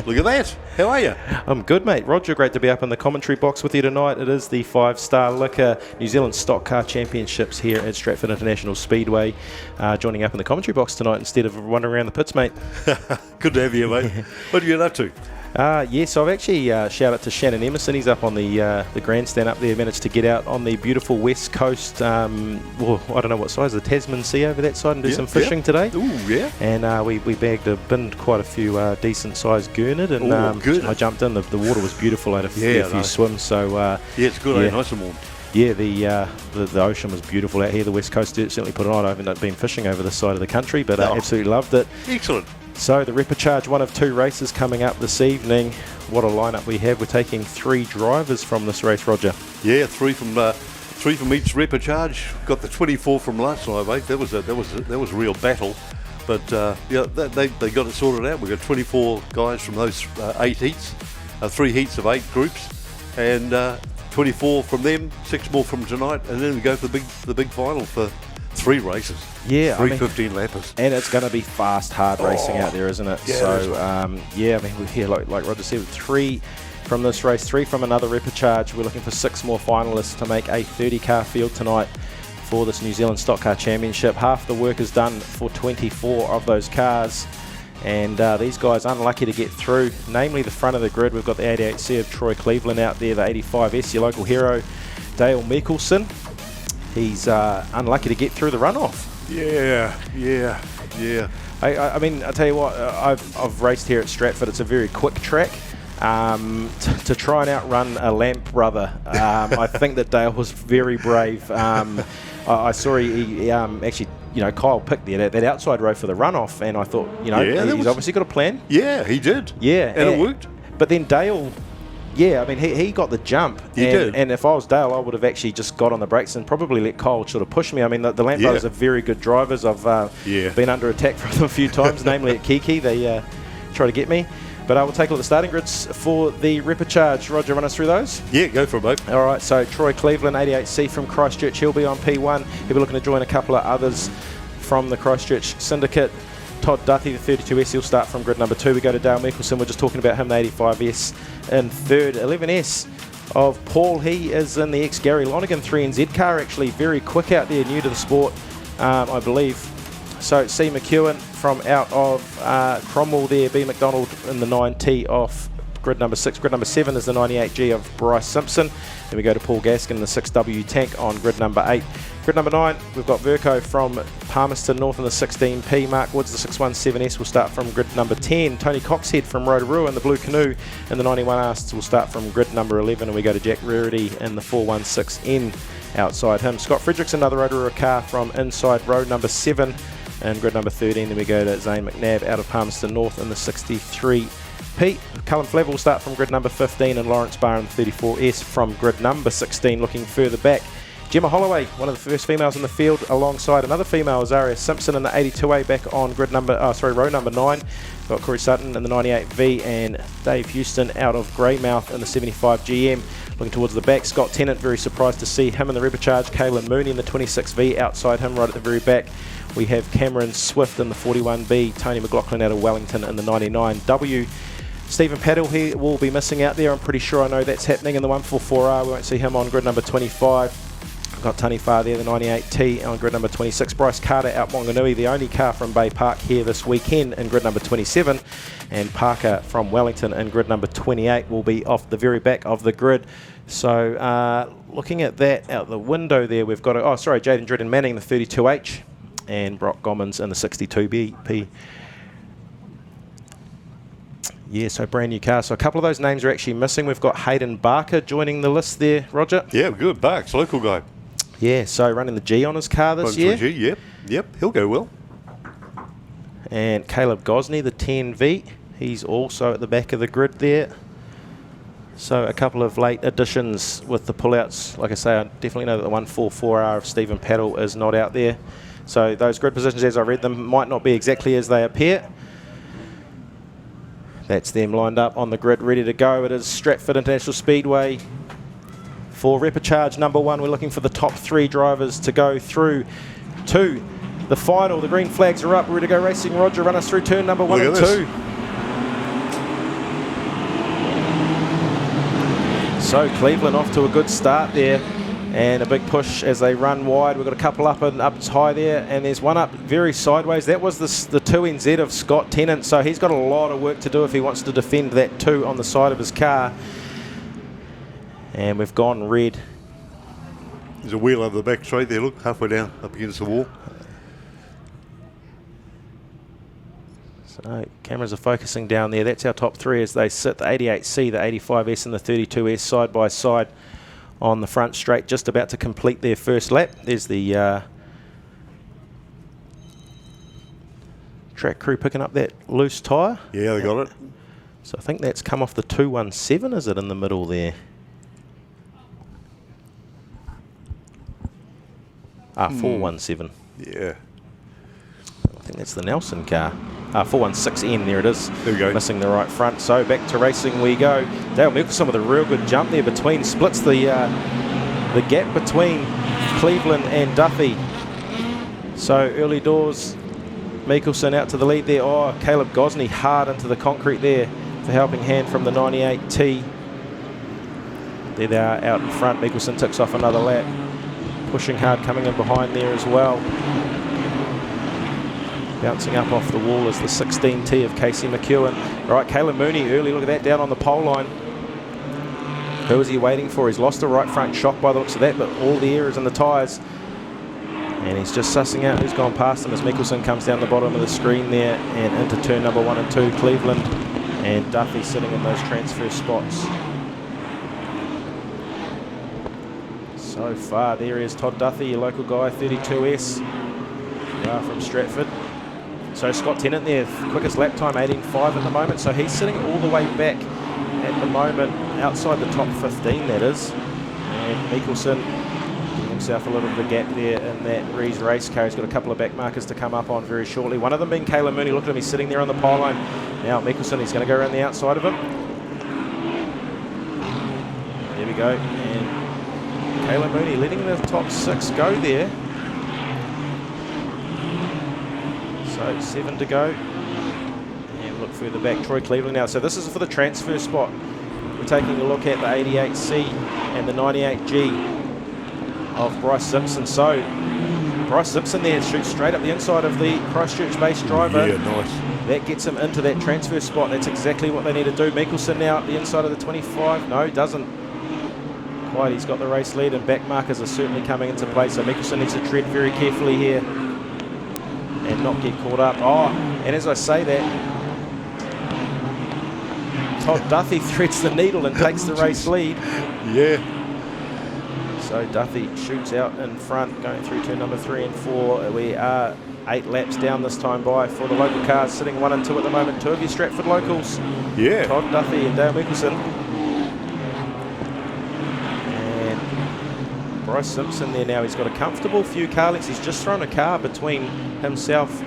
Look at that. How are you? I'm good, mate. Roger, great to be up in the commentary box with you tonight. It is the 5-Star Liquor New Zealand Stockcar Championships here at Stratford International Speedway. Joining up in the commentary box tonight instead of wandering around the pits, mate. Good to have you, mate. What have you been up to? Yes, I've actually shout out to Shannon Emerson. He's up on the grandstand up there. Managed to get out on the beautiful west coast. Well, I don't know what size, the Tasman Sea over that side, and do some fishing today. Ooh, yeah. And we bagged binned quite a few decent sized gurnard, and I jumped in. The water was beautiful. I had a few swims. So yeah, it's good. Nice and warm. Yeah, the ocean was beautiful out here. The west coast certainly put it on. I haven't been fishing over this side of the country, but I absolutely loved it. Excellent. So the Repechage, one of two races coming up this evening. What a lineup we have. We're taking 3 drivers from this race, Roger. Yeah, three from each Repechage. Got the 24 from last night, mate. That was a real battle, but they got it sorted out. We've got 24 guys from those 8 heats, 3 heats of 8 groups, and 24 from them, 6 more from tonight, and then we go for the big final for 3 races. Yeah, 15 lappers. And it's going to be fast, hard racing out there, isn't it? Yeah, so, we're here, like Roger said, 3 from this race, 3 from another Repechage. We're looking for 6 more finalists to make a 30-car field tonight for this New Zealand Stock Car Championship. Half the work is done for 24 of those cars. And these guys unlucky to get through, namely the front of the grid. We've got the 88C of Troy Cleveland out there, the 85S, your local hero, Dale Mickelson. He's unlucky to get through the runoff. Yeah. I mean, I'll tell you what, I've raced here at Stratford. It's a very quick track. To try and outrun a Lamp brother, I think that Dale was very brave. I saw he actually, Kyle picked that outside row for the runoff, and I thought, he's obviously got a plan. Yeah, he did. Yeah. And it worked. But then Dale... Yeah, I mean, he got the jump. He did. And if I was Dale, I would have actually just got on the brakes and probably let Kyle sort of push me. I mean, the Lamp brothers are very good drivers. I've been under attack from them a few times, namely at Kiki. They try to get me. But I will take all the starting grids for the Repechage. Roger, run us through those? Yeah, go for it, mate. All right, so Troy Cleveland, 88C from Christchurch. He'll be on P1. He'll be looking to join a couple of others from the Christchurch syndicate. Todd Duthie, the 32S, he'll start from grid number 2. We go to Dale Mickelson. We're just talking about him, the 85S in third. 11S of Paul. He is in the ex-Gary Lonergan 3NZ car, actually. Very quick out there, new to the sport, I believe. So C. McEwen from out of Cromwell there. B. McDonald in the 9T off grid number 6. Grid number 7 is the 98G of Bryce Simpson. Then we go to Paul Gaskin, the 6W tank on grid number 8. Grid number 9, we've got Verco from Palmerston North in the 16P. Mark Woods, the 617S, will start from grid number 10. Tony Coxhead from Rotorua in the Blue Canoe in the 91R will start from grid number 11. And we go to Jack Rarity in the 416N outside him. Scott Fredericks, another Rotorua car from inside road number 7 and grid number 13. Then we go to Zane McNabb out of Palmerston North in the 63P. Cullen Flavel will start from grid number 15 and Lawrence Barr in the 34S from grid number 16. Looking further back, Gemma Holloway, one of the first females in the field, alongside another female, Azaria Simpson in the 82A back on row number 9. Got Corey Sutton in the 98V and Dave Houston out of Greymouth in the 75 GM. Looking towards the back, Scott Tennant, very surprised to see him in the Repechage. Kaylin Mooney in the 26V, outside him right at the very back. We have Cameron Swift in the 41B, Tony McLaughlin out of Wellington in the 99W. Stephen Paddle here will be missing out there. I'm pretty sure I know that's happening in the 144R. We won't see him on grid number 25. Got Tony Farr there, the 98T on grid number 26. Bryce Carter out Wanganui, the only car from Bay Park here this weekend in grid number 27. And Parker from Wellington in grid number 28 will be off the very back of the grid. So looking at that out the window there, we've got, Jaden Dredden Manning, the 32H, and Brock Gommans in the 62BP. Yeah, so brand new car. So a couple of those names are actually missing. We've got Hayden Barker joining the list there, Roger. Yeah, good. Barks, local guy. Yeah, so running the G on his car this year. G, yep, he'll go well. And Caleb Gosney, the 10V, he's also at the back of the grid there. So a couple of late additions with the pullouts. Like I say, I definitely know that the 144R of Stephen Paddle is not out there. So those grid positions, as I read them, might not be exactly as they appear. That's them lined up on the grid, ready to go. It is Stratford International Speedway. For Repechage number 1, we're looking for the top 3 drivers to go through to the final. The green flags are up. We're ready to go racing. Roger, run us through turn number 1 and 2. So Cleveland off to a good start there, and a big push as they run wide. We've got a couple up and up high there, and there's one up very sideways. That was the 2NZ of Scott Tennant, so he's got a lot of work to do if he wants to defend that 2 on the side of his car. And we've gone red. There's a wheel over the back straight there, look, halfway down, up against the wall. So cameras are focusing down there. That's our top 3 as they sit, the 88C, the 85S and the 32S side by side on the front straight, just about to complete their first lap. There's the track crew picking up that loose tyre. Yeah, they got it. So I think that's come off the 217, is it, in the middle there? 417. Yeah. I think that's the Nelson car. 416N, there it is. There we go. Missing the right front. So back to racing we go. Dale Mickelson with a real good jump there between, splits the gap between Cleveland and Duffy. So early doors, Mickelson out to the lead there. Oh, Caleb Gosney hard into the concrete there. The helping hand from the 98T. There they are out in front. Mickelson ticks off another lap. Pushing hard, coming in behind there as well. Bouncing up off the wall is the 16T of Casey McEwen. Right, Caleb Mooney early, look at that, down on the pole line. Who is he waiting for? He's lost a right front shock by the looks of that, but all the air is in the tyres. And he's just sussing out who's gone past him as Mickelson comes down the bottom of the screen there and into turn number 1 and 2, Cleveland. And Duffy sitting in those transfer spots. So far, there is Todd Duffy, your local guy, 32S from Stratford. So Scott Tennant there, quickest lap time, 18.5 at the moment. So he's sitting all the way back at the moment, outside the top 15, that is. And Mickelson giving himself a little bit of a gap there in that Rees race car. He's got a couple of back markers to come up on very shortly. One of them being Caleb Mooney. Look at him, he's sitting there on the pole line. Now Mickelson, he's going to go around the outside of him. There we go. And Caleb Mooney letting the top 6 go there. So 7 to go. And look further back, Troy Cleveland now. So this is for the transfer spot. We're taking a look at the 88C and the 98G of Bryce Simpson. So Bryce Simpson there shoots straight up the inside of the Christchurch-based driver. Yeah, nice. That gets him into that transfer spot. That's exactly what they need to do. Mickelson now at the inside of the 25. No, doesn't quite. He's got the race lead, and back markers are certainly coming into play. So Mickelson needs to tread very carefully here and not get caught up. Oh, and as I say that, Todd Duffy threads the needle and takes the race lead. Yeah. So Duffy shoots out in front, going through turn number 3 and 4. We are 8 laps down this time by for the local cars, sitting 1 and 2 at the moment. 2 of your Stratford locals. Yeah. Todd Duffy and Dale Mickelson. And Bryce Simpson there now. He's got a comfortable few car lengths. He's just thrown a car between himself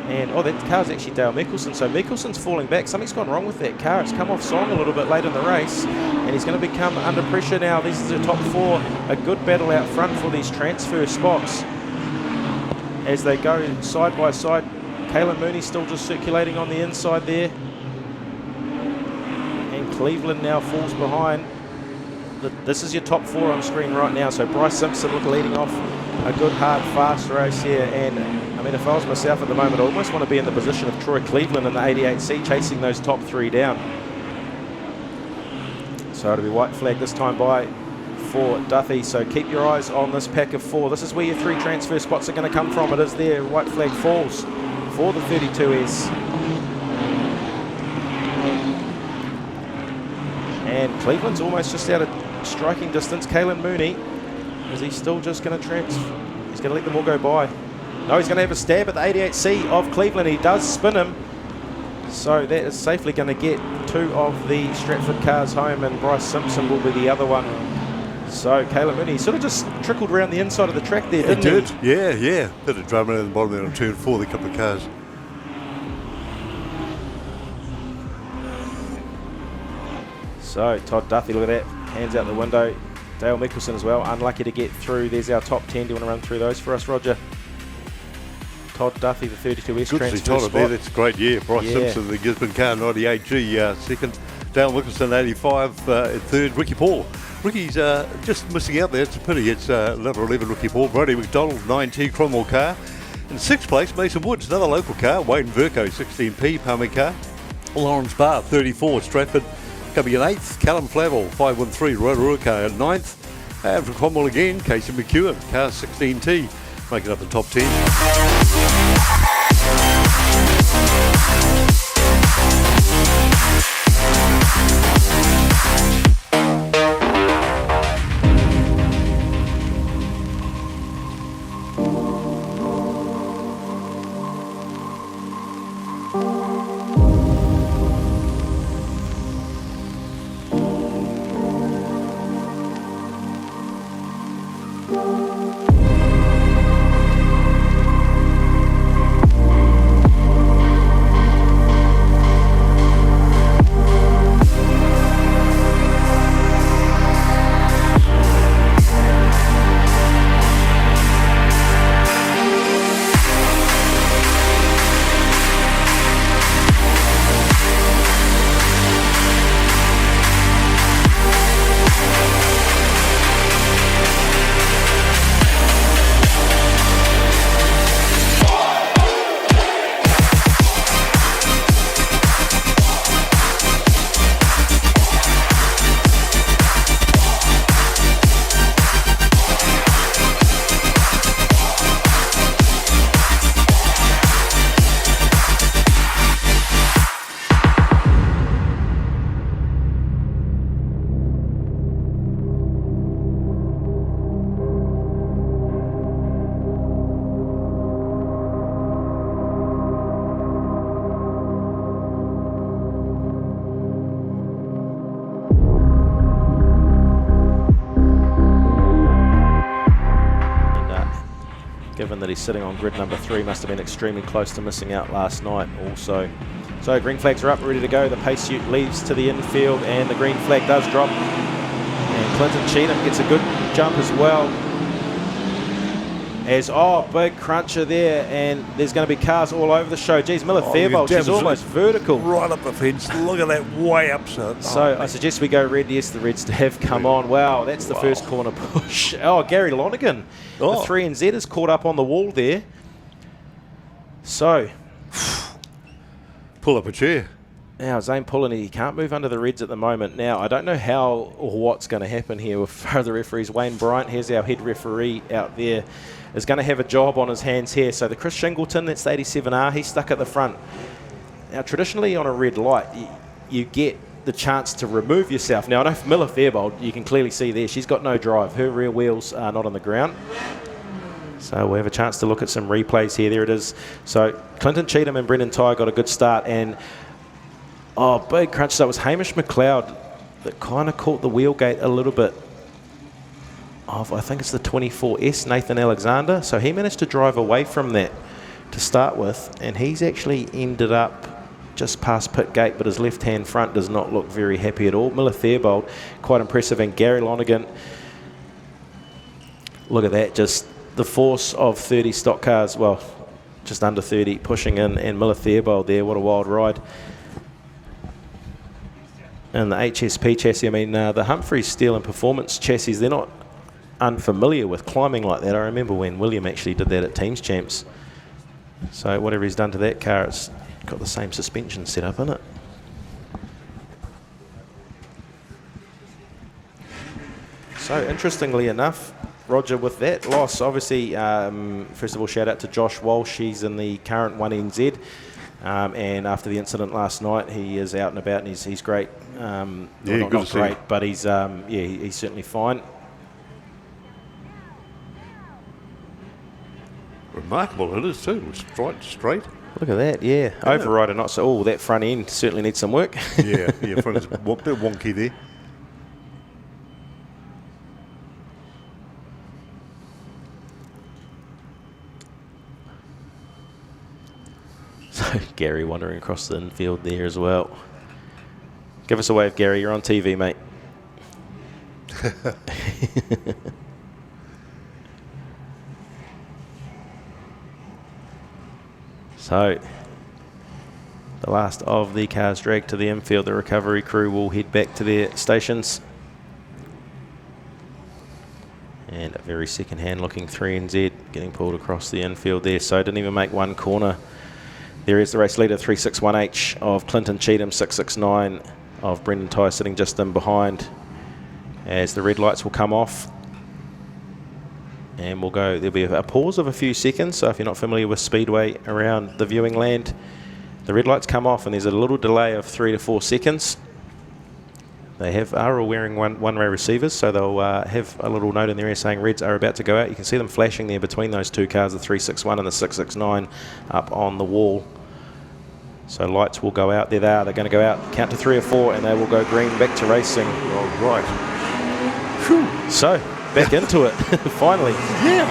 and, oh, that car's actually Dale Mickelson. So Mickelson's falling back. Something's gone wrong with that car. It's come off song a little bit late in the race, and he's going to become under pressure now. This is the top 4. A good battle out front for these transfer spots as they go side by side. Caleb Mooney still just circulating on the inside there. And Cleveland now falls behind. This is your top 4 on screen right now. So Bryce Simpson leading off a good, hard, fast race here. And I mean, if I was myself at the moment, I almost want to be in the position of Troy Cleveland in the 88C, chasing those top 3 down. So it'll be white flag this time by for Duffy. So keep your eyes on this pack of 4. This is where your 3 transfer spots are going to come from. It is there. White flag falls for the 32S. And Cleveland's almost just out of striking distance. Caleb Mooney, is he still just going to he's going to let them all go by? No, he's going to have a stab at the 88C of Cleveland. He does spin him. So that is safely going to get 2 of the Stratford cars home, and Bryce Simpson will be the other one. So Caleb Mooney sort of just trickled around the inside of the track there, didn't he? Yeah. Bit of drama around the bottom there on turn 4, the couple of cars. So Todd Duffy, look at that, hands out the window. Dale Mickelson as well, unlucky to get through. There's our top 10. Do you want to run through those for us, Roger? Todd Duffy, the 32S transfer spot. That's great, yeah. Bryce Simpson, the Gisborne car, 98G, second. Dale Nicholson 85 in third. Ricky Paul. Ricky's just missing out there. It's a pity. It's number 11 Ricky Paul. Brody McDonald 9T Cromwell car. In sixth place, Mason Woods, another local car. Wayne Verco 16P Palmy car. Lawrence Barr 34 Stratford. Coming in eighth, Callum Flavel 513 Rotorua car in ninth. And from Cromwell again, Casey McEwen car 16T, making up the top 10. Given that he's sitting on grid number 3, must have been extremely close to missing out last night also. So green flags are up, ready to go. The pace suit leaves to the infield and the green flag does drop. And Clinton Cheatham gets a good jump as well. Big cruncher there, and there's going to be cars all over the show. Geez, Miller Fairbold, she's almost vertical. Right up the fence. Look at that, way up. So I suggest we go red. Yes, the reds have come on. Wow, that's the first corner push. Oh, Gary Lonergan, the 3NZ is caught up on the wall there. So, pull up a chair. Now, Zane Pullen, he can't move under the reds at the moment. Now, I don't know how or what's going to happen here with further referees. Wayne Bryant, here's our head referee out there, is going to have a job on his hands here. So the Chris Shingleton, that's the 87R, he's stuck at the front. Now, traditionally on a red light, you get the chance to remove yourself. Now, I know for Miller Fairbold, you can clearly see there, she's got no drive. Her rear wheels are not on the ground. So we'll have a chance to look at some replays here. There it is. So Clinton Cheatham and Brendan Tye got a good start, and big crunch. So it was Hamish McLeod that kind of caught the wheel gate a little bit of, I think it's the 24S, Nathan Alexander. So he managed to drive away from that to start with, and he's actually ended up just past pit gate, but his left-hand front does not look very happy at all. Miller Fairbold, quite impressive, and Gary Lonergan, look at that, just the force of 30 stock cars, well, just under 30 pushing in, and Miller Fairbold there, what a wild ride. And the HSP chassis, I mean, the Humphreys Steel and Performance chassis, they're not unfamiliar with climbing like that. I remember when William actually did that at Teams Champs. So whatever he's done to that car, it's got the same suspension setup in it. So interestingly enough, Roger, with that loss, obviously, first of all, shout out to Josh Walsh. He's in the current 1NZ. And after the incident last night, he is out and about, and he's great. Not great, but he's he's certainly fine. Remarkable it is too. Straight. Look at that, yeah. Overrider, not so. Oh, that front end certainly needs some work. yeah, front is a bit wonky there. So Gary wandering across the infield there as well. Give us a wave, Gary. You're on TV, mate. So The last of the cars dragged to the infield. The recovery crew will head back to their stations. And a very second-hand looking 3NZ getting pulled across the infield there. So didn't even make one corner. There is the race leader, 361H of Clinton Cheatham, 669 of Brendan Tye sitting just in behind. As the red lights will come off. And we'll go, there'll be a pause of a few seconds. So if you're not familiar with Speedway around the viewing land, the red lights come off and there's a little delay of 3 to 4 seconds. They are all wearing one-way receivers, so they'll have a little note in their area saying reds are about to go out. You can see them flashing there between those two cars, the 361 and the 669, up on the wall. So lights will go out. There they are. They're going to go out, count to 3 or 4, and they will go green back to racing. All right. Whew. So, back into it, finally. Yeah.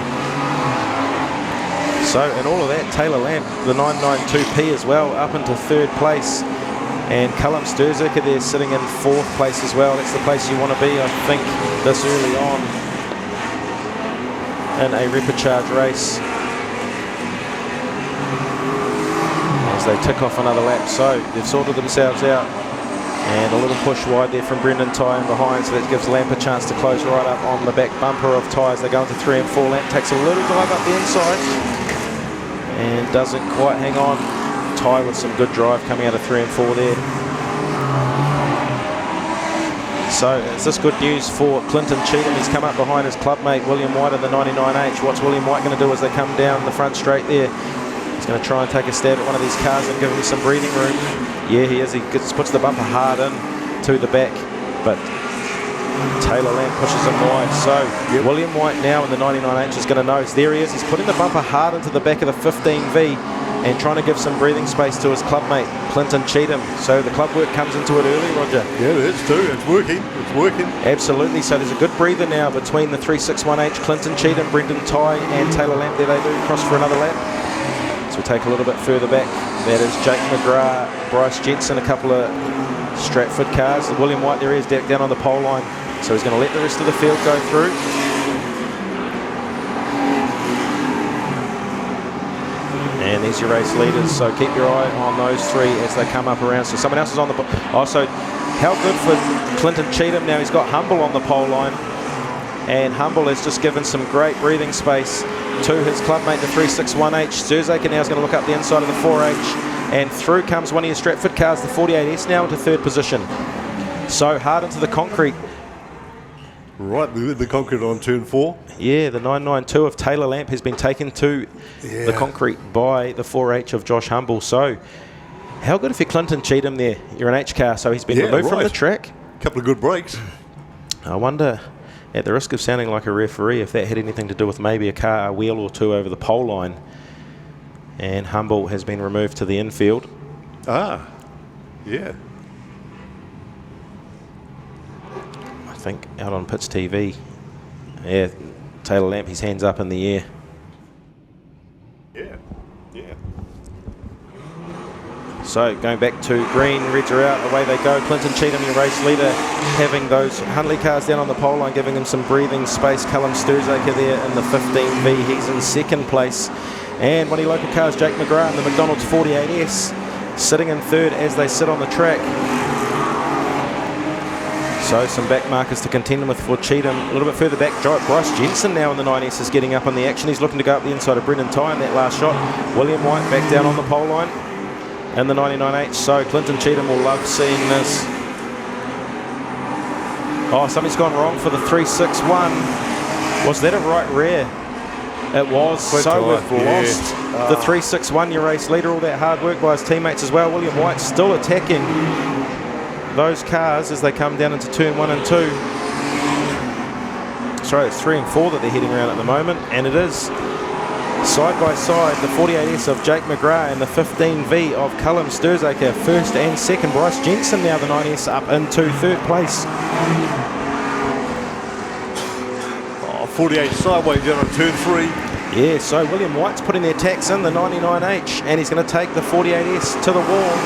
So, in all of that, Taylor Lamp, the 992P as well, up into 3rd place. And Callum Sturziker there sitting in 4th place as well. That's the place you want to be, I think, this early on in a Repechage race. As they tick off another lap. So they've sorted themselves out. And a little push wide there from Brendan Tye in behind. So that gives Lamp a chance to close right up on the back bumper of Tyres. They go into 3 and 4. Lamp takes a little dive up the inside. And doesn't quite hang on. Tye with some good drive coming out of 3 and 4 there. So is this good news for Clinton Cheatham? He's come up behind his clubmate William White in the 99H. What's William White going to do as they come down the front straight there? He's going to try and take a stab at one of these cars and give him some breathing room. Yeah, he is. He puts the bumper hard in to the back, but Taylor Lamp pushes him wide. So William White now in the 99H is going to nose. There he is. He's putting the bumper hard into the back of the 15V. And trying to give some breathing space to his clubmate, Clinton Cheatham. So the club work comes into it early, Roger. Yeah, it is too. It's working. It's working. Absolutely. So there's a good breather now between the 361H, Clinton Cheatham, Brendan Tye and Taylor Lamp. There they do cross for another lap. So we take a little bit further back. That is Jake McGrath, Bryce Jetson, a couple of Stratford cars. William White there is down on the pole line. So he's going to let the rest of the field go through. And there's your race leaders, so keep your eye on those 3 as they come up around. So someone else is on the also, how good for Clinton Cheatham now. He's got Humble on the pole line, and Humble has just given some great breathing space to his clubmate, the 361H. Sturzaker now is going to look up the inside of the 4H, and through comes one of your Stratford cars, the 48S, now into 3rd position. So hard into the concrete. Right, the concrete on turn 4. Yeah, the 992 of Taylor Lamp has been taken to the concrete by the 4H of Josh Humble. So, how good if you're Clinton Cheatham there? You're an H car, so he's been removed from the track. Couple of good breaks. I wonder, at the risk of sounding like a referee, if that had anything to do with maybe a wheel or two over the pole line. And Humble has been removed to the infield. Ah, yeah. I think out on Pits TV, yeah, Taylor Lamp, his hands up in the air. Yeah, yeah. So going back to green, reds are out, away they go. Clinton Cheatham, your race leader, having those Huntley cars down on the pole line, giving him some breathing space. Callum Sturzaker there in the 15V, he's in 2nd place. And one of your local cars, Jake McGrath in the McDonald's 48S, sitting in 3rd as they sit on the track. So some back markers to contend with for Cheatham. A little bit further back, Bryce Jensen now in the 9S is getting up on the action. He's looking to go up the inside of Brendan Tye in that last shot. William White back down on the pole line in the 99H. So Clinton Cheatham will love seeing this. Oh, something's gone wrong for the 361. Was that a right rear? It was. So we've lost the 361, your race leader. All that hard work by his teammates as well. William White still attacking those cars as they come down into turn 1 and 2. Sorry, it's 3 and 4 that they're heading around at the moment, and it is side by side the 48S of Jake McGrath and the 15V of Callum Sturzaker, 1st and 2nd. Bryce Jensen now the 9S up into 3rd place. 48 sideways down on turn 3. Yeah, so William White's putting their tacks in the 99H, and he's going to take the 48S to the wall.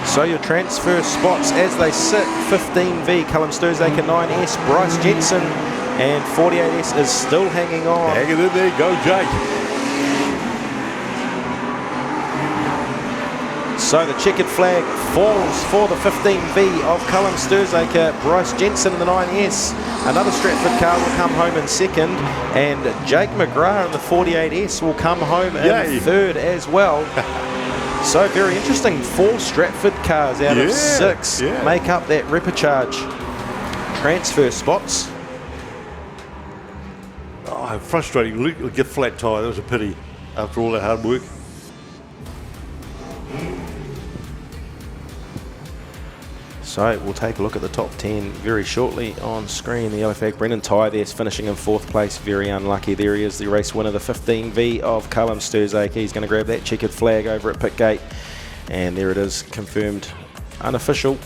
So your transfer spots as they sit, 15V, Callum Sturzaker, 9S, Bryce Jensen, and 48S is still hanging on. Hanging in there, go Jake. So the checkered flag falls for the 15V of Cullen Sturzaker, Bryce Jensen in the 9S. Another Stratford car will come home in second, and Jake McGrath in the 48S will come home in third as well. So very interesting. 4 Stratford cars out of 6 make up that Repechage transfer spots. Oh, frustrating. Get flat tyre. That was a pity after all that hard work. So we'll take a look at the top 10 very shortly on screen. The yellow flag, Brendan Ty there's finishing in 4th place. Very unlucky. There he is, the race winner, the 15V of Cullen Sturzaker. He's going to grab that checkered flag over at pit gate. And there it is, confirmed, unofficial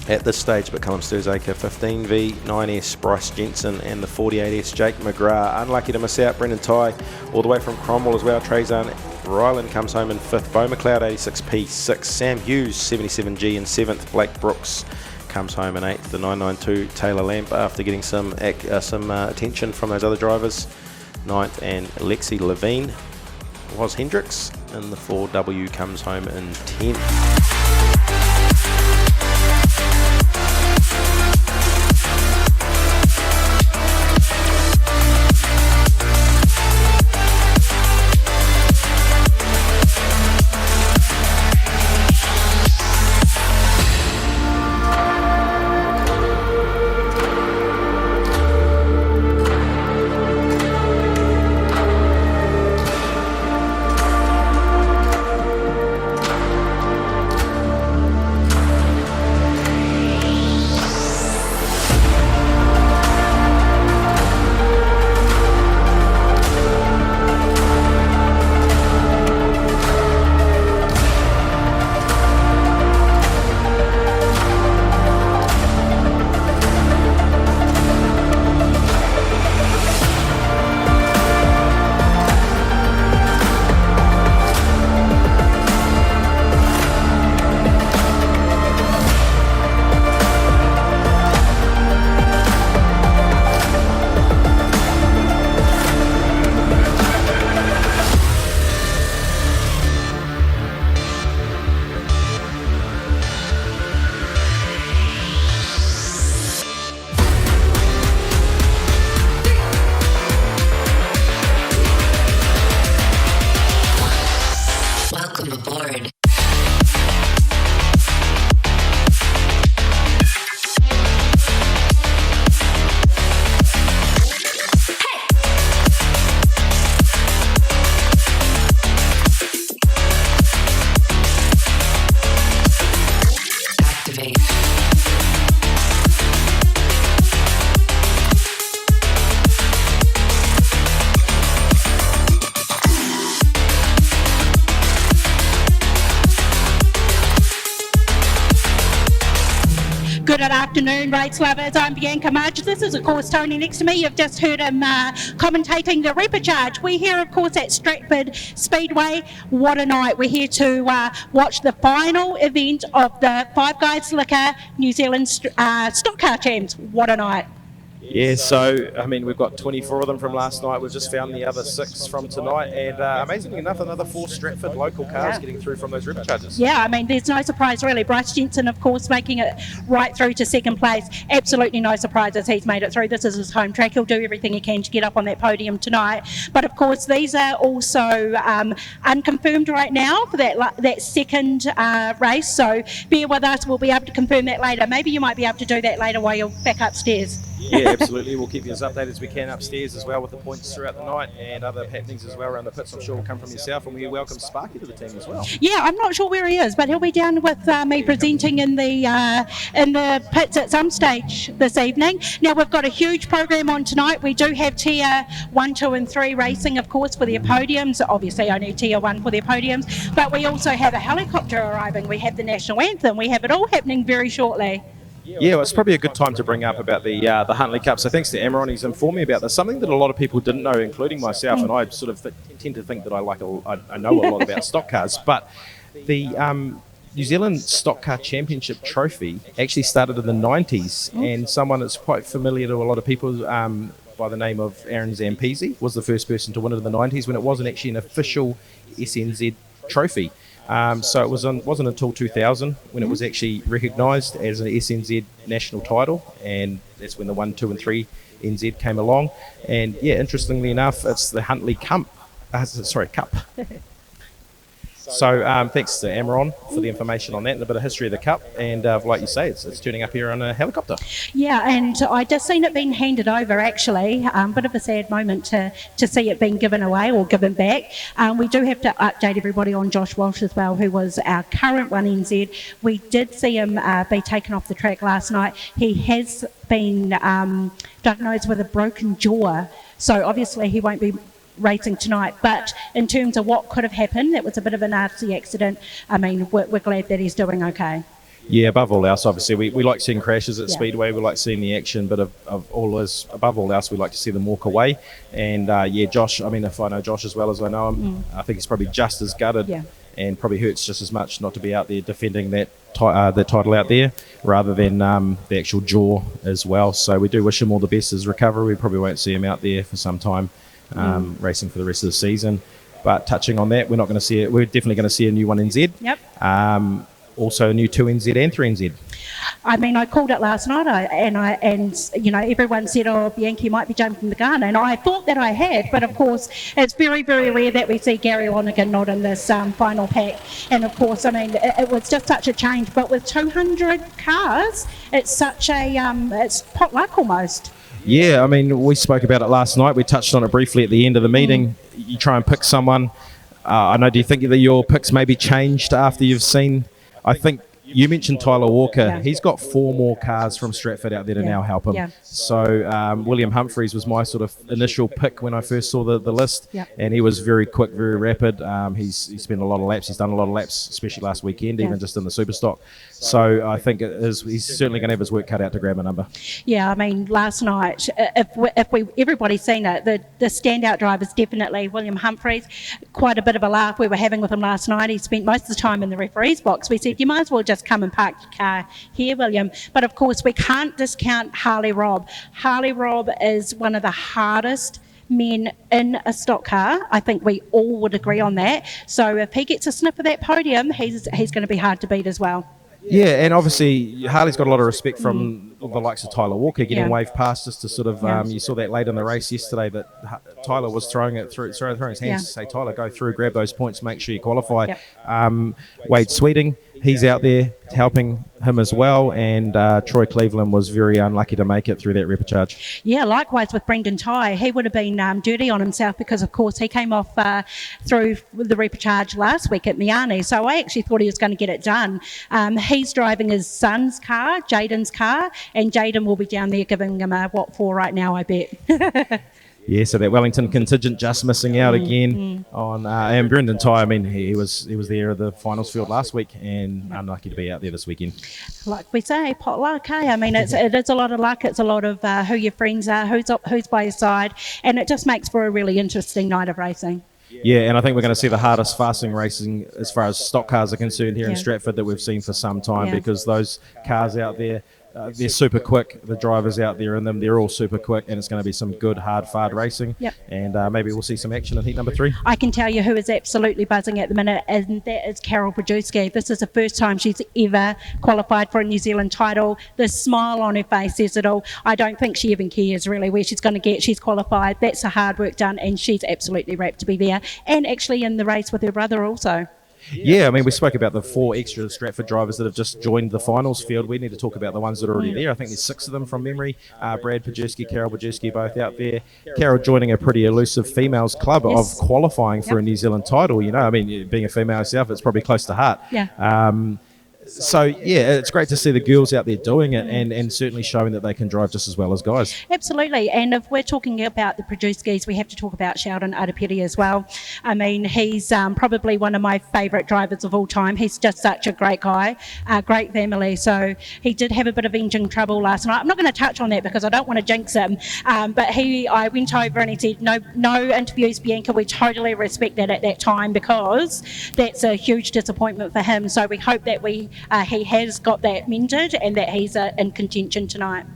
at this stage, but Cullen Sturzaker, 15V, 9S, Bryce Jensen, and the 48S, Jake McGrath. Unlucky to miss out, Brendan Ty, all the way from Cromwell as well. Trazan Ryland comes home in 5th, Beau McLeod 86P 6th, Sam Hughes 77G in 7th, Blake Brooks comes home in 8th, the 992 Taylor Lamp after getting some attention from those other drivers, 9th, and Lexi Levine was Hendricks, and the 4W comes home in 10th. Good afternoon, race lovers. I'm Bianca Marge. This is, of course, Tony next to me. You've just heard him commentating the Repechage. We're here, of course, at Stratford Speedway. What a night. We're here to watch the final event of the Five Guys Liquor New Zealand Stockcar Champs. What a night. Yeah, so, I mean, we've got 24 of them from last night. We've just found the other 6 from tonight. And amazingly enough, another 4 Stratford local cars getting through from those Repechages. Yeah, I mean, there's no surprise, really. Bryce Jensen, of course, making it right through to second place. Absolutely no surprises. He's made it through. This is his home track. He'll do everything he can to get up on that podium tonight. But, of course, these are also unconfirmed right now for that second race. So bear with us. We'll be able to confirm that later. Maybe you might be able to do that later while you're back upstairs. Yeah, absolutely. We'll keep you as updated as we can upstairs as well with the points throughout the night and other happenings as well around the pits. I'm sure will come from yourself, and we welcome Sparky to the team as well. Yeah, I'm not sure where he is, but he'll be down with me presenting in the pits at some stage this evening. Now, we've got a huge program on tonight. We do have tier 1, 2 and 3 racing, of course, for their podiums. Obviously, only tier 1 for their podiums, but we also have a helicopter arriving. We have the national anthem. We have it all happening very shortly. Yeah, well, it's probably a good time to bring up about the Huntley Cup. So thanks to Amaron, he's informed me about this. Something that a lot of people didn't know, including myself, and I sort of tend to think that I know a lot about stock cars. But the New Zealand Stock Car Championship trophy actually started in the 90s, and someone that's quite familiar to a lot of people by the name of Aaron Zampese was the first person to win it in the 90s when it wasn't actually an official SNZ trophy. So it wasn't until 2000 when it was actually recognised as an SNZ national title, and that's when the 1, 2 and 3 NZ came along. And yeah, interestingly enough, it's the Huntley Cup. Cup. So thanks to Amaron for the information on that and a bit of history of the Cup. And like you say, it's turning up here on a helicopter. Yeah, and I just seen it being handed over, actually. Bit of a sad moment to see it being given away or given back. We do have to update everybody on Josh Walsh as well, who was our current 1NZ. We did see him be taken off the track last night. He has been diagnosed with a broken jaw, so obviously he won't be racing tonight. But in terms of what could have happened, it was a bit of a nasty accident. I mean, we're glad that he's doing okay. Yeah, above all else, obviously, we like seeing crashes at Speedway. We like seeing the action, but above all else, we like to see them walk away. And Josh, I mean, if I know Josh as well as I know him, I think he's probably just as gutted and probably hurts just as much not to be out there defending that title out there rather than the actual jaw as well. So we do wish him all the best as recovery. We probably won't see him out there for some time. Racing for the rest of the season. But touching on that, we're not going to see it. We're definitely going to see a new 1NZ. Yep. Also a new 2NZ and 3NZ. I mean, I called it last night, and you know, everyone said, "Oh, Bianchi might be jumping the gun," and I thought that I had, but of course, it's very, very rare that we see Gary Lonergan not in this final pack. And of course, I mean, it was just such a change. But with 200 cars, it's such a it's potluck almost. Yeah, I mean, we spoke about it last night. We touched on it briefly at the end of the meeting. You try and pick someone. I know, do you think that your picks maybe changed after you've seen, I think you mentioned Tyler Walker. Yeah. He's got 4 more cars from Stratford out there to now help him. Yeah. So William Humphreys was my sort of initial pick when I first saw the list. Yeah. And he was very quick, very rapid. He's spent a lot of laps. He's done a lot of laps, especially last weekend, even just in the super stock. So I think he's certainly going to have his work cut out to grab a number. Yeah, I mean, last night, everybody's seen it. The standout driver is definitely William Humphreys. Quite a bit of a laugh we were having with him last night. He spent most of the time in the referee's box. We said, you might as well just come and park your car here, William. But of course, we can't discount Harley Robb. Harley Robb is one of the hardest men in a stock car. I think we all would agree on that. So if he gets a sniff of that podium, he's going to be hard to beat as well. Yeah, and obviously Harley's got a lot of respect from the likes of Tyler Walker getting waved past us to sort of, you saw that late in the race yesterday that Tyler was throwing his hands to say, Tyler, go through, grab those points, make sure you qualify. Wade Sweeting, he's out there helping him as well, and Troy Cleveland was very unlucky to make it through that repechage. Yeah, likewise with Brendan Tye. He would have been dirty on himself because, of course, he came off through the repechage last week at Miami, so I actually thought he was going to get it done. He's driving his son's car, Jaden's car, and Jaden will be down there giving him a what for right now, I bet. Yeah, so that Wellington contingent just missing out again on, and Brendan Tye. I mean, he was there at the finals field last week, and unlucky to be out there this weekend. Like we say, potluck. Hey, I mean, it is a lot of luck. It's a lot of who your friends are, who's by your side, and it just makes for a really interesting night of racing. Yeah, and I think we're going to see the hardest fasting racing as far as stock cars are concerned here in Stratford that we've seen for some time, because those cars out there, they're super quick. The drivers out there in them, they're all super quick, and it's going to be some good hard racing. And maybe we'll see some action in heat number 3. I can tell you who is absolutely buzzing at the minute, and that is Carol Brzezinski. This is the first time she's ever qualified for a New Zealand title. The smile on her face says it all. I don't think she even cares really where she's going to get. She's qualified. That's the hard work done, and she's absolutely rapt to be there, and actually in the race with her brother also. Yeah, I mean, we spoke about the 4 extra Stratford drivers that have just joined the finals field. We need to talk about the ones that are already there. I think there's 6 of them from memory. Brad Pajewski, Carol Pajewski, both out there. Carol joining a pretty elusive females club of qualifying for a New Zealand title. You know, I mean, being a female herself, it's probably close to heart. So, yeah, it's great to see the girls out there doing it and certainly showing that they can drive just as well as guys. Absolutely. And if we're talking about the Pajewskis, we have to talk about Sheldon Adapeti as well. I mean, he's probably one of my favourite drivers of all time. He's just such a great guy, great family. So he did have a bit of engine trouble last night. I'm not going to touch on that because I don't want to jinx him. But I went over and he said, no interviews, Bianca. We totally respect that at that time because that's a huge disappointment for him. So we hope that he has got that mended and that he's in contention tonight.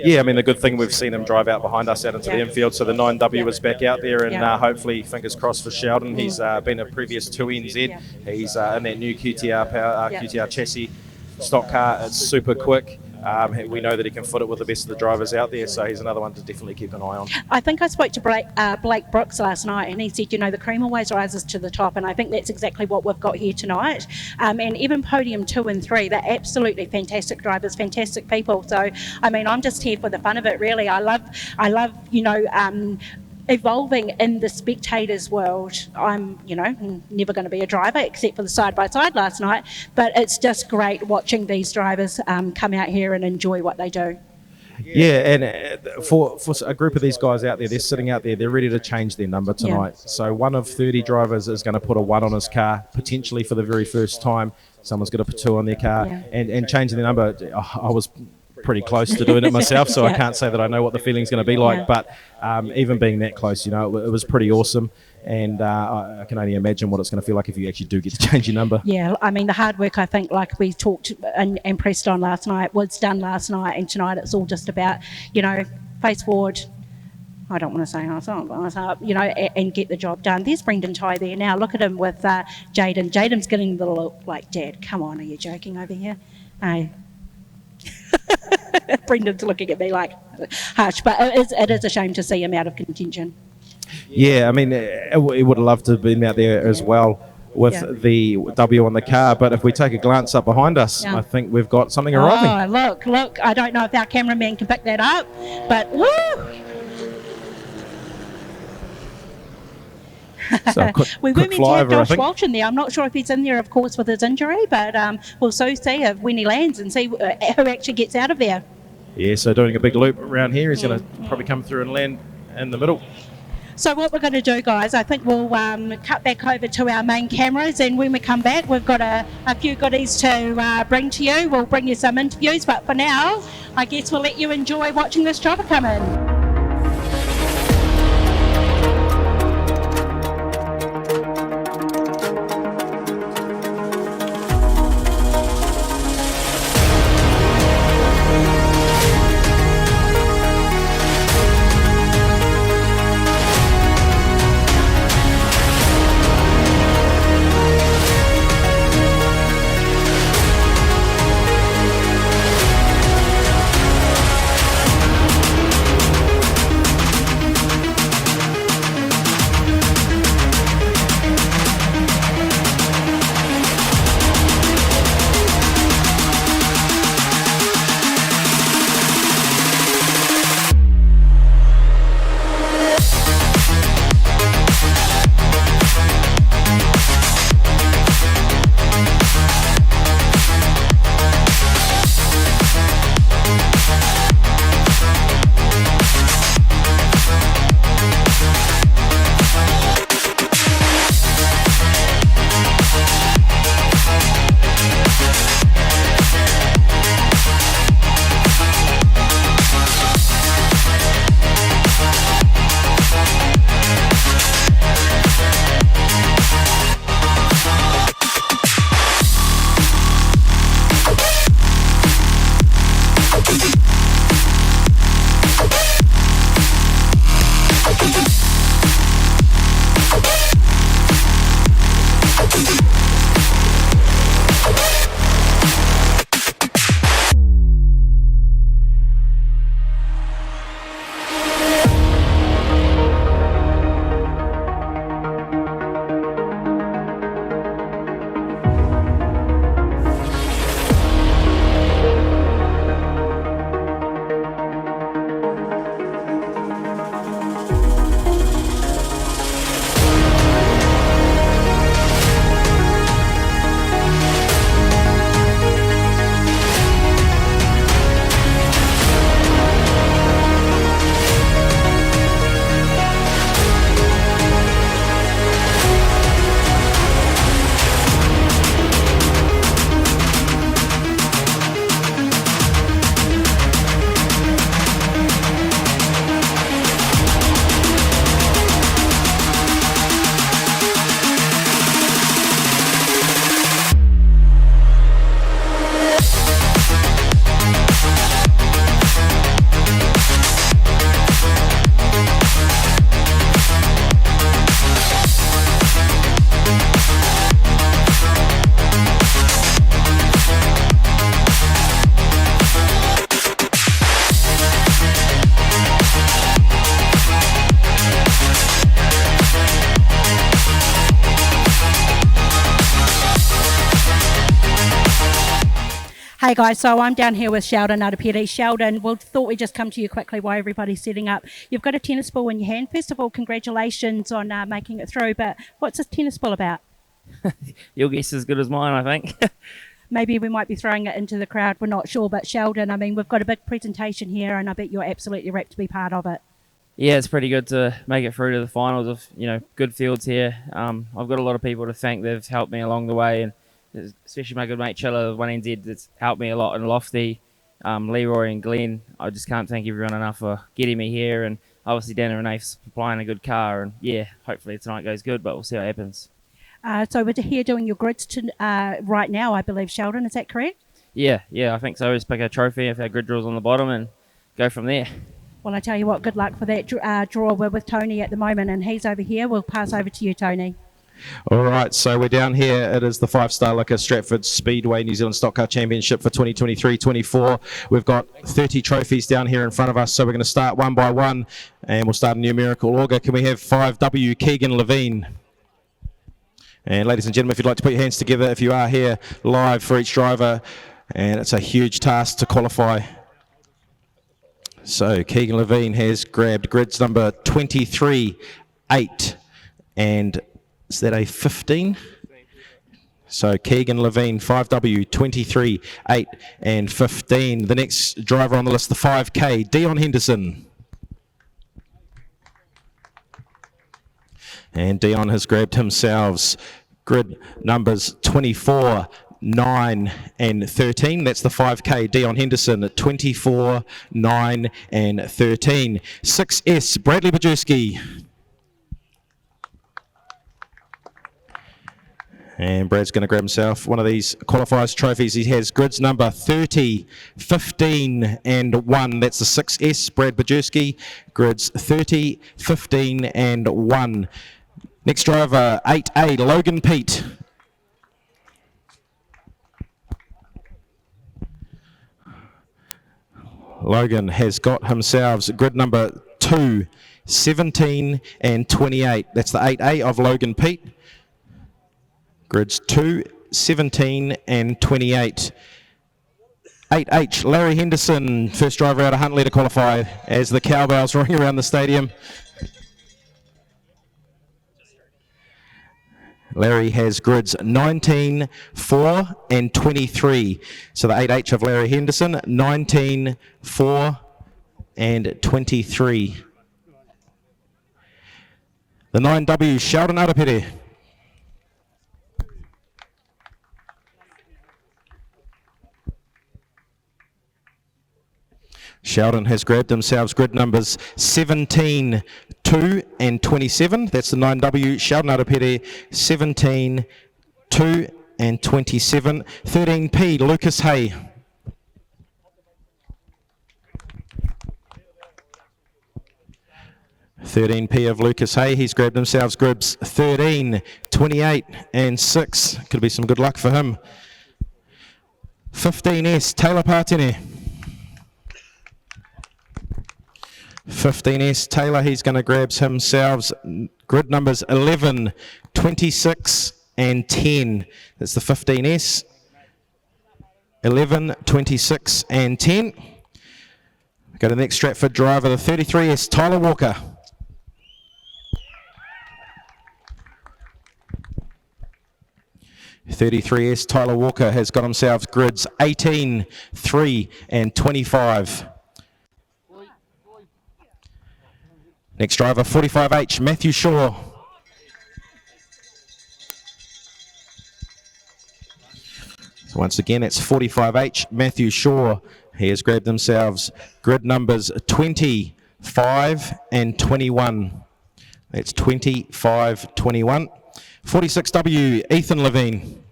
Yeah, I mean, the good thing we've seen him drive out behind us out into the infield, so the 9W is back out there, and hopefully, fingers crossed for Sheldon. He's been a previous 2NZ. He's in that new QTR power, QTR chassis stock car. It's super quick. We know that he can foot it with the best of the drivers out there, so he's another one to definitely keep an eye on. I think I spoke to Blake Brooks last night, and he said, the cream always rises to the top, and I think that's exactly what we've got here tonight. And even podium 2 and 3, they're absolutely fantastic drivers, fantastic people. So, I mean, I'm just here for the fun of it, really. I love, evolving in the spectators world. I'm, never going to be a driver except for the side-by-side last night, but it's just great watching these drivers come out here and enjoy what they do. Yeah, and for a group of these guys out there, they're sitting out there, they're ready to change their number tonight. Yeah. So one of 30 drivers is going to put a 1 on his car, potentially for the very first time. Someone's going to put 2 on their car, and changing the number. I was pretty close to doing it myself, so I can't say that I know what the feeling's going to be like, but even being that close, it was pretty awesome, and I can only imagine what it's going to feel like if you actually do get to change your number. Yeah, I mean, the hard work, I think, like we talked and pressed on last night, was done last night, and tonight it's all just about, face forward. I don't want to say and get the job done. There's Brendan Ty there now. Look at him with Jaden. Jaden's getting the look like, Dad, come on, are you joking over here? Hey. Brendan's looking at me like harsh, but it is a shame to see him out of contention. Yeah, I mean, we would have loved to have been out there as well with the W on the car, but if we take a glance up behind us, I think we've got something arriving. Oh, look, I don't know if our cameraman can pick that up, but woo! So we were meant to have Josh Walsh in there. I'm not sure if he's in there, of course, with his injury, but we'll soon see when he lands and see who actually gets out of there. Yeah, so doing a big loop around here, he's going to probably come through and land in the middle. So what we're going to do, guys, I think we'll cut back over to our main cameras, and when we come back, we've got a few goodies to bring to you. We'll bring you some interviews, but for now, I guess we'll let you enjoy watching this chopper come in. Hey guys, so I'm down here with Sheldon Arapiri. Sheldon, we thought we'd just come to you quickly while everybody's setting up. You've got a tennis ball in your hand. First of all, congratulations on making it through, but what's this tennis ball about? Your guess is as good as mine, I think. Maybe we might be throwing it into the crowd, we're not sure, but Sheldon, I mean, we've got a big presentation here and I bet you're absolutely rapt to be part of it. Yeah, it's pretty good to make it through to the finals of, good fields here. I've got a lot of people to thank. They've helped me along the way, and especially my good mate Chilla of 1NZ that's helped me a lot, and Lofty, Leroy and Glenn. I just can't thank everyone enough for getting me here, and obviously Dan and Renee for supplying a good car, and yeah, hopefully tonight goes good, but we'll see what happens. So we're here doing your grids right now, I believe, Sheldon, is that correct? Yeah, I think so. Just pick a trophy if our grid draw's on the bottom and go from there. Well, I tell you what, good luck for that draw. We're with Tony at the moment, and he's over here. We'll pass over to you, Tony. All right, so we're down here. It is the 5-star Liquor Stratford Speedway New Zealand Stockcar Championship for 2023-24. We've got 30 trophies down here in front of us, so we're going to start one by one, and we'll start in numerical order. Can we have 5W Keegan Levine? And ladies and gentlemen, if you'd like to put your hands together, if you are here live for each driver, and it's a huge task to qualify. So Keegan Levine has grabbed grids number 23, 8, and is that a 15? So Keegan Levine, 5W, 23, 8, and 15. The next driver on the list, the 5K, Dion Henderson. And Dion has grabbed himself grid numbers 24, 9 and 13. That's the 5K, Dion Henderson at 24, 9 and 13. 6S, Bradley Bajewski. And Brad's going to grab himself one of these qualifiers trophies. He has grids number 30, 15 and 1. That's the 6S, Brad Bajewski. Grids 30, 15 and 1. Next driver, 8A, Logan Pete. Logan has got himself grid number 2, 17 and 28. That's the 8A of Logan Pete. Grids 2, 17 and 28. 8H, Larry Henderson, first driver out of Huntley to qualify as the cowbells ring around the stadium. Larry has grids 19, 4 and 23. So the 8H of Larry Henderson, 19, 4 and 23. The 9W, Sheldon Arapiri. Sheldon has grabbed himself grid numbers 17, 2 and 27. That's the 9W, Sheldon Arapiri, 17, 2 and 27. 13P, Lucas Hay. $13P of Lucas Hay. He's grabbed himself grids 13, 28 and 6. Could be some good luck for him. 15S, Taylor Partini. 15S, Taylor, he's going to grab himself grid numbers 11, 26 and 10. That's the 15S. 11, 26 and 10. Go to the next Stratford driver, the 33S, Tyler Walker. 33S, Tyler Walker has got himself grids 18, 3 and 25. Next driver, 45H, Matthew Shaw. So once again, it's 45H, Matthew Shaw. He has grabbed themselves grid numbers 25 and 21. That's 25, 21. 46W, Ethan Levine.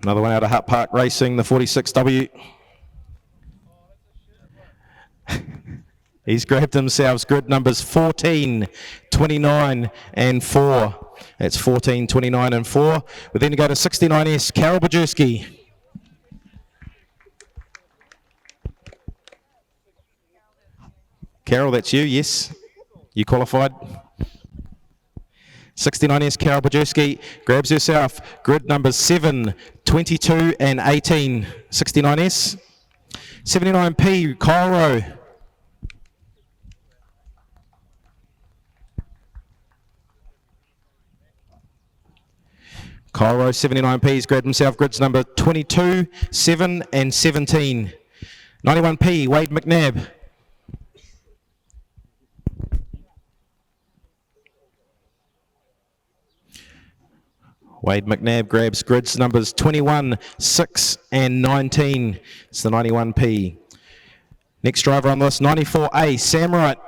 Another one out of Hutt Park Racing, the 46W. He's grabbed himself grid numbers 14, 29 and 4. That's 14, 29 and 4. We then go to 69S, Carol Bajewski. Carol, that's you, yes. You qualified. 69S, Carol Bajewski grabs herself grid numbers 7, 22 and 18, 69S. 79P, Cairo. Cairo, 79P's grabbed himself grids number 22, 7 and 17. 91P, Wade McNabb. Wade McNabb grabs grids numbers 21, 6 and 19. It's the 91P. Next driver on the list, 94A, Sam Wright.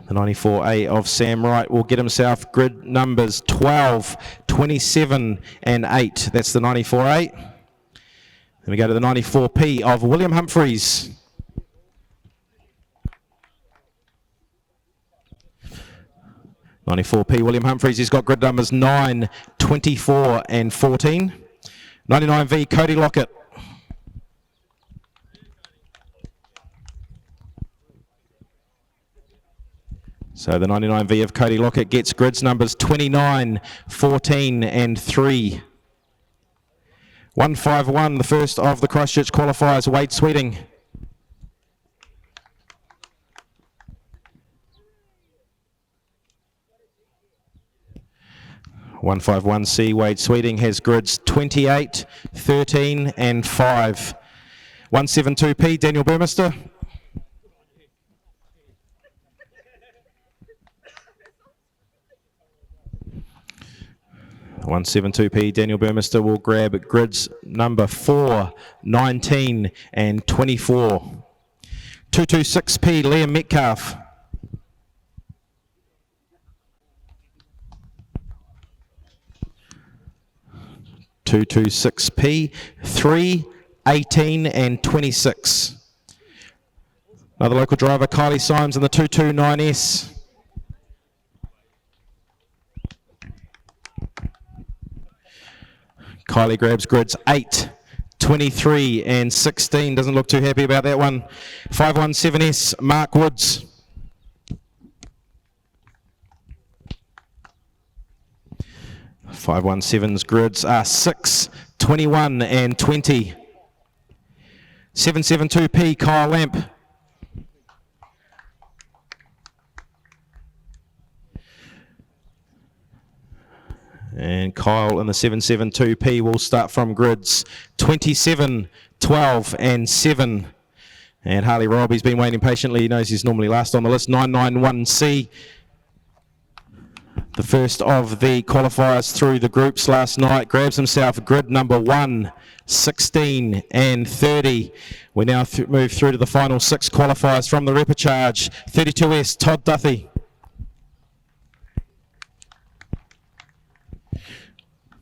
The 94A of Sam Wright will get himself grid numbers 12, 27 and 8. That's the 94A. Then we go to the 94P of William Humphreys. (94P) William Humphreys, he's got grid numbers 9, 24 and 14. 99V Cody Lockett. So the 99V of Cody Lockett gets grids numbers 29, 14 and 3. 151, the first of the Christchurch qualifiers, Wade Sweeting. (151C) Wade Sweeting has grids 28, 13 and 5. 172P Daniel Burmester. (172P) Daniel Burmester will grab grids number 4, 19 and 24. 226P Liam Metcalf. (226P) 3, 18 and 26. Another local driver, Kylie Symes in the 229S. Kylie grabs grids 8, 23 and 16. Doesn't look too happy about that one. 517S, Mark Woods. (517's) grids are 6, 21 and 20. 772P, Kyle Lamp. And Kyle in the 772P will start from grids 27, 12 and 7. And Harley Robbie's been waiting patiently. He knows he's normally last on the list. 991C, the first of the qualifiers through the groups last night, grabs himself grid number 1, 16 and 30. We now move through to the final 6 qualifiers from the Repechage. 32S, Todd Duthie.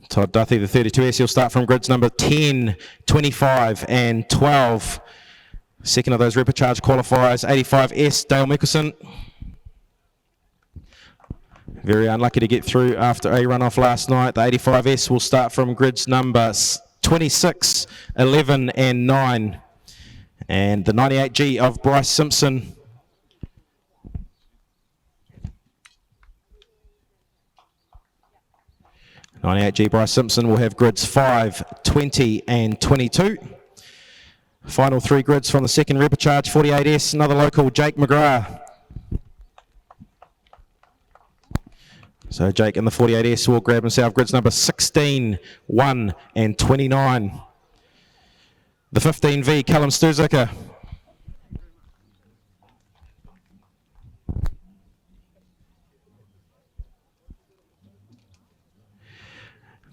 Todd Duthie, the 32S, he'll start from grids number 10, 25 and 12. Second of those Repechage qualifiers, 85S, Dale Mickelson. Very unlucky to get through after a runoff last night. The 85S will start from grids number 26, 11 and 9. And the 98G of Bryce Simpson. (98G) Bryce Simpson will have grids 5, 20 and 22. Final 3 grids from the second Repechage, 48S, another local, Jake McGrath. So Jake in the 48S will grab himself grids number 16, 1 and 29. The 15V, Callum Sturziker.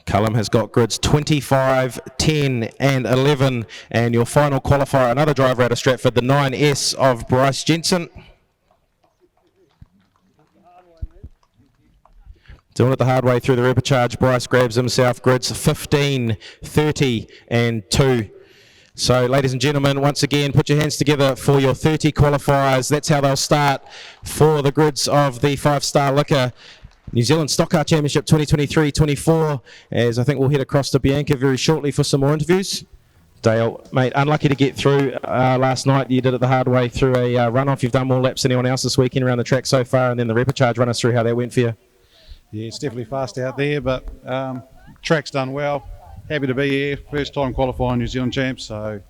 Callum has got grids 25, 10 and 11. And your final qualifier, another driver out of Stratford, the 9S of Bryce Jensen. Doing it the hard way through the Repechage, Bryce grabs himself grids 15, 30 and 2. So, ladies and gentlemen, once again, put your hands together for your 30 qualifiers. That's how they'll start for the grids of the 5-Star Liquor New Zealand Stockcar Championship 2023-24, as I think we'll head across to Bianca very shortly for some more interviews. Dale, mate, unlucky to get through last night. You did it the hard way through a runoff. You've done more laps than anyone else this weekend around the track so far, and then the Repechage. Run us through how that went for you. Yeah, it's definitely fast out there, but track's done well. Happy to be here. First time qualifying New Zealand champs, so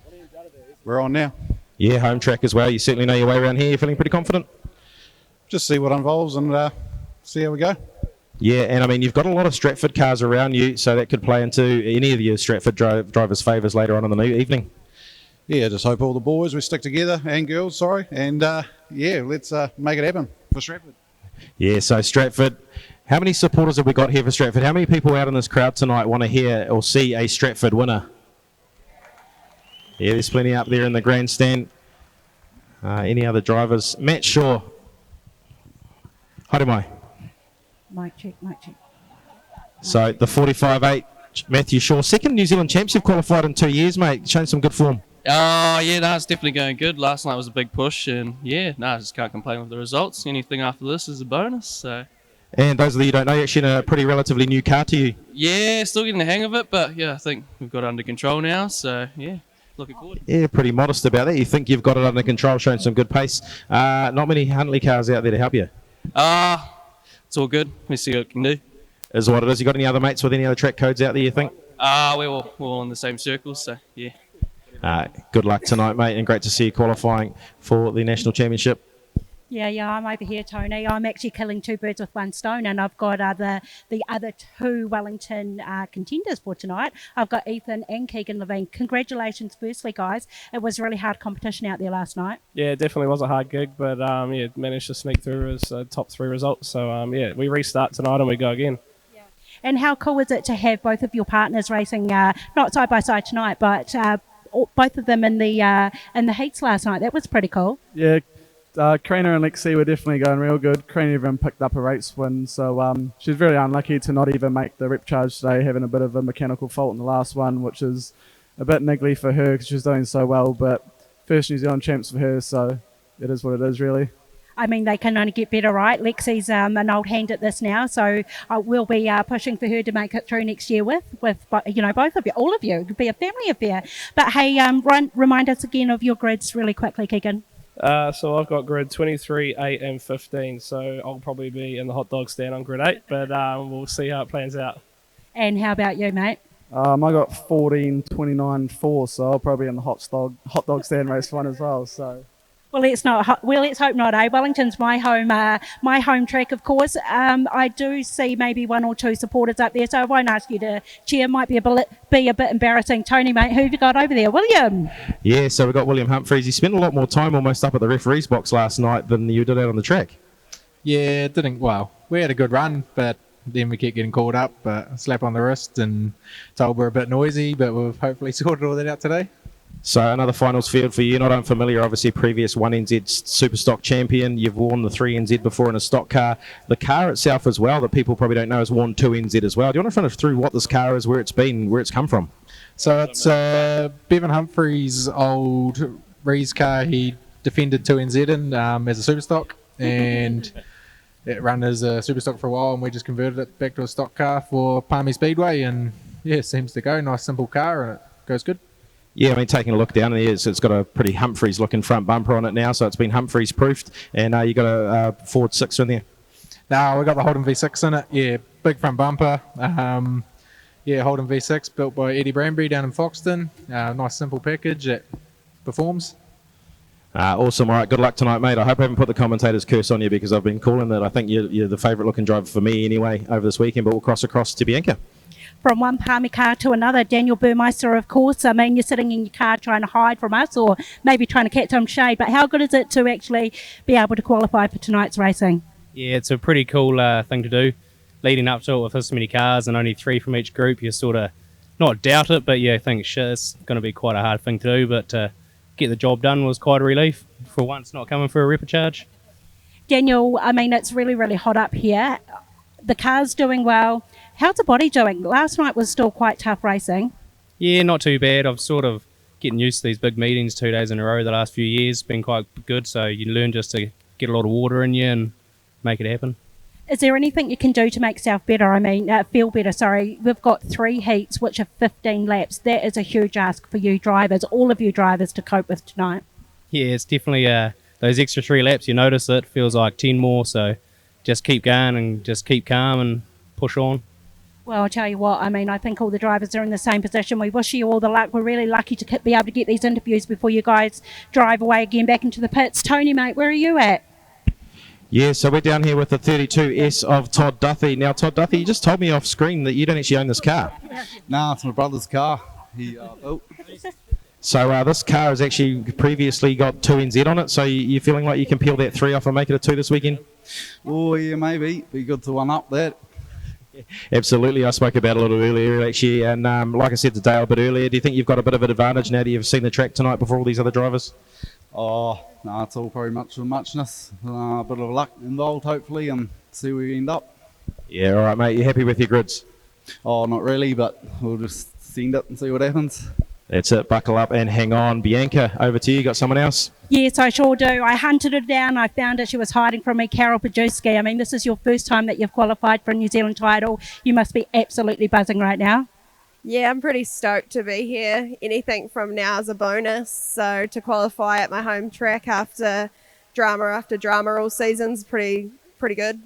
we're on now. Yeah, home track as well. You certainly know your way around here. You're feeling pretty confident? Just see what unfolds and see how we go. Yeah, and I mean, you've got a lot of Stratford cars around you, so that could play into any of your Stratford drivers' favours later on in the evening. Yeah, just hope all the boys, we stick together, and girls, sorry, and yeah, let's make it happen for Stratford. Yeah, so Stratford, how many supporters have we got here for Stratford? How many people out in this crowd tonight want to hear or see a Stratford winner? Yeah, there's plenty up there in the grandstand. Any other drivers? Matt Shaw. Haere mai. Mic check, mic check. So the 45.8, Matthew Shaw, second New Zealand champs. You've qualified in 2 years, mate. Showing some good form. Oh, yeah, no, it's definitely going good. Last night was a big push, and yeah, no, I just can't complain with the results. Anything after this is a bonus, so. And those of you who don't know, you're actually in a pretty relatively new car to you. Yeah, still getting the hang of it, but yeah, I think we've got it under control now, so yeah, looking forward. Yeah, pretty modest about that. You think you've got it under control, showing some good pace. Not many Huntley cars out there to help you. It's all good. We see what we can do. Is what it is. You got any other mates with any other track codes out there, you think? We're all in the same circles, so yeah. Good luck tonight, mate, and great to see you qualifying for the National Championship. Yeah, I'm over here, Tony. I'm actually killing two birds with one stone, and I've got the other two Wellington contenders for tonight. I've got Ethan and Keegan Levine. Congratulations, firstly, guys. It was really hard competition out there last night. Yeah, it definitely was a hard gig, but yeah, managed to sneak through as top 3 results. So yeah, we restart tonight and we go again. And how cool is it to have both of your partners racing, not side by side tonight, but both of them in the heats last night? That was pretty cool. Yeah. Krena and Lexi were definitely going real good. Krena even picked up a race win, so she's very unlucky to not even make the Repechage today, having a bit of a mechanical fault in the last one, which is a bit niggly for her because she's doing so well, but first New Zealand champs for her, so it is what it is, really. I mean, they can only get better, right? Lexi's an old hand at this now, so we'll be pushing for her to make it through next year with both of you, all of you. It'll be a family affair. But hey, remind us again of your grids really quickly, Keegan. So I've got grid 23, 8 and 15, so I'll probably be in the hot dog stand on grid 8, but we'll see how it plans out. And how about you, mate? I got 14, 29, 4, so I'll probably be in the hot dog stand race 1 as well. So. Well, let's hope not, eh? Wellington's my home track, of course. I do see maybe 1 or 2 supporters up there, so I won't ask you to cheer. Might be a bit embarrassing. Tony, mate, who have you got over there? William? Yeah, so we've got William Humphreys. He spent a lot more time almost up at the referee's box last night than you did out on the track. Yeah, we had a good run, but then we kept getting called up, a slap on the wrist and told we're a bit noisy, but we've hopefully sorted all that out today. So another finals field for you, not unfamiliar, obviously previous 1NZ Superstock champion. You've worn the 3NZ before in a stock car. The car itself as well, that people probably don't know, has worn 2NZ as well. Do you want to run us through what this car is, where it's been, where it's come from? So it's Bevan Humphrey's old Rees car. He defended 2NZ in as a Superstock, and it ran as a Superstock for a while, and we just converted it back to a stock car for Palmy Speedway, and yeah, it seems to go. Nice simple car, and it goes good. Yeah, I mean, taking a look down there, it's got a pretty Humphreys-looking front bumper on it now, so it's been Humphreys-proofed, and you got a Ford 6 in there. No, we got the Holden V6 in it. Yeah, big front bumper. Yeah, Holden V6 built by Eddie Branbury down in Foxton. Nice simple package. It performs. Awesome. All right, good luck tonight, mate. I hope I haven't put the commentator's curse on you because I've been calling that. I think you're the favourite-looking driver for me anyway over this weekend, but we'll cross across to Bianca. From one Palmy car to another, Daniel Burmeister, of course. I mean, you're sitting in your car trying to hide from us or maybe trying to catch some shade, but how good is it to actually be able to qualify for tonight's racing? Yeah, it's a pretty cool thing to do. Leading up to it with this many cars and only 3 from each group, you sort of not doubt it, but yeah, think shit, it's going to be quite a hard thing to do, but to get the job done was quite a relief. For once, not coming for a Repechage. Daniel, I mean, it's really, really hot up here. The car's doing well. How's the body doing? Last night was still quite tough racing. Yeah, not too bad. I've sort of getting used to these big meetings 2 days in a row the last few years. Been quite good, so you learn just to get a lot of water in you and make it happen. Is there anything you can do to make yourself better? I mean, feel better, sorry. We've got 3 heats, which are 15 laps. That is a huge ask for you drivers, all of you drivers, to cope with tonight. Yeah, it's definitely those extra 3 laps. You notice it feels like 10 more, so just keep going and just keep calm and push on. Well, I'll tell you what, I mean, I think all the drivers are in the same position. We wish you all the luck. We're really lucky to be able to get these interviews before you guys drive away again back into the pits. Tony, mate, where are you at? Yeah, so we're down here with the 32S of Todd Duthie. Now, Todd Duthie, you just told me off screen that you don't actually own this car. Nah, it's my brother's car. He built. So this car has actually previously got 2NZ on it, so you're feeling like you can peel that 3 off and make it a 2 this weekend? Oh, yeah, maybe. Be good to one up that. Absolutely. I spoke about it a little earlier, actually, and like I said to Dale a bit earlier, do you think you've got a bit of an advantage now that you've seen the track tonight before all these other drivers? Oh, no, it's all very much for muchness. A bit of luck involved, hopefully, and see where we end up. Yeah, all right, mate. You happy with your grids? Oh, not really, but we'll just send it and see what happens. That's it. Buckle up and hang on. Bianca, over to you. Got someone else? Yes, I sure do. I hunted her down. I found her. She was hiding from me, Carol Pajewski. I mean, this is your first time that you've qualified for a New Zealand title. You must be absolutely buzzing right now. Yeah, I'm pretty stoked to be here. Anything from now is a bonus. So to qualify at my home track after drama all season's pretty good.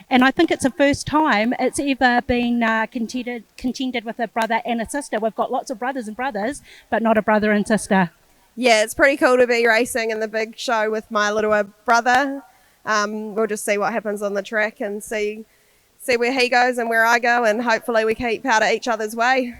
And I think it's the first time it's ever been contended with a brother and a sister. We've got lots of brothers and brothers, but not a brother and sister. Yeah, it's pretty cool to be racing in the big show with my little brother. We'll just see what happens on the track and see where he goes and where I go, and hopefully we keep out of each other's way.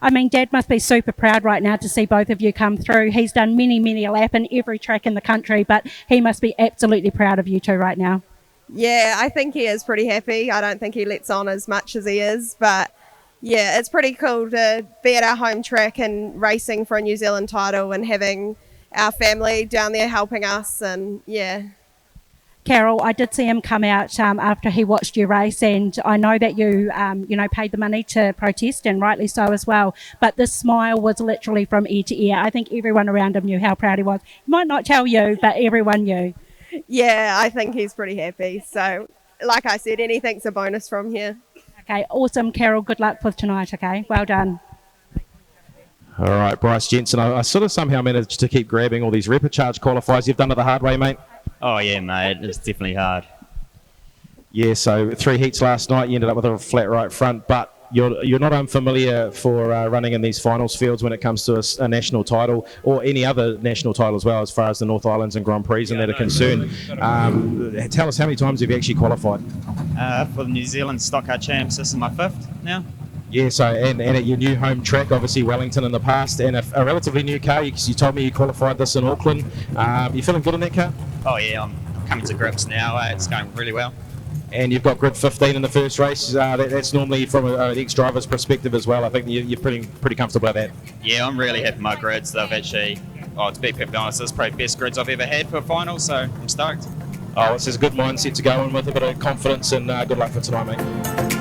I mean, Dad must be super proud right now to see both of you come through. He's done many a lap in every track in the country, but he must be absolutely proud of you two right now. Yeah, I think he is pretty happy. I don't think he lets on as much as he is, but yeah, it's pretty cool to be at our home track and racing for a New Zealand title and having our family down there helping us, and yeah. Carol, I did see him come out after he watched you race, and I know that you, paid the money to protest, and rightly so as well. But this smile was literally from ear to ear. I think everyone around him knew how proud he was. He might not tell you, but everyone knew. Yeah, I think he's pretty happy. So, like I said, anything's a bonus from here. Okay, awesome, Carol. Good luck with tonight, okay? Well done. All right, Bryce Jensen, I sort of somehow managed to keep grabbing all these Repechage qualifiers. You've done it the hard way, mate? Oh, yeah, mate. It's definitely hard. Yeah, so 3 heats last night. You ended up with a flat right front, but you're not unfamiliar for running in these finals fields when it comes to a national title or any other national title as well, as far as the North Islands and Grand Prix and that are concerned. Tell us, how many times have you actually qualified? For the New Zealand Stockcar Champs, this is my 5th now. Yeah, so and at your new home track, obviously Wellington in the past, and a relatively new car. You told me you qualified this in Auckland. You feeling good in that car? Oh, yeah, I'm coming to grips now. It's going really well. And you've got grid 15 in the first race. That's normally from an ex-driver's perspective as well. I think you're pretty comfortable with that. Yeah, I'm really happy with my grids. They've actually, to be perfectly honest, this is probably the best grids I've ever had for a final, so I'm stoked. Oh, this is a good mindset to go in with, a bit of confidence, and good luck for tonight, mate.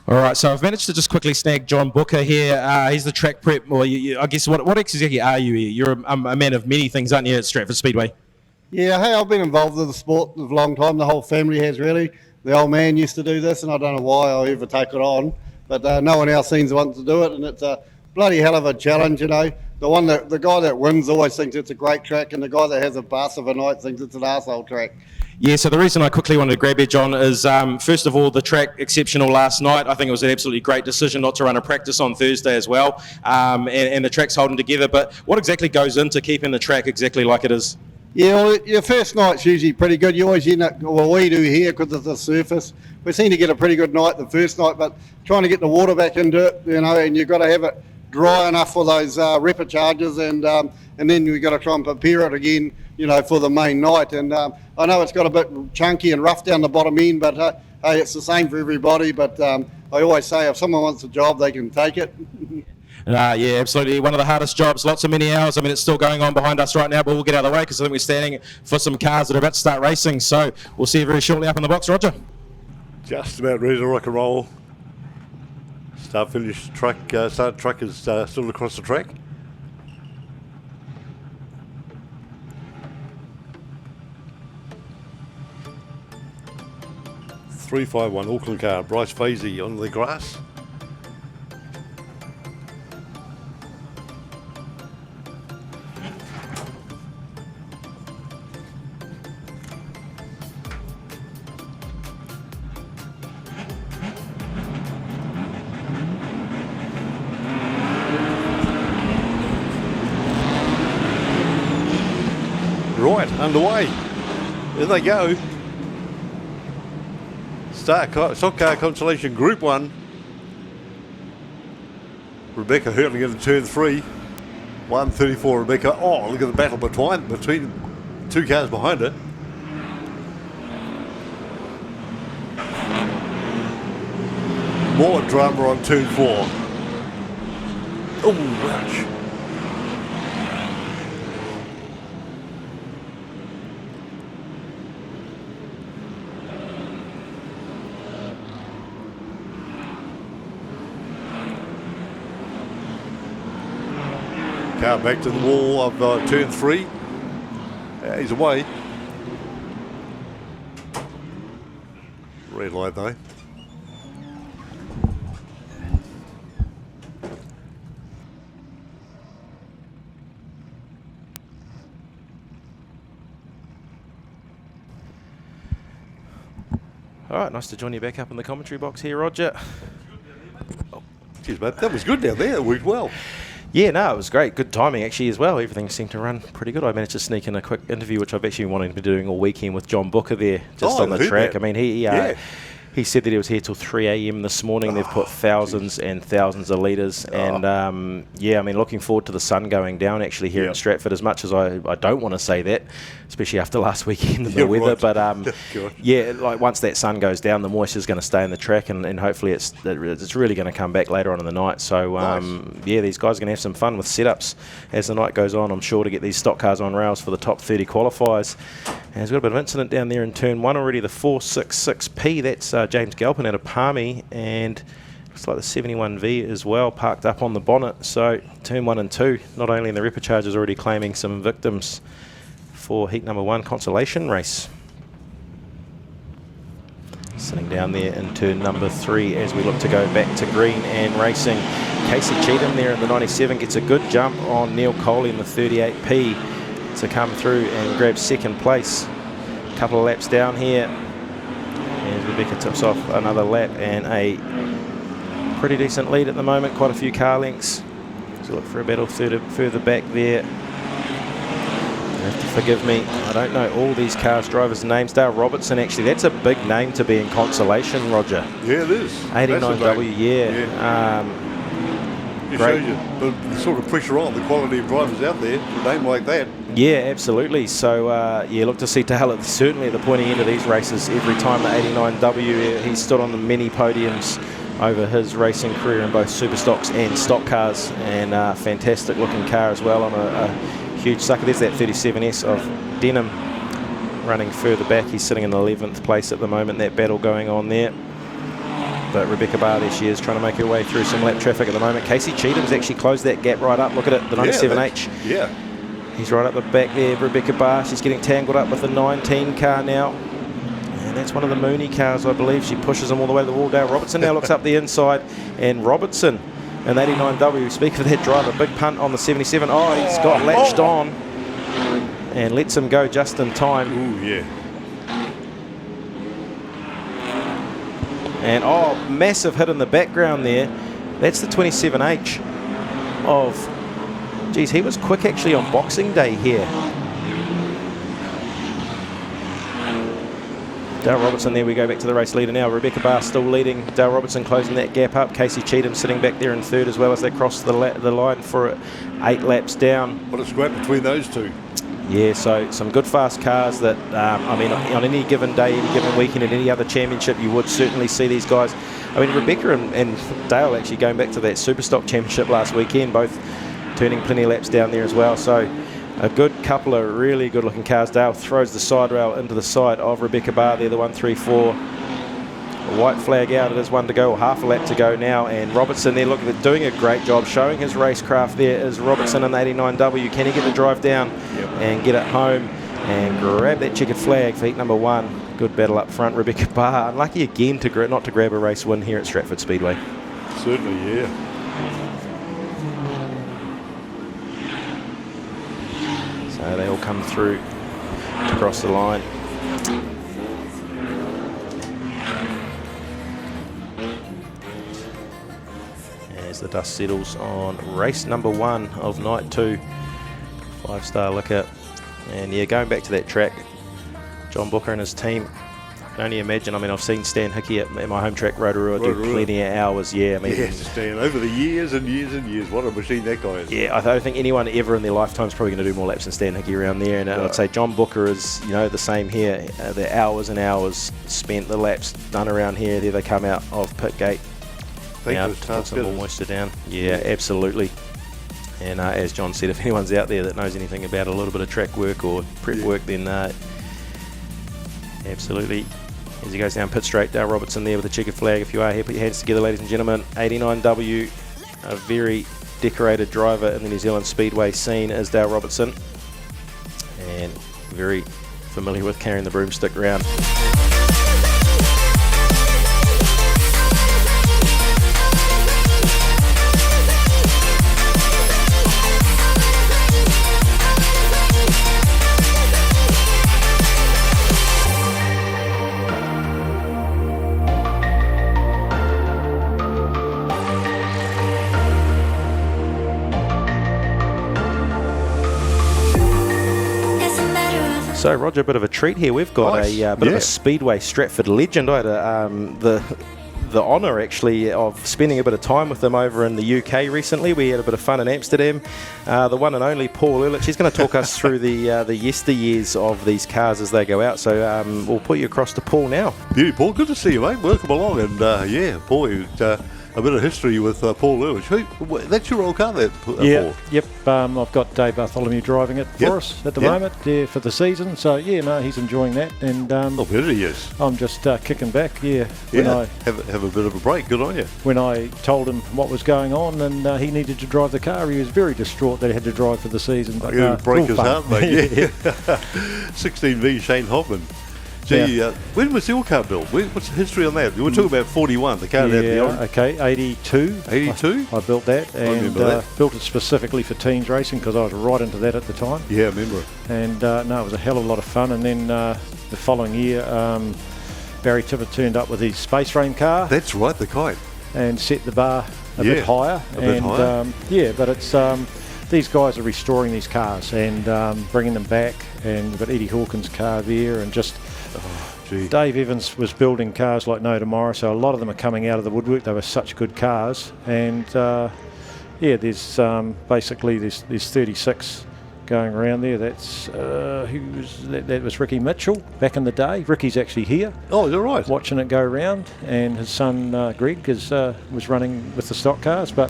All right, so I've managed to just quickly snag John Booker here. He's the track prep. Well, I guess what exactly are you here? You're a man of many things, aren't you, at Stratford Speedway? Yeah, hey, I've been involved with the sport for a long time. The whole family has, really. The old man used to do this, and I don't know why I ever take it on, but no one else seems to want to do it, and it's a bloody hell of a challenge, you know. The guy that wins always thinks it's a great track, and the guy that has a bus of a night thinks it's an arsehole track. Yeah, so the reason I quickly wanted to grab you, John, is first of all, the track exceptional last night. I think it was an absolutely great decision not to run a practice on Thursday as well, and the track's holding together. But what exactly goes into keeping the track exactly like it is? Yeah, well, your first night's usually pretty good. You always end up, well, we do here because it's the surface. We seem to get a pretty good night the first night, but trying to get the water back into it, you know, and you've got to have it dry enough for those repechages, and then we've got to try and prepare it again, you know, for the main night. And I know it's got a bit chunky and rough down the bottom end, but hey, it's the same for everybody. But I always say if someone wants a job, they can take it. Yeah, absolutely. One of the hardest jobs, lots of many hours. I mean, it's still going on behind us right now, but we'll get out of the way because I think we're standing for some cars that are about to start racing. So we'll see you very shortly up in the box, Roger. Just about ready to rock and roll. Start-finish truck. Truck is still across the track. .351 Auckland car. Bryce Fazy on the grass. Right, underway. There they go. Stockcar Consolation Group 1. Rebecca hurtling into turn 3. 134 Rebecca. Oh, look at the battle between two cars behind her. More drama on turn 4. Oh, ouch. Car back to the wall of turn 3. He's away. Red light though. All right, nice to join you back up in the commentary box here, Roger. Oh, geez, mate, that was good down there. It worked well. Yeah, no, it was great. Good timing, actually, as well. Everything seemed to run pretty good. I managed to sneak in a quick interview, which I've actually been wanting to be doing all weekend with John Booker there, just on the track. That. I mean, he said that he was here till 3 a.m. this morning. They've put thousands and thousands of litres. And, yeah, I mean, looking forward to the sun going down, actually, here in Stratford, as much as I don't want to say that, especially after last weekend and the weather. Right. But, yeah, like once that sun goes down, the moisture's going to stay in the track, and hopefully it's really going to come back later on in the night. So, yeah, these guys are going to have some fun with setups as the night goes on, I'm sure, to get these stock cars on rails for the top 30 qualifiers. And there's got a bit of incident down there in turn 1 already, the 466P. That's James Galpin out of Palmy, and looks like the 71V as well, parked up on the bonnet. So turn 1 and 2, not only in the Repechage, is already claiming some victims for heat number 1 Consolation race. Sitting down there in turn number 3 as we look to go back to green and racing. Casey Cheatham there in the 97 gets a good jump on Neil Coley in the 38P to come through and grab second place. A couple of laps down here as Rebecca tips off another lap, and a pretty decent lead at the moment, quite a few car lengths. So look for a battle further back there. You have to forgive me, I don't know all these cars' drivers' names. Dale Robertson, actually, that's a big name to be in Consolation, Roger. Yeah, it is. 89W, yeah. It shows you the sort of pressure on, the quality of drivers out there, a name like that. Yeah, absolutely. So, yeah, look to see Dale certainly at the pointy end of these races. Every time the 89W, he stood on the many podiums over his racing career in both super stocks and stock cars, and fantastic looking car as well on a huge sucker. There's that 37S of Denham running further back. He's sitting in 11th place at the moment, that battle going on there. But Rebecca Barr, there she is, trying to make her way through some lap traffic at the moment. Casey Cheatham's actually closed that gap right up. Look at it, the 97H. Yeah. He's right up the back there, Rebecca Barr. She's getting tangled up with the 19 car now. And that's one of the Mooney cars, I believe. She pushes him all the way to the wall. Dale Robertson now looks up the inside. And Robertson, an 89W, speak of that driver, big punt on the 77. Oh, he's got latched on and lets him go just in time. Ooh, yeah. And massive hit in the background there. That's the 27H of... Geez, he was quick actually on Boxing Day here. Dale Robertson, there we go, back to the race leader now. Rebecca Barr still leading. Dale Robertson closing that gap up. Casey Cheatham sitting back there in third as well as they cross the line for 8 laps down. What a scrap between those two. Yeah, so some good fast cars that, I mean, on any given day, any given weekend, at any other championship, you would certainly see these guys. I mean, Rebecca and Dale actually going back to that Superstock Championship last weekend, both turning plenty of laps down there as well. So a good couple of really good looking cars. Dale throws the side rail into the side of Rebecca Barr there, the 134. A white flag out, it is one to go, or half a lap to go now. And Robertson there, look, doing a great job, showing his racecraft there is Robertson in the 89W. Can he get the drive down and get it home and grab that checkered flag for heat number 1? Good battle up front. Rebecca Barr, unlucky again not to grab a race win here at Stratford Speedway. Certainly, yeah. So they all come through to cross the line. As the dust settles on race number 1 of night 2. 5-star liquor. And yeah, going back to that track, John Booker and his team, I can only imagine. I mean, I've seen Stan Hickey at my home track, Rotorua, do plenty of hours. Yeah, I mean, yes, Stan, over the years and years and years, what a machine that guy is. Yeah, I don't think anyone ever in their lifetime is probably going to do more laps than Stan Hickey around there. And I'd say John Booker is, the same here. The hours and hours spent, the laps done around here. There they come out of pit gate. Now to put some more moisture down. Yeah, absolutely. And as John said, if anyone's out there that knows anything about a little bit of track work or prep work, then absolutely. As he goes down pit straight, Dale Robertson there with a checkered flag. If you are here, put your hands together, ladies and gentlemen. 89W, a very decorated driver in the New Zealand Speedway scene is Dale Robertson. And very familiar with carrying the broomstick around. So, Roger, a bit of a treat here. We've got a bit of a Speedway Stratford legend. I had the honour, actually, of spending a bit of time with them over in the UK recently. We had a bit of fun in Amsterdam. The one and only Paul Ehrlich. He's going to talk us through the yesteryears of these cars as they go out. So we'll put you across to Paul now. Yeah, Paul, good to see you, mate. Welcome along. And boy, a bit of history with Paul Lewis. That's your old car there, Paul? Yep. I've got Dave Bartholomew driving it for us at the moment for the season. So, he's enjoying that. And better he is. I'm just kicking back, When I have a bit of a break. Good on you. When I told him what was going on and he needed to drive the car, he was very distraught that he had to drive for the season. But break his heart, mate. 16V Shane Hoffman. Gee, when was your car built? What's the history on that? You were talking about 41, the car that had the orange. Okay, 82. 82? I built that and built it specifically for teens racing because I was right into that at the time. Yeah, I remember it. And it was a hell of a lot of fun. And then the following year, Barry Tippett turned up with his Space Frame car. That's right, the kite. And set the bar a bit higher. But it's... these guys are restoring these cars and bringing them back, and we've got Eddie Hawkins' car there, and just Dave Evans was building cars like no tomorrow, so a lot of them are coming out of the woodwork. They were such good cars, and there's basically there's 36 going around there. That's that was Ricky Mitchell back in the day. Ricky's actually here. Oh, you're right. Watching it go around, and his son Greg was running with the stock cars, but.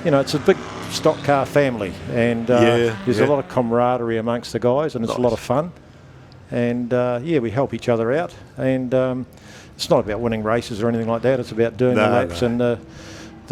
It's a big stock car family, and there's a lot of camaraderie amongst the guys, and it's a lot of fun. And we help each other out. And it's not about winning races or anything like that. It's about doing the laps and the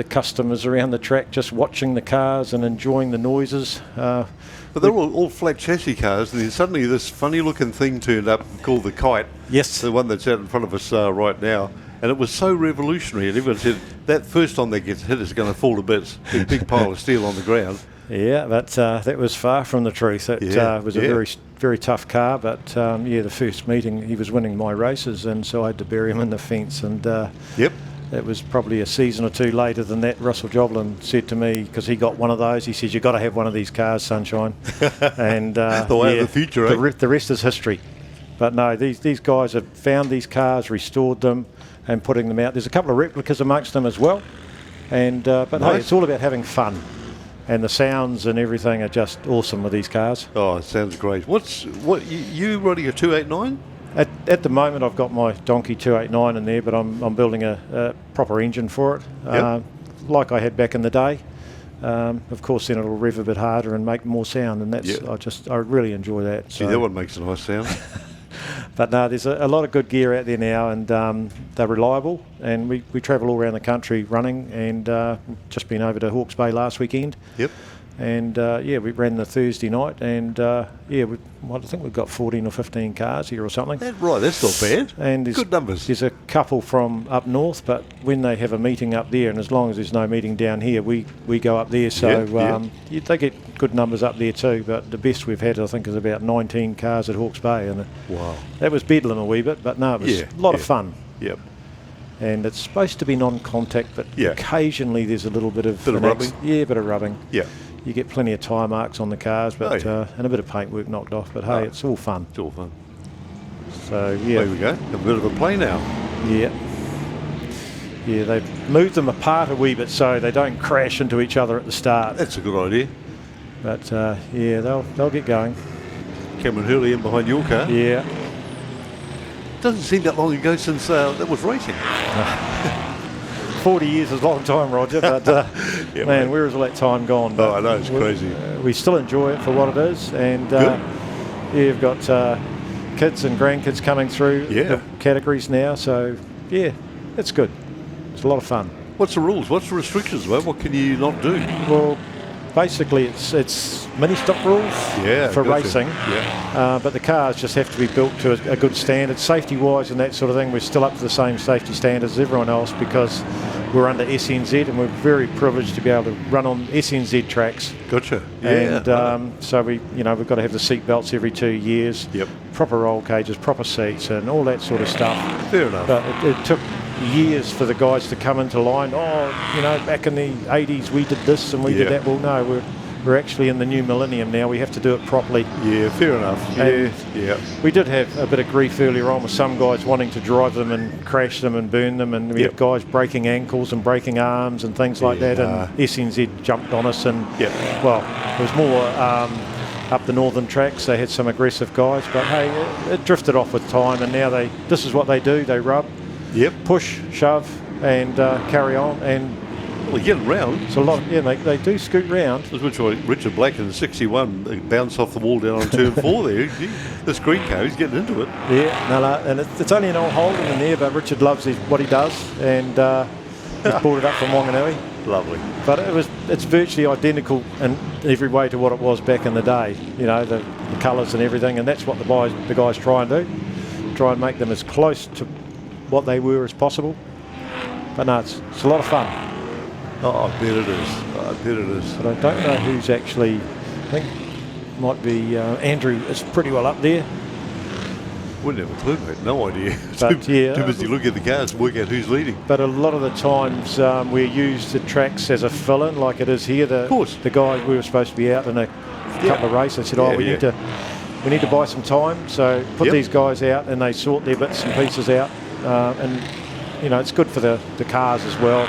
customers around the track just watching the cars and enjoying the noises. But they're all flat chassis cars, and then suddenly this funny-looking thing turned up called the Kite. Yes. The one that's out in front of us right now. And it was so revolutionary, and everyone said, that first time that gets hit is going to fall to bits. A big pile of steel on the ground. Yeah, but that was far from the truth. It was a very, very tough car, but the first meeting he was winning my races, and so I had to bury him in the fence. And it was probably a season or two later than that. Russell Joblin said to me, because he got one of those, he says, "You've got to have one of these cars, Sunshine." And the way of the future, the rest is history. But no, these guys have found these cars, restored them, and putting them out. There's a couple of replicas amongst them as well. And but hey, it's all about having fun. And the sounds and everything are just awesome with these cars. Oh, it sounds great. You running a 289? At the moment, I've got my Donkey 289 in there, but I'm building a proper engine for it, like I had back in the day. Of course, then it'll rev a bit harder and make more sound, and that's I really enjoy that. Gee, that one makes a nice sound. But no, there's a lot of good gear out there now, and they're reliable. And we travel all around the country running, and just been over to Hawke's Bay last weekend. Yep. And we ran the Thursday night, and I think we've got 14 or 15 cars here or something. Right, that's not bad. And good numbers. There's a couple from up north, but when they have a meeting up there, and as long as there's no meeting down here, we go up there. So they get good numbers up there too. But the best we've had, I think, is about 19 cars at Hawke's Bay, and wow, that was bedlam a wee bit, but no, it was a lot of fun. Yep. And it's supposed to be non-contact, but occasionally there's a little bit of rubbing. Yeah, a bit of rubbing. Yeah. You get plenty of tyre marks on the cars, but and a bit of paintwork knocked off. But hey, it's all fun. It's all fun. So there we go. A bit of a play now. Yeah. Yeah, they've moved them apart a wee bit so they don't crash into each other at the start. That's a good idea. But they'll get going. Cameron Hurley in behind your car. Yeah. Doesn't seem that long ago since that was racing. 40 years is a long time, Roger, but man, where has all that time gone? But I know, it's crazy. We still enjoy it for what it is, and you've got kids and grandkids coming through the categories now, so it's good. It's a lot of fun. What's the rules? What's the restrictions, mate? What can you not do? Well, basically it's mini stock rules for racing, but the cars just have to be built to a good standard, safety wise and that sort of thing. We're still up to the same safety standards as everyone else because we're under SNZ, and we're very privileged to be able to run on SNZ tracks. Gotcha. And so we've got to have the seat belts every 2 years, proper roll cages, proper seats, and all that sort of stuff. Fair enough. But it took years for the guys to come into line. Back in the 80s we did this and we did that. Well, no, we're actually in the new millennium now. We have to do it properly. Yeah, fair enough. We did have a bit of grief earlier on with some guys wanting to drive them and crash them and burn them, and we had guys breaking ankles and breaking arms and things like that, and SNZ jumped on us, and well, it was more up the northern tracks. They had some aggressive guys, but hey, it drifted off with time, and now this is what they do. They rub, push, shove, and carry on, and well, they get around. It's a lot. They do scoot round. Which Richard Black in the 61 they bounced off the wall down on turn 4 there. This green car, he's getting into it. Yeah, and it's only an old Holden in there, but Richard loves what he does, and he's brought it up from Wanganui. Lovely. But it's virtually identical in every way to what it was back in the day. The colours and everything, and that's what the guys try and do. Try and make them as close to what they were as possible. But no, it's a lot of fun. Oh, I bet it is. But I don't know who's actually. I think it might be Andrew is pretty well up there. Wouldn't have a clue, mate. No idea. But too busy looking at the cars to work out who's leading. But a lot of the times we use the tracks as a fill-in, like it is here. Of course. The guy, we were supposed to be out in a couple of races. Said, we need to buy some time. So put these guys out, and they sort their bits and pieces out, and it's good for the cars as well.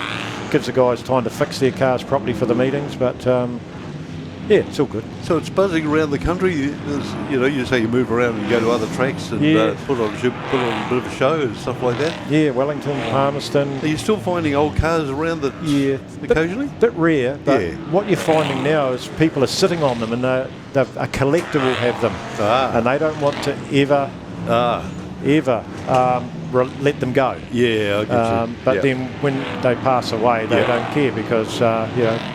Gives the guys time to fix their cars properly for the meetings, but it's all good. So it's buzzing around the country. You say you move around and go to other tracks and put on a bit of a show and stuff like that. Yeah, Wellington, Palmerston. Are you still finding old cars around occasionally? Bit rare, but what you're finding now is people are sitting on them, and a collector will have them, and they don't want to ever let them go. Yeah, I get you. But Yeah. then when they pass away, they Yeah. don't care because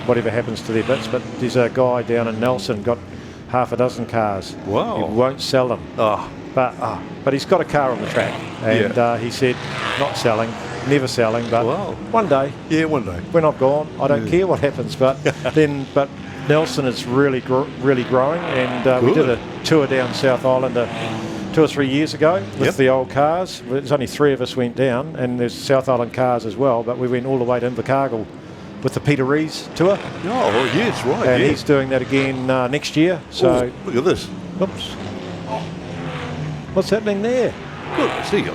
whatever happens to their bits. But there's a guy down in Nelson got half a dozen cars. Wow. He won't sell them. But he's got a car on the track, and he said not selling, never selling. But one day, one day when I've gone, I don't care what happens. But but Nelson is really growing, and we did a tour down South Island 2 or 3 years ago with the old cars. There's only 3 of us went down, and there's South Island cars as well. But we went all the way to Invercargill with the Peter Rees tour. Oh, yes, right. And yeah. he's doing that again next year. So look at this. Oops. What's happening there? Good, I see you.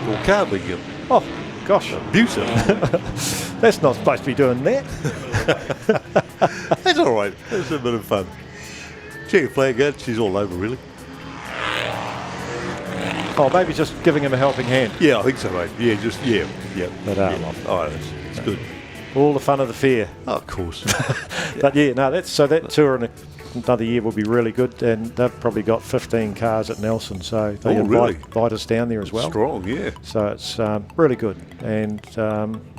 Or can't be good. Oh, gosh. Abusive. That's not supposed to be doing that. That's all right. That's a bit of fun. Check your flag out. She's all over, really. Oh, maybe just giving him a helping hand. Yeah, I think so, mate. Yeah, But, Oh, it's good. All the fun of the fair. Oh, of course. But that tour in another year will be really good, and they've probably got 15 cars at Nelson, so they invite us down there as well. Strong, yeah. So it's really good, and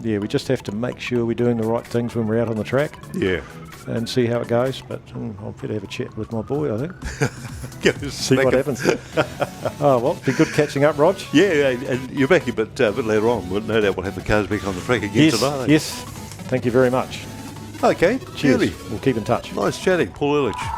we just have to make sure we're doing the right things when we're out on the track. Yeah. And see how it goes, but I'll better have a chat with my boy, I think. See what happens. Oh, well, be good catching up, Rog. Yeah, and you're back a bit later on. But no doubt we'll have the cars back on the track again tonight. Yes, thank you very much. Okay, cheers. Really. We'll keep in touch. Nice chatting, Paul Illich.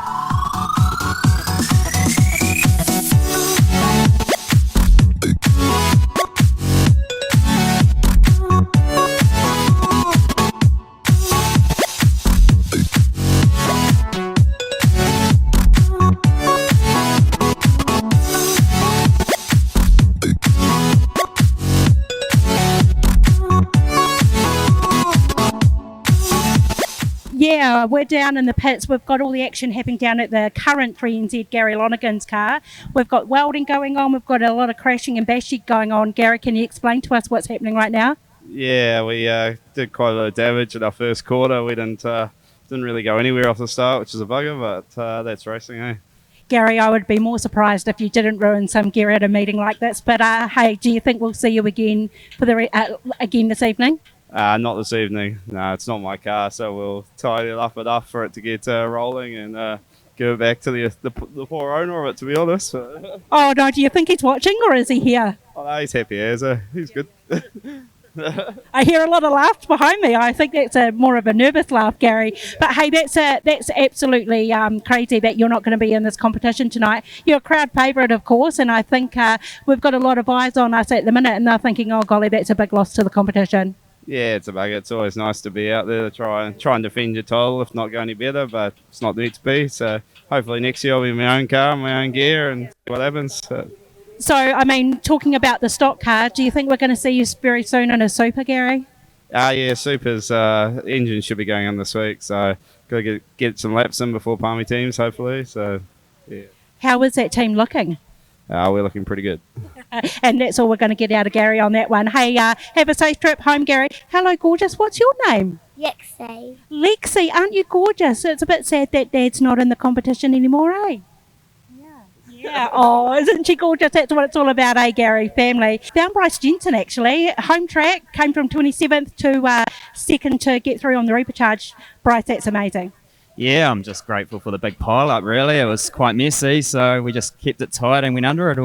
Yeah, we're down in the pits. We've got all the action happening down at the current 3NZ Gary Lonergan's car. We've got welding going on. We've got a lot of crashing and bashing going on. Gary, can you explain to us what's happening right now? Yeah, we did quite a lot of damage in our first quarter. We didn't really go anywhere off the start, which is a bugger, but that's racing, eh? Gary, I would be more surprised if you didn't ruin some gear at a meeting like this. But hey, do you think we'll see you again for again this evening? Not this evening. No, it's not my car, so we'll tidy it up enough for it to get rolling and give it back to the poor owner of it, to be honest. Oh, no, do you think he's watching or is he here? Oh, no, he's happy as he's good. I hear a lot of laughs behind me. I think that's more of a nervous laugh, Gary. But hey, that's absolutely crazy that you're not going to be in this competition tonight. You're a crowd favourite, of course, and I think we've got a lot of eyes on us at the minute, and they're thinking, oh, golly, that's a big loss to the competition. Yeah, it's a bugger. It's always nice to be out there to try and defend your title, if not go any better, but it's not meant to be. So hopefully next year I'll be in my own car, my own gear, and see what happens. So, I mean, talking about the stock car, do you think we're going to see you very soon in a super, Gary? Yeah, Super's engine should be going on this week, so got to get some laps in before Palmy teams, hopefully. So, yeah. How is that team looking? We're looking pretty good. And that's all we're going to get out of Gary on that one. Hey, have a safe trip home, Gary. Hello, gorgeous. What's your name? Lexi. Lexi, aren't you gorgeous? It's a bit sad that Dad's not in the competition anymore, eh? Yeah. Oh, isn't she gorgeous? That's what it's all about, eh, Gary? Family. Found Bryce Jensen, actually. Home track. Came from 27th to second to get through on the Repechage. Bryce, that's amazing. Yeah, I'm just grateful for the big pile-up, really. It was quite messy, so we just kept it tight and went under it,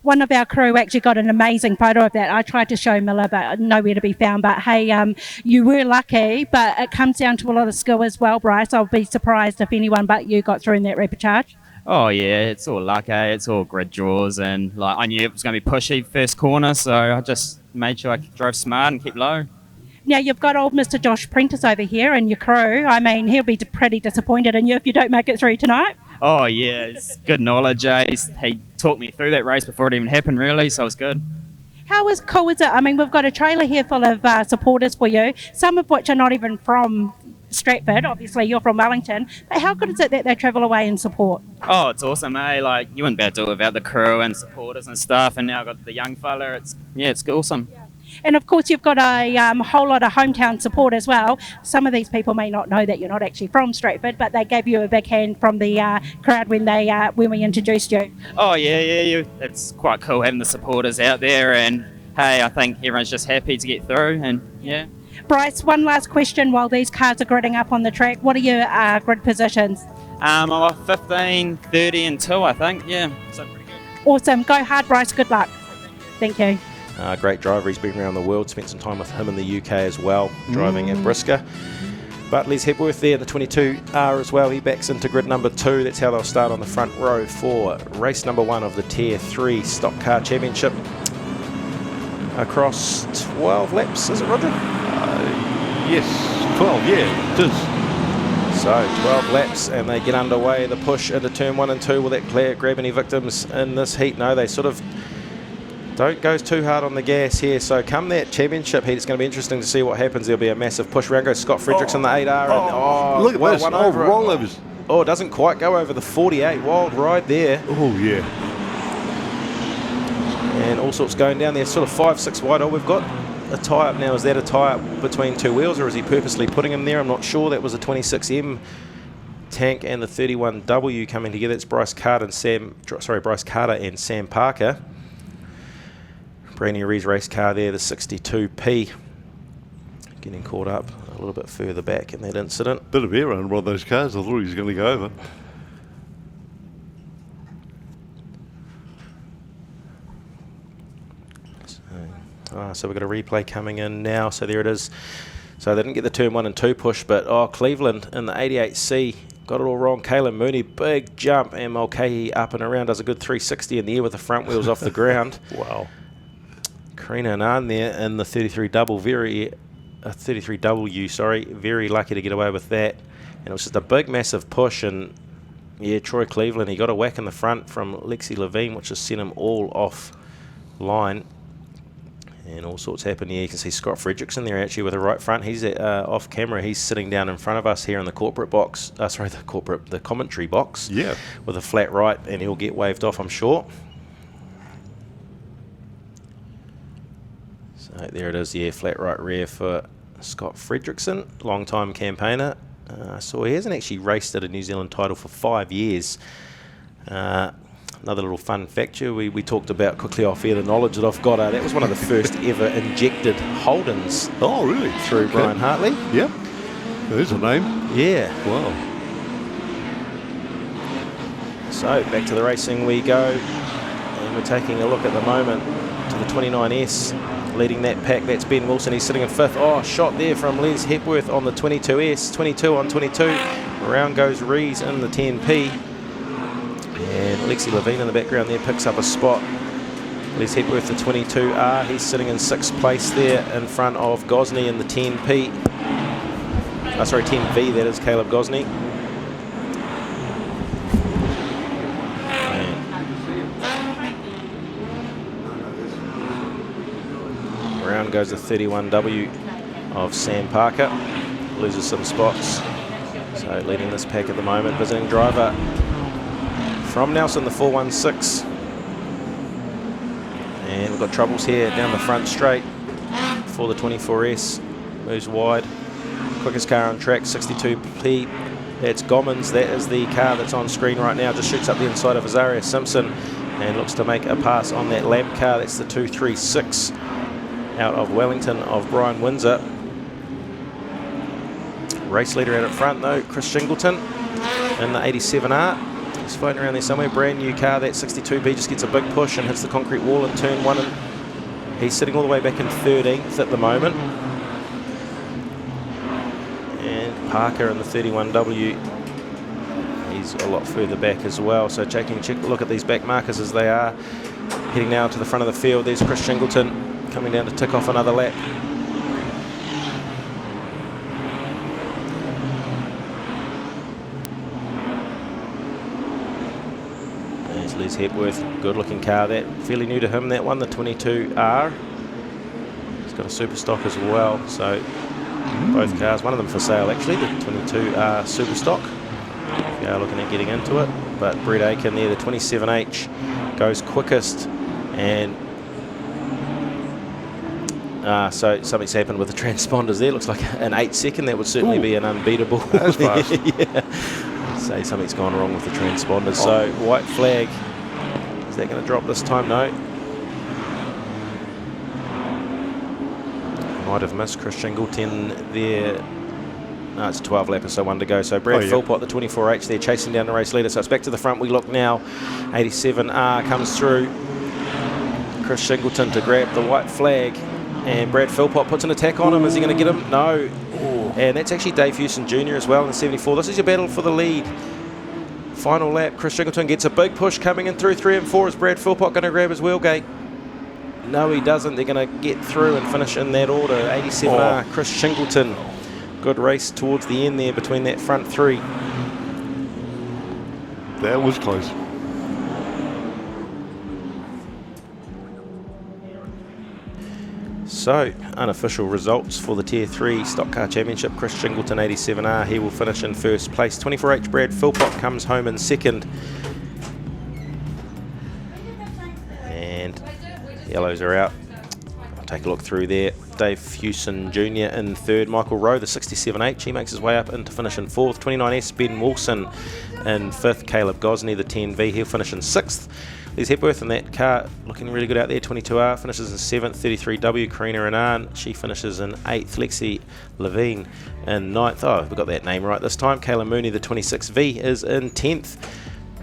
One of our crew actually got an amazing photo of that. I tried to show Miller, but nowhere to be found. But hey, you were lucky, but it comes down to a lot of skill as well, Bryce. I'll be surprised if anyone but you got through in that Repechage. Oh, yeah, it's all luck, eh? It's all grid draws, and I knew it was going to be pushy first corner, so I just made sure I drove smart and kept low. Now, you've got old Mr. Josh Prentice over here and your crew. I mean, he'll be pretty disappointed in you if you don't make it through tonight. Oh, yeah, it's good knowledge, eh? He talked me through that race before it even happened, really, so it's good. How cool is it? I mean, we've got a trailer here full of supporters for you, some of which are not even from Stratford. Obviously, you're from Wellington. But how good is it that they travel away and support? Oh, it's awesome, eh? You wouldn't be able to do it without the crew and supporters and stuff, and now I've got the young fella. It's awesome. And of course, you've got a whole lot of hometown support as well. Some of these people may not know that you're not actually from Stratford, but they gave you a big hand from the crowd when we introduced you. Oh yeah. It's quite cool having the supporters out there, and hey, I think everyone's just happy to get through, and yeah. Bryce, one last question while these cars are gridding up on the track. What are your grid positions? I'm off 15, 30 and 2, I think. Yeah, so pretty good. Awesome. Go hard, Bryce. Good luck. Thank you. Great driver. He's been around the world. Spent some time with him in the UK as well, driving at Brisker. But Les Hepworth there, the 22R as well. He backs into grid number 2. That's how they'll start on the front row for race number 1 of the Tier 3 Stockcar Championship. Across 12 laps, is it, Roger? Yes, 12, yeah, it is. So 12 laps and they get underway. The push into turn 1 and 2. Will that grab any victims in this heat? No, they sort of don't go too hard on the gas here. So come that championship heat, it's going to be interesting to see what happens. There'll be a massive push. Around goes Scott Fredericks in the 8R. Look at those rollovers. Oh, it doesn't quite go over the 48. Wild ride there. Oh, yeah. And all sorts going down there. Sort of 5-6 wide. Oh, we've got a tie-up now. Is that a tie-up between two wheels, or is he purposely putting him there? I'm not sure. That was a 26M tank and the 31W coming together. It's Bryce Carter and Sam Parker. Brand new race car there, the 62P. Getting caught up a little bit further back in that incident. Bit of air on one of those cars. I thought he was going to go over. So we've got a replay coming in now. So there it is. So they didn't get the turn 1 and 2 push, but Cleveland in the 88C got it all wrong. Kayla Mooney, big jump, and Mulcahy up and around, does a good 360 in the air with the front wheels off the ground. Wow. Karina Anand there in the 33W, very lucky to get away with that. And it was just a big, massive push, and yeah, Troy Cleveland, he got a whack in the front from Lexi Levine, which has sent him all off line. And all sorts happen here. You can see Scott Fredericks in there actually with a right front. He's off camera. He's sitting down in front of us here in the corporate box. The commentary box. Yeah. With a flat right, and he'll get waved off, I'm sure. So there it is. Yeah, flat right rear for Scott Fredrickson, long-time campaigner. So he hasn't actually raced at a New Zealand title for 5 years. Another little fun fact here, we talked about quickly off air the knowledge that I've got. That was one of the first ever injected Holdens. Oh, really? Through Brian Hartley. Yep. There's a name. Yeah. Wow. So back to the racing we go. And we're taking a look at the moment to the 29S. Leading that pack, that's Ben Wilson. He's sitting in 5th. Oh, shot there from Les Hepworth on the 22S. 22 on 22. Around goes Rees in the 10P. And Lexi Levine in the background there picks up a spot. Les Hepworth, the 22R, he's sitting in 6th place there in front of Gosney in the 10P. 10V, that is Caleb Gosney. And around goes the 31W of Sam Parker. Loses some spots. So leading this pack at the moment, visiting driver from Nelson, the 416. And we've got troubles here down the front straight for the 24S. Moves wide. Quickest car on track, 62P. That's Gommans. That is the car that's on screen right now. Just shoots up the inside of Azaria Simpson and looks to make a pass on that lamp car. That's the 236 out of Wellington of Brian Windsor. Race leader out at front though, Chris Shingleton in the 87R. He's floating around there somewhere. Brand new car, that 62B just gets a big push and hits the concrete wall in turn 1. And he's sitting all the way back in 13th at the moment. And Parker in the 31W, he's a lot further back as well. So taking a look at these back markers as they are heading now to the front of the field. There's Chris Shingleton coming down to tick off another lap. Les Hepworth, good looking car, that fairly new to him, that one, the 22R. He's got a super stock as well, so both cars, one of them for sale actually, the 22R super stock, if you are looking at getting into it. But Brett Aiken there, the 27H, goes quickest, and So something's happened with the transponders there. Looks like an 8-second. That would certainly be an unbeatable. That's fast. Yeah. Say something's gone wrong with the transponders. So white flag. Is that going to drop this time? No. Might have missed Chris Shingleton there. No, it's a 12 lap or so, one to go. So Brad Philpott, the 24H there, chasing down the race leader. So it's back to the front. We look now. 87R comes through. Chris Shingleton to grab the white flag. And Brad Philpott puts an attack on him. Is he going to get him? No. And that's actually Dave Hewson Jr. as well in the 74. This is your battle for the lead. Final lap. Chris Shingleton gets a big push coming in through 3 and 4. Is Brad Philpott going to grab his wheelgate? No, he doesn't. They're going to get through and finish in that order. 87R, Chris Shingleton. Good race towards the end there between that front 3. That was close. So, unofficial results for the Tier 3 Stock Car Championship. Chris Shingleton, 87R, he will finish in first place. 24H Brad Philpott comes home in second. And yellows are out. I'll take a look through there. Dave Hewson Jr. in third. Michael Rowe, the 67H, he makes his way up in to finish in fourth. 29S, Ben Wilson in fifth. Caleb Gosney, the 10V, he'll finish in sixth. There's Hepworth in that car, looking really good out there. 22R finishes in 7th. 33W, Karina Renan, she finishes in 8th. Lexi Levine in 9th. Oh, we got that name right this time. Kayla Mooney, the 26V, is in 10th.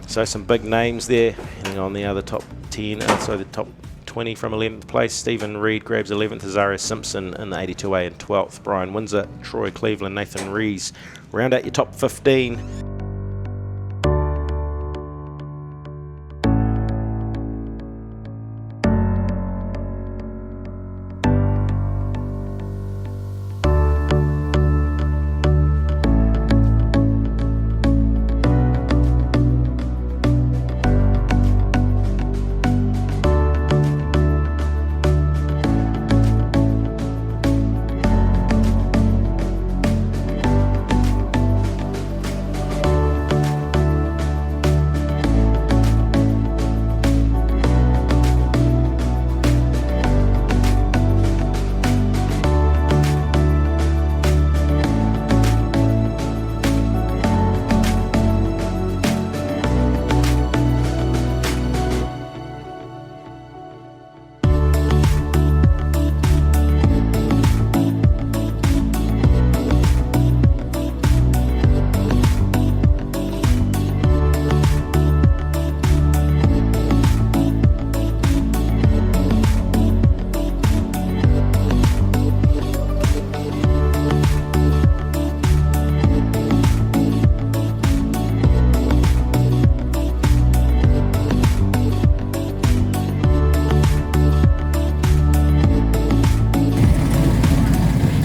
So some big names there. And on the other top 10, so the top 20 from 11th place. Stephen Reed grabs 11th. Azaria Simpson in the 82A in 12th. Brian Windsor, Troy Cleveland, Nathan Rees. Round out your top 15.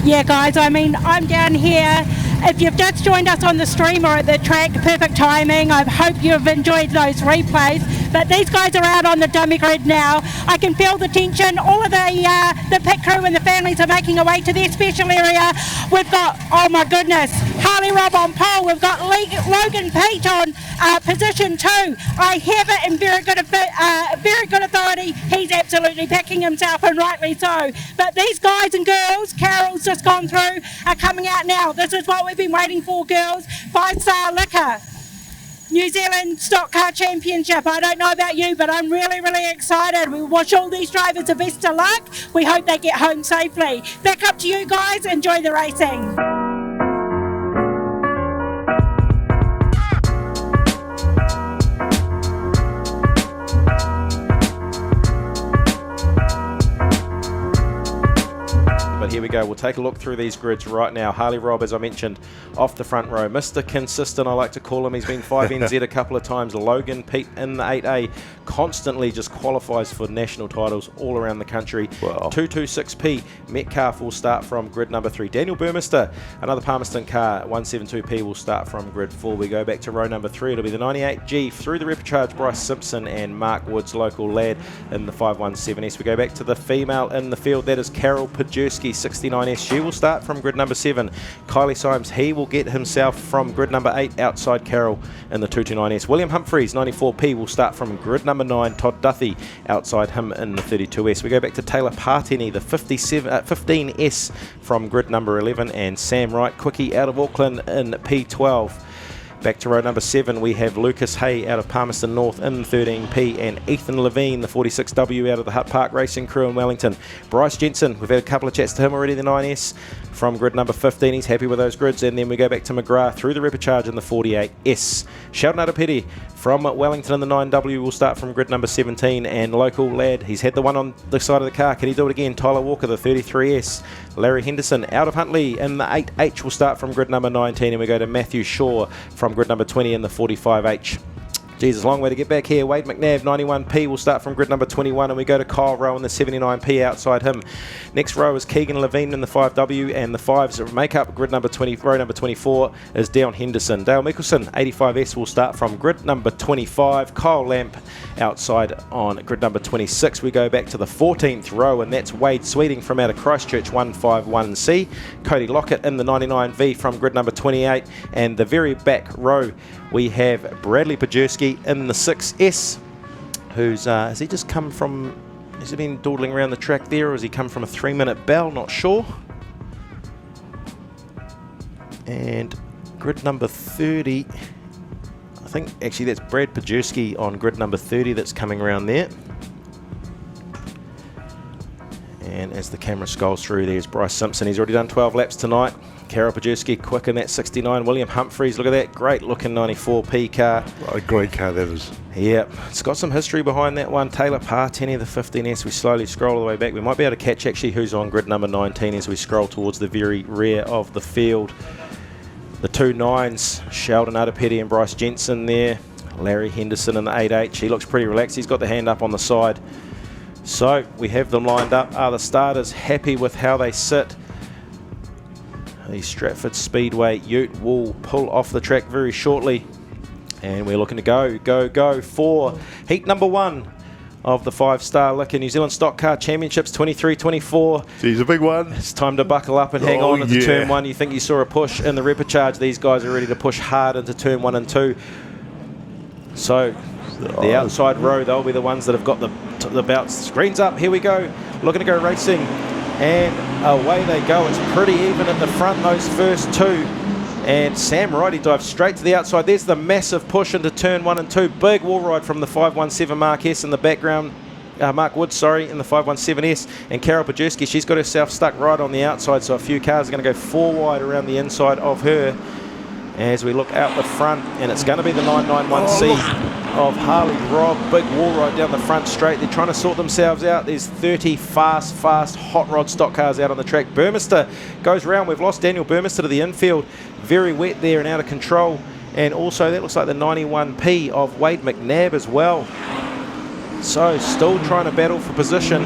Yeah, guys, I mean, I'm down here. If you've just joined us on the stream or at the track, perfect timing. I hope you've enjoyed those replays. But these guys are out on the dummy grid now. I can feel the tension. All of the pit crew and the families are making their way to their special area. We've got, oh my goodness, Harley Rob on pole. We've got Logan Pete on position 2. I have it in very good authority. He's absolutely backing himself, and rightly so. But these guys and girls, Carol's just gone through, are coming out now. This is what we've been waiting for, girls. 5-Star Liquor, New Zealand Stock Car Championship. I don't know about you, but I'm really, really excited. We wish all these drivers the best of luck. We hope they get home safely. Back up to you guys. Enjoy the racing. But here we go, we'll take a look through these grids right now. Harley Rob, as I mentioned, off the front row. Mr. Consistent, I like to call him. He's been 5NZ a couple of times. Logan Pete in the 8A constantly just qualifies for national titles all around the country. Wow. 226P, Metcalf will start from grid number 3. Daniel Burmester, another Palmerston car, 172P will start from grid 4. We go back to row number 3. It'll be the 98G through the Repechage, Bryce Simpson and Mark Woods, local lad, in the 517S. We go back to the female in the field. That is Carol Pajerski, 69S. She will start from grid number 7. Kylie Symes, he will get himself from grid number 8 outside Carroll in the 229S. William Humphreys, 94P, will start from grid number 9. Todd Duthie outside him in the 32S. We go back to Taylor Parteni, the 15S from grid number 11, and Sam Wright, quickie out of Auckland in P12. Back to row number 7, we have Lucas Hay out of Palmerston North in 13P, and Ethan Levine, the 46W out of the Hutt Park Racing Crew in Wellington. Bryce Jensen, we've had a couple of chats to him already, the 9S from grid number 15. He's happy with those grids. And then we go back to McGrath through the Repechage in the 48S. Sheldon Adapeti from Wellington in the 9W will start from grid number 17, and local lad, he's had the one on the side of the car. Can he do it again? Tyler Walker, the 33S. Larry Henderson out of Huntley in the 8H will start from grid number 19, and we go to Matthew Shaw from grid number 20 in the 45H. Jesus, long way to get back here. Wade McNabb, 91P, will start from grid number 21, and we go to Kyle Rowe in the 79P outside him. Next row is Keegan Levine in the 5W, and the 5s make up grid number 20. Row number 24 is Dion Henderson. Dale Mickelson, 85S, will start from grid number 25. Kyle Lamp outside on grid number 26. We go back to the 14th row, and that's Wade Sweeting from out of Christchurch, 151C. Cody Lockett in the 99V from grid number 28, and the very back row we have Bradley Pajerski in the 6S, who's, has he just come from, has he been dawdling around the track there, or has he come from a 3-minute bell? Not sure. And grid number 30, I think actually that's Brad Pajerski on grid number 30 that's coming around there. And as the camera scrolls through, there's Bryce Simpson. He's already done 12 laps tonight. Carol Pajerski quick in that 69. William Humphreys, look at that, great looking 94P car. A great car that is. Yeah, it's got some history behind that one. Taylor Parteni, the 15S. We slowly scroll all the way back. We might be able to catch actually who's on grid number 19 as we scroll towards the very rear of the field. The 2 9s, Sheldon Adapeti and Bryce Jensen there. Larry Henderson in the 8H. He looks pretty relaxed. He's got the hand up on the side. So we have them lined up. Are the starters happy with how they sit? The Stratford Speedway Ute will pull off the track very shortly, and we're looking to go for heat number 1 of the 5-star Liquor New Zealand Stock Car Championships 23-24. He's a big one. It's time to buckle up and hang on into turn 1. You think you saw a push in the Repechage. These guys are ready to push hard into turn 1 and 2. So the outside row, they'll be the ones that have got the belts. Screens up, here we go. Looking to go racing, and away they go. It's pretty even at the front, those first 2. And Sam Wright, he dives straight to the outside. There's the massive push into turn 1 and 2. Big wall ride from the 517 Mark S in the background. Mark Woods, sorry, in the 517S. And Carol Pajerski, she's got herself stuck right on the outside, so a few cars are going to go 4 wide around the inside of her as we look out the front, and it's going to be the 991C of Harley Robb. Big wall ride down the front straight. They're trying to sort themselves out. There's 30 fast hot rod stock cars out on the track. Burmester goes round. We've lost Daniel Burmester to the infield. Very wet there and out of control. And also that looks like the 91P of Wade McNabb as well. So still trying to battle for position.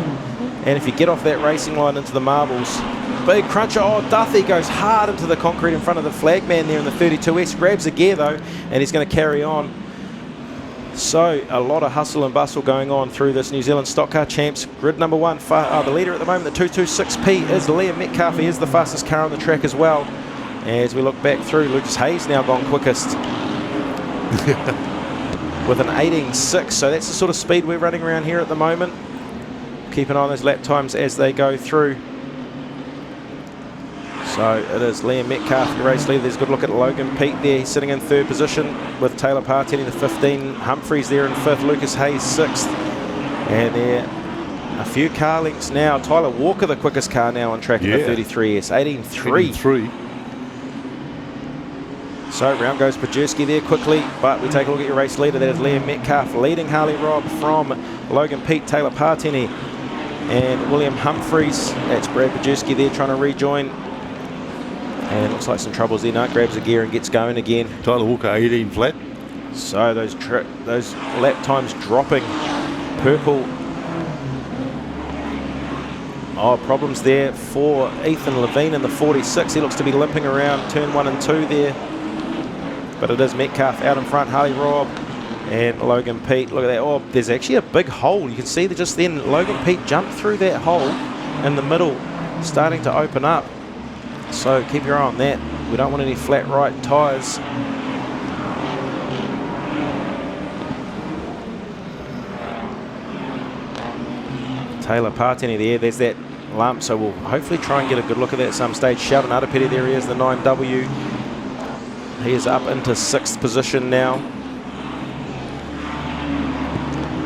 And if you get off that racing line into the marbles, big cruncher. Oh, Duthie goes hard into the concrete in front of the flagman there in the 32S. Grabs a gear though, and he's going to carry on. So a lot of hustle and bustle going on through this New Zealand Stock Car Champs. Grid number 1, the leader at the moment, the 226P, is Liam Metcalf. He is the fastest car on the track as well. As we look back through, Lucas Hayes now gone quickest with an 18.6. So that's the sort of speed we're running around here at the moment. Keep an eye on those lap times as they go through. So it is Liam Metcalf, the race leader. There's a good look at Logan Pete there. He's sitting in 3rd position with Taylor Parteni, the 15. Humphreys there in 5th. Lucas Hayes 6th. And there a few car lengths now. Tyler Walker, the quickest car now on track in the 33S. 18.3. So round goes Pajerski there quickly, but we take a look at your race leader. That is Liam Metcalf leading Harley Robb from Logan Pete, Taylor Parteni, and William Humphreys. That's Brad Pajerski there trying to rejoin. And looks like some troubles there. No, grabs a gear and gets going again. Tyler Walker 18 flat. So those lap times dropping. Purple. Oh, problems there for Ethan Levine in the 46. He looks to be limping around turn 1 and 2 there. But it is Metcalf out in front, Harley Robb and Logan Pete. Look at that. Oh, there's actually a big hole. You can see that just then Logan Pete jumped through that hole in the middle starting to open up. So keep your eye on that. We don't want any flat right tyres. Taylor Partini there, there's that lump, so we'll hopefully try and get a good look at that at some stage. Sheldon Adapeti, there he is, the 9W. He is up into 6th position now.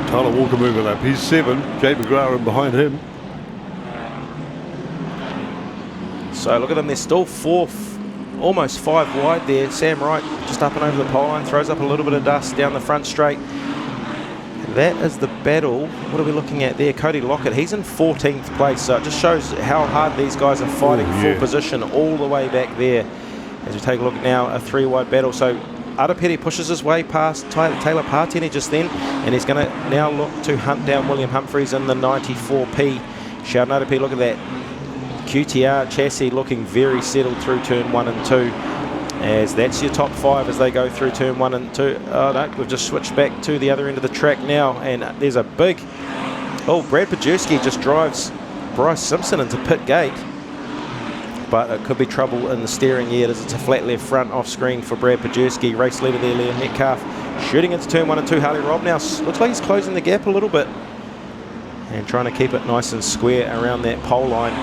Tyler Walker moving up, he's 7, Jay McGrath behind him. So look at them, they're still 4th, almost 5 wide there. Sam Wright just up and over the pole line, throws up a little bit of dust down the front straight. That is the battle. What are we looking at there? Cody Lockett, he's in 14th place, so it just shows how hard these guys are fighting for position all the way back there. As we take a look now, a 3-wide battle. So Adapeti pushes his way past Taylor Partini just then, and he's going to now look to hunt down William Humphreys in the 94P. Sheldon Adapeti, look at that. QTR chassis looking very settled through turn 1 and 2. As that's your top 5 as they go through turn 1 and 2. Oh no, we've just switched back to the other end of the track now, and there's a big... Oh, Brad Pajewski just drives Bryce Simpson into pit gate. But it could be trouble in the steering yet as it's a flat left front off screen for Brad Pajewski. Race leader there, Liam Metcalf, shooting into turn 1 and 2. Harley Robb now looks like he's closing the gap a little bit and trying to keep it nice and square around that pole line.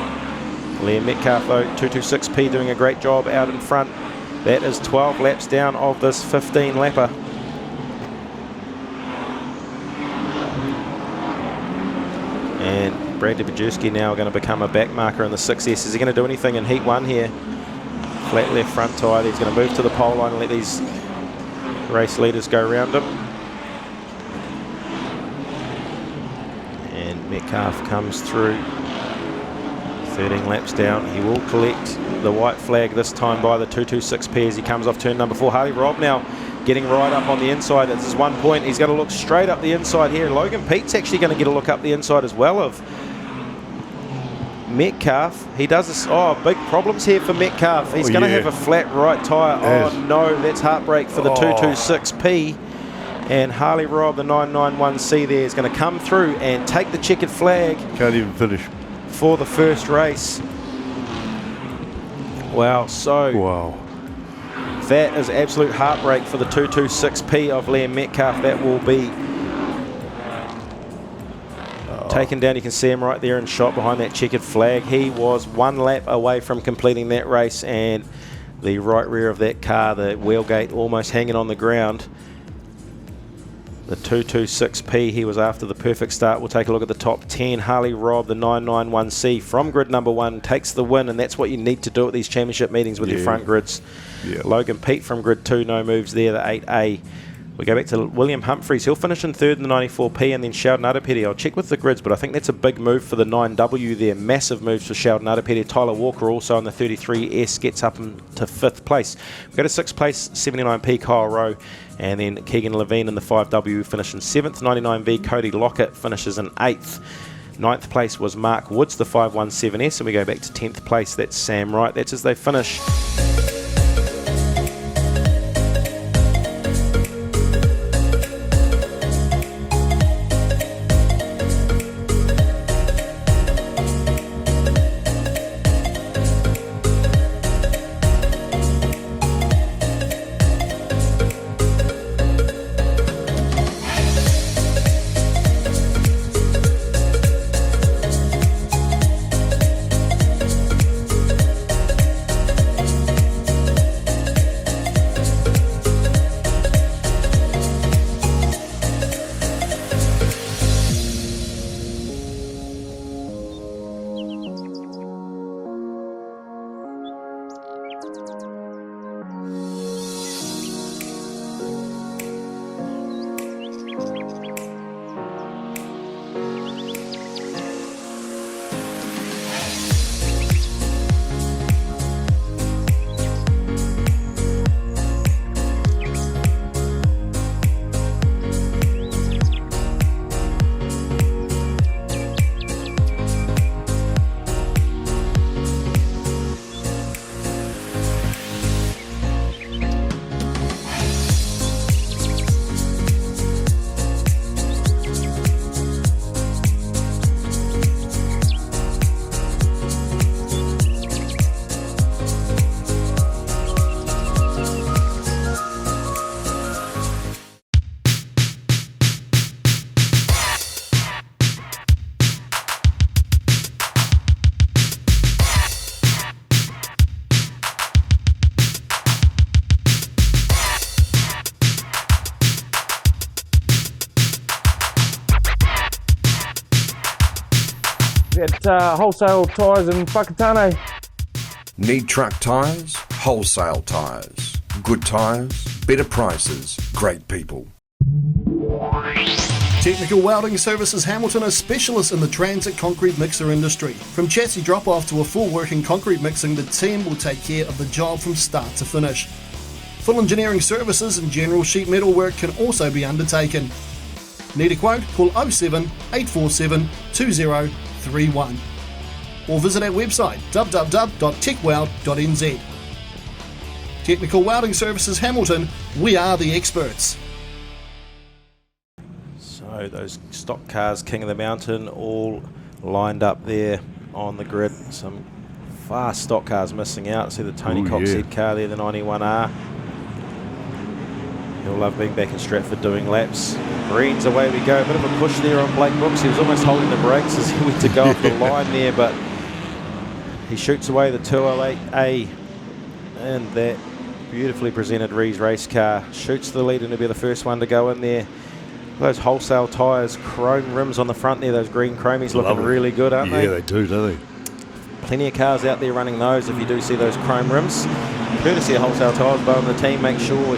Liam Metcalf though, 226P, doing a great job out in front. That is 12 laps down of this 15 lapper. And Bradley Pajewski now going to become a back marker in the 6S. Is he going to do anything in heat 1 here? Flat left front tyre. He's going to move to the pole line and let these race leaders go around him. And Metcalf comes through. 13 laps down. He will collect the white flag this time by the 226P as he comes off turn number 4. Harley Robb now getting right up on the inside. This is 1 point. He's going to look straight up the inside here. Logan Pete's actually going to get a look up the inside as well of Metcalf. He does this. Oh, big problems here for Metcalf. He's going to have a flat right tyre. Oh no, that's heartbreak for the 226P. And Harley Robb, the 991C there, is going to come through and take the checkered flag. Can't even finish. For the first race. Wow, so that is absolute heartbreak for the 226P of Liam Metcalf. That will be taken down. You can see him right there and shot behind that checkered flag. He was 1 lap away from completing that race, and the right rear of that car, the wheel gate almost hanging on the ground. The 226P, he was after the perfect start. We'll take a look at the top 10. Harley Robb, the 991C from grid number 1, takes the win, and that's what you need to do at these championship meetings with your front grids. Logan Pete from grid 2, no moves there, the 8A. We go back to William Humphreys. He'll finish in 3rd in the 94P, and then Sheldon Adapeti. I'll check with the grids, but I think that's a big move for the 9W there. Massive moves for Sheldon Adapeti. Tyler Walker also on the 33S gets up into 5th place. We go to 6th place, 79P, Kyle Rowe. And then Keegan Levine in the 5W finish in 7th. 99V, Cody Lockett finishes in 8th. 9th place was Mark Woods, the 517S. And we go back to 10th place, that's Sam Wright. That's as they finish. Wholesale Tyres in Whakatane. Need truck tyres? Wholesale Tyres. Good tyres, better prices, great people. Technical Welding Services Hamilton are specialists in the transit concrete mixer industry. From chassis drop-off to a full working concrete mixing, the team will take care of the job from start to finish. Full engineering services and general sheet metal work can also be undertaken. Need a quote? Call 07 847 2031 or visit our website www.techweld.nz. Technical Welding Services Hamilton, we are the experts. So those stock cars, King of the Mountain, all lined up there on the grid. Some fast stock cars missing out. See the Tony Coxhead car there, the 91R. He'll love being back in Stratford doing laps. Greens, away we go. A bit of a push there on Blake Brooks. He was almost holding the brakes as he went to go off the line there, but he shoots away the 208A, and that beautifully presented Rees race car shoots the lead and will be the first one to go in there. Those Wholesale Tyres chrome rims on the front there, those green chromies looking really good, aren't they? Yeah, they do, don't they? Plenty of cars out there running those if you do see those chrome rims. Courtesy of Wholesale Tyres, Bo and the team, make sure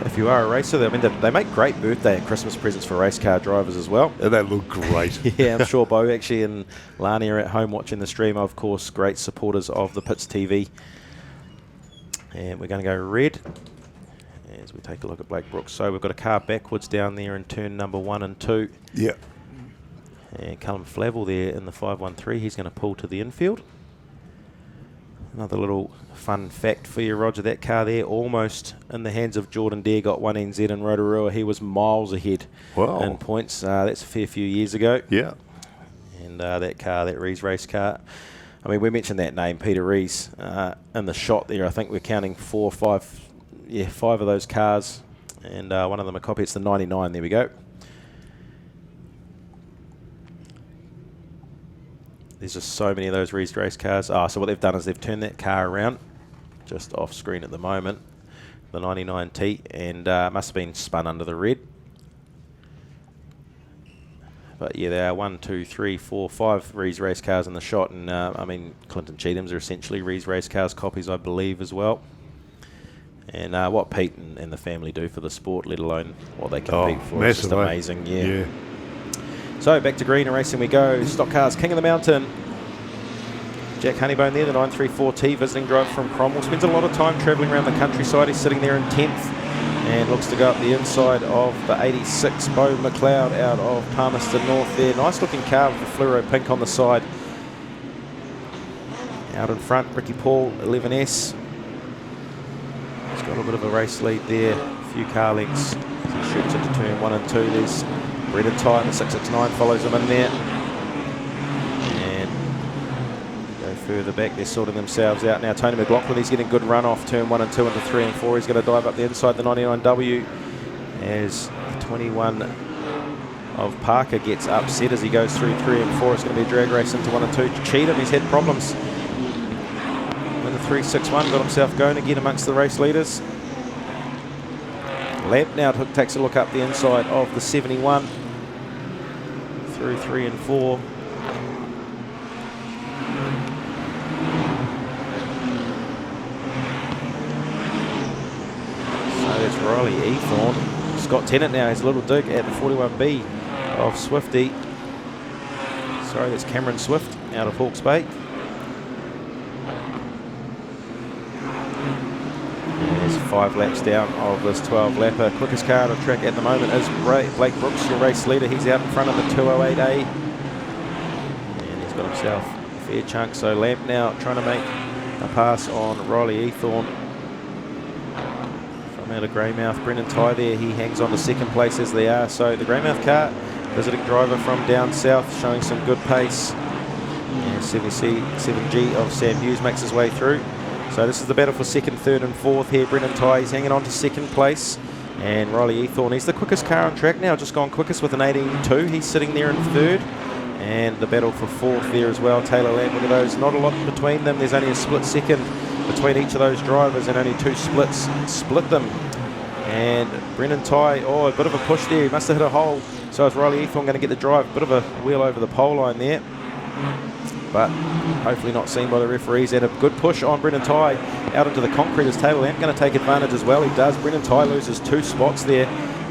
if you are a racer, I mean, they make great birthday and Christmas presents for race car drivers as well. And they look great. Yeah, I'm sure Bo actually and Lani are at home watching the stream. Of course, great supporters of the Pits TV. And we're going to go red as we take a look at Blake Brooks. So we've got a car backwards down there in turn number 1 and 2. Yeah. And Callum Flavel there in the 513. He's going to pull to the infield. Another little fun fact for you, Roger. That car there almost in the hands of Jordan Dare, got 1NZ in Rotorua. He was miles ahead in points. That's a fair few years ago. Yeah. And that car, that Rees race car, I mean, we mentioned that name, Peter Rees, in the shot there. I think we're counting 4 or 5, yeah, 5 of those cars, and one of them a copy. It's the 99. There we go. There's just so many of those Rees race cars. So what they've done is they've turned that car around, just off screen at the moment, the 99T, and must have been spun under the red. But yeah, there are 1, 2, 3, 4, 5 Rees race cars in the shot, and I mean, Clinton Cheatham's are essentially Rees race cars copies, I believe, as well. And what Pete and the family do for the sport, let alone what they compete for, is just amazing. Yeah. So back to green and racing we go. Stock cars, King of the Mountain. Jack Honeybone there, the 934T, visiting driver from Cromwell. Spends a lot of time travelling around the countryside. He's sitting there in 10th and looks to go up the inside of the 86. Bo McLeod out of Palmerston North there. Nice looking car with the fluoro pink on the side. Out in front, Ricky Paul, 11S. He's got a bit of a race lead there. A few car lengths as he shoots into turn 1 and 2. There's Brendan Ty, the 669 follows him in there. And go further back, they're sorting themselves out now. Tony McLaughlin, he's getting good run off turn 1 and 2 into 3 and 4. He's going to dive up the inside the 99W as the 21 of Parker gets upset as he goes through 3 and 4. It's going to be a drag race into 1 and 2. Cheatham, he's had problems in the 361, got himself going again amongst the race leaders. Lamp now takes a look up the inside of the 71 through 3 and 4. So that's Riley Ethorn. Scott Tennant now has a little dig at the 41B of Swifty. Sorry, that's Cameron Swift out of Hawke's Bay. There's 5 laps down of this 12 lapper. Quickest car on the track at the moment is Blake Brooks, your race leader. He's out in front of the 208A. And he's got himself a fair chunk. So Lamp now trying to make a pass on Riley Ethorn. From out of Greymouth, Brendan Ty there, he hangs on to second place as they are. So the Greymouth car, visiting driver from down south, showing some good pace. And 7G of Sam Hughes makes his way through. So this is the battle for second, third and fourth here. Brendan Ty, he's hanging on to second place. And Riley Ethorn, he's the quickest car on track now, just gone quickest with an 18.2. He's sitting there in third. And the battle for fourth there as well. Taylor Lamb, look at those. Not a lot between them. There's only a split second between each of those drivers and only 2 splits split them. And Brendan Ty, a bit of a push there. He must have hit a hole. So is Riley Ethorn going to get the drive? Bit of a wheel over the pole line there. but hopefully not seen by the referees. And a good push on Brendan Tye out into the concrete. Is Taylor Lamp going to take advantage as well? He does. Brendan Tye loses 2 spots there,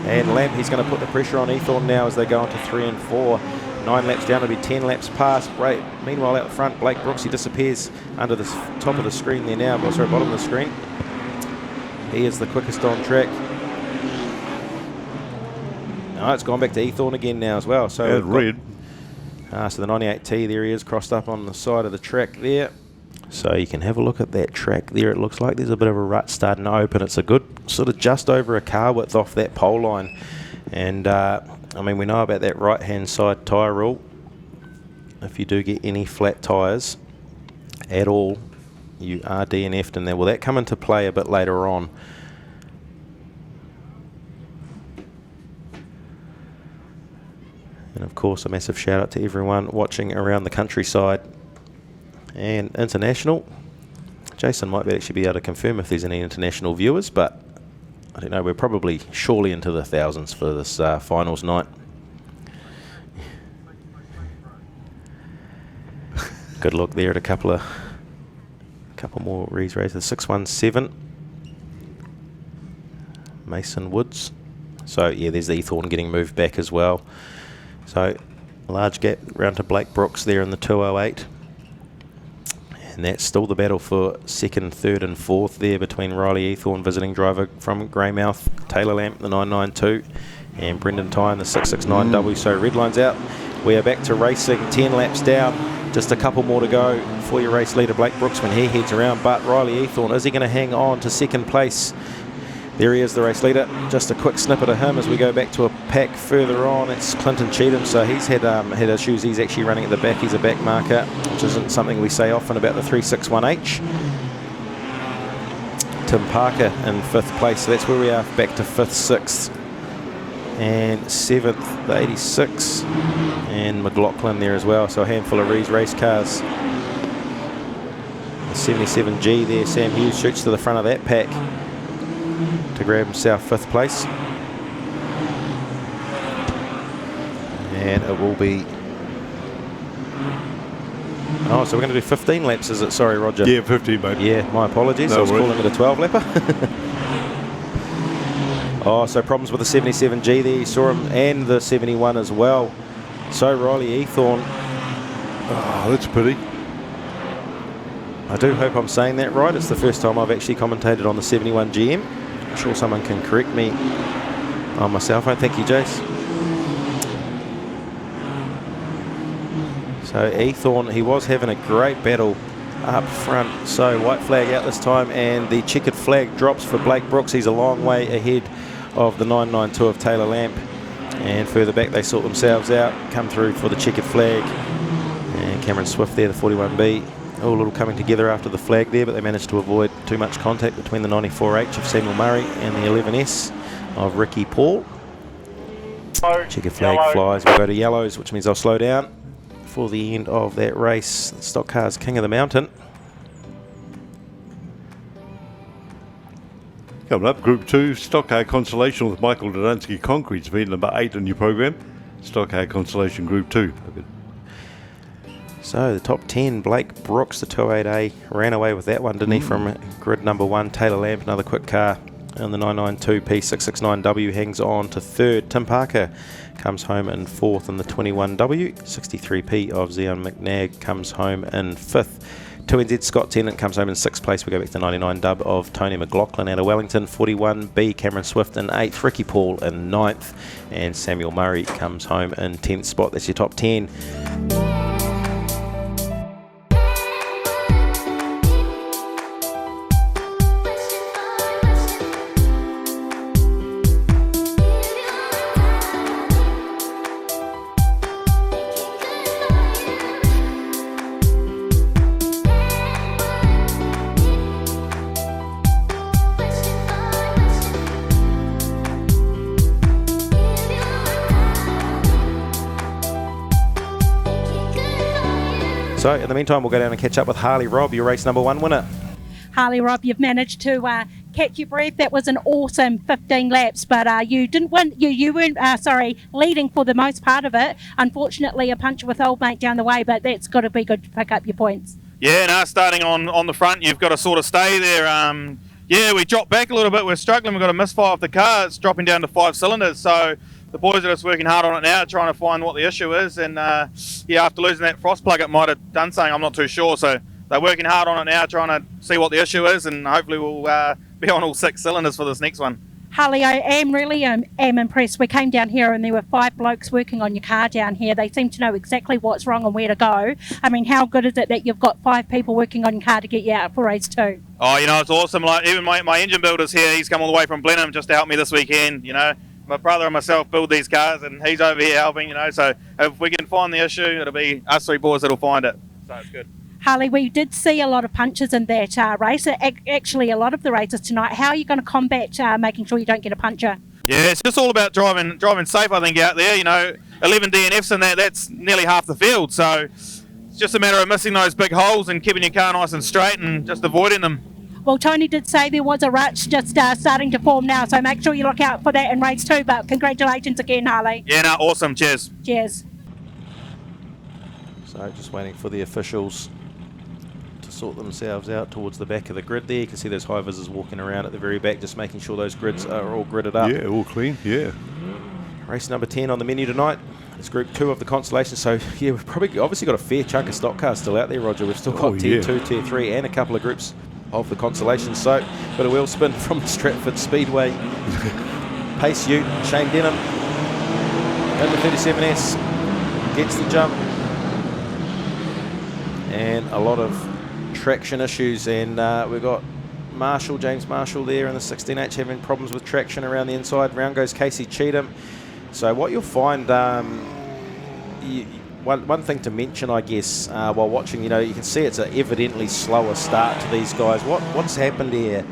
and Lamp, he's going to put the pressure on Ethorn now as they go into 3 and 4. 9 laps down, it'll be 10 laps past. Meanwhile, out the front, Blake Brooks, he disappears under the top of the screen there now. Sorry, bottom of the screen. He is the quickest on track. No, it's gone back to Ethorn again now as well. So yeah, red. So the 98T, there he is, crossed up on the side of the track there. So you can have a look at that track there. It looks like there's a bit of a rut starting to open. It's a good sort of just over a car width off that pole line. And I mean, we know about that right-hand side tyre rule. If you do get any flat tyres at all, you are DNF'd in there. Will that come into play a bit later on? And of course, a massive shout out to everyone watching around the countryside and international. Jason might actually be able to confirm if there's any international viewers, but I don't know, we're probably surely into the thousands for this finals night. Good look there at a couple more Rees races. 617 Mason Woods. So yeah, there's the Ethorn getting moved back as well. So large gap round to Blake Brooks there in the 208. And that's still the battle for 2nd, 3rd and 4th there between Riley Ethorn, visiting driver from Greymouth, Taylor Lamp, the 992, and Brendan Tye in the 669W. So red line's out. We are back to racing, 10 laps down. Just a couple more to go for your race leader, Blake Brooks, when he heads around. But Riley Ethorn, is he going to hang on to 2nd place? There he is, the race leader. Just a quick snippet of him as we go back to a pack further on. It's Clinton Cheatham, so he's had issues. He's actually running at the back. He's a back marker, which isn't something we say often about the 361H. Tim Parker in 5th place, so that's where we are, back to 5th, 6th and 7th, the 86, and McLaughlin there as well. So a handful of Rees race cars. The 77G there, Sam Hughes shoots to the front of that pack to grab himself 5th place. And it will be... Oh, so we're going to do 15 laps, is it? Sorry, Roger. Yeah, 15, mate. Yeah, my apologies. No I was worries. calling it a 12-lapper. Oh, so problems with the 77G there. You saw him, and the 71 as well. So Riley Ethorn. Oh, that's a pity. I do hope I'm saying that right. It's the first time I've actually commentated on the 71 GM. I'm sure someone can correct me on my cell phone. Thank you, Jace. So Ethorn, he was having a great battle up front. So white flag out this time, and the checkered flag drops for Blake Brooks. He's a long way ahead of the 992 of Taylor Lamp. And further back they sort themselves out, come through for the checkered flag. And Cameron Swift there, the 41B. All a little coming together after the flag there, but they managed to avoid too much contact between the 94H of Samuel Murray and the 11S of Ricky Paul. Checkered flag flies. We'll go to yellows, which means I'll slow down for the end of that race. Stockcar's King of the Mountain. Coming up, Group 2, Stockcar Consolation with Michael Dudunsky Concrete's event number 8 in your program. Stockcar Consolation Group 2. So the top 10, Blake Brooks, the 208A, ran away with that one, didn't he, from grid number 1. Taylor Lamp, another quick car, and the 992 P669W hangs on to 3rd. Tim Parker comes home in 4th in the 21W. 63P of Zion McNag comes home in 5th. 2NZ Scott Tennant comes home in 6th place. We go back to 99 dub of Tony McLaughlin out of Wellington. 41B Cameron Swift in 8th. Ricky Paul in 9th. And Samuel Murray comes home in 10th spot. That's your top 10. So in the meantime, we'll go down and catch up with Harley Robb, your race number 1 winner. Harley Robb, you've managed to catch your breath. That was an awesome 15 laps, but you didn't win. You weren't leading for the most part of it. Unfortunately, a punch with old mate down the way, but that's got to be good to pick up your points. Yeah, no, starting on the front, you've got to sort of stay there. Yeah, we dropped back a little bit. We're struggling. We've got a misfire off the car. It's dropping down to 5 cylinders. So the boys are just working hard on it now, trying to find what the issue is. And yeah, after losing that frost plug, it might have done something. I'm not too sure. So they're working hard on it now, trying to see what the issue is. And hopefully we'll be on all 6 cylinders for this next one. Harley, I am really am impressed. We came down here and there were 5 blokes working on your car down here. They seem to know exactly what's wrong and where to go. I mean, how good is it that you've got 5 people working on your car to get you out for race 2? Oh, you know, it's awesome. Like, even my engine builder's here. He's come all the way from Blenheim just to help me this weekend, you know. My brother and myself build these cars and he's over here helping, you know. So if we can find the issue, it'll be us 3 boys that'll find it. So it's good. Harley, we did see a lot of punches in that race. Actually, a lot of the races tonight. How are you going to combat making sure you don't get a puncher? Yeah, it's just all about driving safe, I think, out there. You know, 11 DNFs and that's nearly half the field. So it's just a matter of missing those big holes and keeping your car nice and straight and just avoiding them. Well, Tony did say there was a rush just starting to form now, so make sure you look out for that in race 2. But congratulations again, Harley. Yeah, no, awesome. Cheers. Cheers. So just waiting for the officials to sort themselves out towards the back of the grid there. You can see those high visors walking around at the very back, just making sure those grids are all gridded up. Yeah, all clean, yeah. Race number 10 on the menu tonight. It's Group 2 of the Consolation. So, yeah, we've probably obviously got a fair chunk of stock cars still out there, Roger. We've still got Tier 2, Tier 3 and a couple of groups of the Consolation. So, got a wheel spin from Stratford Speedway. Pace Ute, Shane Denham in the 37S. Gets the jump. And a lot of traction issues, and we've got James Marshall there in the 16H having problems with traction around the inside. Round goes Casey Cheatham. So what you'll find, one thing to mention, I guess, while watching, you know, you can see it's an evidently slower start to these guys. What's happened here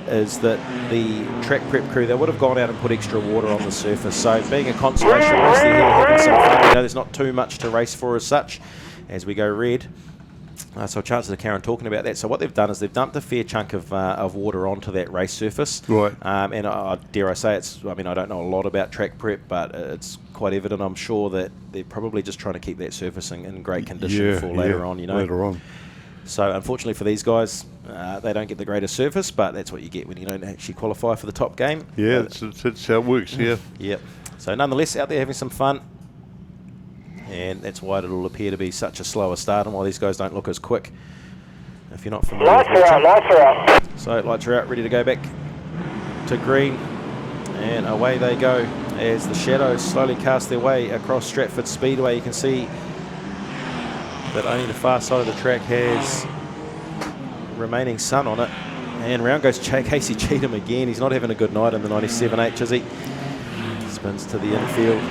is that the track prep crew, they would have gone out and put extra water on the surface. So being a consolation race, they're here having some fun. You know, there's not too much to race for as such as we go red. So chances of Karen talking about that. So what they've done is they've dumped a fair chunk of water onto that race surface. Right. And dare I say, I mean, I don't know a lot about track prep, but it's quite evident, I'm sure, that they're probably just trying to keep that surface in great condition for later on, you know. Later on. So unfortunately for these guys, they don't get the greatest surface, but that's what you get when you don't actually qualify for the top game. Yeah, that's how it works, yeah. Yep. So nonetheless, out there having some fun. And that's why it'll appear to be such a slower start and why these guys don't look as quick. If you're not familiar with lights are out. So lights are out, ready to go back to green. And away they go as the shadows slowly cast their way across Stratford Speedway. You can see that only the far side of the track has remaining sun on it. And round goes Casey Cheatham again. He's not having a good night in the 97H, is he? Spins to the infield.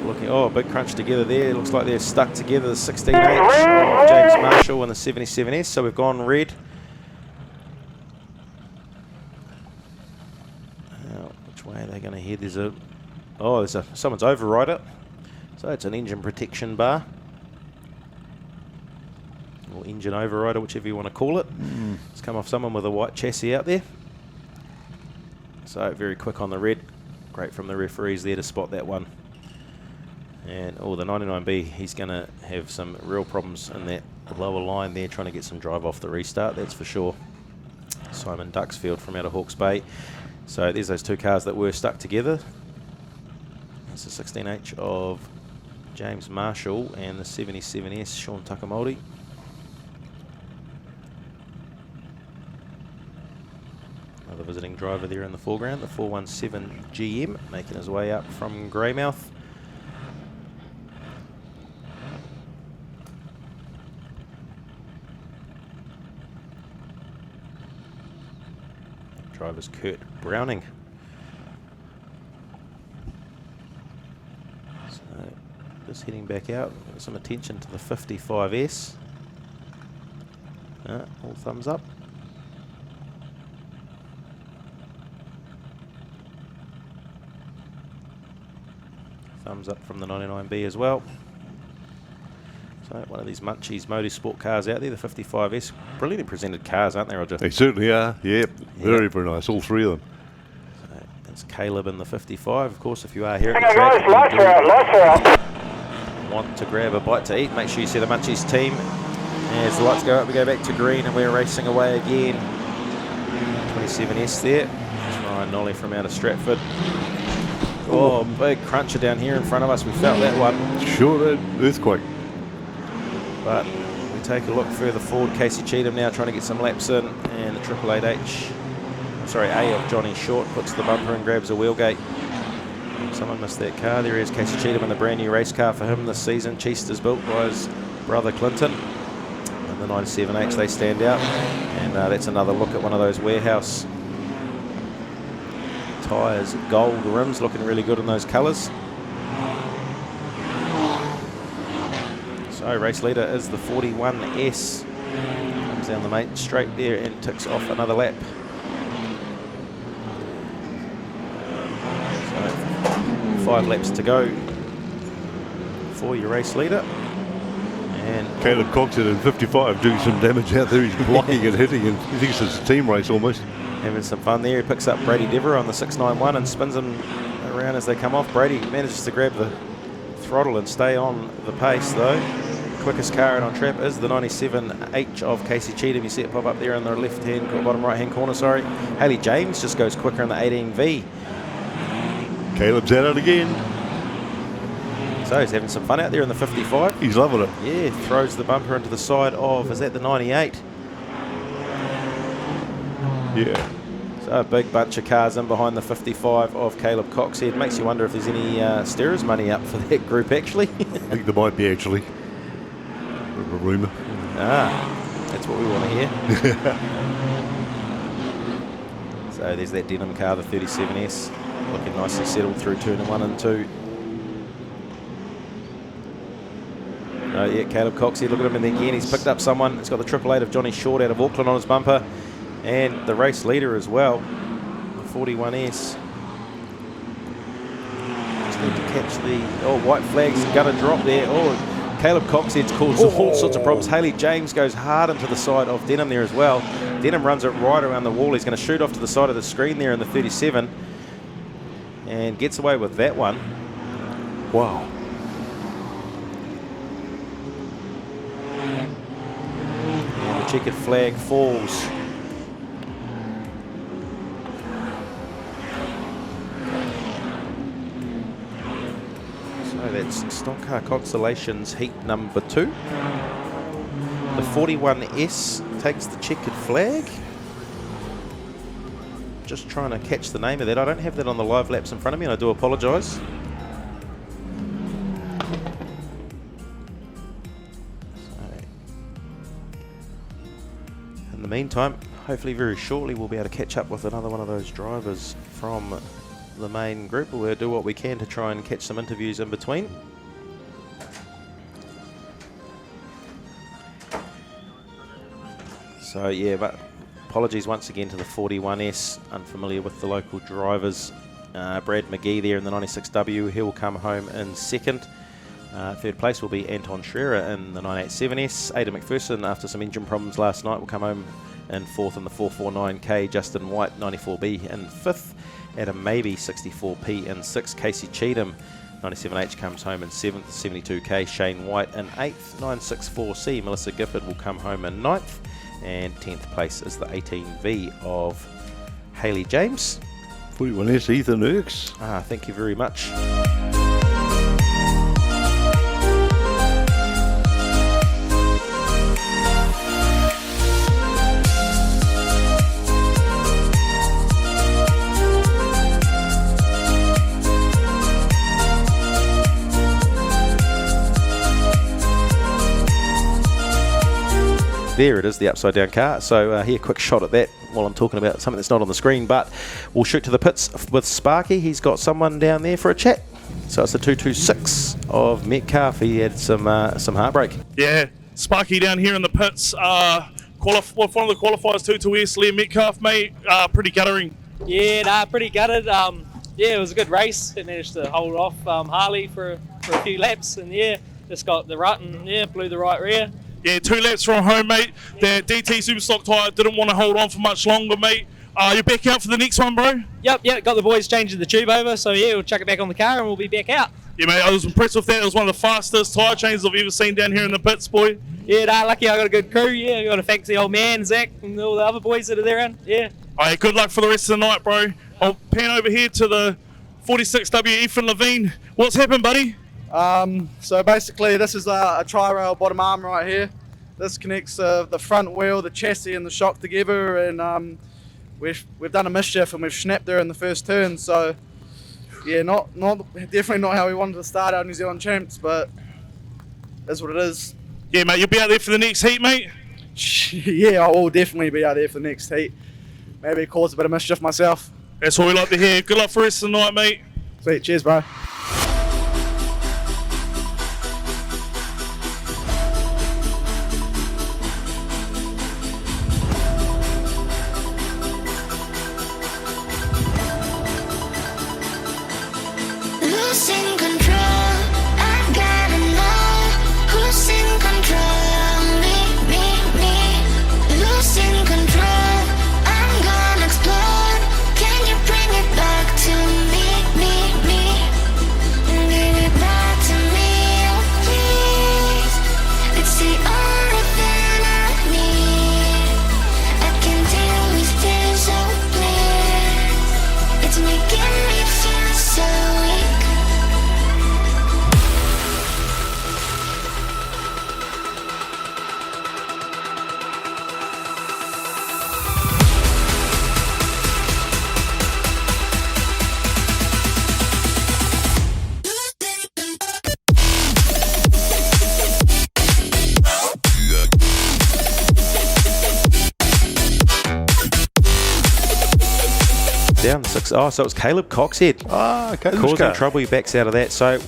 Looking, a big crunch together there. Looks like they're stuck together. The 16H of James Marshall and the 77S. So we've gone red. Now, which way are they going to head? Someone's override it. So it's an engine protection bar. Or engine overrider, whichever you want to call it. It's come off someone with a white chassis out there. So very quick on the red. Great from the referees there to spot that one. And the 99B, he's going to have some real problems in that lower line there, trying to get some drive off the restart, that's for sure. Simon Duxfield from out of Hawke's Bay. So there's those 2 cars that were stuck together. That's the 16H of James Marshall and the 77S, Sean Takamori. Another visiting driver there in the foreground, the 417 GM, making his way up from Greymouth. Driver's Kurt Browning. So just heading back out, some attention to the 55S. All thumbs up. Thumbs up from the 99B as well. So one of these Munchies Motorsport cars out there, the 55S. Brilliantly presented cars, aren't they, Roger? They certainly are. Yep. Very, very nice. All three of them. So that's Caleb in the 55. Of course, if you are here at Hang the on, track, guys, lights are out, lights are out. want to grab a bite to eat, make sure you see the Munchies team. As the lights go up, we go back to green and we're racing away again. 27S there. Ryan Nolly from out of Stratford. Oh, big cruncher down here in front of us. We felt that one. Sure, that earthquake. But we take a look further forward. Casey Cheatham now trying to get some laps in. And the 888H, sorry, A of Johnny Short puts the bumper and grabs a wheelgate. Someone missed that car. There is Casey Cheatham in the brand new race car for him this season. Chester's built by his brother Clinton. And the 97H, they stand out. And that's another look at one of those warehouse tyres. Gold rims, looking really good in those colours. So race leader is the 41S. Comes down the main straight there and ticks off another lap. So 5 laps to go for your race leader. And Caleb Coxon in 55 doing some damage out there. He's blocking and hitting, and he thinks it's a team race almost. Having some fun there. He picks up Brady Dever on the 691 and spins him around as they come off. Brady manages to grab the throttle and stay on the pace though. Quickest car in on trap is the 97H of Casey Cheatham. You see it pop up there in the left hand, bottom right hand corner, sorry. Haley James just goes quicker in the 18V. Caleb's at it again. So he's having some fun out there in the 55. He's loving it. Yeah, throws the bumper into the side of, is that the 98? Yeah. So a big bunch of cars in behind the 55 of Caleb Coxhead. Makes you wonder if there's any steerers money up for that group actually. I think there might be actually. A rumour. That's what we want to hear. So there's that denim car, the 37S, looking nice and settled through turn 1 and 2. Yeah, Caleb Coxhead, look at him in there again. He's picked up someone. He's got the 888 of Johnny Short out of Auckland on his bumper. And the race leader as well, the 41S. Just need to catch the, white flag's gonna drop there. Caleb Coxhead's caused all sorts of problems. Haley James goes hard into the side of Denham there as well. Denham runs it right around the wall. He's going to shoot off to the side of the screen there in the 37 and gets away with that one. Wow. And the checkered flag falls. So that's Stockcar Consolation's heat number 2. The 41S takes the checkered flag. Just trying to catch the name of that. I don't have that on the live laps in front of me and I do apologise. In the meantime, hopefully very shortly we'll be able to catch up with another one of those drivers from the main group. We'll do what we can to try and catch some interviews in between. So yeah, but apologies once again to the 41S, unfamiliar with the local drivers. Brad McGee there in the 96W, he'll come home in second. Third place will be Anton Schrerer in the 987S. Ada McPherson, after some engine problems last night, will come home in fourth in the 449K. Justin White, 94B, in fifth. Adam Maybe, 64P, in sixth. Casey Cheatham, 97H, comes home in seventh. 72K, Shane White in eighth. 964C, Melissa Gifford, will come home in ninth. And 10th place is the 18V of Haley James. 41S, Ethan Irks. Thank you very much. There it is, the upside down car. So here, quick shot at that while I'm talking about something that's not on the screen, but we'll shoot to the pits with Sparky. He's got someone down there for a chat. So it's the 226 of Metcalf. He had some heartbreak. Yeah, Sparky down here in the pits. One of the qualifiers, 22S, Liam Metcalf, mate. Pretty guttering. Yeah, pretty gutted. Yeah, it was a good race. They managed to hold off Harley for a few laps, and yeah, just got the rut and blew the right rear. Yeah, 2 laps from home, mate. The DT Superstock tyre didn't want to hold on for much longer, mate. You're back out for the next one, bro? Yep, got the boys changing the tube over, so we'll chuck it back on the car and we'll be back out. Yeah, mate, I was impressed with that. It was one of the fastest tyre changes I've ever seen down here in the pits, boy. Yeah, lucky I got a good crew. Yeah, I got to thank the old man, Zach, and all the other boys that are there. And All right, good luck for the rest of the night, bro. I'll pan over here to the 46W Ethan Levine. What's happened, buddy? So basically, this is a tri-rail bottom arm right here. This connects the front wheel, the chassis, and the shock together, and we've done a mischief and we've snapped her in the first turn. So yeah, definitely not how we wanted to start our New Zealand champs, but that's what it is. Yeah, mate, you'll be out there for the next heat, mate? Yeah, I will definitely be out there for the next heat. Maybe cause a bit of mischief myself. That's what we like to hear. Good luck for the rest of the night, mate. Sweet, cheers, bro. Losing control, I gotta know who's in control of me. Losing control, I'm gonna explode. Can you bring it back to me? Give it back to me, oh please. It's the only thing I need. I can deal with this, oh please. It's making me feel so weak. Down the 6. Oh, so it was Caleb Coxhead. Caleb's causing car. trouble. He backs out of that. So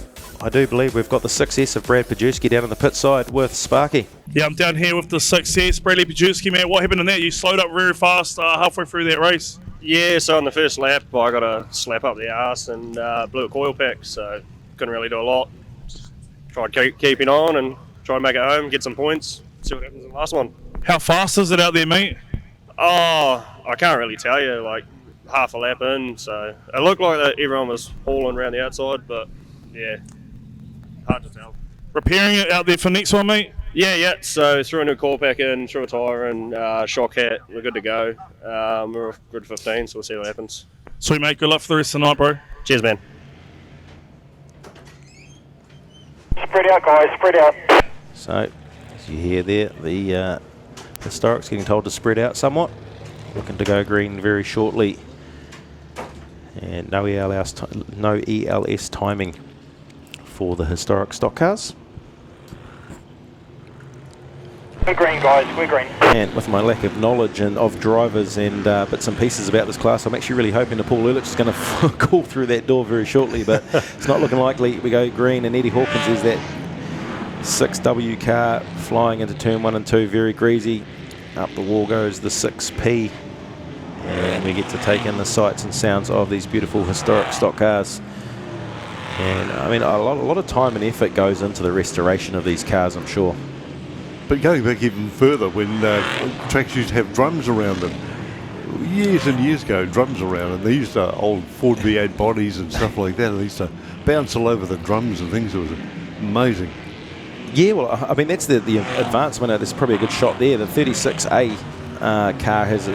I do believe we've got the success of Brad Pajewski down on the pit side with Sparky. Yeah, I'm down here with the success. Bradley Pajewski, man, what happened in that? You slowed up very fast halfway through that race. Yeah, so on the first lap, I got a slap up the arse and blew a coil pack, so couldn't really do a lot. Tried keeping on and try and make it home, get some points, see what happens in the last one. How fast is it out there, mate? Oh, I can't really tell you, like half a lap in, so it looked like that everyone was hauling around the outside, but yeah, hard to tell. Repairing it out there for next one, mate? Yeah, so threw a new coil pack in, threw a tyre and shock hat, we're good to go. We're off grid 15, so we'll see what happens. Sweet, mate, good luck for the rest of the night, bro. Cheers, man. Spread out, guys, spread out. So, as you hear there, the Historic's getting told to spread out somewhat. Looking to go green very shortly. And no ELS timing for the Historic stock cars. We're green, guys, we're green. And with my lack of knowledge and of drivers and bits and pieces about this class, I'm actually really hoping that Paul Ehrlich is going to call through that door very shortly, but it's not looking likely. We go green, and Eddie Hawkins is that 6W car flying into turn 1 and 2, very greasy. Up the wall goes the 6P, and we get to take in the sights and sounds of these beautiful historic stock cars. And I mean, a lot of time and effort goes into the restoration of these cars, I'm sure. But going back even further, when tracks used to have drums around them, years and years ago, drums around, and they used old Ford V8 bodies and stuff like that, and they used to bounce all over the drums and things. It was amazing. Yeah, well, I mean, that's the advancement. There's probably a good shot there. The 36A car has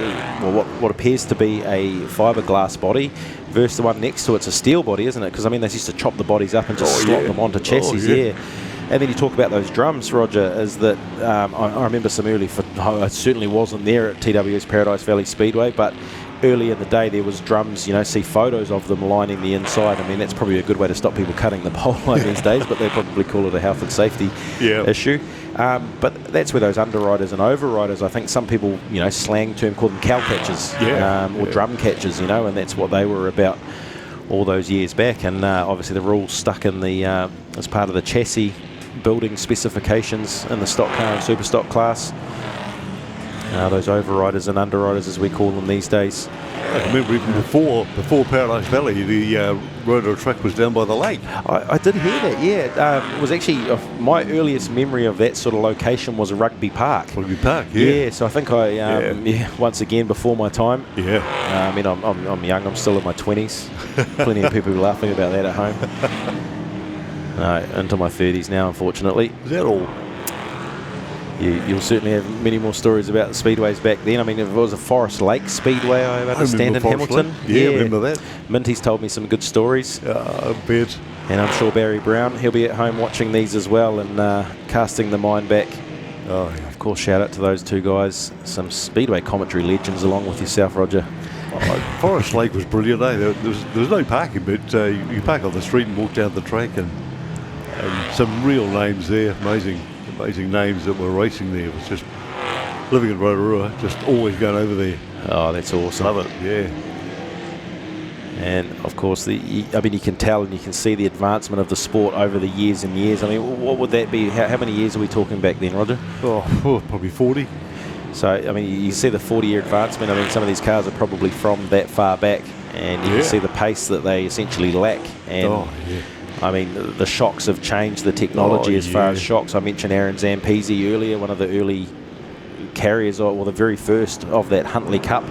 what appears to be a fiberglass body versus the one next to it's a steel body, isn't it? Because, I mean, they used to chop the bodies up and just slot them onto chassis, yeah. And then you talk about those drums, Roger, is that I remember some early, I certainly wasn't there at TW's Paradise Valley Speedway, but early in the day there was drums, see photos of them lining the inside. I mean, that's probably a good way to stop people cutting the pole line these days, but they probably call it a health and safety issue. But that's where those underriders and overriders, I think some people, slang term, call them cow catchers or drum catchers, and that's what they were about all those years back. And obviously the rules stuck in the as part of the chassis building specifications in the stock car and super stock class. Those overriders and underriders, as we call them these days. I remember even before Paradise Valley, the rotor track was down by the lake. I did hear that, yeah. It was actually my earliest memory of that sort of location was a Rugby Park. Rugby Park, yeah. Yeah, so I think once again, before my time. Yeah. I mean, I'm young, I'm still in my 20s. Plenty of people laughing about that at home. No, into my 30s now, unfortunately. Is that all? You'll certainly have many more stories about the speedways back then. I mean, if it was a Forest Lake Speedway, I understand, in Hamilton. Yeah, I remember that. Minty's told me some good stories. I bet. And I'm sure Barry Brown, he'll be at home watching these as well and casting the mind back. Oh, yeah. Of course, shout out to those two guys. Some Speedway commentary legends along with yourself, Roger. Forest Lake was brilliant, eh? There was no parking, but you park on the street and walk down the track, and some real names there. Amazing names that were racing there. It was just living in Rotorua, just always going over there. Oh, that's awesome. Love it, yeah. And of course, you can tell and you can see the advancement of the sport over the years and years. I mean, what would that be? How many years are we talking back then, Roger? Oh, probably 40. So, I mean, you see the 40-year advancement. I mean, some of these cars are probably from that far back, and you can see the pace that they essentially lack. And I mean, the shocks have changed the technology as far as shocks. I mentioned Aaron Zampese earlier, one of the early carriers, or the very first of that Huntly Cup,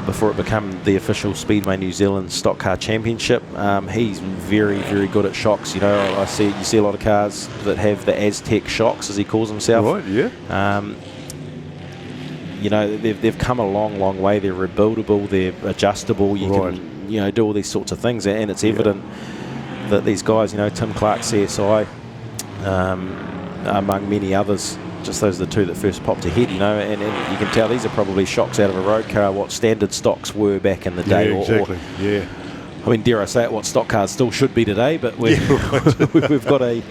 before it became the official Speedway New Zealand Stock Car Championship. He's very, very good at shocks. You know, you see a lot of cars that have the Aztec shocks, as he calls himself. Right, yeah. You know, they've come a long, long way. They're rebuildable, they're adjustable. You can, do all these sorts of things, and it's evident that these guys, Tim Clark, CSI, among many others, just those are the two that first popped ahead, and you can tell these are probably shocks out of a road car, what standard stocks were back in the day. Yeah, exactly, I mean, dare I say it, what stock cars still should be today, but we've got a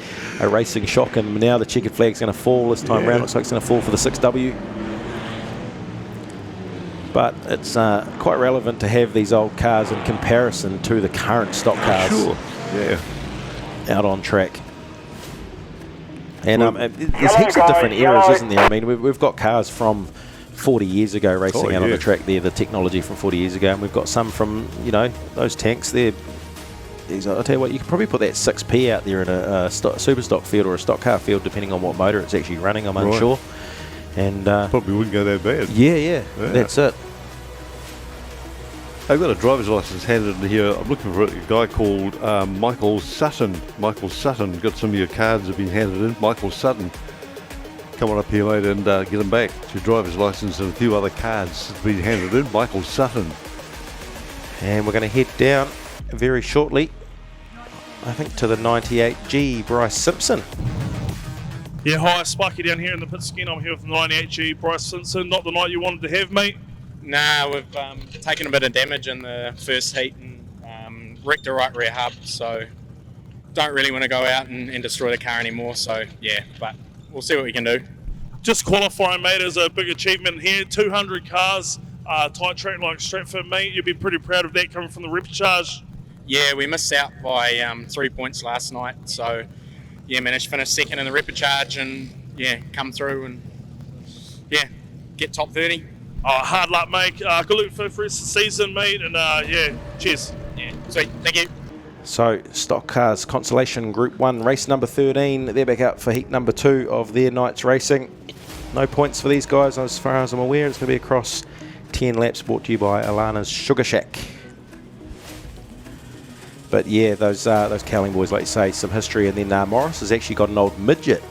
racing shock, and now the checkered flag's going to fall this time round. Looks like it's going to fall for the 6W. But it's quite relevant to have these old cars in comparison to the current stock cars. Sure. Yeah. Out on track. And there's heaps of different eras, isn't there? I mean, we've got cars from 40 years ago racing out on the track there, the technology from 40 years ago, and we've got some from, those tanks there. I'll tell you what, you could probably put that 6P out there in a super stock field or a stock car field, depending on what motor it's actually running, I'm unsure. And probably wouldn't go that bad. Yeah, that's it. I've got a driver's license handed in here. I'm looking for a guy called Michael Sutton. Michael Sutton. Got some of your cards have been handed in. Michael Sutton. Come on up here, mate, and get him back. Your driver's license and a few other cards have been handed in. Michael Sutton. And we're going to head down very shortly, I think, to the 98G, Bryce Simpson. Yeah, hi, Sparky down here in the pit skin. I'm here with the 98G, Bryce Simpson. Not the night you wanted to have, mate. Nah, we've taken a bit of damage in the first heat and wrecked a right rear hub, so don't really want to go out and destroy the car anymore. So yeah, but we'll see what we can do. Just qualifying, mate, is a big achievement here. 200 cars, tight track like Stratford, mate. You'd be pretty proud of that coming from the Repechage. Yeah, we missed out by 3 points last night, so yeah, managed to finish second in the Repechage and yeah, come through and yeah, get top 30. Hard luck, mate. Good luck for the rest of the season, mate. And yeah, cheers. Yeah, sweet. Thank you. So, Stock Cars Consolation Group 1, race number 13. They're back out for heat number 2 of their night's racing. No points for these guys, as far as I'm aware. It's going to be across 10 laps, brought to you by Alana's Sugar Shack. But yeah, those Cowling boys, like you say, some history. And then Morris has actually got an old midget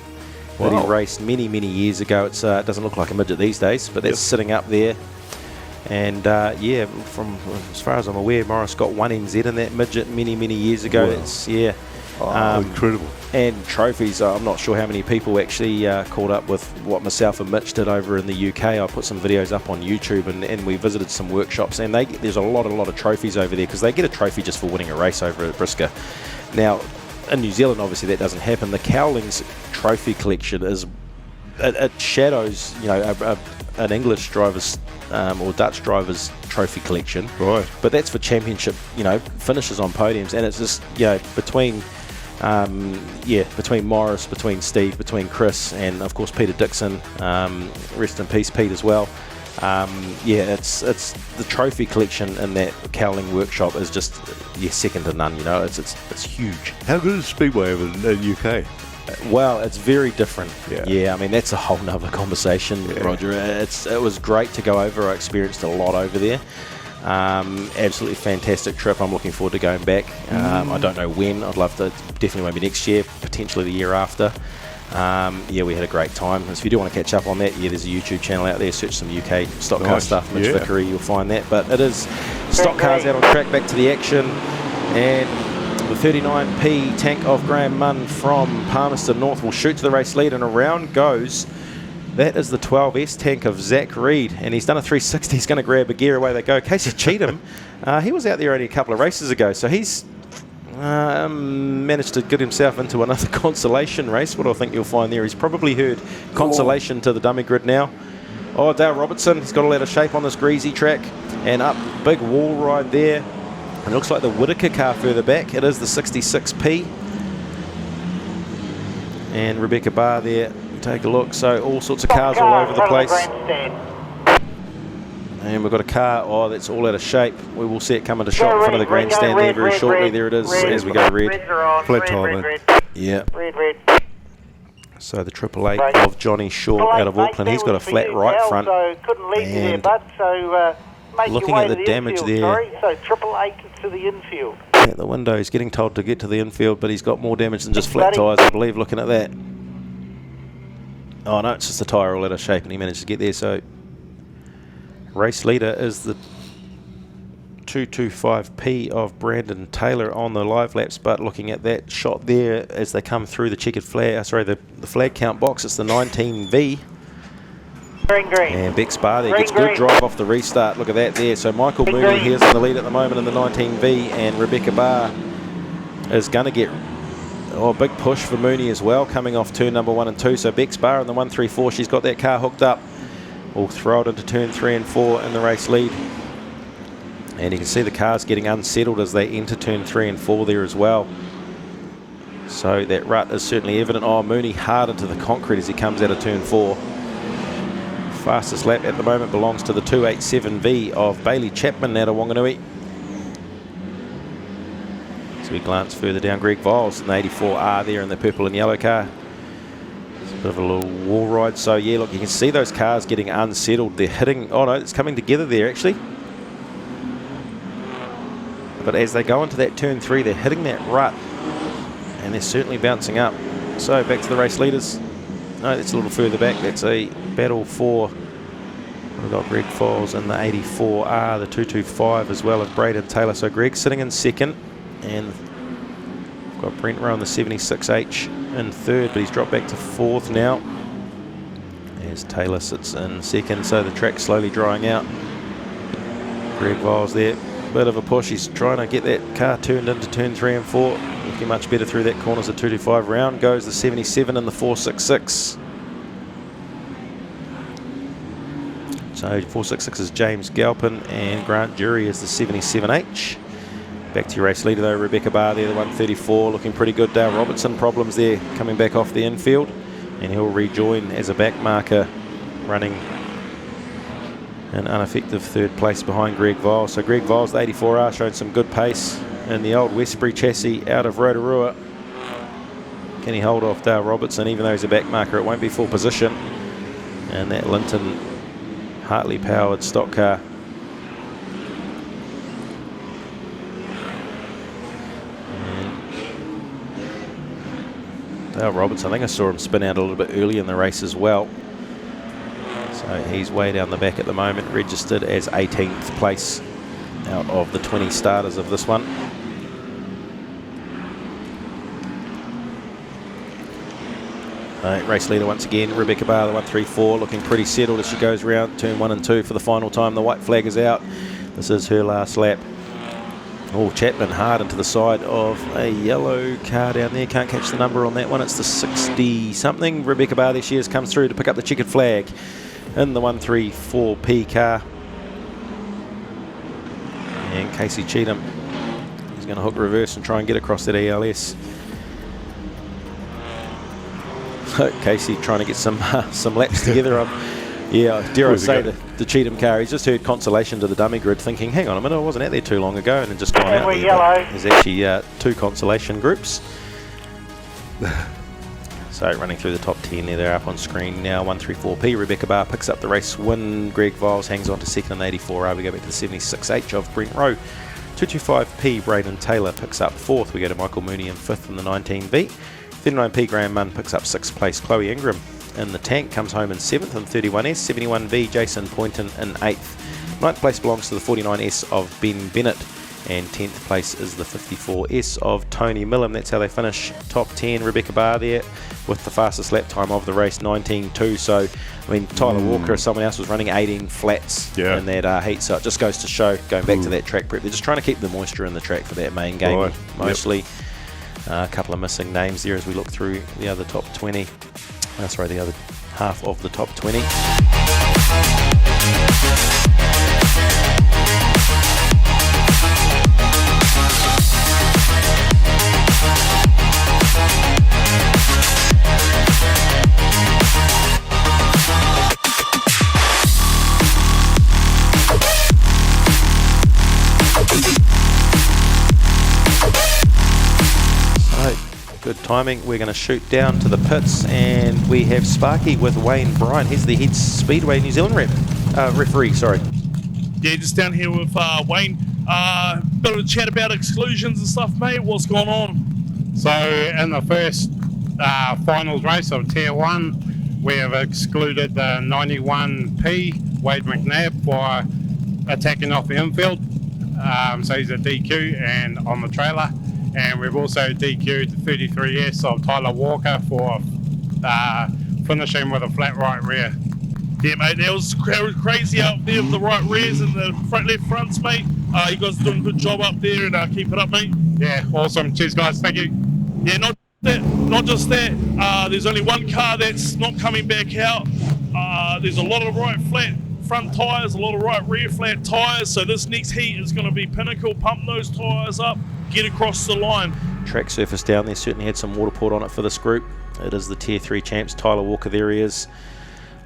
that he raced many, many years ago. It doesn't look like a midget these days, but that's sitting up there. And yeah, from as far as I'm aware, Morris got 1 NZ in that midget many, many years ago. Wow. It's incredible. And trophies. I'm not sure how many people actually caught up with what myself and Mitch did over in the UK. I put some videos up on YouTube, and we visited some workshops, and there's a lot of trophies over there, because they get a trophy just for winning a race over at Brisker. Now, in New Zealand, obviously that doesn't happen. The Cowling's trophy collection it shadows, an English driver's or Dutch driver's trophy collection. Right. But that's for championship, finishes on podiums, and it's just, between between Morris, between Steve, between Chris, and of course Peter Dixon. Rest in peace, Pete, as well. It's the trophy collection in that Cowling workshop is just second to none. It's huge. How good is Speedway over in UK? Well, it's very different. I mean, that's a whole nother conversation, Roger. It was great to go over. I experienced a lot over there. Absolutely fantastic trip. I'm looking forward to going back. I don't know when. I'd love to. Definitely maybe next year, potentially the year after. We had a great time. So if you do want to catch up on that, there's a YouTube channel out there. Search some UK stock car stuff, Mitch Vickery, you'll find that. But it is stock cars out on track, back to the action. And the 39P tank of Graham Munn from Palmerston North will shoot to the race lead, and around goes. That is the 12S tank of Zach Reed, and he's done a 360. He's going to grab a gear, away they go. Casey Cheatham, he was out there only a couple of races ago, so he's managed to get himself into another Consolation race. What do I think you'll find there? He's probably heard Consolation to the dummy grid now. Oh, Dale Robertson, he's got a lot of shape on this greasy track, and up, big wall ride there. It looks like the Whitaker car further back. It is the 66P. And Rebecca Barr there. Take a look. So all sorts of cars all over the place. And we've got a car, that's all out of shape. We will see it come into shot in front of the grandstand there very shortly. There it is, as we go red. Flat tire. Yeah. So the 888 of Johnny Shaw out of Auckland. He's got a flat right front. And looking at the damage there. So 888 to the infield. At the window, he's getting told to get to the infield, but he's got more damage than just flat tyres, I believe, looking at that. Oh no, it's just the tyre all out of shape, and he managed to get there. So race leader is the 225P of Brandon Taylor on the live laps, but looking at that shot there as they come through the checkered flag, the flag count box, it's the 19V. Green. And Bex Bar there gets good drive off the restart. Look at that there. So Michael Mooney here's in the lead at the moment in the 19V, and Rebecca Barr is going to get big push for Mooney as well, coming off turn number 1 and 2. So Bex Barr in the 134, she's got that car hooked up. Will throw it into turn 3 and 4 in the race lead. And you can see the cars getting unsettled as they enter turn 3 and 4 there as well. So that rut is certainly evident. Mooney hard into the concrete as he comes out of turn 4. Fastest lap at the moment belongs to the 287V of Bailey Chapman out of Wanganui. So we glance further down, Greg Viles in the 84R there in the purple and yellow car. It's a bit of a little wall ride. So yeah, look, you can see those cars getting unsettled. They're hitting, it's coming together there actually. But as they go into that turn 3, they're hitting that rut, and they're certainly bouncing up. So back to the race leaders. No, that's a little further back. That's a battle for, we've got Greg Viles in the 84R, the 225 as well of Braden Taylor. So Greg's sitting in second, and we've got Brent Rowe in the 76H in third, but he's dropped back to fourth now as Taylor sits in second. So the track's slowly drying out. Greg Viles there, bit of a push. He's trying to get that car turned into turn 3 and 4. Looking much better through that corner as the 225. Round goes the 77 and the 466. So 466 is James Galpin, and Grant Jury is the 77H. Back to your race leader though, Rebecca Barr there, the 134, looking pretty good. Dale Robertson, problems there, coming back off the infield, and he'll rejoin as a back marker, running an ineffective third place behind Greg Viles. So Greg Viles, the 84R, showing some good pace in the old Westbury chassis out of Rotorua. Can he hold off Dale Robertson? Even though he's a back marker, it won't be full position. And that Linton Hartley powered stock car. And Dale Robertson, I think I saw him spin out a little bit early in the race as well. So he's way down the back at the moment, registered as 18th place out of the 20 starters of this one. Race leader once again, Rebecca Barr, the 134, looking pretty settled as she goes round turn 1 and 2 for the final time. The white flag is out. This is her last lap. Chapman hard into the side of a yellow car down there. Can't catch the number on that one. It's the 60-something. Rebecca Barr, there she is, comes through to pick up the checkered flag in the 134P car. And Casey Cheatham is going to hook reverse and try and get across that ELS. Casey trying to get some laps together. Yeah, dare I say the Cheatham car. He's just heard Consolation to the dummy grid, thinking, "Hang on a minute, I wasn't out there too long ago," and then just gone out there. Yellow. There's actually 2 Consolation groups. So running through the top 10 there, they're up on screen now. 134P. Rebecca Barr picks up the race win. Greg Viles hangs on to second in 84R. We go back to the 76H of Brent Rowe. 225P. Braden Taylor picks up 4th. We go to Michael Mooney in 5th in the 19B. 39P. Graham Munn picks up 6th place. Chloe Ingram in the tank comes home in 7th in 31S. 71B. Jason Poynton in 8th. 9th place belongs to the 49S of Ben Bennett. And 10th place is the 54S of Tony Millam. That's how they finish top 10. Rebecca Barr there with the fastest lap time of the race, 19.2. So, I mean, Tyler Walker, someone else was running 18 flats in that heat. So it just goes to show, going back to that track prep, they're just trying to keep the moisture in the track for that main game, mostly. A couple of missing names there as we look through the other top 20. The other half of the top 20. Good timing. We're going to shoot down to the pits, and we have Sparky with Wayne Bryant. He's the head Speedway New Zealand referee. Sorry. Yeah, just down here with Wayne. Bit of a chat about exclusions and stuff, mate. What's going on? So in the first finals race of Tier 1, we have excluded the 91P, Wade McNabb, for attacking off the infield. So he's a DQ and on the trailer. And we've also DQ'd the 33S of Tyler Walker for finishing with a flat right rear. Yeah, mate, that was crazy out there with the right rears and the left fronts, mate. You guys are doing a good job up there, and keep it up, mate. Yeah, awesome. Cheers, guys. Thank you. Yeah, not just that. There's only one car that's not coming back out. There's a lot of right flat front tyres, a lot of right rear flat tyres. So this next heat is going to be pinnacle. Pump those tyres up, get across the line. Track surface down there certainly had some water poured on it for this group. It is the Tier 3 champs. Tyler Walker, there he is,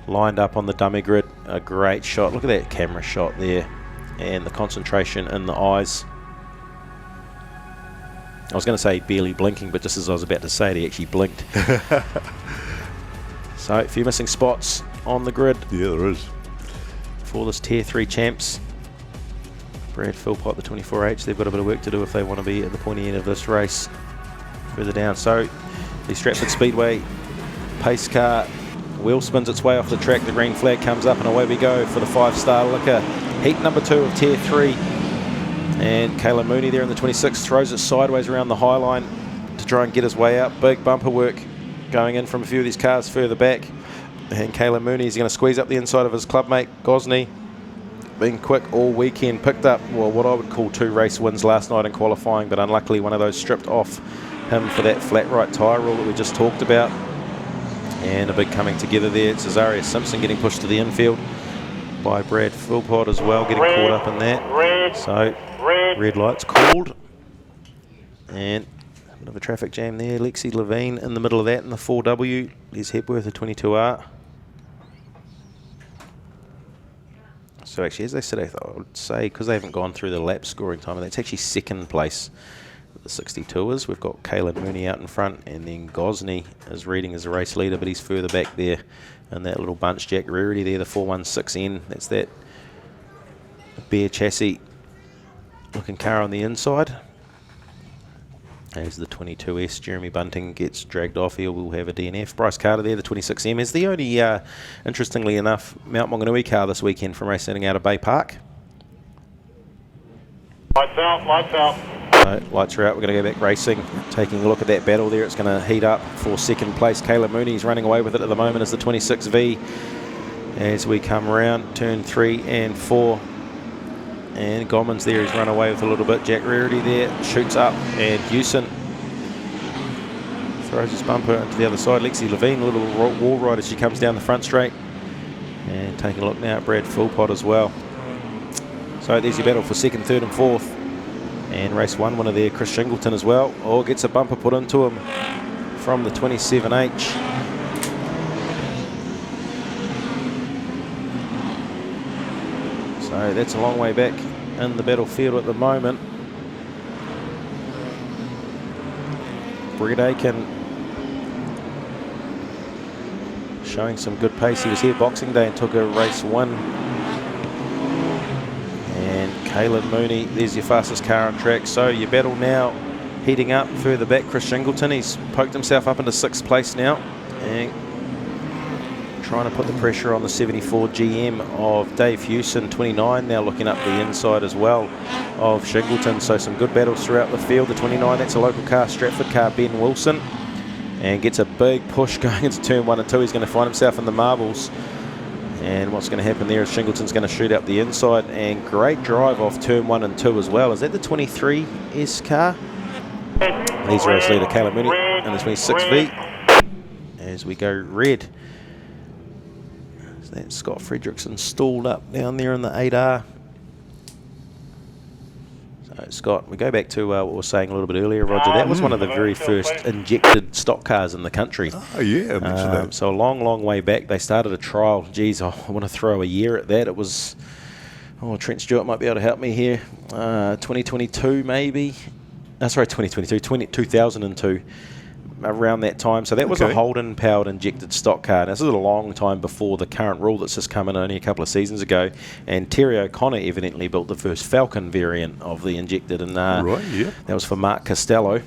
lined up on the dummy grid. A great shot. Look at that camera shot there, and the concentration in the eyes. I was going to say barely blinking, but just as I was about to say it, he actually blinked. So a few missing spots on the grid. Yeah, there is. For this Tier 3 champs. Brad Philpott, the 24H, they've got a bit of work to do if they want to be at the pointy end of this race further down. So the Stratford Speedway pace car wheel spins its way off the track, the green flag comes up, and away we go for the 5-star liquor. Heat number 2 of Tier 3. And Kayla Mooney there in the 26 throws it sideways around the high line to try and get his way out. Big bumper work going in from a few of these cars further back. And Kayla Mooney is going to squeeze up the inside of his clubmate Gosney. Being quick all weekend, picked up, well, what I would call 2 race wins last night in qualifying, but unluckily one of those stripped off him for that flat right tyre rule that we just talked about. And a big coming together there. It's Azaria Simpson getting pushed to the infield by Brad Philpott as well, getting caught up in that. So, red light's called. And a bit of a traffic jam there. Lexi Levine in the middle of that in the 4W. Les Hepworth, the 22R. So actually, as they said, I would say, because they haven't gone through the lap scoring time, that's actually second place with the 62ers. We've got Kayla Mooney out in front, and then Gosney is reading as a race leader, but he's further back there in that little bunch. Jack Rarity there, the 416N. That's that bare chassis looking car on the inside. As the 22S, Jeremy Bunting gets dragged off here, we'll have a DNF. Bryce Carter there, the 26M, is the only, interestingly enough, Mount Maunganui car this weekend from racing out of Bay Park. Lights out, lights out. Lights are out, we're going to go back racing. Taking a look at that battle there, it's going to heat up for second place. Kayla Mooney's running away with it at the moment as the 26V. As we come around, turn 3 and 4. And Gommans there, he's run away with a little bit. Jack Rarity there, shoots up, and Hewson throws his bumper into the other side. Lexi Levine, a little wall ride as she comes down the front straight. And taking a look now at Brad Philpott as well. So there's your battle for second, third and fourth. And race 1 winner there, Chris Shingleton as well. Oh, gets a bumper put into him from the 27H. So that's a long way back in the battlefield at the moment. Brett Aiken showing some good pace. He was here Boxing Day and took a race 1. And Caelan Mooney, there's your fastest car on track. So your battle now heating up further back. Chris Shingleton, he's poked himself up into 6th place now and trying to put the pressure on the 74 GM of Dave Hewson, 29, now looking up the inside as well of Shingleton. So some good battles throughout the field. The 29, that's a local car, Stratford car, Ben Wilson, and gets a big push going into turn 1 and 2. He's going to find himself in the marbles, and what's going to happen there is Shingleton's going to shoot up the inside, and great drive off turn 1 and 2 as well. Is that the 23S car? He's race leader Caelan Mooney in the 26V as we go red. So that's Scott Fredrickson stalled up down there in the 8R. So Scott, we go back to what we were saying a little bit earlier, Roger. That was one of the very first injected stock cars in the country. Oh yeah, I mentioned that. So a long way back, they started a trial. Geez, I want to throw a year at that. It was, Trent Stewart might be able to help me here. 2022 maybe. Sorry, 2002, around that time. So that was a Holden powered injected stock car. Now, this is a long time before the current rule that's just come in only a couple of seasons ago. And Terry O'Connor evidently built the first Falcon variant of the injected, and that was for Mark Costello.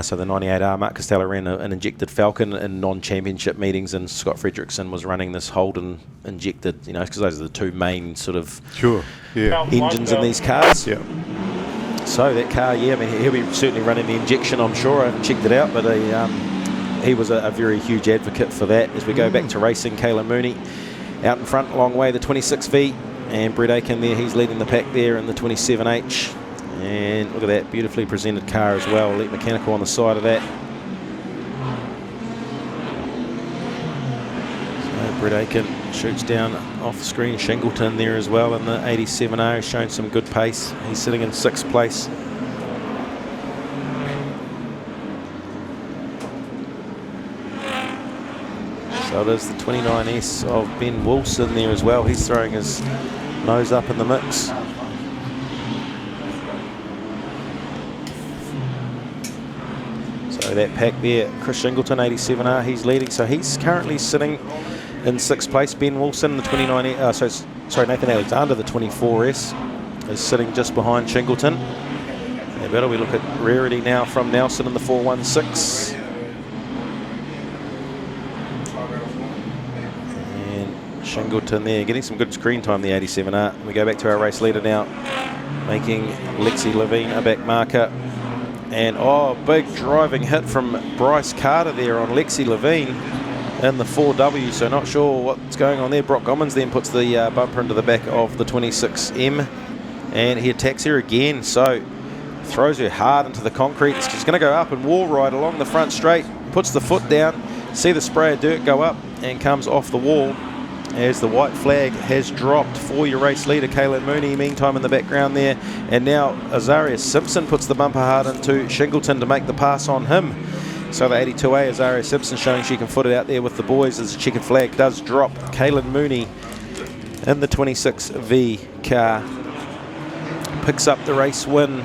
So the 98R, Mark Costello ran an injected Falcon in non-championship meetings, and Scott Fredrickson was running this Holden injected, because those are the two main sort of engines in these cars. Yeah. So that car, he'll be certainly running the injection, I'm sure. I haven't checked it out, but he was a very huge advocate for that. As we go back to racing, Caelan Mooney out in front, a long way, the 26V, and Brett Aiken there, he's leading the pack there in the 27H. And look at that, beautifully presented car as well. Elite Mechanical on the side of that. So Brett Aiken shoots down off the screen. Shingleton there as well in the 87R, has shown some good pace. He's sitting in 6th place. So there's the 29S of Ben Wilson there as well. He's throwing his nose up in the mix. So that pack there, Chris Shingleton, 87R, he's leading. So he's currently sitting in 6th place. Ben Wilson, the 29, Nathan Alexander, the 24S, is sitting just behind Shingleton. And better we look at rarity now from Nelson in the 416. And Shingleton there, getting some good screen time, the 87R. We go back to our race leader now, making Lexi Levine a back marker. And big driving hit from Bryce Carter there on Lexi Levine in the 4W, so not sure what's going on there. Brock Gommans then puts the bumper into the back of the 26M, and he attacks her again, so throws her hard into the concrete. She's going to go up and wall ride along the front straight, puts the foot down, see the spray of dirt go up, and comes off the wall as the white flag has dropped for your race leader, Caelan Mooney, meantime in the background there. And now Azaria Simpson puts the bumper hard into Shingleton to make the pass on him. So the 82A, Azaria Simpson, showing she can foot it out there with the boys as the checkered flag does drop. Caelan Mooney in the 26V car picks up the race win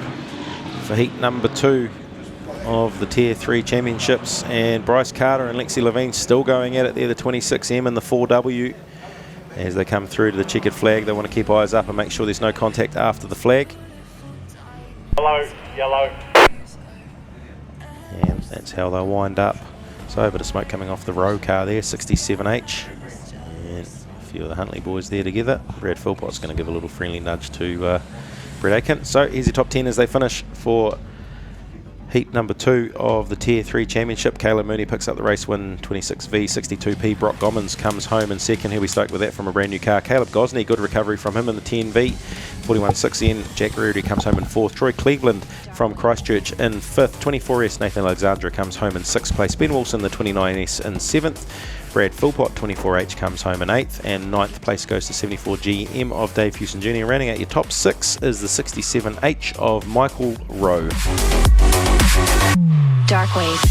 for heat number 2 of the Tier 3 Championships. And Bryce Carter and Lexi Levine still going at it there, the 26M and the 4W. As they come through to the checkered flag, they want to keep eyes up and make sure there's no contact after the flag. Yellow. And that's how they'll wind up. So a bit of smoke coming off the row car there, 67H. And a few of the Huntley boys there together. Brad Philpott's going to give a little friendly nudge to Brett Aiken. So here's your top 10 as they finish for heat number 2 of the Tier 3 Championship. Caelan Mooney picks up the race win, 26V, 62P. Brock Gommans comes home in second. He'll be stoked with that from a brand new car. Caleb Gosney, good recovery from him in the 10V, 41.6N. Jack Rarity comes home in 4th. Troy Cleveland from Christchurch in 5th. 24S, Nathan Alexandra comes home in 6th place. Ben Wilson, the 29S, in 7th. Brad Philpott, 24H, comes home in 8th. And 9th place goes to 74GM of Dave Hewson Jr. Rounding out your top 6 is the 67H of Michael Rowe. Dark Wave.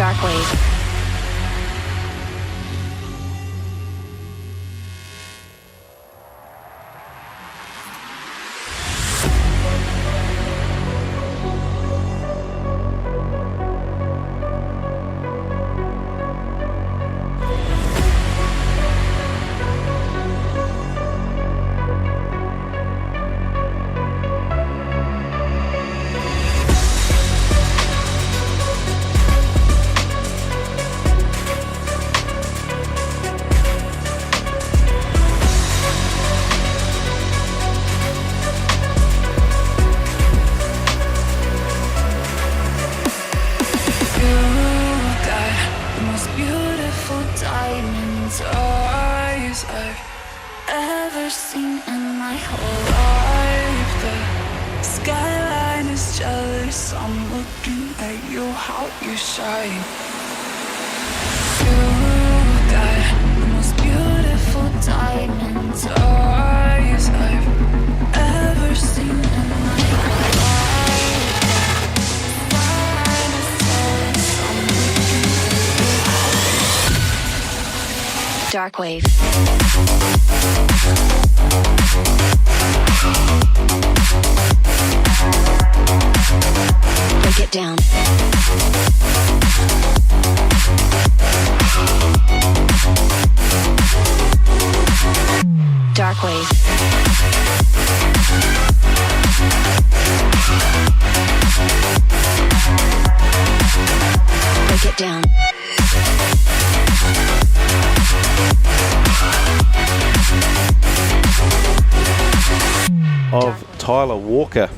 Dark Wave. Dark Wave. Break it down. Dark Wave. Break it down. Of Tyler Walker.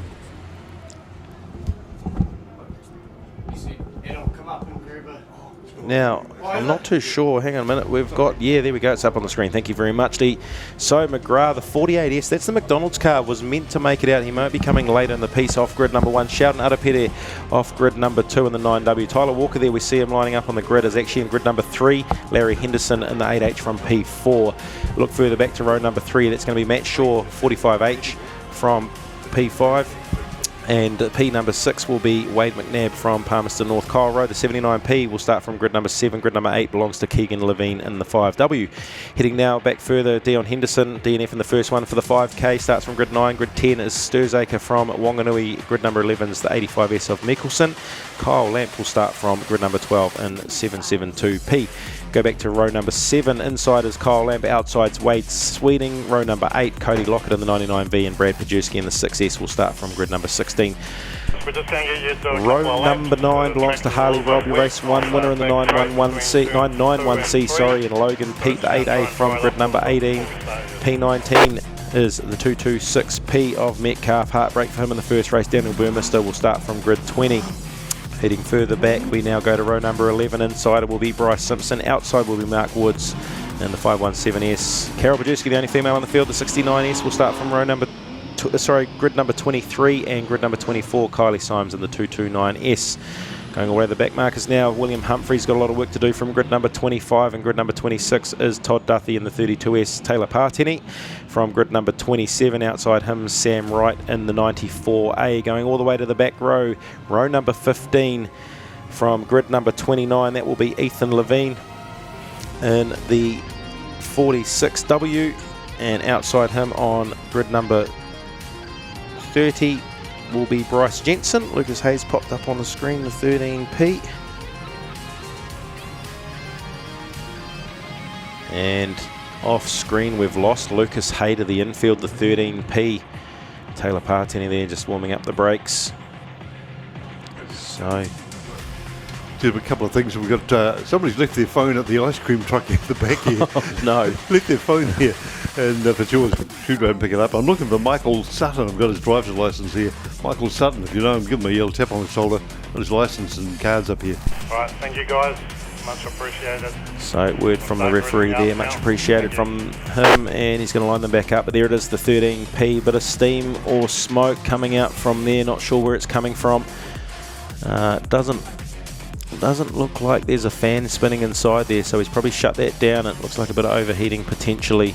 Now, I'm not too sure. Hang on a minute. We've got, yeah, there we go. It's up on the screen. Thank you very much, Dee. So, McGrath, the 48S, that's the McDonald's car, was meant to make it out. He might be coming later in the piece off grid number 1. Sheldon Adapete off grid number 2 in the 9W. Tyler Walker there, we see him lining up on the grid, is actually in grid number 3. Larry Henderson in the 8H from P4. Look further back to row number 3. That's going to be Matt Shaw, 45H from P5. And P number 6 will be Wade McNabb from Palmerston North Kyle Road. The 79P will start from grid number 7. Grid number 8 belongs to Keegan Levine in the 5W. Heading now back further, Dion Henderson, DNF in the first one for the 5K, starts from grid 9. Grid 10 is Sturzaker from Wanganui. Grid number 11 is the 85S of Mickelson. Kyle Lamp will start from grid number 12 in 772P. Go back to row number 7. Inside is Kyle Lamp. Outside's Wade Sweeting. Row number 8, Cody Lockett in the 99V, and Brad Pajewski in the 6S will start from grid number 16. Row number 9 belongs to Harley Robbie. Race 1 winner in the 991C, sorry, and Logan Pete, the 8A from grid number 18. P19 is the 226P of Metcalf. Heartbreak for him in the first race. Daniel Burmester will start from grid 20. Heading further back, we now go to row number 11. Inside it will be Bryce Simpson. Outside will be Mark Woods and the 517S. Carol Pajewski, the only female on the field. The 69S will start from row number grid number 23, and grid number 24, Kylie Symes in the 229S. Going away the back markers now, William Humphrey's got a lot of work to do from grid number 25, and grid number 26 is Todd Duthie in the 32S. Taylor Parteni from grid number 27, outside him Sam Wright in the 94A. Going all the way to the back row, row number 15 from grid number 29, that will be Ethan Levine in the 46W, and outside him on grid number 30 will be Bryce Jensen. Lucas Hayes popped up on the screen, the 13P. And off screen we've lost Lucas Hay to the infield, the 13P. Taylor Parteni there just warming up the brakes. So did a couple of things. We've got somebody's left their phone at the ice cream truck at the back here. Oh, no. Left their phone here, and if it's yours, shoot around and pick it up. I'm looking for Michael Sutton. I've got his driver's license here. Michael Sutton, if you know him, give him a yell, tap on the shoulder. Got his license and cards up here. All right, thank you guys. Much appreciated. So word from the referee there, much appreciated from him, and he's going to line them back up. But there it is, the 13P. Bit of steam or smoke coming out from there. Not sure where it's coming from. Doesn't look like there's a fan spinning inside there, so he's probably shut that down. It looks like a bit of overheating potentially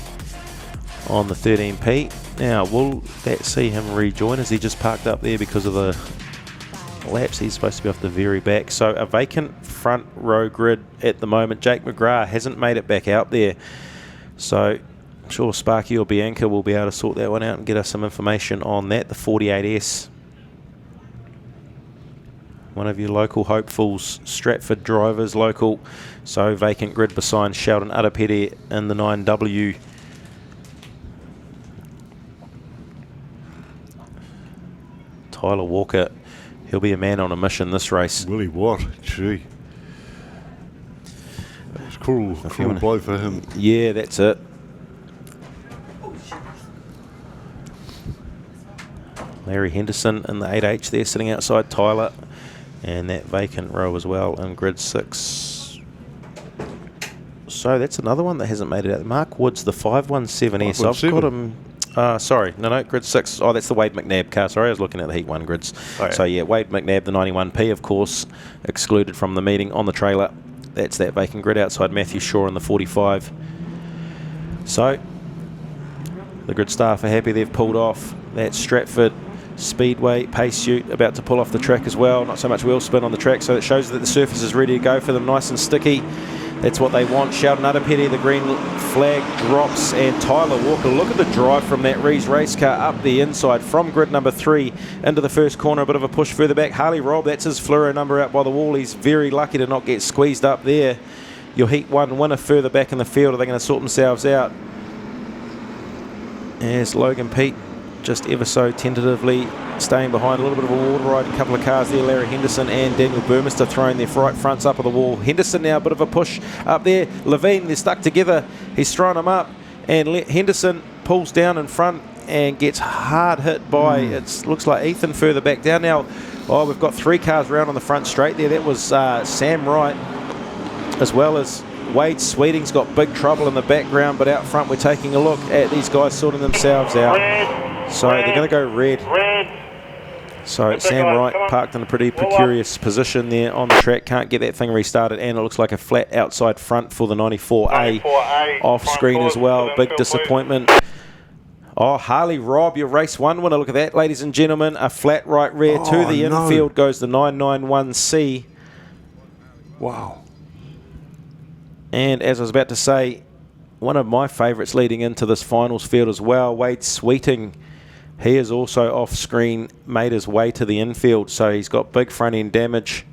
on the 13P. Now, will that see him rejoin? Is he just parked up there because of the laps. He's supposed to be off the very back. So a vacant front row grid at the moment. Jake McGrath hasn't made it back out there. So I'm sure Sparky or Bianca will be able to sort that one out and get us some information on that. The 48S. One of your local hopefuls, Stratford drivers local. So vacant grid beside Sheldon Adapede in the 9W. Tyler Walker, he'll be a man on a mission this race. Will he what? Gee. It's cruel blow for him. Yeah, that's it. Larry Henderson in the 8H there, sitting outside Tyler. And that vacant row as well in grid 6. So that's another one that hasn't made it out. Mark Woods, the 517S. I've got him. Sorry, no, grid 6. Oh, that's the Wade McNabb car. Sorry, I was looking at the Heat 1 grids. Oh, yeah. So, yeah, Wade McNabb, the 91P, of course, excluded from the meeting on the trailer. That's that vacant grid outside Matthew Shaw in the 45. So, the grid staff are happy they've pulled off. That's Stratford Speedway pace ute about to pull off the track as well. Not so much wheel spin on the track, so it shows that the surface is ready to go for them, nice and sticky. That's what they want. Sheldon Adapede, the green flag drops, and Tyler Walker. Look at the drive from that Rees race car up the inside from grid number 3 into the first corner. A bit of a push further back. Harley Robb, that's his fluoro number out by the wall. He's very lucky to not get squeezed up there. Your Heat 1 winner further back in the field. Are they going to sort themselves out? As Logan Pete just ever so tentatively staying behind. A little bit of a water ride, a couple of cars there. Larry Henderson and Daniel Burmester throwing their right fronts up of the wall. Henderson now a bit of a push up there. Levine, they're stuck together. He's throwing them up, and Henderson pulls down in front and gets hard hit by, it looks like Ethan further back down now. Oh, we've got 3 cars round on the front straight there. That was Sam Wright, as well as Wade Sweeting's got big trouble in the background, but out front we're taking a look at these guys sorting themselves out. So they're going to go red. So Sam Wright parked in a pretty precarious position there on the track. Can't get that thing restarted, and it looks like a flat outside front for the 94A off screen as well. Big disappointment. Oh, Harley Robb, your race 1 winner. Look at that, ladies and gentlemen. A flat right rear to the infield goes the 991C. Wow. And as I was about to say, one of my favourites leading into this finals field as well, Wade Sweeting. He is also off screen, made his way to the infield, so he's got big front end damage.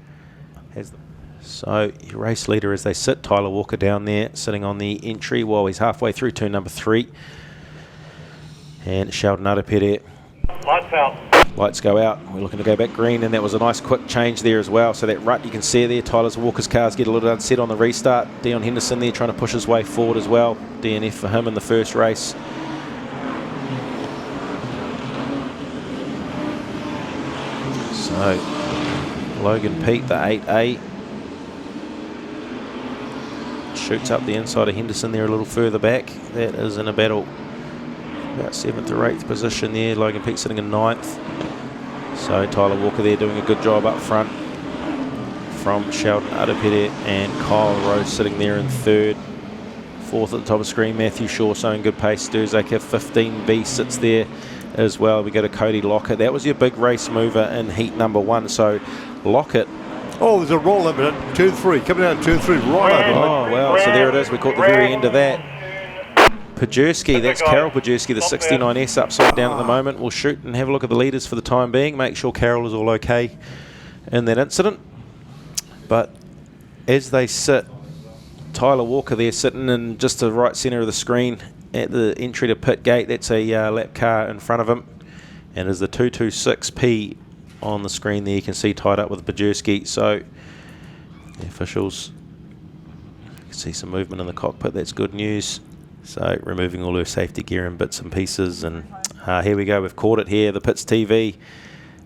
So your race leader as they sit, Tyler Walker down there, sitting on the entry while he's halfway through turn number 3. And Sheldon Adapede. Lights out. Lights go out. We're looking to go back green, and that was a nice quick change there as well. So that rut you can see there, Tyler Walker's cars get a little unset on the restart. Dion Henderson there trying to push his way forward as well. DNF for him in the first race. So Logan Pete, the 8A, shoots up the inside of Henderson there a little further back. That is in a battle about 7th or 8th position there. Logan Pete sitting in 9th. So Tyler Walker there doing a good job up front from Sheldon Adapede, and Kyle Rose sitting there in 3rd. 4th at the top of the screen, Matthew Shaw showing good pace. Sturzaka 15B sits there as well. We go to Cody Lockett. That was your big race mover in heat number 1. So Lockett. Oh, there's a roll over at turn 3, coming out of turn 3 right over. Oh, well, so there it is. We caught the very end of that. Pajerski, that's Carol Pajerski, the 69S upside down at the moment. We'll shoot and have a look at the leaders for the time being, make sure Carol is all okay in that incident. But as they sit, Tyler Walker there sitting in just the right centre of the screen at the entry to pit gate. That's a lap car in front of him, and there's the 226P on the screen there. You can see tied up with Pajerski. So the officials, you can see some movement in the cockpit. That's good news. So removing all her safety gear and bits and pieces, and here we go, we've caught it here, the pits TV.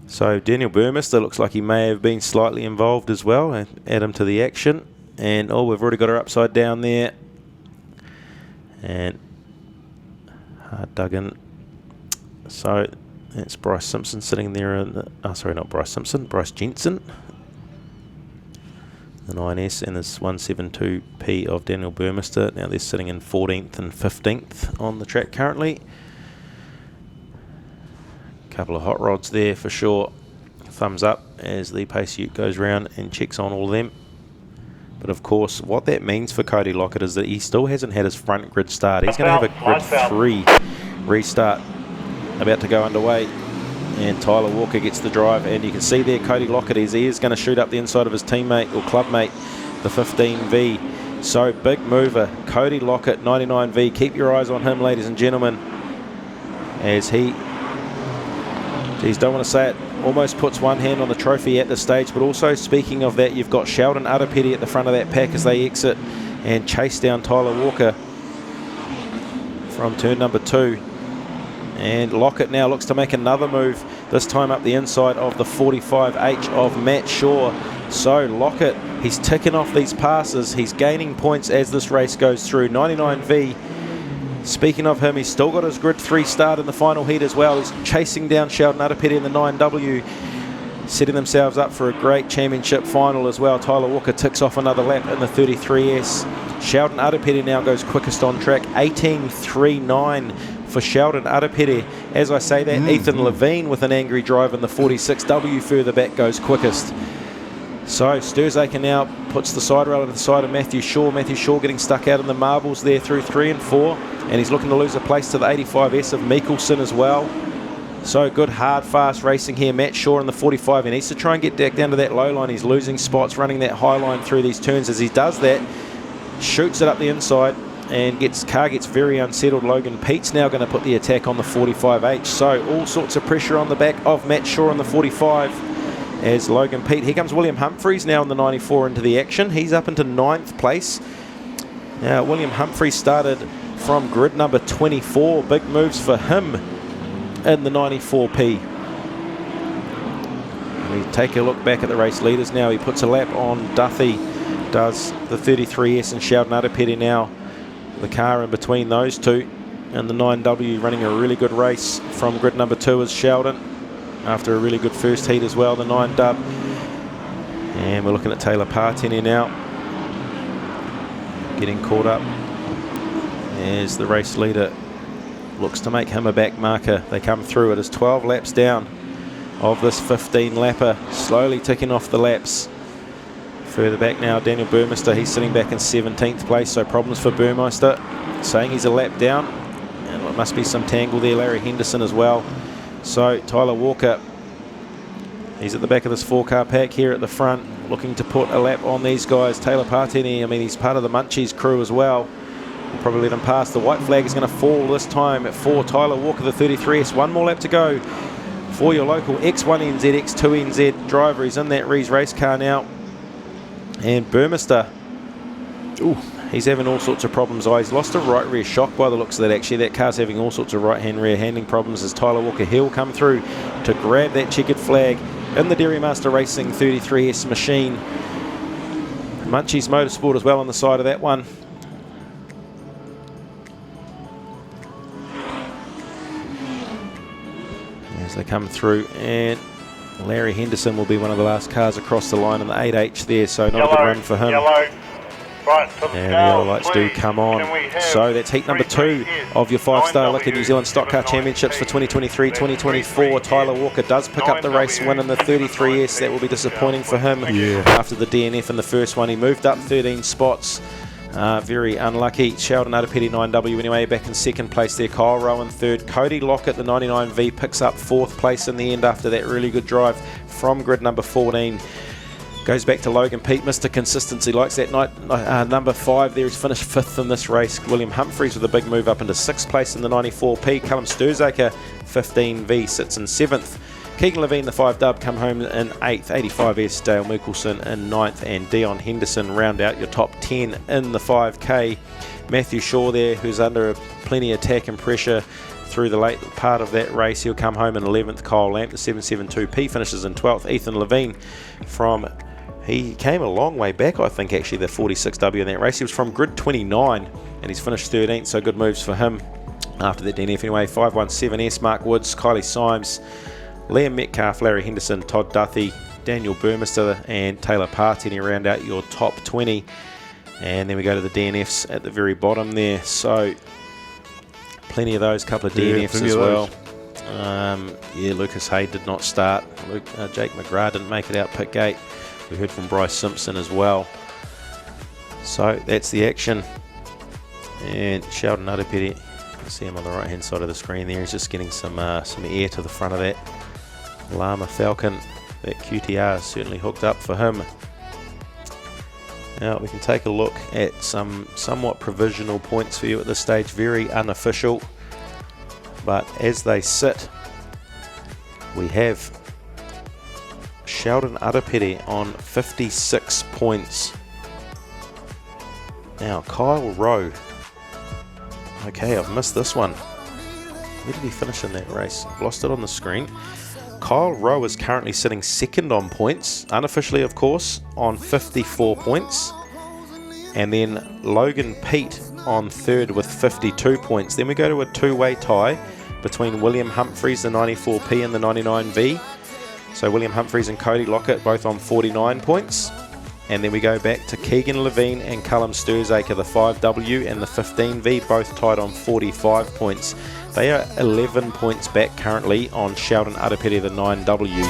So Daniel Burmester looks like he may have been slightly involved as well. Add him to the action, and oh, we've already got her upside down there, and dug in. So that's Bryce Simpson sitting there in the, sorry, not Bryce Simpson, Bryce Jensen, the 9S, and this 172P of Daniel Burmester. Now they're sitting in 14th and 15th on the track currently. Couple of hot rods there for sure. thumbs up as the pace ute goes round and checks on all of them. But of course, what that means for Cody Lockett is that he still hasn't had his front grid start. He's going to have a grid 3 restart about to go underway. And Tyler Walker gets the drive, and you can see there Cody Lockett he is going to shoot up the inside of his teammate or clubmate, the 15V. So big mover, Cody Lockett, 99V. Keep your eyes on him, ladies and gentlemen, as he, geez, don't want to say it, almost puts one hand on the trophy at this stage. But also, speaking of that, you've got Sheldon Udderpetty at the front of that pack as they exit and chase down Tyler Walker from turn number 2. And Lockett now looks to make another move, this time up the inside of the 45H of Matt Shaw. So Lockett, he's ticking off these passes. He's gaining points as this race goes through. 99V, speaking of him, he's still got his grid 3 start in the final heat as well. He's chasing down Sheldon Udderpetty in the 9W, setting themselves up for a great championship final as well. Tyler Walker ticks off another lap in the 33S. Sheldon Udderpetty now goes quickest on track, 18.39 for Sheldon Udderpetty. As I say that, Ethan Levine with an angry drive in the 46W further back goes quickest. So Sturzaker now puts the side rail to the side of Matthew Shaw. Matthew Shaw getting stuck out in the marbles there through 3 and 4. And he's looking to lose a place to the 85S of Mikkelsen as well. So good, hard, fast racing here. Matt Shaw in the 45. He needs to try and get back down to that low line. He's losing spots, running that high line through these turns. As he does that, shoots it up the inside and car gets very unsettled. Logan Pete's now going to put the attack on the 45H. So all sorts of pressure on the back of Matt Shaw on the 45 as Logan Pete. Here comes William Humphreys now in the 94 into the action. He's up into 9th place. Now William Humphreys started from grid number 24. Big moves for him in the 94P. We take a look back at the race leaders now. He puts a lap on Duthie, does the 33S, and Sheldon Udderpetty now the car in between those two. And the 9W running a really good race from grid number 2 is Sheldon after a really good first heat as well, the 9 dub. And we're looking at Taylor Partini now getting caught up as the race leader looks to make him a back marker. They come through. It is 12 laps down of this 15 lapper, slowly ticking off the laps. Further back now, Daniel Burmeister, he's sitting back in 17th place, so problems for Burmeister, saying he's a lap down, and it must be some tangle there. Larry Henderson as well. So Tyler Walker, he's at the back of this 4-car pack here at the front, looking to put a lap on these guys. Taylor Partini, I mean, he's part of the Munchies crew as well. We'll probably let him pass. The white flag is going to fall this time for Tyler Walker, the 33S. One more lap to go for your local X1NZ, X2NZ driver. He's in that Rees race car now. And Burmeister, ooh, he's having all sorts of problems. He's lost a right rear shock by the looks of that, actually. That car's having all sorts of right-hand rear handling problems as Tyler Walker, he'll come through to grab that checkered flag in the Dairy Master Racing 33S machine. Munchies Motorsport as well on the side of that one. As they come through, and Larry Henderson will be one of the last cars across the line in the 8H there, so not a good run for him. And the yellow lights do come on. So that's heat number 2 of your 5-star Liquor New Zealand Stockcar Championships for 2023-2024. Tyler Walker does pick up the race win in the 33S. That will be disappointing for him after the DNF in the first one. He moved up 13 spots. Very unlucky. Sheldon Udderpetty 9W anyway, back in 2nd place there. Kyle Rowan 3rd. Cody Lockett, the 99V, picks up 4th place in the end after that really good drive from grid number 14. Goes back to Logan Pete, Mr. Consistency, likes that number 5 there. He's finished 5th in this race. William Humphreys with a big move up into 6th place in the 94P. Callum Sturzaker, 15V, sits in 7th. Keegan Levine, the 5 dub, come home in 8th. 85S, Dale Mikkelsen in 9th, and Dion Henderson round out your top 10 in the 5K. Matthew Shaw there, who's under plenty of attack and pressure through the late part of that race. He'll come home in 11th. Kyle Lamp, the 772P, finishes in 12th. Ethan Levine he came a long way back, I think, actually, the 46W in that race. He was from grid 29, and he's finished 13th, so good moves for him after that DNF anyway. 517S, Mark Woods, Kylie Symes, Liam Metcalf, Larry Henderson, Todd Duthie, Daniel Burmeister and Taylor Partini round out your top 20. And then we go to the DNFs at the very bottom there. So plenty of those, couple of DNFs as well. Yeah, Lucas Hay did not start. Jake McGrath didn't make it out pit gate. We heard from Bryce Simpson as well. So that's the action. And Sheldon Udapeti, you can see him on the right hand side of the screen there. He's just getting some air to the front of that Llama Falcon. That QTR is certainly hooked up for him. Now we can take a look at some somewhat provisional points for you at this stage, very unofficial. But as they sit, we have Sheldon Udapeti on 56 points. Now Kyle Rowe. Okay, I've missed this one. Where did he finish in that race? I've lost it on the screen. Kyle Rowe is currently sitting second on points, unofficially of course, on 54 points. And then Logan Pete on third with 52 points. Then we go to a two-way tie between William Humphreys, the 94P, and the 99V. So William Humphreys and Cody Lockett both on 49 points. And then we go back to Keegan Levine and Callum Sturzacre, the 5W and the 15V, both tied on 45 points. They are 11 points back currently on Sheldon Udapeti, the 9W.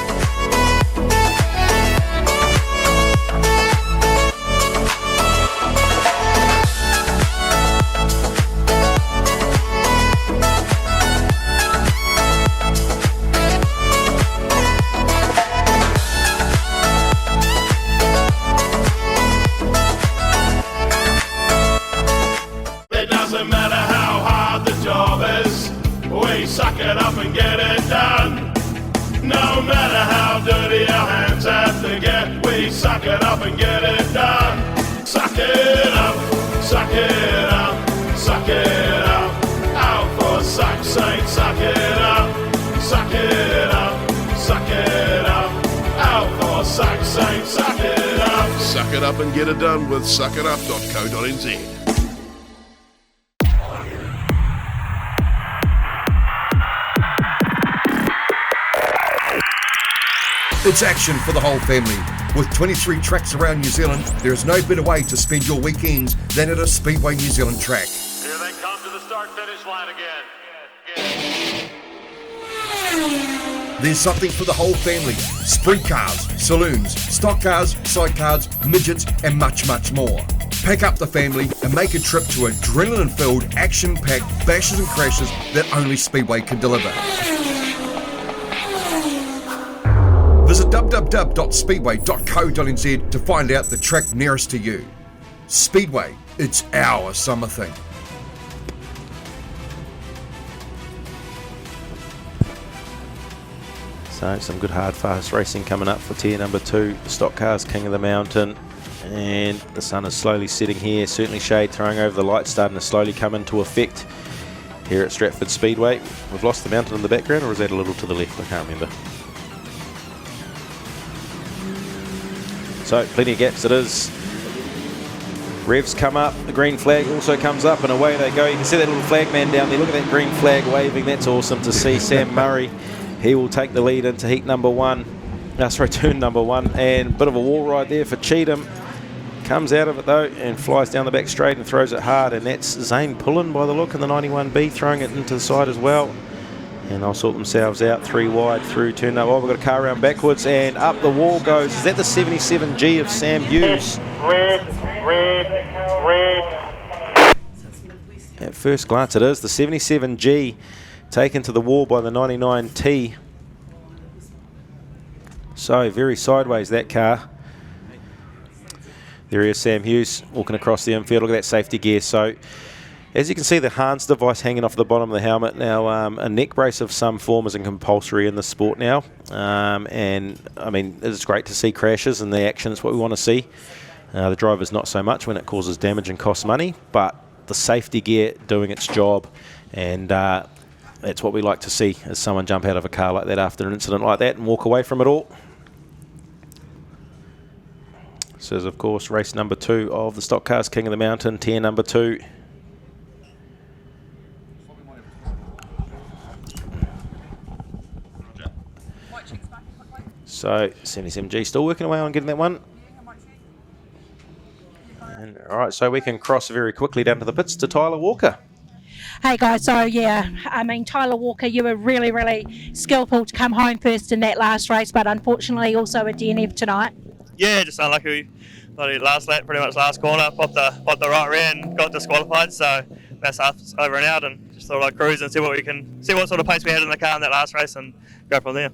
Suck it up and get it done. Suck it up, suck it up, suck it up. Out for suck's sake, suck it up, suck it up, suck it up. Out for suck's sake, suck it up. Suck it up and get it done with suckitup.co.nz. It's action for the whole family. With 23 tracks around New Zealand, there is no better way to spend your weekends than at a Speedway New Zealand track. Here they come to the start-finish line again. There's something for the whole family. Sprint cars, saloons, stock cars, sidecars, midgets, and much, much more. Pack up the family and make a trip to adrenaline-filled, action-packed bashes and crashes that only Speedway can deliver. Visit www.speedway.co.nz to find out the track nearest to you. Speedway, it's our summer thing. So some good hard fast racing coming up for tier number 2. Stockcar's King of the Mountain. And the sun is slowly setting here. Certainly shade throwing over the lights starting to slowly come into effect here at Stratford Speedway. We've lost the mountain in the background, or is that a little to the left? I can't remember. So plenty of gaps it is. Revs come up, the green flag also comes up, and away they go. You can see that little flag man down there. Look at that green flag waving. That's awesome to see. Sam Murray, he will take the lead into heat number 1. Turn number 1. And a bit of a wall ride there for Cheatham. Comes out of it though and flies down the back straight and throws it hard. And that's Zane Pullen by the look in the 91B, throwing it into the side as well. And they'll sort themselves out 3 wide through turn number 1. We've got a car around backwards and up the wall goes. Is that the 77G of Sam Hughes? Red. At first glance it is. The 77G taken to the wall by the 99T. So very sideways that car. There he is, Sam Hughes, walking across the infield. Look at that safety gear. So as you can see, the Hans device hanging off the bottom of the helmet. Now, a neck brace of some form is compulsory in the sport now. And, I mean, it's great to see crashes and the action is what we want to see. The drivers not so much when it causes damage and costs money, but the safety gear doing its job. And that's what we like to see, is someone jump out of a car like that after an incident like that and walk away from it all. This is, of course, race number 2 of the Stock Cars King of the Mountain, tier number 2. So 77G still working away on getting that one. And, all right, so we can cross very quickly down to the pits to Tyler Walker. Hey guys, so yeah, I mean Tyler Walker, you were really, really skillful to come home first in that last race, but unfortunately also a DNF tonight. Yeah, just unlucky. Bloody last lap, pretty much last corner, popped the right rear and got disqualified. So that's us over and out, and just thought I'd cruise and see what sort of pace we had in the car in that last race and go from there.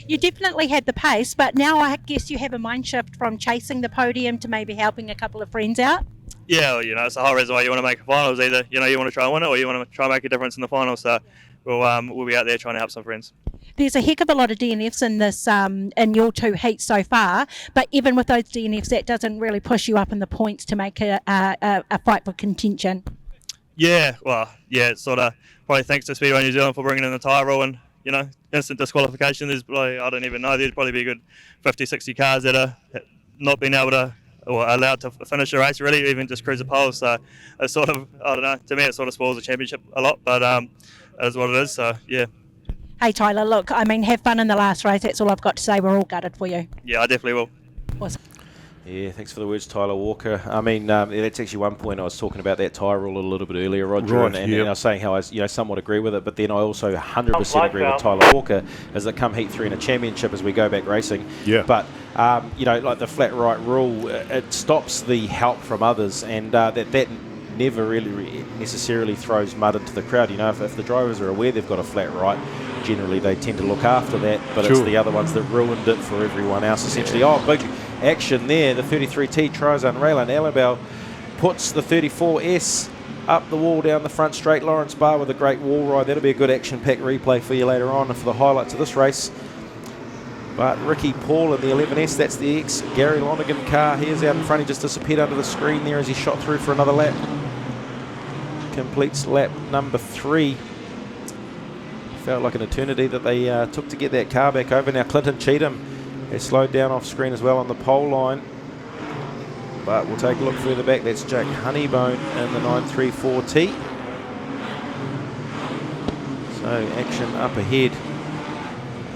You definitely had the pace, but now I guess you have a mind shift from chasing the podium to maybe helping a couple of friends out. Yeah, well, it's the whole reason why you want to make a final is either you want to try and win it or you want to try and make a difference in the final. So we'll be out there trying to help some friends. There's a heck of a lot of DNFs in this in your 2 heats so far, but even with those DNFs, that doesn't really push you up in the points to make a fight for contention. Yeah, well, yeah, it's sort of probably thanks to Speedway New Zealand for bringing in the tyre rule and instant disqualification. There's probably, I don't even know, there'd probably be a good 50, 60 cars that are not being able to or allowed to finish a race really, even just cruise the pole. So it's sort of, I don't know, to me it sort of spoils the championship a lot, but it is what it is, so yeah. Hey Tyler, look, I mean, have fun in the last race, that's all I've got to say. We're all gutted for you. Yeah, I definitely will. Awesome. Yeah, thanks for the words, Tyler Walker. I mean, that's actually one point I was talking about that tyre rule a little bit earlier, Roger, Right, and yep. I was saying how I somewhat agree with it, but then I also 100% agree with Tyler Walker as that come Heat 3 in a championship as we go back racing. Yeah. But, like the flat right rule, it stops the help from others, and that never really necessarily throws mud into the crowd. If the drivers are aware they've got a flat right, generally they tend to look after that, but it's the other ones that ruined it for everyone else, essentially. Oh, big action there. The 33T tries on Raylan Alabel puts the 34S up the wall down the front straight. Lawrence Barr with a great wall ride. That'll be a good action-packed replay for you later on for the highlights of this race. But Ricky Paul in the 11S, that's the ex-Gary Lonergan car. Here's out in front. He just disappeared under the screen there as he shot through for another lap. Completes lap number 3. Felt like an eternity that they took to get that car back over. Now Clinton Cheatham has slowed down off screen as well on the pole line. But we'll take a look further back. That's Jake Honeybone in the 934T. So action up ahead.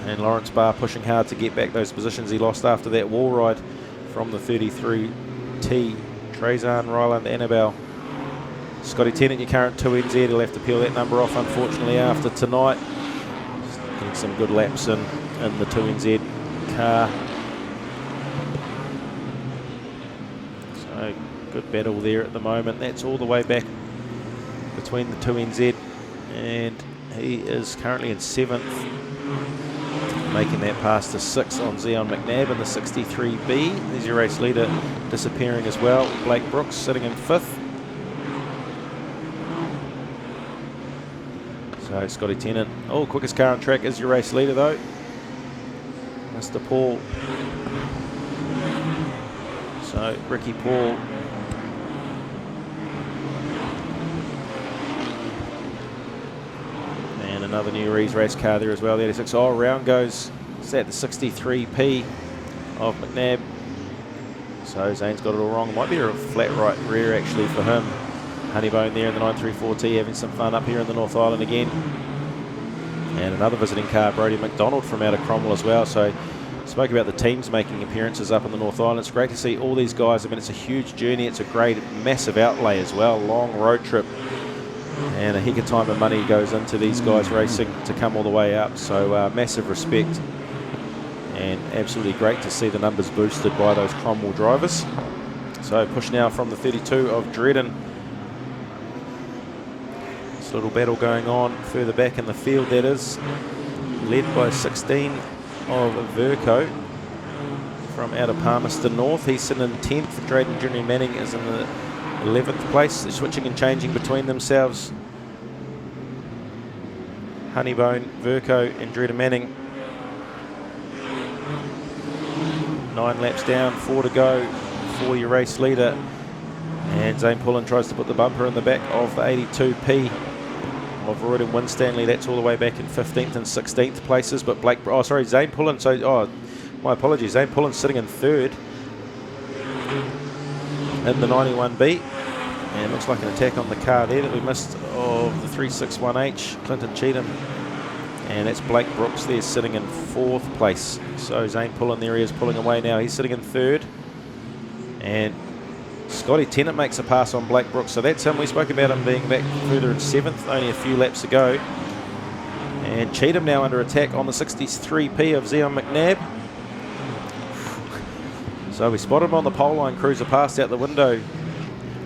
And Lawrence Barr pushing hard to get back those positions he lost after that wall ride from the 33T. Trezan, Ryland, Annabelle. Scotty Tennant, your current 2NZ, he'll have to peel that number off unfortunately after tonight. Just getting some good laps in the 2NZ car. So good battle there at the moment. That's all the way back between the 2NZ, and he is currently in 7th, making that pass to 6 on Zion McNabb in the 63B. There's your race leader disappearing as well. Blake Brooks sitting in 5th. So Scotty Tennant, quickest car on track is your race leader though. Mr. Paul. So Ricky Paul. And another new Rees race car there as well, the 86. Round goes, it's at the 63P of McNabb. So Zane's got it all wrong. Might be a flat right rear actually for him. Honeybone there in the 934T having some fun up here in the North Island again. And another visiting car, Brodie McDonald from out of Cromwell as well. So spoke about the teams making appearances up in the North Island. It's great to see all these guys. I mean, it's a huge journey. It's a great, massive outlay as well. Long road trip. And a heck of time and money goes into these guys racing to come all the way up. So massive respect. And absolutely great to see the numbers boosted by those Cromwell drivers. So push now from the 32 of Dredden. Little battle going on further back in the field, that is, led by 16 of Verco from out of Palmerston North. He's sitting in 10th. Drayden Junior Manning is in the 11th place. They're switching and changing between themselves. Honeybone, Verco and Drayden Manning. 9 laps down, 4 to go for your race leader. And Zane Pullen tries to put the bumper in the back of the 82P of Royden Winstanley. That's all the way back in 15th and 16th places. But Zane Pullen. My apologies. Zane Pullen sitting in 3rd in the 91B. And it looks like an attack on the car there that we missed of the 361H, Clinton Cheatham. And that's Blake Brooks there sitting in 4th place. So Zane Pullen, there he is pulling away now. He's sitting in 3rd. And Scotty Tennant makes a pass on Blake Brooks, so that's him. We spoke about him being back further in 7th, only a few laps to go. And Cheatham now under attack on the 63P of Zion McNabb. So we spotted him on the pole line, cruiser passed out the window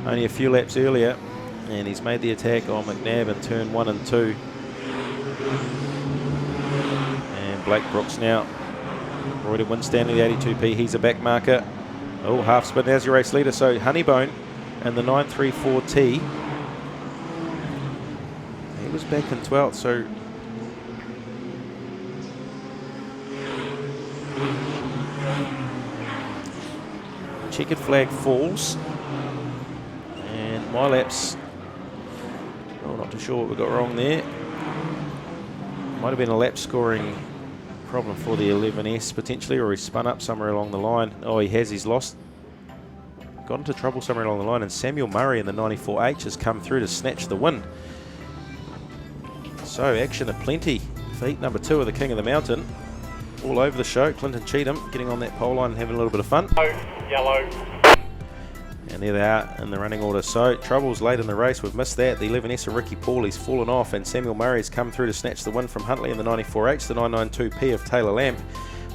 only a few laps earlier, and he's made the attack on McNabb in turn 1 and 2. And Blake Brooks now. Roy to Winstanley, the 82P, he's a back marker. Oh, half spin, as your race leader. So Honeybone and the 934T. He was back in 12th, so checkered flag falls. And my laps, oh, not too sure what we got wrong there. Might have been a lap scoring problem for the 11S potentially, or he spun up somewhere along the line. Oh, he has, he's lost, got into trouble somewhere along the line, and Samuel Murray in the 94H has come through to snatch the win. So action aplenty for heat number 2 of the King of the Mountain. All over the show, Clinton Cheatham getting on that pole line and having a little bit of fun. Yellow. And there they are in the running order. So troubles late in the race, we've missed that. The 11S of Ricky Pauli's fallen off, and Samuel Murray's come through to snatch the win from Huntley in the 94H. The 992P of Taylor Lamp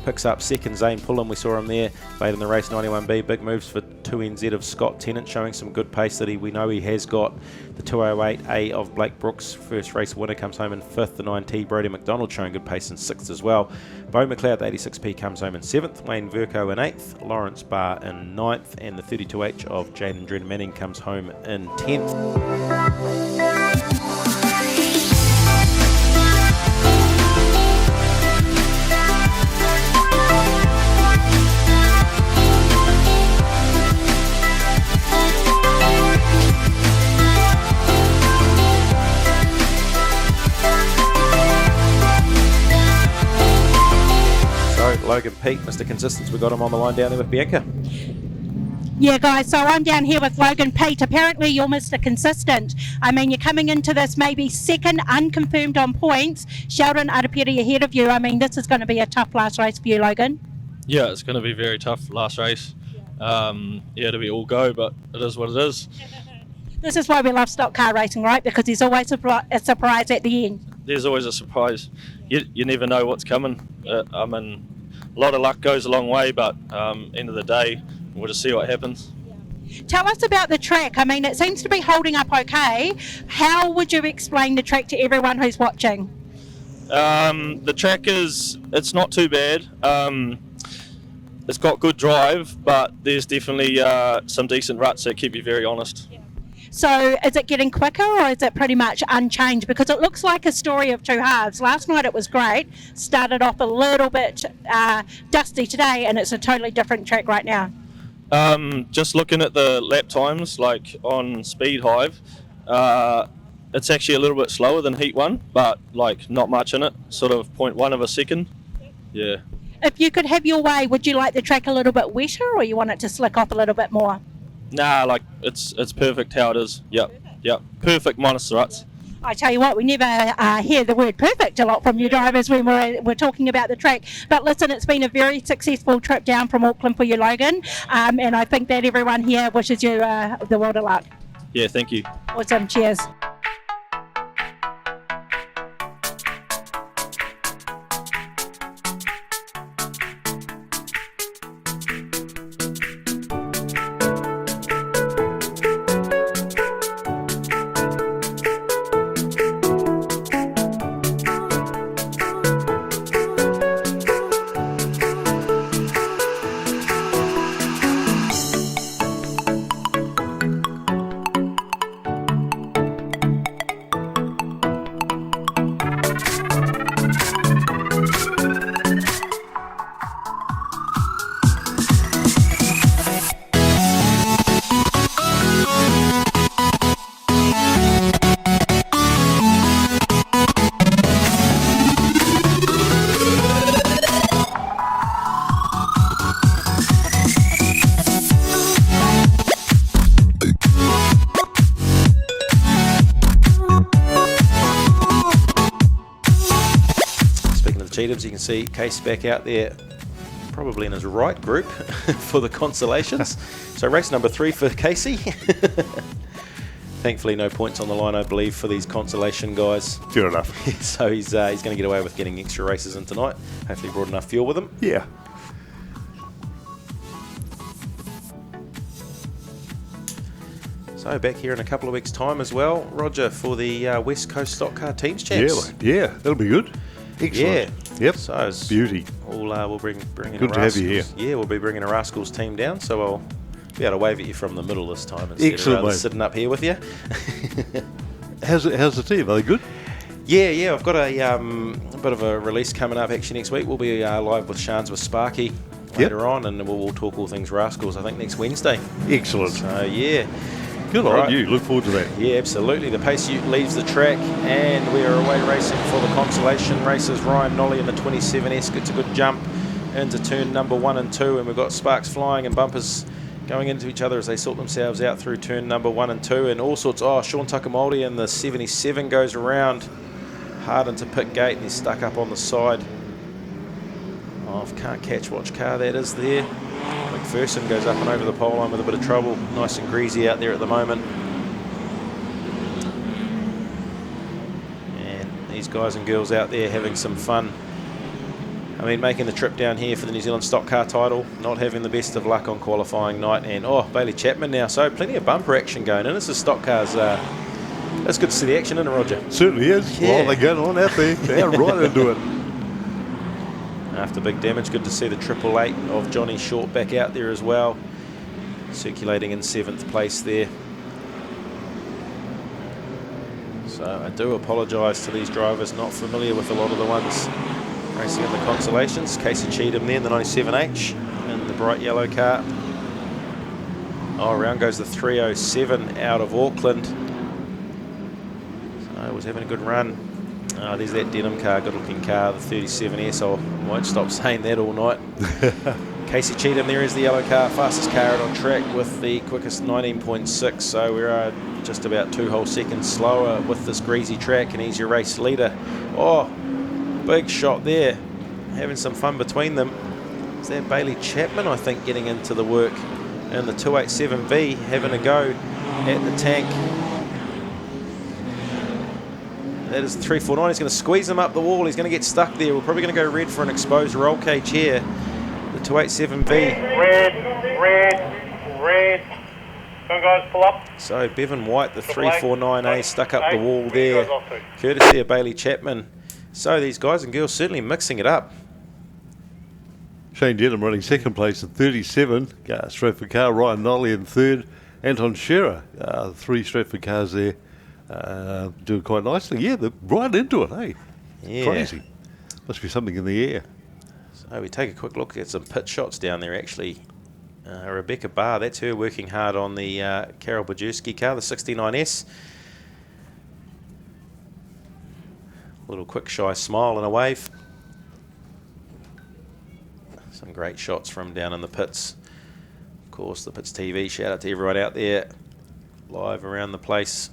picks up second. Zane Pullen, we saw him there late in the race. 91B, big moves for 2NZ of Scott Tennant, showing some good pace that we know he has got. The 208A of Blake Brooks, first race winner, comes home in 5th. The 9T Brody McDonald showing good pace in 6th as well. Bo McLeod, the 86P, comes home in 7th. Wayne Verco in 8th. Lawrence Barr in 9th. And the 32H of Jaden Dren Manning comes home in 10th. Logan Peake, Mr. Consistence, we got him on the line down there with Bianca. Yeah, guys, so I'm down here with Logan Pete. Apparently you're Mr. Consistent. I mean, you're coming into this maybe second, unconfirmed on points. Sheldon Arapiri ahead of you. I mean, this is going to be a tough last race for you, Logan. Yeah, it's going to be very tough last race. Yeah, it'll be all go, but it is what it is. This is why we love stock car racing, right? Because there's always a surprise at the end. There's always a surprise. You never know what's coming. I mean, a lot of luck goes a long way, but end of the day, we'll just see what happens. Tell us about the track. I mean, it seems to be holding up okay. How would you explain the track to everyone who's watching? The track it's not too bad. It's got good drive, but there's definitely some decent ruts that keep you very honest. So is it getting quicker, or is it pretty much unchanged? Because it looks like a story of two halves. Last night it was great, started off a little bit dusty today, and it's a totally different track right now. Just looking at the lap times, like on Speed Hive, it's actually a little bit slower than Heat 1, but like not much in it, sort of 0.1 of a second. Yeah. If you could have your way, would you like the track a little bit wetter, or you want it to slick off a little bit more? Nah, like it's perfect how it is. Yep. Perfect minus the ruts. I tell you what, we never hear the word perfect a lot from you drivers when we're talking about the track. But listen, it's been a very successful trip down from Auckland for you, Logan. And I think that everyone here wishes you the world of luck. Yeah, thank you. Awesome, cheers. You can see Case back out there probably in his right group for the Consolations. So race number 3 for Casey. Thankfully no points on the line, I believe, for these Consolation guys. Fair enough. So he's going to get away with getting extra races in tonight. Hopefully he brought enough fuel with him. Yeah. So back here in a couple of weeks' time as well, Roger, for the West Coast Stockcar Teams Champs. Yeah, that'll be good. Excellent. Yeah. Yep. So it's Beauty. We'll bring in Good a to have you Rascals. Yeah, we'll be bringing a Rascals team down, so I'll be able to wave at you from the middle this time instead Excellent, of mate. sitting up here with you. How's the team? Are they good? Yeah, I've got a bit of a release coming up actually next week. We'll be live with Shans with Sparky later on, and we'll talk all things Rascals, I think, next Wednesday. Excellent. So, yeah. Good on you. Look forward to that. Yeah, absolutely. The pace ute leaves the track, and we are away racing for the Consolation races. Ryan Nolly in the 27S gets a good jump into turn number 1 and 2, and we've got sparks flying and bumpers going into each other as they sort themselves out through turn number 1 and 2, and all sorts. Sean Tuckamoldi in the 77 goes around hard into pit gate, and he's stuck up on the side. Can't catch which car that is there. McPherson goes up and over the pole line with a bit of trouble. Nice and greasy out there at the moment. And these guys and girls out there having some fun. I mean, making the trip down here for the New Zealand Stock Car title, not having the best of luck on qualifying night. And Bailey Chapman now, so plenty of bumper action going in. This is Stock Cars. That's good to see the action, isn't it, Roger? Certainly is. Yeah. Well, they're going on out there. They're right into it. After big damage, good to see the 888 of Johnny Short back out there as well, circulating in 7th place there. So I do apologise to these drivers not familiar with a lot of the ones racing in the Consolations. Casey Cheatham there in the 97H in the bright yellow car. Around goes the 307 out of Auckland. So I was having a good run. There's that denim car, good looking car, the 37S. I won't stop saying that all night. Casey Cheatham there is the yellow car, fastest car out on track with the quickest 19.6. So we are just about 2 whole seconds slower with this greasy track, and he's your race leader. Big shot there. Having some fun between them. Is that Bailey Chapman, I think, getting into the work? And the 287V having a go at the tank. That is the 349. He's going to squeeze him up the wall. He's going to get stuck there. We're probably going to go red for an exposed roll cage here. The 287V. Red. Come guys, pull up. So Bevan White, the 349A, stuck up the wall there. Courtesy of Bailey Chapman. So these guys and girls certainly mixing it up. Shane Denham running 2nd place in 37. Stratford car. Ryan Nolly in 3rd. Anton Shearer, 3 Stratford cars there. Doing quite nicely. Yeah, they're right into it, hey? Yeah. Crazy. Must be something in the air. So we take a quick look at some pit shots down there, actually. Rebecca Barr, that's her working hard on the Carol Bajewski car, the 69S. A little quick shy smile and a wave. Some great shots from down in the pits. Of course, the Pits TV, shout out to everyone out there live around the place,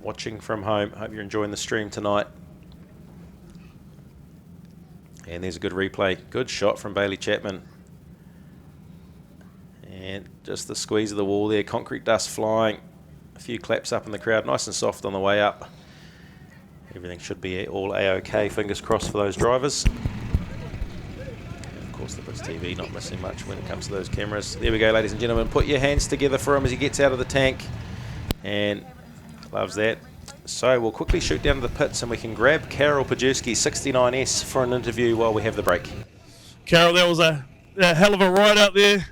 watching from home. Hope you're enjoying the stream tonight. And there's a good replay. Good shot from Bailey Chapman. And just the squeeze of the wall there. Concrete dust flying. A few claps up in the crowd. Nice and soft on the way up. Everything should be all A-OK. Fingers crossed for those drivers. And of course, the Pits TV not missing much when it comes to those cameras. There we go, ladies and gentlemen. Put your hands together for him as he gets out of the tank. And loves that. So we'll quickly shoot down to the pits and we can grab Carol Pajewski 69S for an interview while we have the break. Carol, that was a hell of a ride out there.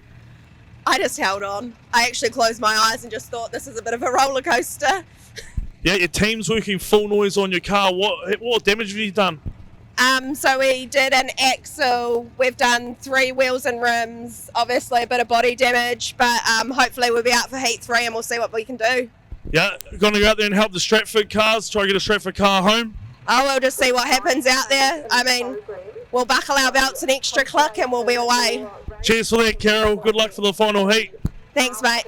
I just held on. I actually closed my eyes and just thought this is a bit of a roller coaster. Yeah, your team's working full noise on your car. What damage have you done? So we did an axle. We've done 3 wheels and rims. Obviously a bit of body damage, but hopefully we'll be out for heat 3 and we'll see what we can do. Yeah, going to go out there and help the Stratford cars, try to get a Stratford car home. We'll just see what happens out there. I mean, we'll buckle our belts an extra click and we'll be away. Cheers for that, Carol. Good luck for the final heat. Thanks, mate.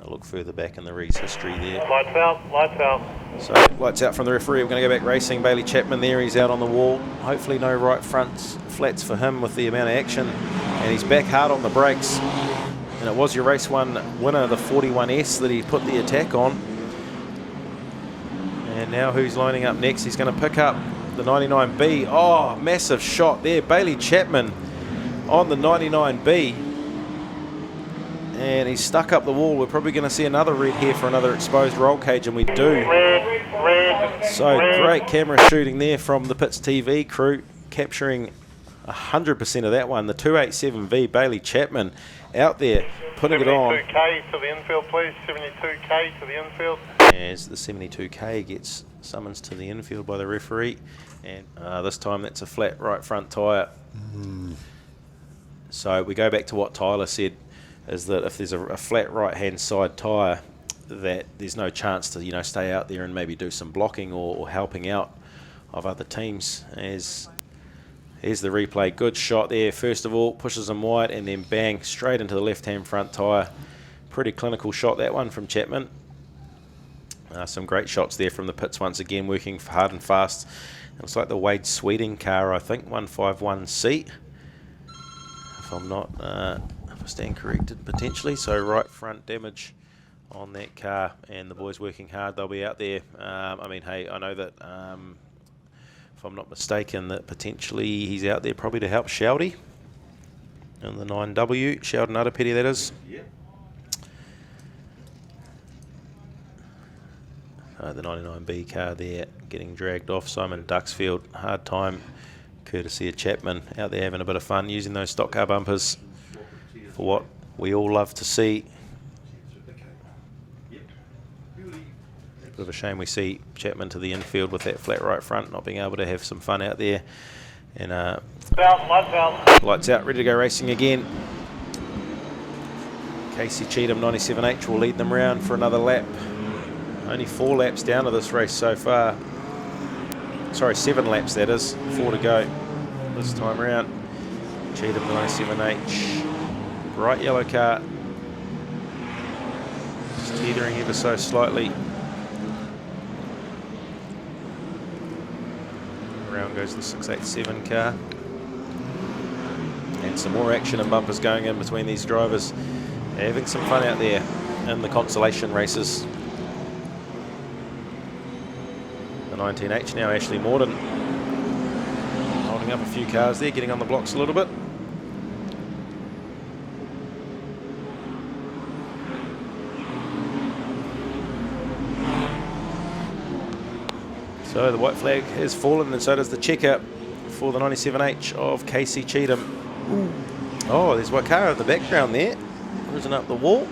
a look further back in the race history there. Lights out, lights out. So, lights out from the referee. We're going to go back racing. Bailey Chapman there, he's out on the wall. Hopefully no right fronts, flats for him with the amount of action. And he's back hard on the brakes. And it was your race 1 winner, the 41S, that he put the attack on. And now who's lining up next? He's going to pick up the 99B. Oh, massive shot there. Bailey Chapman on the 99B. And he's stuck up the wall. We're probably going to see another red here for another exposed roll cage, and we do. So great camera shooting there from the Pits TV crew, capturing 100% of that one. The 287V Bailey Chapman out there putting it on. 72K to the infield, please. 72K to the infield. As the 72K gets summons to the infield by the referee, and this time that's a flat right front tyre. So we go back to what Tyler said, is that if there's a flat right-hand side tyre, that there's no chance to stay out there and maybe do some blocking or helping out of other teams. As here's the replay, good shot there. First of all, pushes him wide and then bang straight into the left-hand front tyre. Pretty clinical shot that one from Chapman. Some great shots there from the pits once again, working hard and fast. It looks like the Wade Sweeting car, I think, 151C. If I'm not. If I stand corrected potentially. So right front damage on that car, and the boys working hard. They'll be out there. I mean, hey, I know that if I'm not mistaken, that potentially he's out there probably to help Shouty in the 9W. Sheldon Utterpetty, that is. Yeah. The 99B car there getting dragged off. Simon Duxfield, hard time, courtesy of Chapman, out there having a bit of fun using those stock car bumpers for what we all love to see. Bit of a shame we see Chapman to the infield with that flat right front, not being able to have some fun out there. And lights out, ready to go racing again. Casey Cheatham 97H will lead them round for another lap. Only 4 laps down to this race so far. Sorry, 7 laps that is. 4 to go this time around. Cheatham 97H. Bright yellow car. Just teetering ever so slightly. Around goes the 687 car. And some more action and bumpers going in between these drivers. They're having some fun out there in the Consolation races. The 19H now, Ashley Morden, holding up a few cars there, getting on the blocks a little bit. So the white flag has fallen, and so does the checker for the 97H of Casey Cheatham. Ooh. Oh, there's Wakara in the background there, risen up the wall.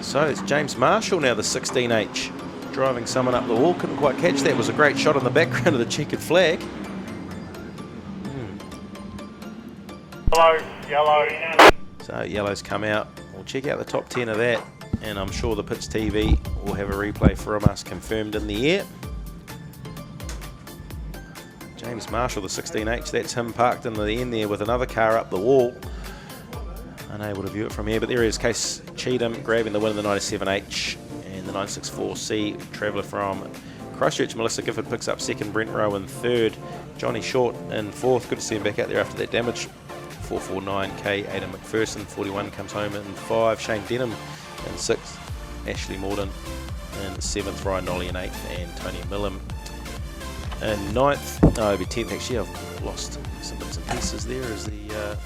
So it's James Marshall now, the 16H, driving someone up the wall. Couldn't quite catch that. It was a great shot on the background of the checkered flag. Yellow. So yellow's come out. We'll check out the top 10 of that, and I'm sure the Pits TV will have a replay from us confirmed in the air. James Marshall, the 16H, that's him parked in the end there with another car up the wall. Unable to view it from here, but there is Case Cheatham grabbing the win in the 97H, and the 964C Traveller from Christchurch. Melissa Gifford picks up second, Brent Rowe in third, Johnny Short in fourth. Good to see him back out there after that damage. 449K, Adam McPherson, 41 comes home in 5, Shane Denham in 6th, Ashley Morden in 7th, Ryan Nolly in 8th, and Tony Millam in 9th. No, it'll be 10th actually. I've lost some bits and pieces there as the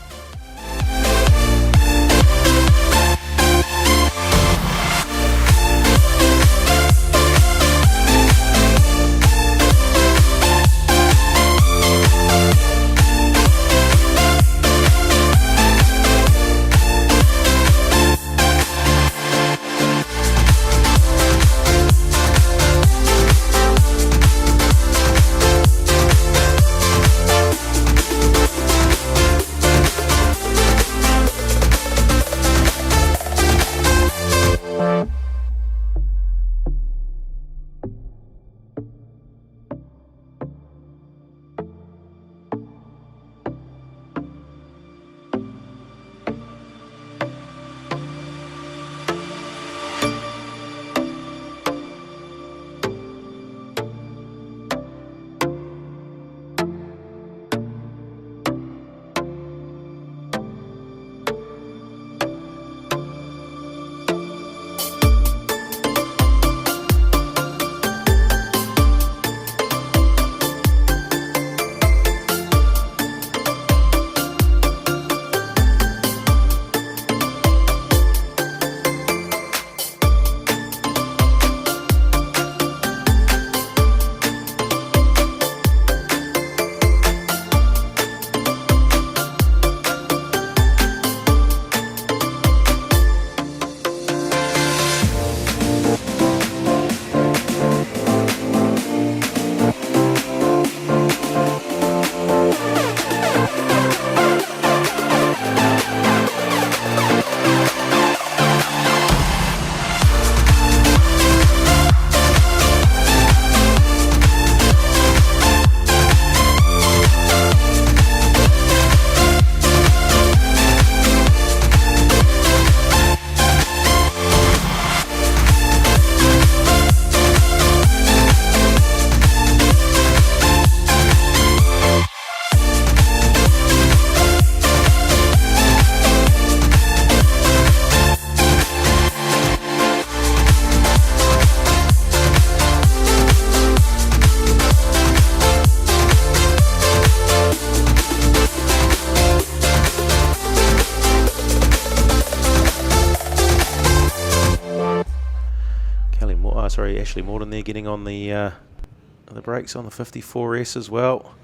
Sorry, Ashley Morton there getting on the brakes on the 54S as well.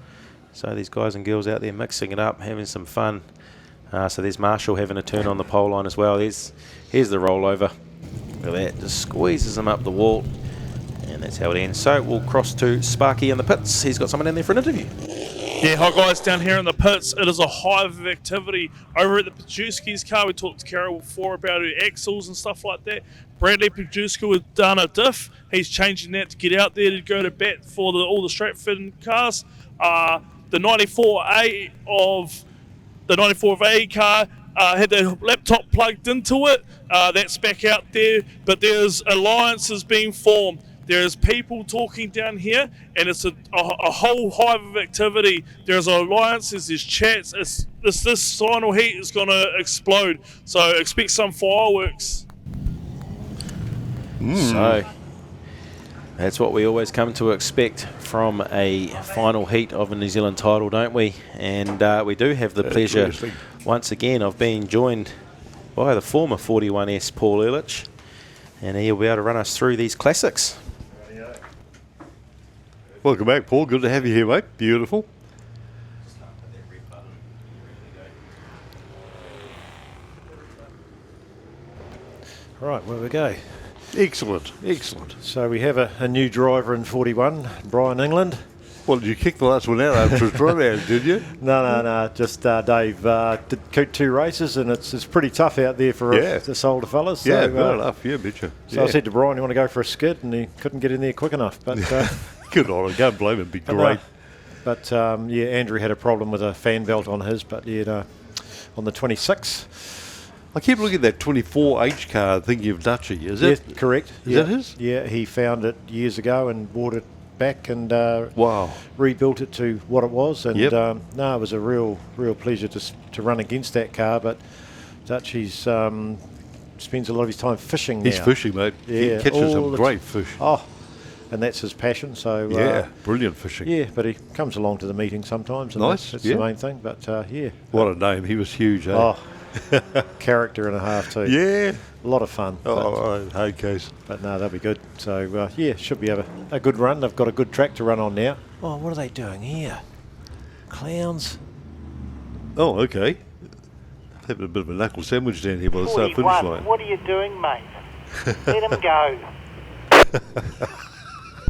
So these guys and girls out there mixing it up, having some fun. So there's Marshall having a turn on the pole line as well. Here's the rollover. Look at that, just squeezes him up the wall. And that's how it ends. So we'll cross to Sparky in the pits. He's got someone in there for an interview. Yeah, hi guys, down here in the pits, it is a hive of activity. Over at the Pajuski's car, we talked to Carol before about her axles and stuff like that. Bradley Pajuska has done a diff. He's changing that to get out there to go to bat for all the straight fitting cars. The 94A car had the laptop plugged into it. That's back out there, but there's alliances being formed. There's people talking down here, and it's a whole hive of activity. There's alliances, there's chats. This final heat is going to explode, so expect some fireworks. So that's what we always come to expect from a final heat of a New Zealand title, don't we? And we do have the pleasure once again of being joined by the former 41S Paul Ehrlich, and he'll be able to run us through these classics. Welcome back, Paul. Good to have you here, mate. Beautiful. Right, where we go. Excellent, excellent. So we have a new driver in 41, Brian England. Well, did you kick the last one out after his run out, did you? No. Just Dave did 2 races, and it's pretty tough out there for this older fellas. So, Yeah, fair enough. Yeah, betcha. So I said to Brian, "You want to go for a skid?" And he couldn't get in there quick enough. But good on him. Don't blame him. Be great. But Andrew had a problem with a fan belt on his, but on the 26. I keep looking at that 24H car thinking of Dutchy. Is that correct? Is that his? Yeah, he found it years ago and bought it back and wow, rebuilt it to what it was. And Yep. No, it was a real pleasure to run against that car. But Dutchy's spends a lot of his time fishing. He's now. fishing, mate. He catches some great fish. Oh, and that's his passion. So yeah, brilliant fishing. Yeah, but he comes along to the meeting sometimes. And Nice, that's yeah. the main thing. But yeah, What a name. He was huge, eh? oh, character and a half too. Yeah. A lot of fun. Oh, hard case. But no, they'll be good. So yeah, should be a good run. They've got a good track to run on now. Oh, what are they doing here? Clowns. Oh, okay. Having a bit of a knuckle sandwich down here by the start finish 41, line. what are you doing, mate? Let him go.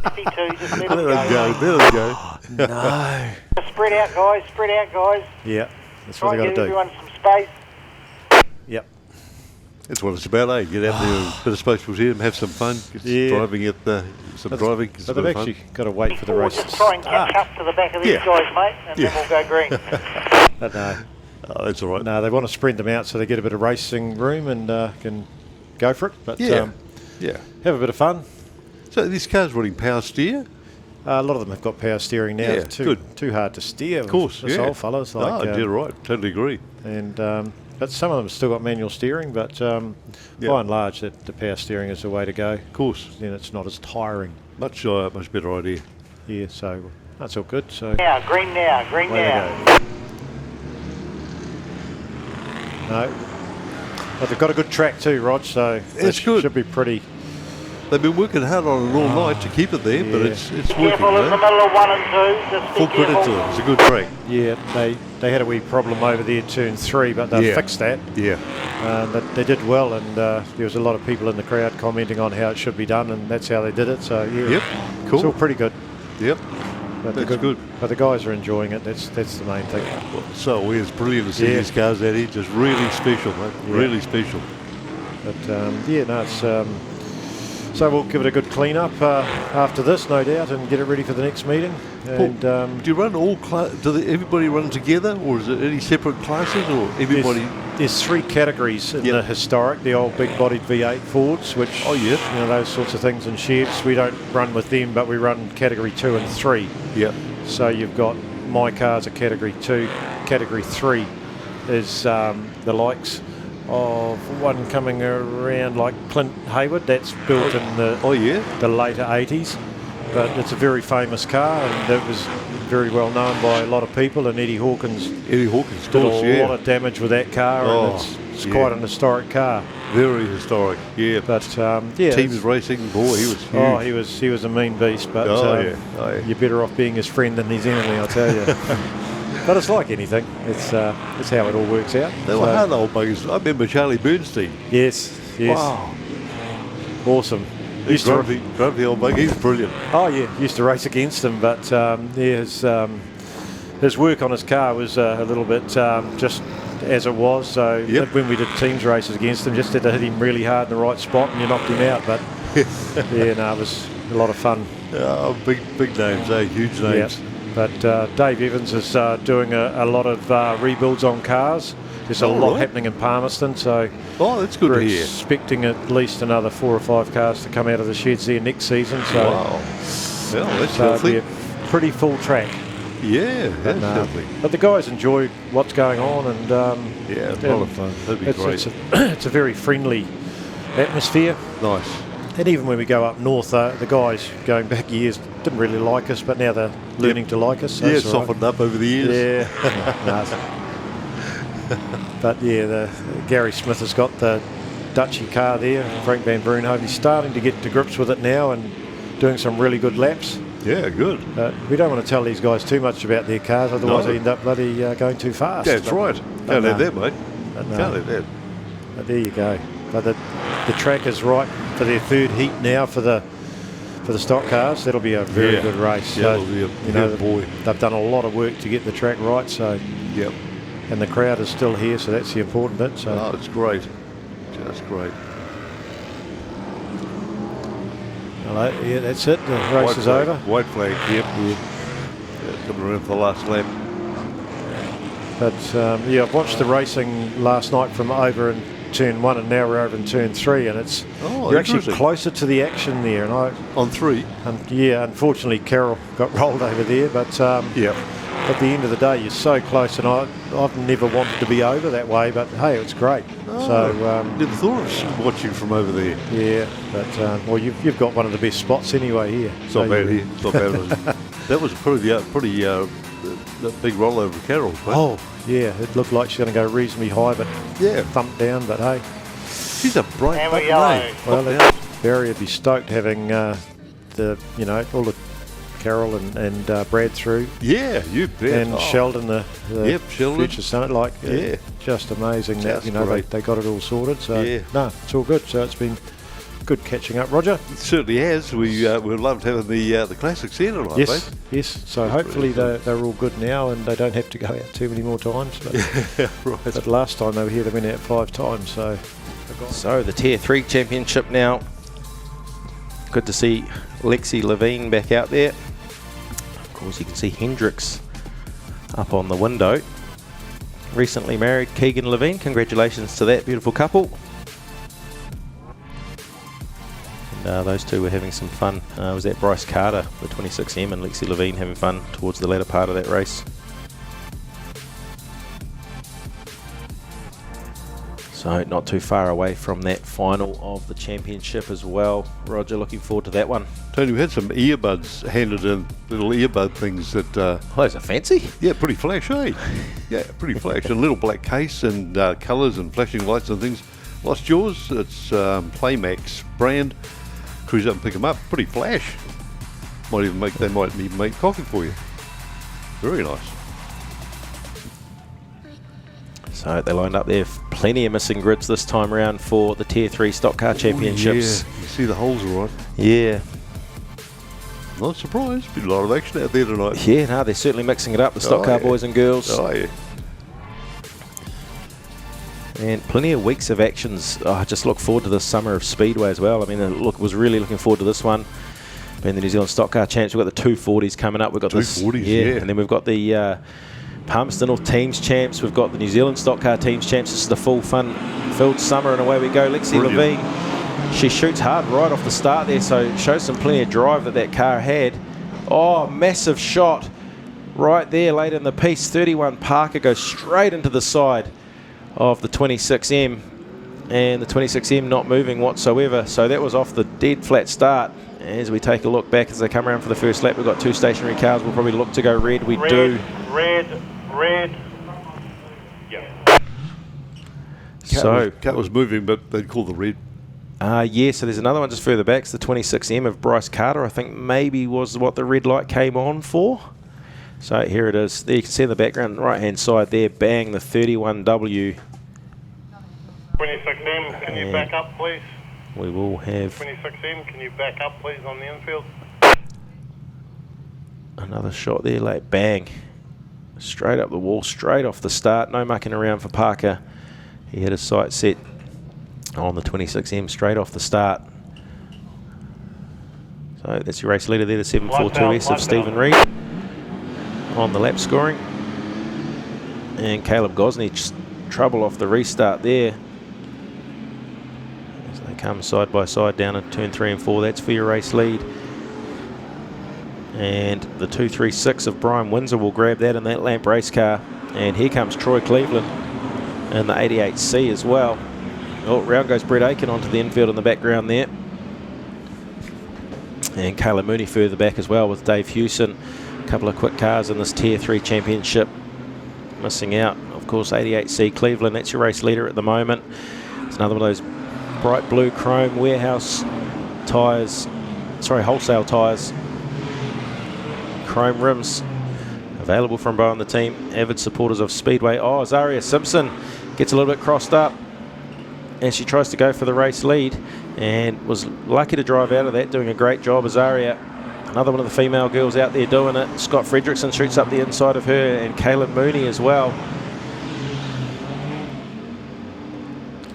52, just let him go. Let him go. No. Spread out, guys. Spread out, guys. Yeah, that's Try what they and got give to do. everyone some space. Yep. That's what it's about, eh? Get out there, a bit of space between them, have some fun. Get driving at some driving. It's But a bit they've of fun. actually got to wait for the race Just to try and catch start. up to the back of these Yeah. guys, mate, and Yeah. then we'll go green. But no. Oh, that's all right. No, they want to spread them out so they get a bit of racing room and can go for it. But Yeah. have a bit of fun. So this car's running power steer? A lot of them have got power steering now. Yeah, It's too good. too hard to steer. Of course, this yeah. old fellas. Like, Oh, you're right. Totally agree. And but some of them have still got manual steering, but by and large, the power steering is the way to go. Of course. Then it's not as tiring. Much better idea. Yeah, so that's all good. So Now, green now, green away they now. go. No, but they've got a good track too, Rog. So It's good. Should be pretty. They've been working hard on it all night to keep it there, but it's working. Careful in the eh? middle of 1 and 2. Just be Full credit careful. to them. It's a good track. Yeah, they had a wee problem over there, turn 3, but they've Yeah. fixed that. Yeah. They did well, and there was a lot of people in the crowd commenting on how it should be done, and that's how they did it. So yeah, Yep. Cool. it's all pretty good. Yep. But That's good. But the guys are enjoying it. That's the main thing. So it's brilliant to see Yeah. these cars out here. Just really special, mate. Yeah. Really special. But yeah, no, it's. So we'll give it a good clean up after this, no doubt, and get it ready for the next meeting. And Do you run all everybody run together, or is it any separate classes, or everybody? There's 3 categories in the historic, the old big-bodied V8 Fords, which those sorts of things and sheds. We don't run with them, but we run category 2 and 3. Yeah. So you've got my cars are category 2, category 3 is the likes of one coming around like Clint Hayward. That's built in the later 80s, but it's a very famous car, and it was very well known by a lot of people, and Eddie Hawkins Eddie Hawkins, did course, a lot of damage with that car, and it's quite an historic car. Very historic, yeah. But yeah, Teams racing, boy, he was huge. Oh, he was a mean beast, but you're better off being his friend than his enemy, I'll tell you. But it's like anything. It's how it all works out. They were hard old buggers. I remember Charlie Bernstein. Yes. Wow. Awesome. Used to grumpy old bug. He's brilliant. Oh yeah, used to race against him, but his work on his car was a little bit just as it was. So when we did teams races against him, just had to hit him really hard in the right spot, and you knocked him out. But it was a lot of fun. Oh, big names, huge names. Yeah. But Dave Evans is doing a lot of rebuilds on cars. There's a lot happening in Palmerston, so that's good we're to hear. Expecting at least another 4 or 5 cars to come out of the sheds there next season. So, well, that's it'll healthy. be a pretty full track. Yeah, that's healthy. But the guys enjoy what's going on, and a lot of fun. That'd be great. It's a very friendly atmosphere. Nice. And even when we go up north, the guys going back years didn't really like us, but now they're learning to like us. So it's all right. Softened up over the years. Yeah. But yeah, Gary Smith has got the Dutchy car there, Frank Van Broenhoven. He's starting to get to grips with it now and doing some really good laps. Yeah, good. We don't want to tell these guys too much about their cars, otherwise they end up bloody going too fast. That's right. Can't have that, mate. Can't have that. But there you go. But the track is right for their third heat now for the stock cars. That'll be a very good race. Yeah, so, it'll be a boy. They've done a lot of work to get the track right. So and the crowd is still here, so that's the important bit. So it's great. Just great. Hello, yeah, that's it. The race is over. White flag, yep. Coming around for the last lap. But I've watched the racing last night from over in turn 1, and now we're over in turn 3, and it's you're actually closer to the action there. And on 3. Unfortunately Carroll got rolled over there, but at the end of the day you're so close, and I've never wanted to be over that way, but hey, it's great. Never thought of watching from over there. Yeah, but you've got one of the best spots anyway here. It's not bad here. It's not bad. That was a pretty big rollover for Carroll. Mate. Oh yeah, it looked like she's going to go reasonably high, but thumped down. But hey, she's a bright button, eh? Well, Barry would be stoked having all the Carroll and Brad through. Yeah, you bet. And Sheldon, the Sheldon. future son, just amazing just that they got it all sorted. So it's all good. So it's been good catching up, Roger. It certainly has. We loved having the classics here tonight. Yes, mate. yes. So hopefully they're all good now, and they don't have to go out too many more times. But, but last time they were here, they went out 5 times. So the Tier 3 Championship now. Good to see Lexi Levine back out there. Of course, you can see Hendricks up on the window. Recently married Keegan Levine. Congratulations to that beautiful couple. And those two were having some fun. Was that Bryce Carter, the 26M, and Lexi Levine having fun towards the latter part of that race. So not too far away from that final of the championship as well. Roger, looking forward to that one. Tony, we had some earbuds handed in, little earbud things that... those are fancy. Yeah, pretty flash, eh? Yeah, pretty flash. A little black case and colours and flashing lights and things. Lost yours? It's Playmax brand. Cruise up and pick them up. Pretty flash. They might even make coffee for you. Very nice. So they lined up there. Plenty of missing grids this time around for the Tier 3 Stock Car Championships. Yeah, you see the holes all right. Yeah. Not surprised. Been a lot of action out there tonight. Yeah, no, they're certainly mixing it up, the Stock Car boys and girls. Oh, yeah. And plenty of weeks of actions. I just look forward to this summer of Speedway as well. I mean, was really looking forward to this one. Being the New Zealand Stock Car Champs, we've got the 240s coming up. We've got 240s, yeah. And then we've got the Palmerston North Teams Champs. We've got the New Zealand Stock Car Teams Champs. This is the full fun-filled summer, and away we go. Lexi Levine, she shoots hard right off the start there, so shows some plenty of drive that car had. Oh, massive shot right there late in the piece. 31 Parker goes straight into the side of the 26M, and the 26M not moving whatsoever. So that was off the dead flat start, As we take a look back as they come around for the first lap, we've got 2 stationary cars. We'll probably look to go red. We do. Red. So cat was moving, but they'd call the red. Yeah, so there's another one just further back. It's the 26M of Bryce Carter, I think maybe was what the red light came on for. So here it is. There you can see in the background, right-hand side there, bang, the 31W. 26M, can you back up, please? We will have 26M, can you back up, please, on the infield? another shot there, like bang. Straight up the wall, straight off the start. No mucking around for Parker. He had his sight set on the 26M straight off the start. So that's your race leader there, the 742S of Stephen Reed on the lap scoring. And Caleb Gosney just trouble off the restart there. As they come side by side down in turn 3 and 4. That's for your race lead. And the 236 of Brian Windsor will grab that in that lamp race car. And here comes Troy Cleveland in the 88C as well. Oh, round goes Brett Aiken onto the infield in the background there. And Kayla Mooney further back as well with Dave Hewson. A couple of quick cars in this Tier 3 championship. Missing out, of course, 88C Cleveland. That's your race leader at the moment. It's another one of those bright blue chrome warehouse tyres. Sorry, wholesale tyres. Chrome rims. Available from Bo and the team. Avid supporters of Speedway. Oh, Zaria Simpson gets a little bit crossed up as she tries to go for the race lead, and was lucky to drive out of that, doing a great job. Azaria, another one of the female girls out there doing it. Scott Fredrickson shoots up the inside of her, and Kaylin Mooney as well.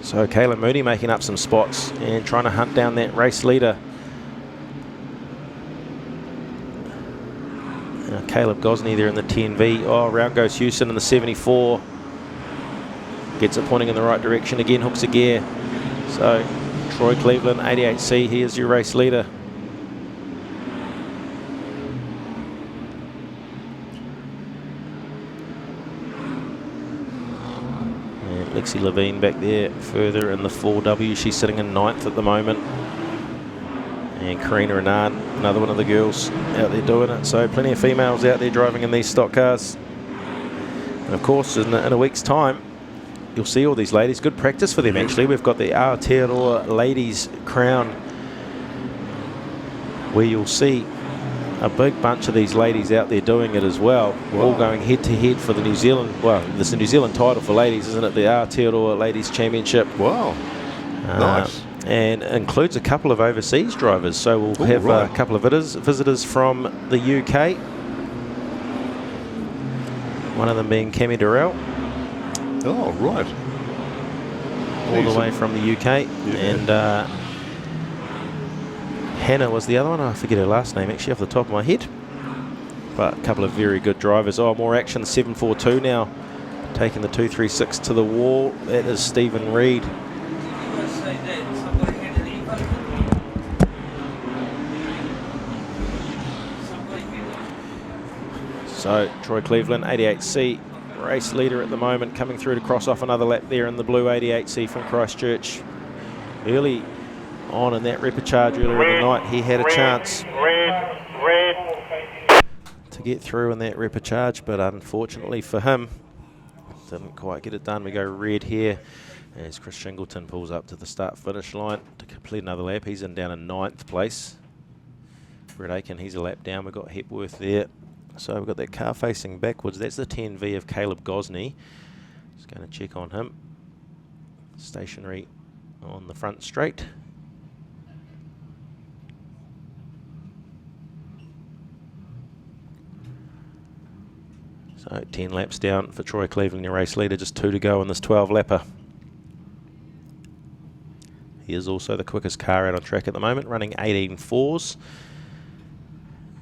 So Kaylin Mooney making up some spots and trying to hunt down that race leader. Now Caleb Gosney there in the 10V. Oh, round goes Houston in the 74. Gets it pointing in the right direction again, hooks a gear. So Troy Cleveland, 88C, he is your race leader. And Lexi Levine back there further in the 4W. She's sitting in 9th at the moment. And Karina Renard, another one of the girls out there doing it. So plenty of females out there driving in these stock cars. And of course, in a week's time, you'll see all these ladies. Good practice for them, actually. We've got the Aotearoa Ladies Crown, where you'll see a big bunch of these ladies out there doing it as well. Wow. All going head to head for the New Zealand, well, this is the New Zealand title for ladies, isn't it? The Aotearoa Ladies Championship. Wow. Nice. And includes a couple of overseas drivers. So we'll have a couple of visitors from the UK. One of them being Cami Durrell. Oh, right. All the way from the UK. Yeah. And Hannah was the other one. I forget her last name actually off the top of my head. But a couple of very good drivers. Oh, more action. 742 now. Taking the 236 to the wall. That is Stephen Reed. So Troy Cleveland, 88C, race leader at the moment, coming through to cross off another lap there in the blue 88C from Christchurch. Early on in that repechage earlier in the night, he had a chance to get through in that repechage, but unfortunately for him, didn't quite get it done. We go red here as Chris Shingleton pulls up to the start-finish line to complete another lap. He's down in 9th place. Brett Aiken, he's a lap down. We've got Hepworth there. So we've got that car facing backwards. That's the 10V of Caleb Gosney. Just going to check on him. Stationary on the front straight. So 10 laps down for Troy Cleveland, your race leader. Just 2 to go in this 12-lapper. He is also the quickest car out on track at the moment, running 18.4s.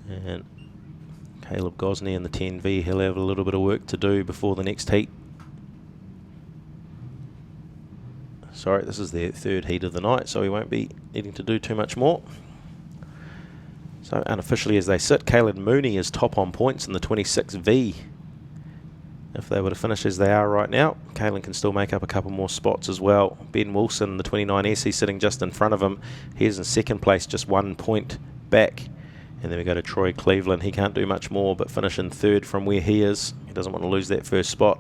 And Caleb Gosney in the 10V, he'll have a little bit of work to do before the next heat. Sorry, this is their 3rd heat of the night, so he won't be needing to do too much more. So unofficially as they sit, Kaylin Mooney is top on points in the 26V. If they were to finish as they are right now, Kaylin can still make up a couple more spots as well. Ben Wilson, the 29S, he's sitting just in front of him. He's in 2nd place, just 1 point back. And then we go to Troy Cleveland. He can't do much more but finish in third from where he is. He doesn't want to lose that first spot.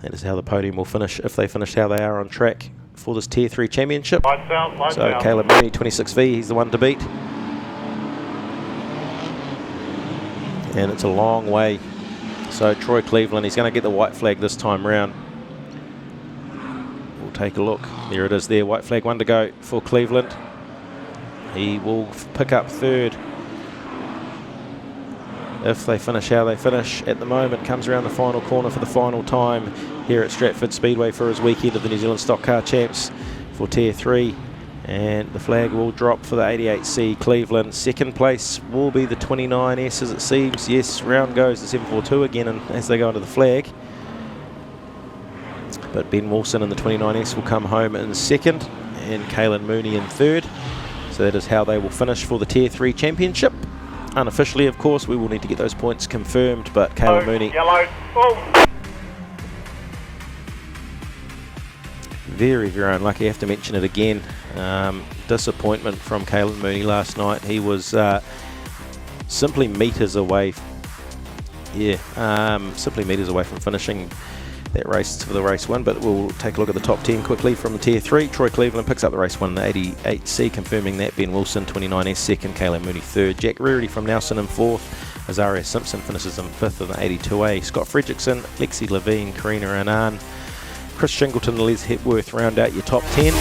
That is how the podium will finish, if they finish how they are on track for this Tier 3 championship. So Caleb Mooney, 26V, he's the one to beat. And it's a long way. So Troy Cleveland, he's going to get the white flag this time round. We'll take a look. There it is there, white flag, one to go for Cleveland. He will pick up third if they finish how they finish. At the moment, comes around the final corner for the final time here at Stratford Speedway for his weekend of the New Zealand Stock Car Champs for Tier 3. And the flag will drop for the 88C Cleveland. Second place will be the 29S as it seems. Yes, round goes the 742 again, and as they go under the flag. But Ben Wilson and the 29S will come home in second, and Kaylen Mooney in third. So that is how they will finish for the Tier 3 Championship. Unofficially, of course, we will need to get those points confirmed, but Kaylen Mooney... Very, very unlucky. I have to mention it again. Disappointment from Kaylen Mooney last night. He was simply meters away. Simply meters away from finishing that race for the race 1. But we'll take a look at the top 10 quickly from the Tier 3. Troy Cleveland picks up the race 1 in the 88C, confirming that. Ben Wilson, 29S, second. Kaylen Mooney, third. Jack Rarity from Nelson in fourth. Azaria Simpson finishes in fifth in the 82A. Scott Fredrickson, Lexi Levine, Karina Annan, Chris Shingleton and Les Hepworth round out your top 10.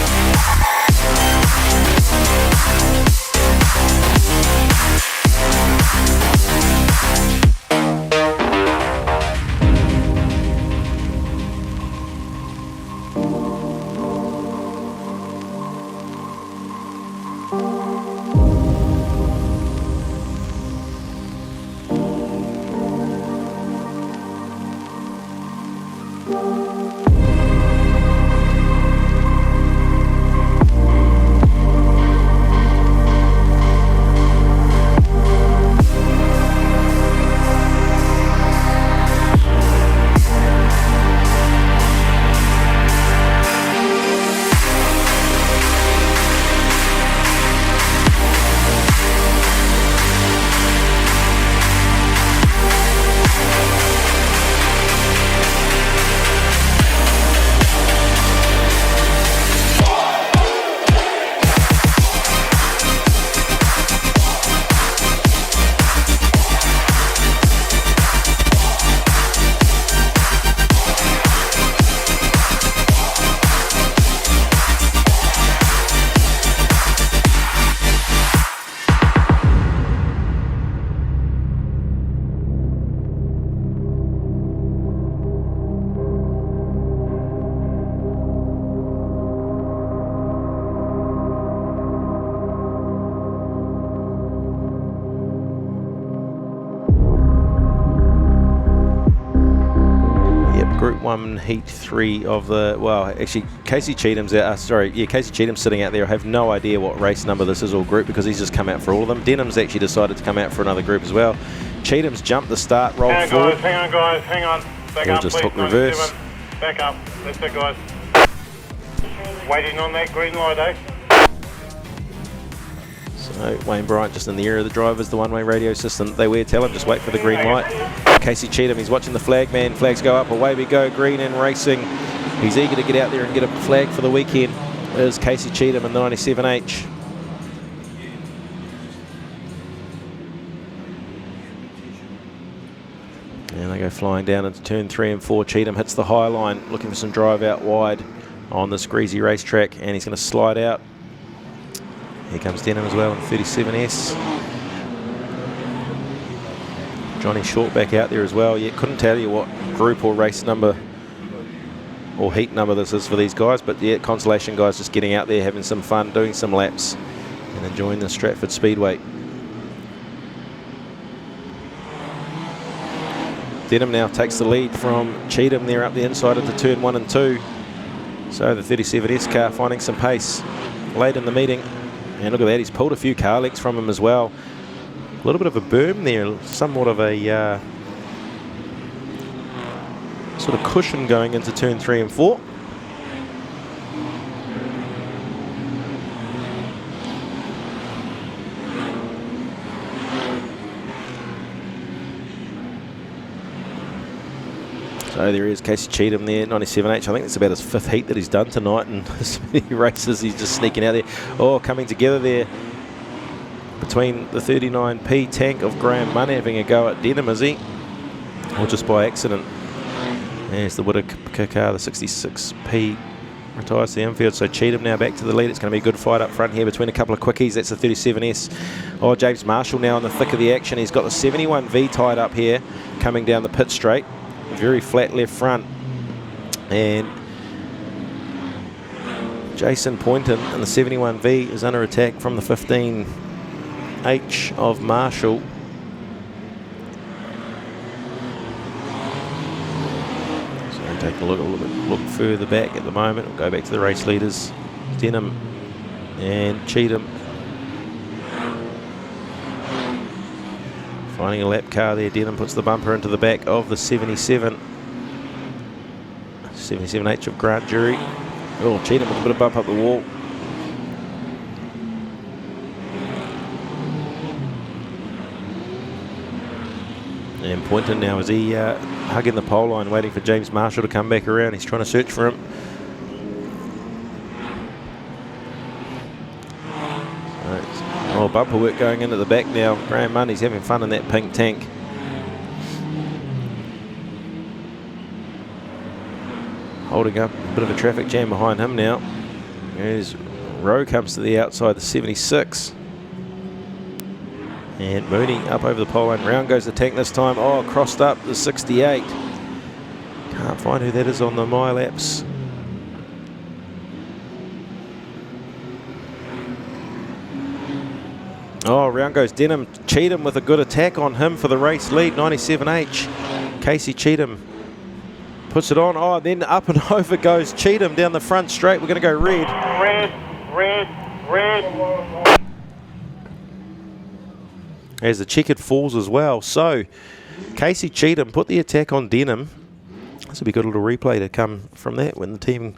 Group 1 Heat 3 of the, well, actually Casey Cheatham's out, Casey Cheatham's sitting out there. I have no idea what race number this is or group because he's just come out for all of them. Denham's actually decided to come out for another group as well. Cheatham's jumped the start, rolled forward. Hang on guys, hang on. Back up, just please, took reverse. Back up, that's it guys. Waiting on that green light, eh? So Wayne Bryant just in the area of the drivers, the one-way radio system they wear, tell him just wait for the green light. Casey Cheatham, he's watching the flag man, flags go up, away we go, green and racing. He's eager to get out there and get a flag for the weekend. There's Casey Cheatham in the 97H. And they go flying down into turn 3 and 4. Cheatham hits the high line, looking for some drive out wide on this greasy racetrack, and he's going to slide out. Here comes Denham as well in 37S. Johnny Short back out there as well. Yeah, couldn't tell you what group or race number or heat number this is for these guys, but yeah, Consolation guys just getting out there, having some fun, doing some laps and enjoying the Stratford Speedway. Denham now takes the lead from Cheatham there up the inside into turn 1 and 2. So the 37S car finding some pace late in the meeting. And look at that, he's pulled a few car lengths from him as well. A little bit of a berm there, somewhat of a sort of cushion going into turn 3 and 4. So there is Casey Cheatham there, 97H. I think it's about his 5th heat that he's done tonight, and as many races he's just sneaking out there. Oh, coming together there between the 39p tank of Graham Munn having a go at Denham, is he? Or just by accident? There's the Whittaker car, the 66p retires to the infield. So Cheatham now back to the lead. It's going to be a good fight up front here between a couple of quickies. That's the 37S. Oh, James Marshall now in the thick of the action. He's got the 71V tied up here, coming down the pit straight. Very flat left front. And Jason Poynton in the 71V is under attack from the 15H of Marshall. So take a look further back at the moment. We'll go back to the race leaders. Denham and Cheatham. Finding a lap car there. Denham puts the bumper into the back of the 77H of Grant Jury. Oh, Cheatham with a bit of bump up the wall. And Poynton now, is he hugging the pole line, waiting for James Marshall to come back around. He's trying to search for him. Oh, bumper work going into the back now. Graham Munn, he's having fun in that pink tank. Holding up a bit of a traffic jam behind him now. As Rowe comes to the outside, the 76. And Mooney up over the pole line. Round goes the tank this time. Oh, crossed up the 68. Can't find who that is on the MyLaps. Oh, round goes Denham. Cheatham with a good attack on him for the race lead, 97H. Casey Cheatham puts it on. Oh, then up and over goes Cheatham down the front straight. We're going to go red. Red. As the checkered falls as well. So, Casey Cheatham put the attack on Denham. This will be a good little replay to come from that when the team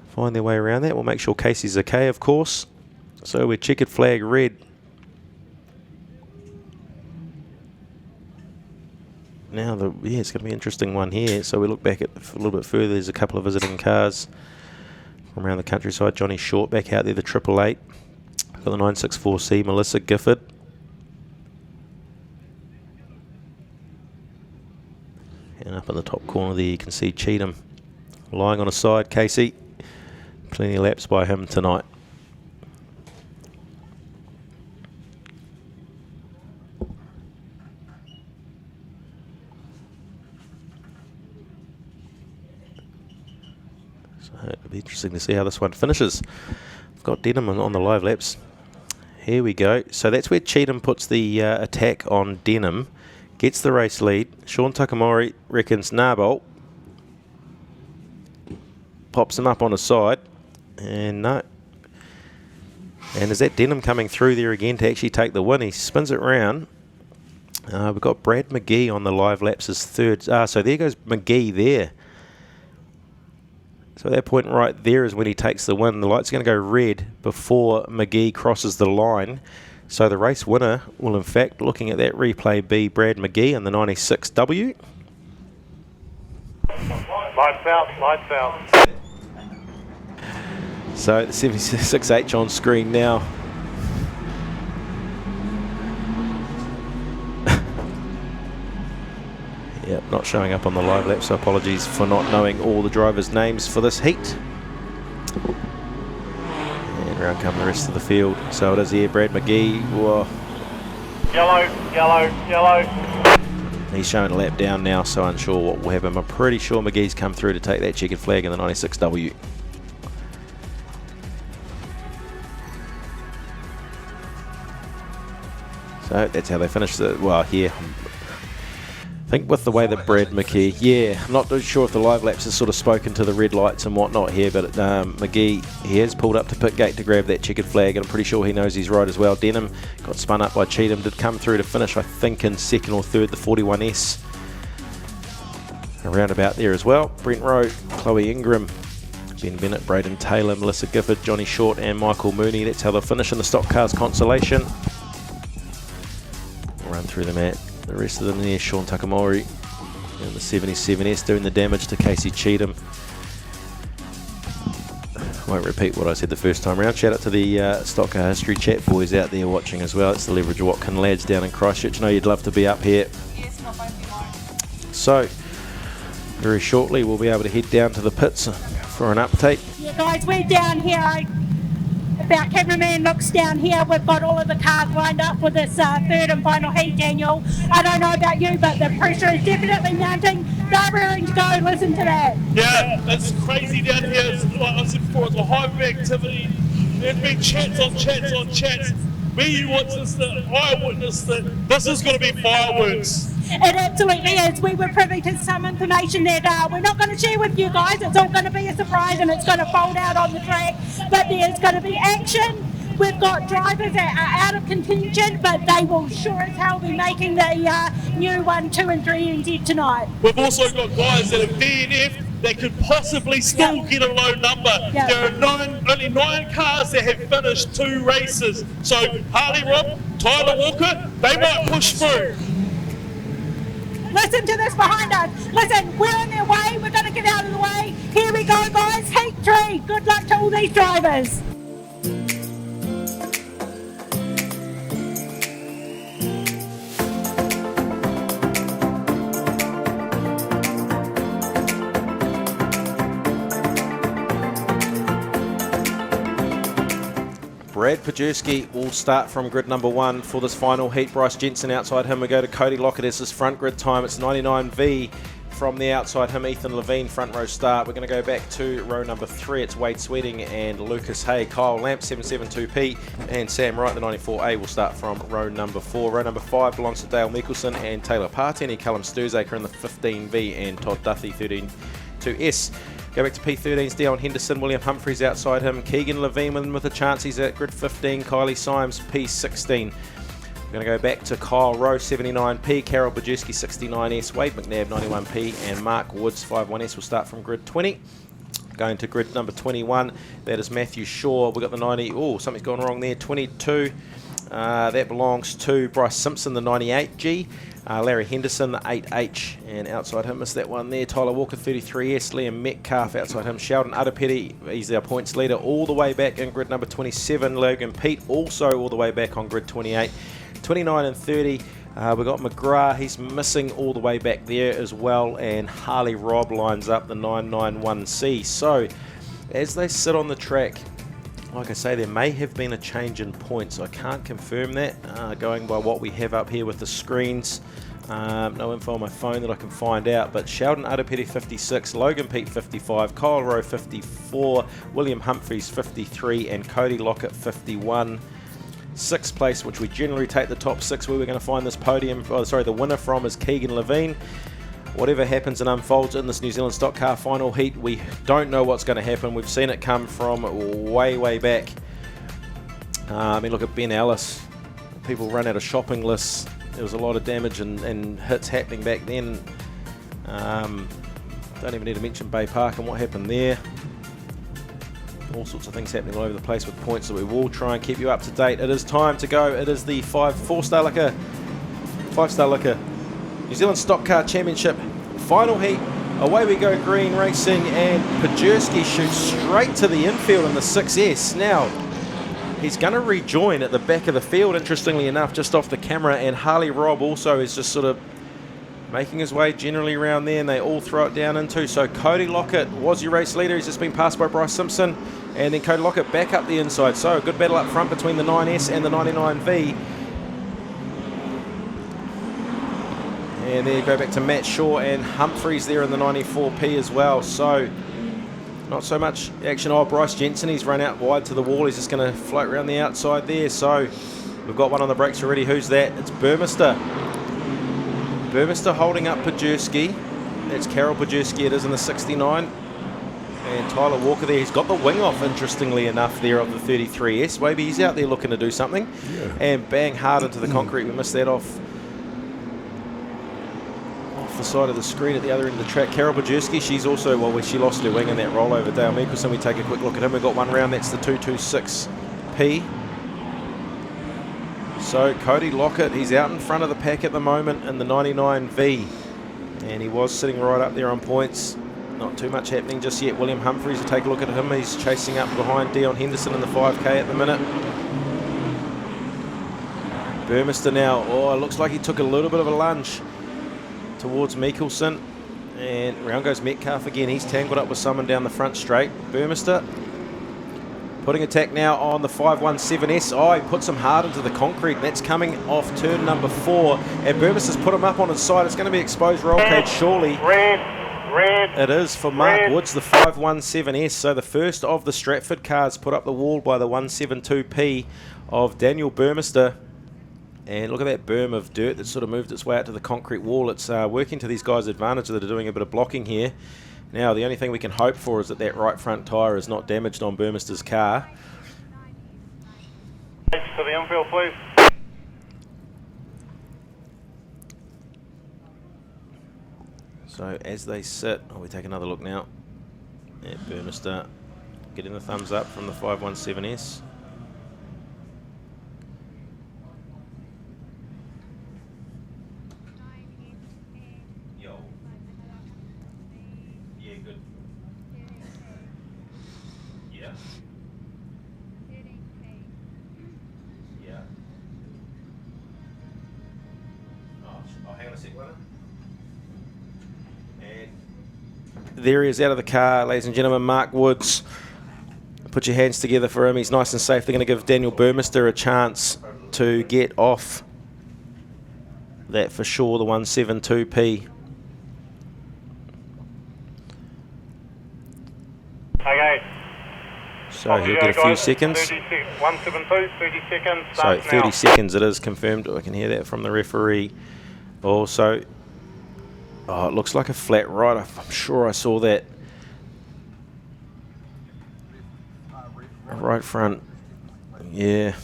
find their way around that. We'll make sure Casey's okay, of course. So we're checkered flag red. Now, it's going to be an interesting one here. So we look back at a little bit further. There's a couple of visiting cars from around the countryside. Johnny Short back out there, the 888. Got the 964C, Melissa Gifford. And up in the top corner there, you can see Cheatham lying on his side. Casey, plenty of laps by him tonight. It'll be interesting to see how this one finishes. I've got Denham on the live laps. Here we go. So that's where Cheatham puts the attack on Denham. Gets the race lead. Sean Takamori reckons Narbol. Pops him up on his side. And no. And is that Denham coming through there again to actually take the win? He spins it round. We've got Brad McGee on the live laps as third. So there goes McGee there. So at that point right there is when he takes the win. The light's going to go red before McGee crosses the line. So the race winner will, in fact, looking at that replay, be Brad McGee in the 96W. Lights out. So the 76H on screen now. Yep, not showing up on the live lap, so apologies for not knowing all the drivers' names for this heat. And around come the rest of the field. So it is here, Brad McGee. Whoa. Yellow. He's showing a lap down now, so unsure what will happen. I'm pretty sure McGee's come through to take that checkered flag in the 96W. So that's how they finish the, well, here. I think with the way that Brad McGee, I'm not too sure if the live laps has sort of spoken to the red lights and whatnot here, but McGee, he has pulled up to pit gate to grab that checkered flag, and I'm pretty sure he knows he's right as well. Denham got spun up by Cheatham, did come through to finish, I think, in second or third, the 41S. Around about there as well. Brent Rowe, Chloe Ingram, Ben Bennett, Braden Taylor, Melissa Gifford, Johnny Short and Michael Mooney. That's how they'll finish in the Stockcar's Consolation. We'll run through the mat. The rest of them there, Sean Takamori, And the 77S doing the damage to Casey Cheatham. Won't repeat what I said the first time around. Shout out to the Stockcar History chat boys out there watching as well. It's the Leverage Watkin lads down in Christchurch. I know you'd love to be up here. So, very shortly we'll be able to head down to the pits for an update. Yeah, guys, we're down here. If our cameraman looks down here, we've got all of the cars lined up for this third and final heat, Daniel. I don't know about you, but the pressure is definitely mounting. They're raring to go. Listen to that. Yeah, it's crazy down here. It's, like I said before, it's a hive of activity. There's been chats on chats on chats. Me witnessed it, I witnessed it. This is going to be fireworks. It absolutely is. We were privy to some information that we're not going to share with you guys. It's all going to be a surprise and it's going to fold out on the track. But there's going to be action. We've got drivers that are out of contention, but they will sure as hell be making the new 1, 2 and 3 NZ tonight. We've also got guys that are DNF that could possibly still get a low number. There are only 9 cars that have finished 2 races. So Harley Rob, Tyler Walker, they might push through. Listen to this behind us. Listen, we're on their way. We're going to get out of the way. Here we go, guys. Heat 3. Good luck to all these drivers. Brad Pajerski will start from grid number 1 for this final heat. Bryce Jensen outside him. We go to Cody Lockett as his front grid time. It's 99V from the outside him. Ethan Levine front row start. We're going to go back to row number 3. It's Wade Sweating and Lucas Hay. Kyle Lamp 772P and Sam Wright the 94A will start from row number 4. Row number 5 belongs to Dale Mickelson and Taylor Parteni. Callum Sturzaker in the 15V and Todd Duthie 13-2S. Go back to P13's Dion Henderson, William Humphreys outside him, Keegan Levine with a chance, he's at grid 15, Kylie Symes P16. We're going to go back to Kyle Rowe 79P, Carol Bajewski 69S, Wade McNabb 91P and Mark Woods 51S will start from grid 20. Going to grid number 21, that is Matthew Shaw. We've got the 90, oh something's gone wrong there, 22. That belongs to Bryce Simpson, the 98G. Larry Henderson, the 8H, and outside him is that one there. Tyler Walker, 33S. Liam Metcalf outside him. Sheldon Udapeti, he's our points leader, all the way back in grid number 27. Logan Pete, also all the way back on grid 28. 29 and 30, we've got McGrath, he's missing all the way back there as well, and Harley Robb lines up the 991C. So, as they sit on the track, like I say, there may have been a change in points. I can't confirm that, going by what we have up here with the screens. No info on my phone that I can find out, but Sheldon Udapeti 56, Logan Pete 55, Kyle Rowe 54, William Humphreys 53, and Cody Lockett 51. 6th place, which we generally take the top 6 where we're going to find this podium, the winner from is Keegan Levine. Whatever happens and unfolds in this New Zealand Stock Car final heat, we don't know what's going to happen. We've seen it come from way back. I mean, look at Ben Ellis. People run out of shopping lists. There was a lot of damage and hits happening back then. Don't even need to mention Bay Park and what happened there. All sorts of things happening all over the place with points, so we will try and keep you up to date. It is time to go. It is the 5-star liquor New Zealand Stock Car Championship final heat. Away we go, green racing, and Pajerski shoots straight to the infield in the 6S. Now, he's going to rejoin at the back of the field, interestingly enough, just off the camera, and Harley Robb also is just sort of making his way generally around there, and they all throw it down into. So Cody Lockett was your race leader. He's just been passed by Bryce Simpson, and then Cody Lockett back up the inside. So a good battle up front between the 9S and the 99V. And there you go back to Matt Shaw and Humphreys there in the 94P as well. So not so much action. Oh, Bryce Jensen, he's run out wide to the wall. He's just going to float around the outside there. So we've got one on the brakes already. Who's that? It's Burmester. Burmester holding up Pajerski. That's Carol Pajerski, it is in the 69. And Tyler Walker there. He's got the wing off, interestingly enough, there of the 33S. Maybe he's out there looking to do something. Yeah. And bang hard into the concrete. We missed that off the side of the screen at the other end of the track. Carol Pajerski, she's also, well, she lost her wing in that rollover. Dale Mickelson, we take a quick look at him. We've got one round, that's the 226P. So Cody Lockett, he's out in front of the pack at the moment in the 99V. And he was sitting right up there on points. Not too much happening just yet. William Humphries, will take a look at him. He's chasing up behind Dion Henderson in the 5K at the minute. Burmester now, oh, it looks like he took a little bit of a lunge towards Mikkelsen. And round goes Metcalf again. He's tangled up with someone down the front straight. Burmester putting attack now on the 517S. Oh, he puts him hard into the concrete. That's coming off turn number 4. And Burmester's put him up on his side. It's going to be exposed roll cage surely. Red. It is for Mark Woods, the 517S. So the first of the Stratford cars put up the wall by the 172P of Daniel Burmester. And look at that berm of dirt that's sort of moved its way out to the concrete wall. It's working to these guys' advantage that are doing a bit of blocking here. Now, the only thing we can hope for is that that right front tyre is not damaged on Burmester's car. To the infield, please. So as they sit, we take another look now at Burmester getting the thumbs up from the 517S. Yeah, good. Yeah. Yeah. Oh, hang on a sec, Leonard. There he is out of the car, ladies and gentlemen, Mark Woods. Put your hands together for him. He's nice and safe. They're going to give Daniel Burmester a chance to get off that for sure, the 172P. Okay. So he'll get a few seconds. 172, 30 seconds. So 30 seconds it is confirmed. I can hear that from the referee. Also, oh, it looks like a flat right. I'm sure I saw that. Right front. Yeah.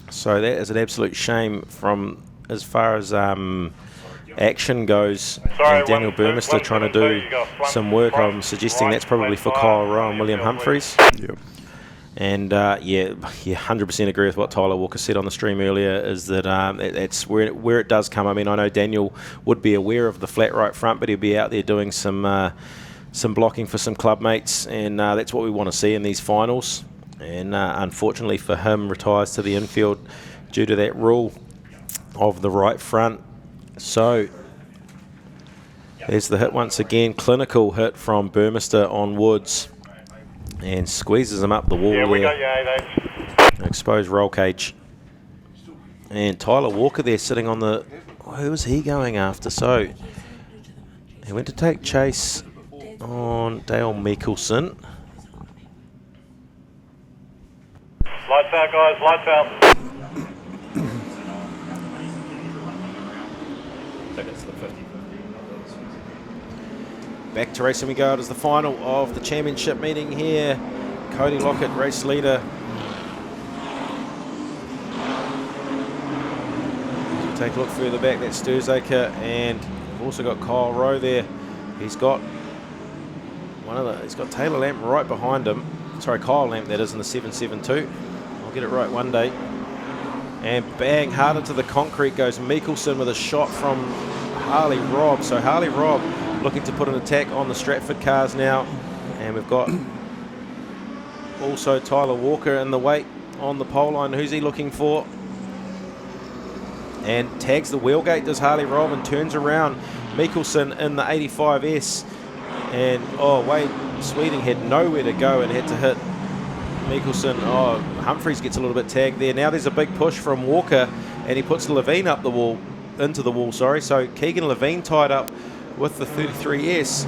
So that is an absolute shame from as far as action goes. And Daniel Burmester trying to do some work. I'm suggesting that's probably for Kyle Rowe and William Humphries. Yep. And yeah, 100% agree with what Tyler Walker said on the stream earlier, is that it's where it does come. I mean, I know Daniel would be aware of the flat right front, but he'll be out there doing some blocking for some club mates, and that's what we want to see in these finals. And unfortunately for him, retires to the infield due to that rule of the right front. So there's the hit once again, clinical hit from Burmester on Woods. And squeezes him up the wall there. Exposed roll cage. And Tyler Walker there sitting on the... Who was he going after? So he went to take chase on Dale Mikkelsen. Lights out, guys. Lights out. Back to racing we go. It is the final of the championship meeting here. Cody Lockett, race leader. Take a look further back, that's Sturzaker, and we've also got Kyle Rowe there. He's got he's got Taylor Lamp right behind him. Sorry, Kyle Lamp that is in the 772. I'll get it right one day. And bang, hard into the concrete goes Mikkelsen with a shot from Harley Robb. So Harley Robb looking to put an attack on the Stratford cars now. And we've got also Tyler Walker in the wait on the pole line. Who's he looking for? And tags the wheelgate, does Harley Robb, and turns around Mikkelsen in the 85S. And, oh, Wade Sweeting had nowhere to go and had to hit Mikkelsen. Oh, Humphries gets a little bit tagged there. Now there's a big push from Walker, and he puts Levine up the wall, into the wall, sorry. So Keegan Levine tied up with the 33S.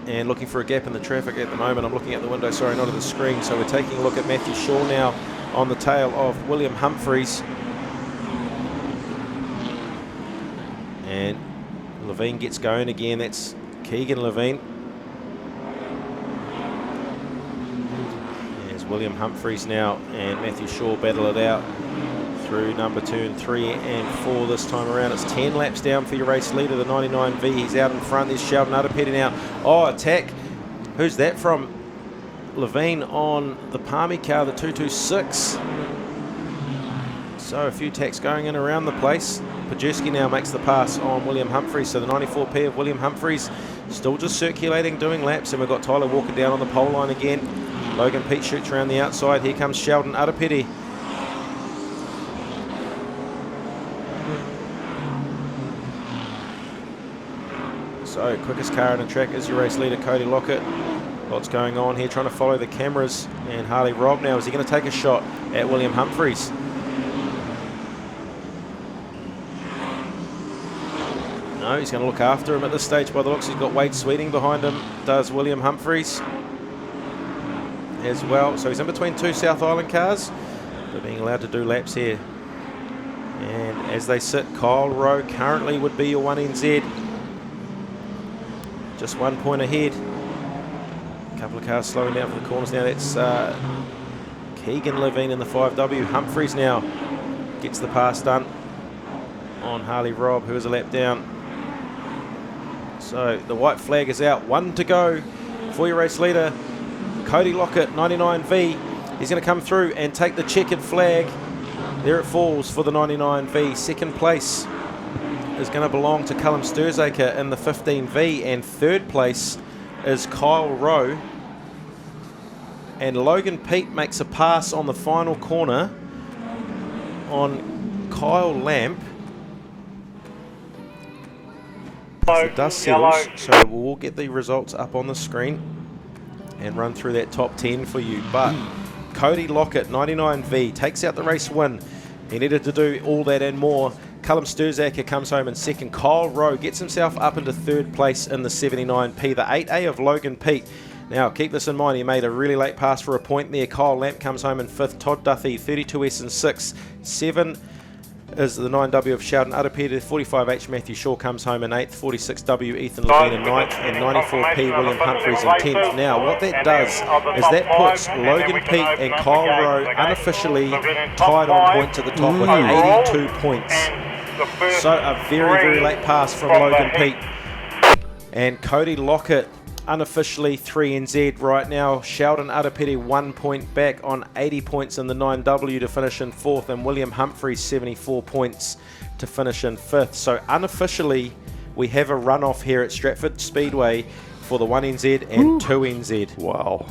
And looking for a gap in the traffic at the moment. I'm looking at the window, sorry, not at the screen. So we're taking a look at Matthew Shaw now on the tail of William Humphries. And Levine gets going again. That's Keegan Levine. There's William Humphries now, and Matthew Shaw battle it out through number 2 and 3 and 4 this time around. It's 10 laps down for your race leader, the 99V. He's out in front. There's Sheldon Udderpetty now. Oh, attack. Who's that from? Levine on the Palmy car, the 226. So a few attacks going in around the place. Pajewski now makes the pass on William Humphries. So the 94P of William Humphries still just circulating, doing laps. And we've got Tyler Walker down on the pole line again. Logan Pete shoots around the outside. Here comes Sheldon Arapeti. So quickest car in the track is your race leader, Cody Lockett. What's going on here, trying to follow the cameras. And Harley Robb now, is he going to take a shot at William Humphries? No, he's going to look after him at this stage by the looks. He's got Wade Sweeting behind him, does William Humphries as well. So he's in between two South Island cars. They're being allowed to do laps here. And as they sit, Kyle Rowe currently would be your 1NZ. Just 1 point ahead. A couple of cars slowing down for the corners now. That's Keegan Levine in the 5W. Humphries now gets the pass done on Harley Robb, who is a lap down. So the white flag is out. 1 to go for your race leader, Cody Lockett, 99V. He's going to come through and take the checkered flag. There it falls for the 99V. Second place is going to belong to Callum Sturzaker in the 15V, and third place is Kyle Rowe. And Logan Pete makes a pass on the final corner on Kyle Lamp. As the dust settles, so we'll get the results up on the screen and run through that top 10 for you. But Cody Lockett, 99V, takes out the race win. He needed to do all that and more. Callum Sturzaker comes home in second. Kyle Rowe gets himself up into third place in the 79P. The 8A of Logan Pete. Now, keep this in mind. He made a really late pass for a point there. Kyle Lamp comes home in fifth. Todd Duthie, 32S in sixth. 7 is the 9W of Sheldon Arapeti. 45H Matthew Shaw comes home in 8th. 46W Ethan Levine in 9th. And 94P William Humphries in 10th. Now, what that does is that puts Logan Pete and Kyle Rowe unofficially tied on points at the top with 82 points. So a very, very late pass from Logan Pete. And Cody Lockett unofficially 3NZ right now. Sheldon Arapeti 1 point back on 80 points in the 9W to finish in 4th, and William Humphries 74 points to finish in 5th. So unofficially we have a runoff here at Stratford Speedway for the 1NZ and 2NZ. Wow.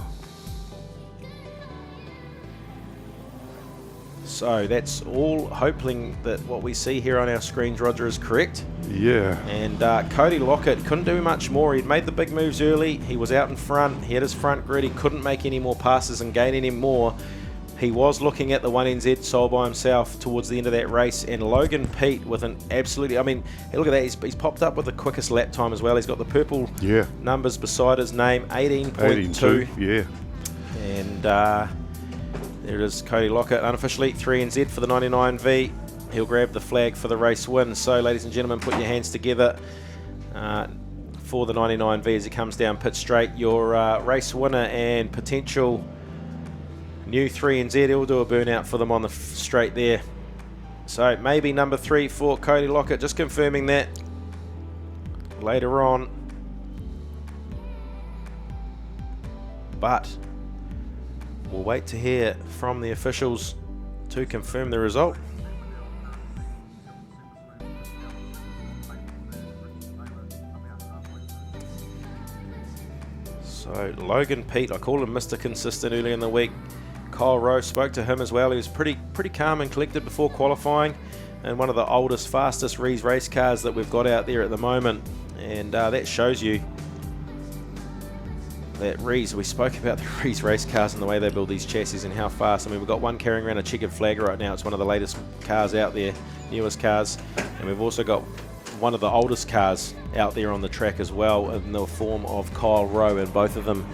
So that's all hoping that what we see here on our screens, Roger, is correct. Yeah. And Cody Lockett couldn't do much more. He'd made the big moves early. He was out in front. He had his front grid. He couldn't make any more passes and gain any more. He was looking at the 1NZ sole by himself towards the end of that race. And Logan Pete with an absolutely, I mean, look at that. He's popped up with the quickest lap time as well. He's got the purple numbers beside his name, 18.2. Yeah. And there it is, Cody Lockett, unofficially 3NZ for the 99V. He'll grab the flag for the race win. So, ladies and gentlemen, put your hands together for the 99V as it comes down pit straight. Your race winner and potential new 3NZ. He'll do a burnout for them on the straight there. So, maybe number 3 for Cody Lockett. Just confirming that later on. But we'll wait to hear from the officials to confirm the result. So Logan Pete, I called him Mr. Consistent earlier in the week. Kyle Rowe, spoke to him as well. He was pretty calm and collected before qualifying, and one of the oldest, fastest Rees race cars that we've got out there at the moment. And that shows you that Rees, we spoke about the Rees race cars and the way they build these chassis and how fast. I mean, we've got one carrying around a checkered flag right now. It's one of the latest cars out there, newest cars. And we've also got one of the oldest cars out there on the track as well in the form of Kyle Rowe, and both of them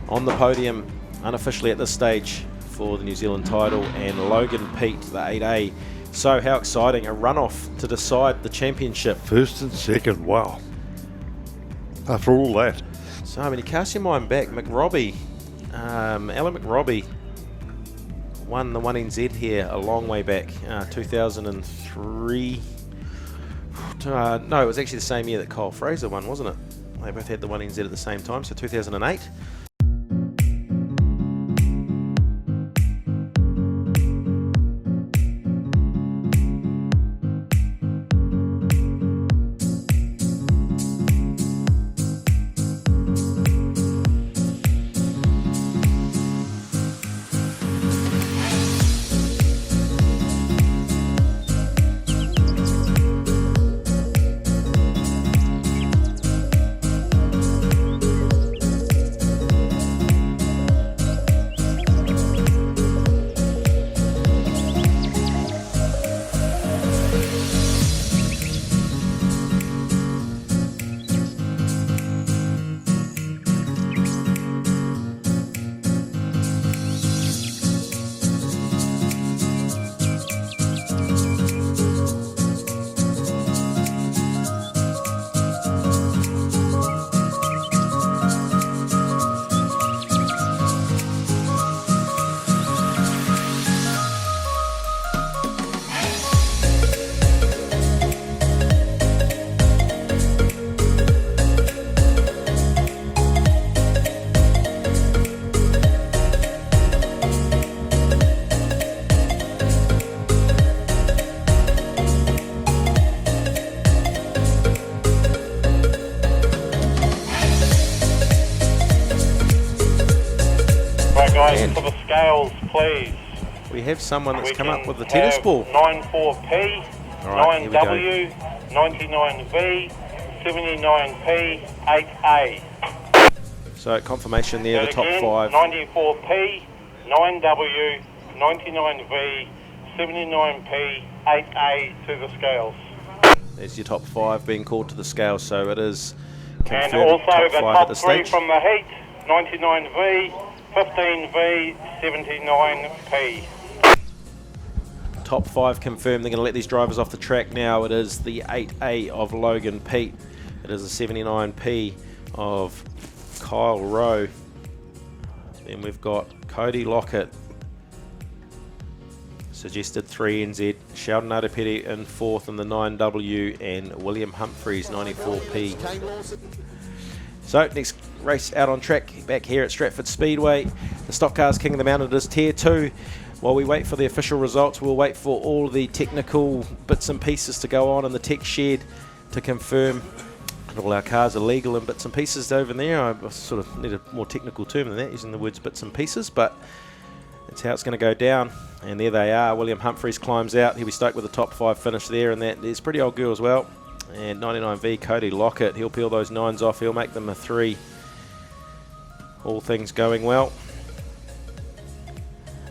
on the podium unofficially at this stage for the New Zealand title, and Logan Pete, the 8A. So how exciting, a runoff to decide the championship. First and second, wow. After all that. So, I mean, you cast your mind back, McRobbie, Alan McRobbie won the 1NZ here a long way back, 2003. No, it was actually the same year that Kyle Fraser won, wasn't it? They both had the 1NZ at the same time, so 2008. Guys, And for the scales, please. we have someone that's We come up can with the tennis have ball. 94P, All right, here we go. 9W, 99V, 79P, 8A. So confirmation there, the That top again, 5. 94P, 9W, 99V, 79P, 8A to the scales. There's your top 5 being called to the scale, so it is And confirmed also top the 5 at top this 3 stage. from the heat, 99V, 15V, 79P. Top 5 confirmed. They're going to let these drivers off the track now. It is the 8A of Logan Pete. It is the 79P of Kyle Rowe. Then we've got Cody Lockett, suggested 3NZ, Sheldon Adepeti in 4th in the 9W, and William Humphreys 94P. So next race out on track back here at Stratford Speedway. The Stockcar's King of the Mountain is Tier 2. While we wait for the official results, we'll wait for all the technical bits and pieces to go on in the tech shed to confirm that all our cars are legal and bits and pieces over there. I sort of need a more technical term than that, using the words bits and pieces, but that's how it's going to go down. And there they are. William Humphreys climbs out. He'll be stoked with the top 5 finish there, and that is pretty old girl as well. And 99V, Cody Lockett, he'll peel those 9s off. He'll make them a 3. All things going well.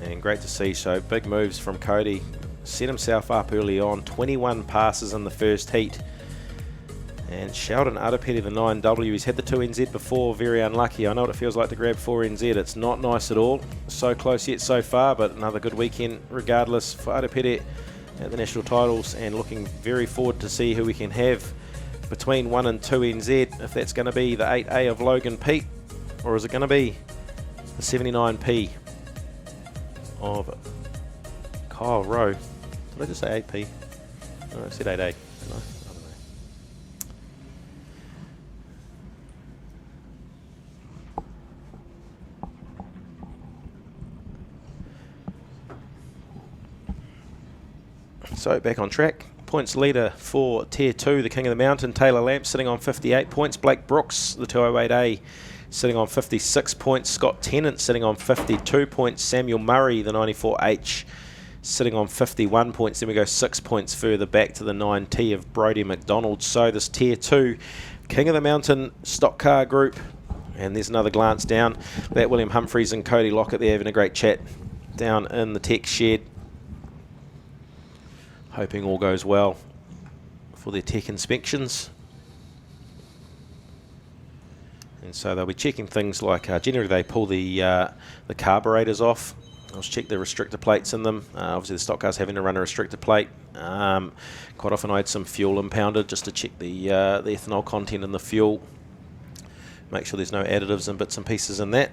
And great to see. So big moves from Cody. Set himself up early on. 21 passes in the first heat. And Sheldon Adepeti, the 9W, he's had the 2NZ before, very unlucky. I know what it feels like to grab 4NZ. It's not nice at all. So close yet so far, but another good weekend regardless for Adepeti at the national titles, and looking very forward to see who we can have between 1 and 2NZ, if that's going to be the 8A of Logan Pete, or is it going to be the 79P of Kyle Rowe. Did I just say 8P? No, I said 8A. No, I don't know. So back on track. Points leader for Tier 2, the King of the Mountain, Taylor Lamp, sitting on 58 points. Blake Brooks, the 208A, sitting on 56 points. Scott Tennant sitting on 52 points. Samuel Murray, the 94H, sitting on 51 points. Then we go 6 points further back to the 9T of Brodie McDonald. So this Tier 2 King of the Mountain stock car group. And there's another glance down. That William Humphreys and Cody Lockett there having a great chat down in the tech shed. Hoping all goes well for their tech inspections. And so they'll be checking things like, generally they pull the carburetors off. I'll check the restrictor plates in them. Obviously the stock car's having to run a restrictor plate. Quite often I had some fuel impounded just to check the ethanol content in the fuel. Make sure there's no additives and bits and pieces in that.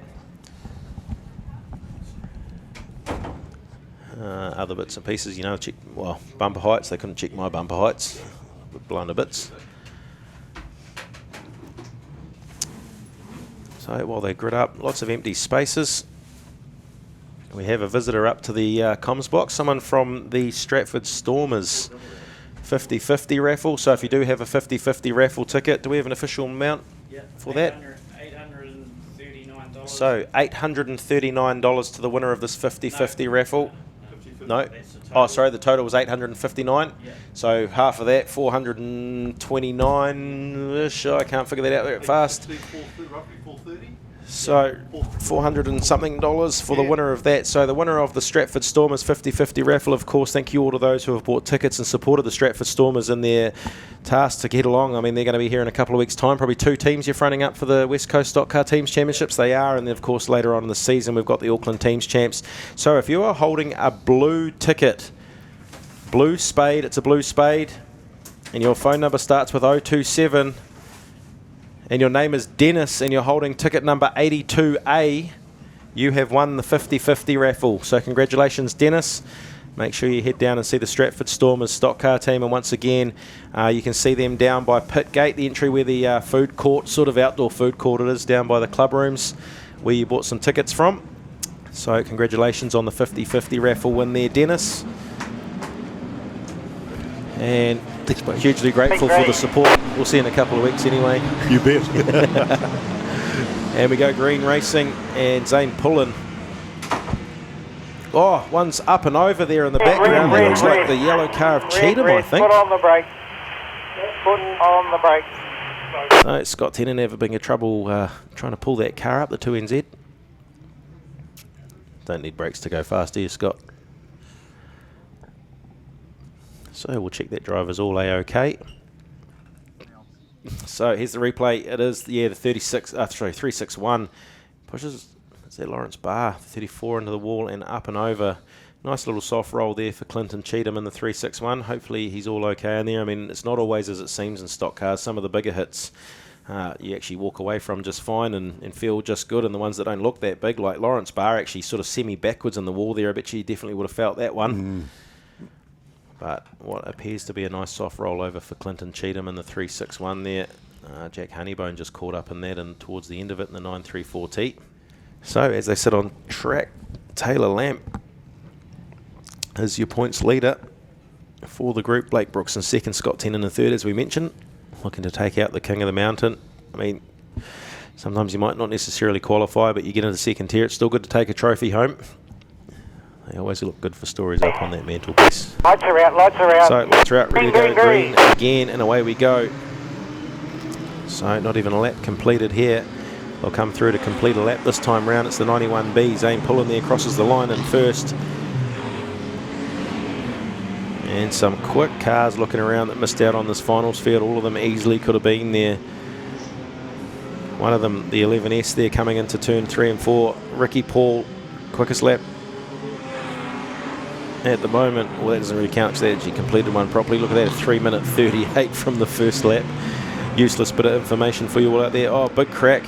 Other bits and pieces, you know, check, well, bumper heights. They couldn't check my bumper heights. Blown to bits. So while they grid up, lots of empty spaces. We have a visitor up to the comms box, someone from the Stratford Stormers 50-50 raffle. So if you do have a 50-50 raffle ticket, do we have an official amount for that? $839. So $839 to the winner of this 50-50 raffle. No. Oh, sorry, the total was 859. So half of that, 429-ish. I can't figure that out very fast. So $400 and something for the winner of that. So the winner of the Stratford Stormers 50-50 raffle, of course, thank you all to those who have bought tickets and supported the Stratford Stormers in their task to get along. I mean, they're going to be here in a couple of weeks' time. Probably 2 teams you're fronting up for the West Coast Stock Car Teams Championships. They are, and then, of course, later on in the season, we've got the Auckland Teams Champs. So if you are holding a blue ticket, blue spade, it's a blue spade, and your phone number starts with 027, and your name is Dennis, and you're holding ticket number 82A, you have won the 50-50 raffle. So congratulations, Dennis. Make sure you head down and see the Stratford Stormers stock car team, and once again, you can see them down by Pit Gate, the entry where the food court, sort of outdoor food court it is, down by the club rooms where you bought some tickets from. So congratulations on the 50-50 raffle win there, Dennis. And hugely grateful for the support. We'll see you in a couple of weeks anyway. You bet. And we go green racing, and Zane Pullen Oh, one's up and over there in the background. That looks like the yellow car of Cheatham, I think. Put on the brake. Put on the brake. No, Scott Tennant having trouble trying to pull that car up, the 2NZ. Don't need brakes to go fast, do you, Scott? So we'll check that driver's all A-OK. So here's the replay. It is, the 361. Pushes, is that Lawrence Barr? 34 into the wall and up and over. Nice little soft roll there for Clinton Cheatham in the 361. Hopefully he's all okay in there. I mean, it's not always as it seems in stock cars. Some of the bigger hits you actually walk away from just fine and feel just good, and the ones that don't look that big, like Lawrence Barr, actually sort of semi-backwards in the wall there. I bet you definitely would have felt that one. But what appears to be a nice soft rollover for Clinton Cheatham in the 361 there. Jack Honeybone just caught up in that and towards the end of it in the 934T. So as they sit on track, Taylor Lamp is your points leader for the group. Blake Brooks in second, Scott Tennant in third, as we mentioned. Looking to take out the King of the Mountain. I mean, sometimes you might not necessarily qualify, but you get into the second tier, it's still good to take a trophy home. They always look good for stories up on that mantelpiece. Lights are out, lights are out. So lights are out, ready to go, green again, and away we go. So not even a lap completed here. They'll come through to complete a lap this time round. It's the 91B. Zane Pullen there crosses the line in first. And some quick cars looking around that missed out on this finals field. All of them easily could have been there. One of them, the 11S there, coming into turn 3 and 4. Ricky Paul, quickest lap at the moment. Well, that doesn't really count because they actually completed one properly. Look at that, a 3-minute 38 from the first lap. Useless bit of information for you all out there. Oh, big crack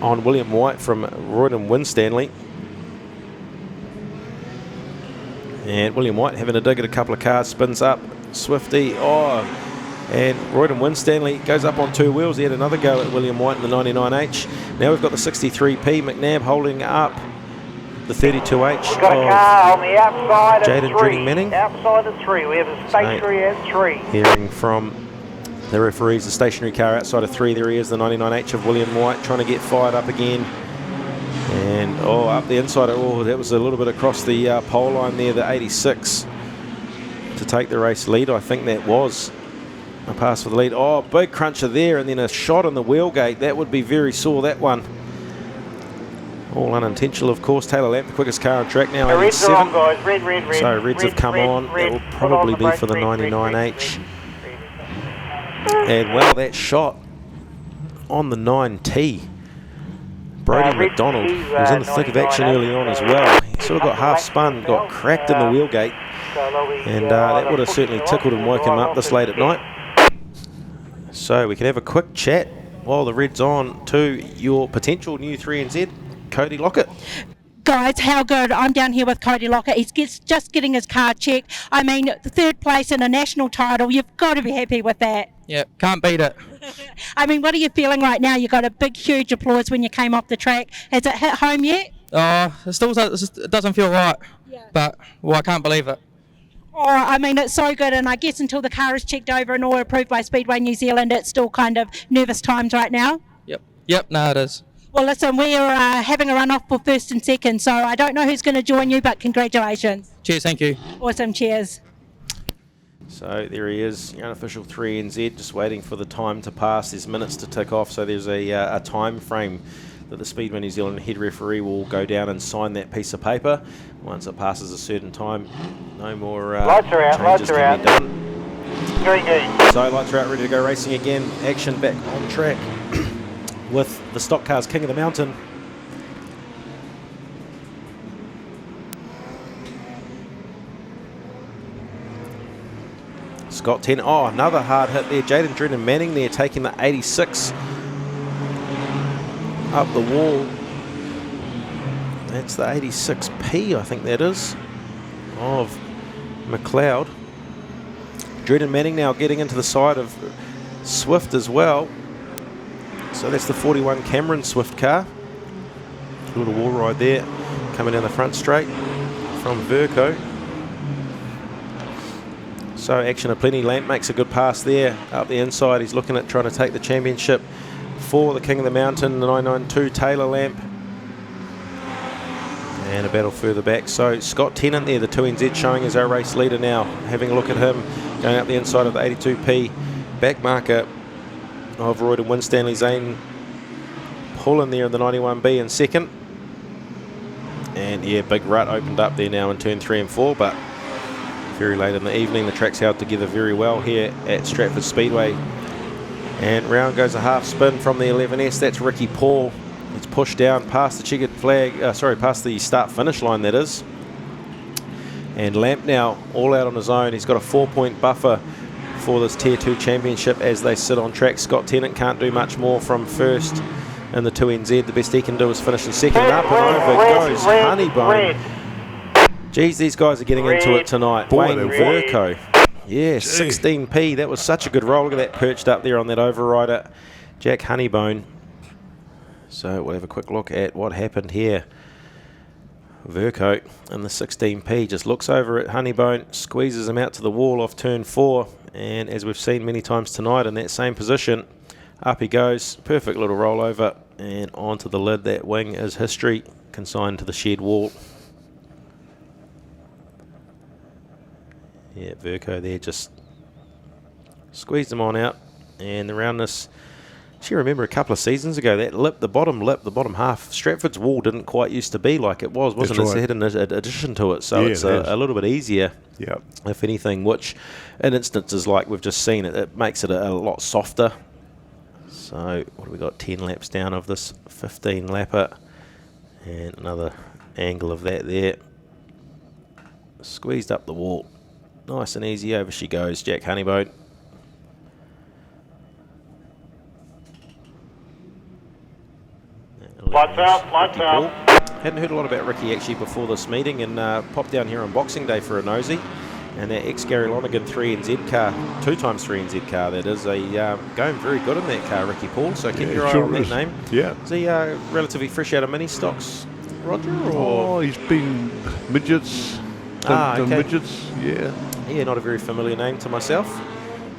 on William White from Royden Winstanley. And William White having a dig at a couple of cars, spins up. Swifty, and Royden Winstanley goes up on two wheels. He had another go at William White in the 99H. Now we've got the 63P. McNabb holding up the 32H. We've got a car on the outside of Jaden 3. Drenning Manning. Outside of 3. We have a stationary at 3. Hearing from the referees, the stationary car outside of 3. There he is, the 99H of William White, trying to get fired up again. And up the inside, that was a little bit across the pole line there, the 86 to take the race lead. I think that was a pass for the lead. Oh, big cruncher there, and then a shot on the wheelgate. That would be very sore, that one. All unintentional, of course. Taylor Lamp, the quickest car on track now, The Reds 87. are on, guys. Red. So Reds have come on. That will probably be for the 99H. And well, that shot on the 9T. Brody McDonald was in the thick of action early on as well. He sort of got half spun, got cracked in the wheelgate, and that would have certainly tickled and woke him up this late at night. So we can have a quick chat while the Red's on to your potential new 3NZ, Cody Lockett. Guys, how good. I'm down here with Cody Lockett. He's just getting his car checked. I mean, third place in a national title. You've got to be happy with that. Yeah, can't beat it. I mean, what are you feeling right now? You got a big, huge applause when you came off the track. Has it hit home yet? It doesn't feel right. Yeah. But, I can't believe it. Oh, I mean, it's so good. And I guess until the car is checked over and all approved by Speedway New Zealand, it's still kind of nervous times right now. Yep, no, it is. Well, listen, we are having a run-off for first and second, so I don't know who's going to join you, but congratulations. Cheers, thank you. Awesome, cheers. So there he is, the unofficial 3NZ, just waiting for the time to pass. There's minutes to tick off, so there's a time frame that the Speedway New Zealand head referee will go down and sign that piece of paper. Once it passes a certain time, no more changes can be done. Green. So lights are out, ready to go racing again. Action back on track with the stock cars King of the Mountain. Scott 10. Oh, another hard hit there. Jaden Drennan Manning there taking the 86 up the wall. That's the 86P, I think that is, of McLeod. Drennan Manning now getting into the side of Swift as well. So that's the 41 Cameron Swift car. A little wall ride there, coming down the front straight from Verco. So action aplenty. Lamp makes a good pass there up the inside. He's looking at trying to take the championship for the King of the Mountain, the 992 Taylor Lamp. And a battle further back. So Scott Tennant there, the 2NZ, showing as our race leader now. Having a look at him, going up the inside of the 82p. Back marker of Royd and Winstanley. Zane Pullen there in the 91B in second. And yeah, big rut opened up there now in turn 3 and 4, but very late in the evening. The track's held together very well here at Stratford Speedway. And round goes a half spin from the 11S. That's Ricky Paul. It's pushed down past the checkered flag, past the start-finish line, that is. And Lamp now all out on his own. He's got a 4-point buffer for this Tier 2 championship as they sit on track. Scott Tennant can't do much more from first in the 2NZ. The best he can do is finish in second. Up and over goes Honeybone. Geez, these guys are getting into it tonight. Wayne Verco. Yeah, 16p. That was such a good roll. Look at that perched up there on that overrider. Jack Honeybone. So we'll have a quick look at what happened here. Verco in the 16p just looks over at Honeybone, squeezes him out to the wall off turn 4, and as we've seen many times tonight in that same position, up he goes. Perfect little rollover and onto the lid. That wing is history, consigned to the shed wall. Yeah, Verco there just squeezed him on out, and the roundness. You remember a couple of seasons ago, that lip, the bottom half, Stratford's wall didn't quite used to be like it was, wasn't it? It's had an addition to it, so yeah, it's a little bit easier, if anything, which in instances like we've just seen, it makes it a lot softer. So what have we got, 10 laps down of this 15 lapper, and another angle of that there. Squeezed up the wall, nice and easy, over she goes, Jack Honeybone. Lights out, lights out. Hadn't heard a lot about Ricky actually before this meeting, and popped down here on Boxing Day for a nosy. And that ex-Gary Lonergan 3NZ car, 2x3NZ car that is, going very good in that car, Ricky Paul. So keep your eye on that name. Yeah. Is he relatively fresh out of mini stocks, Roger? Oh, he's been midgets. Done midgets, yeah. Yeah, not a very familiar name to myself.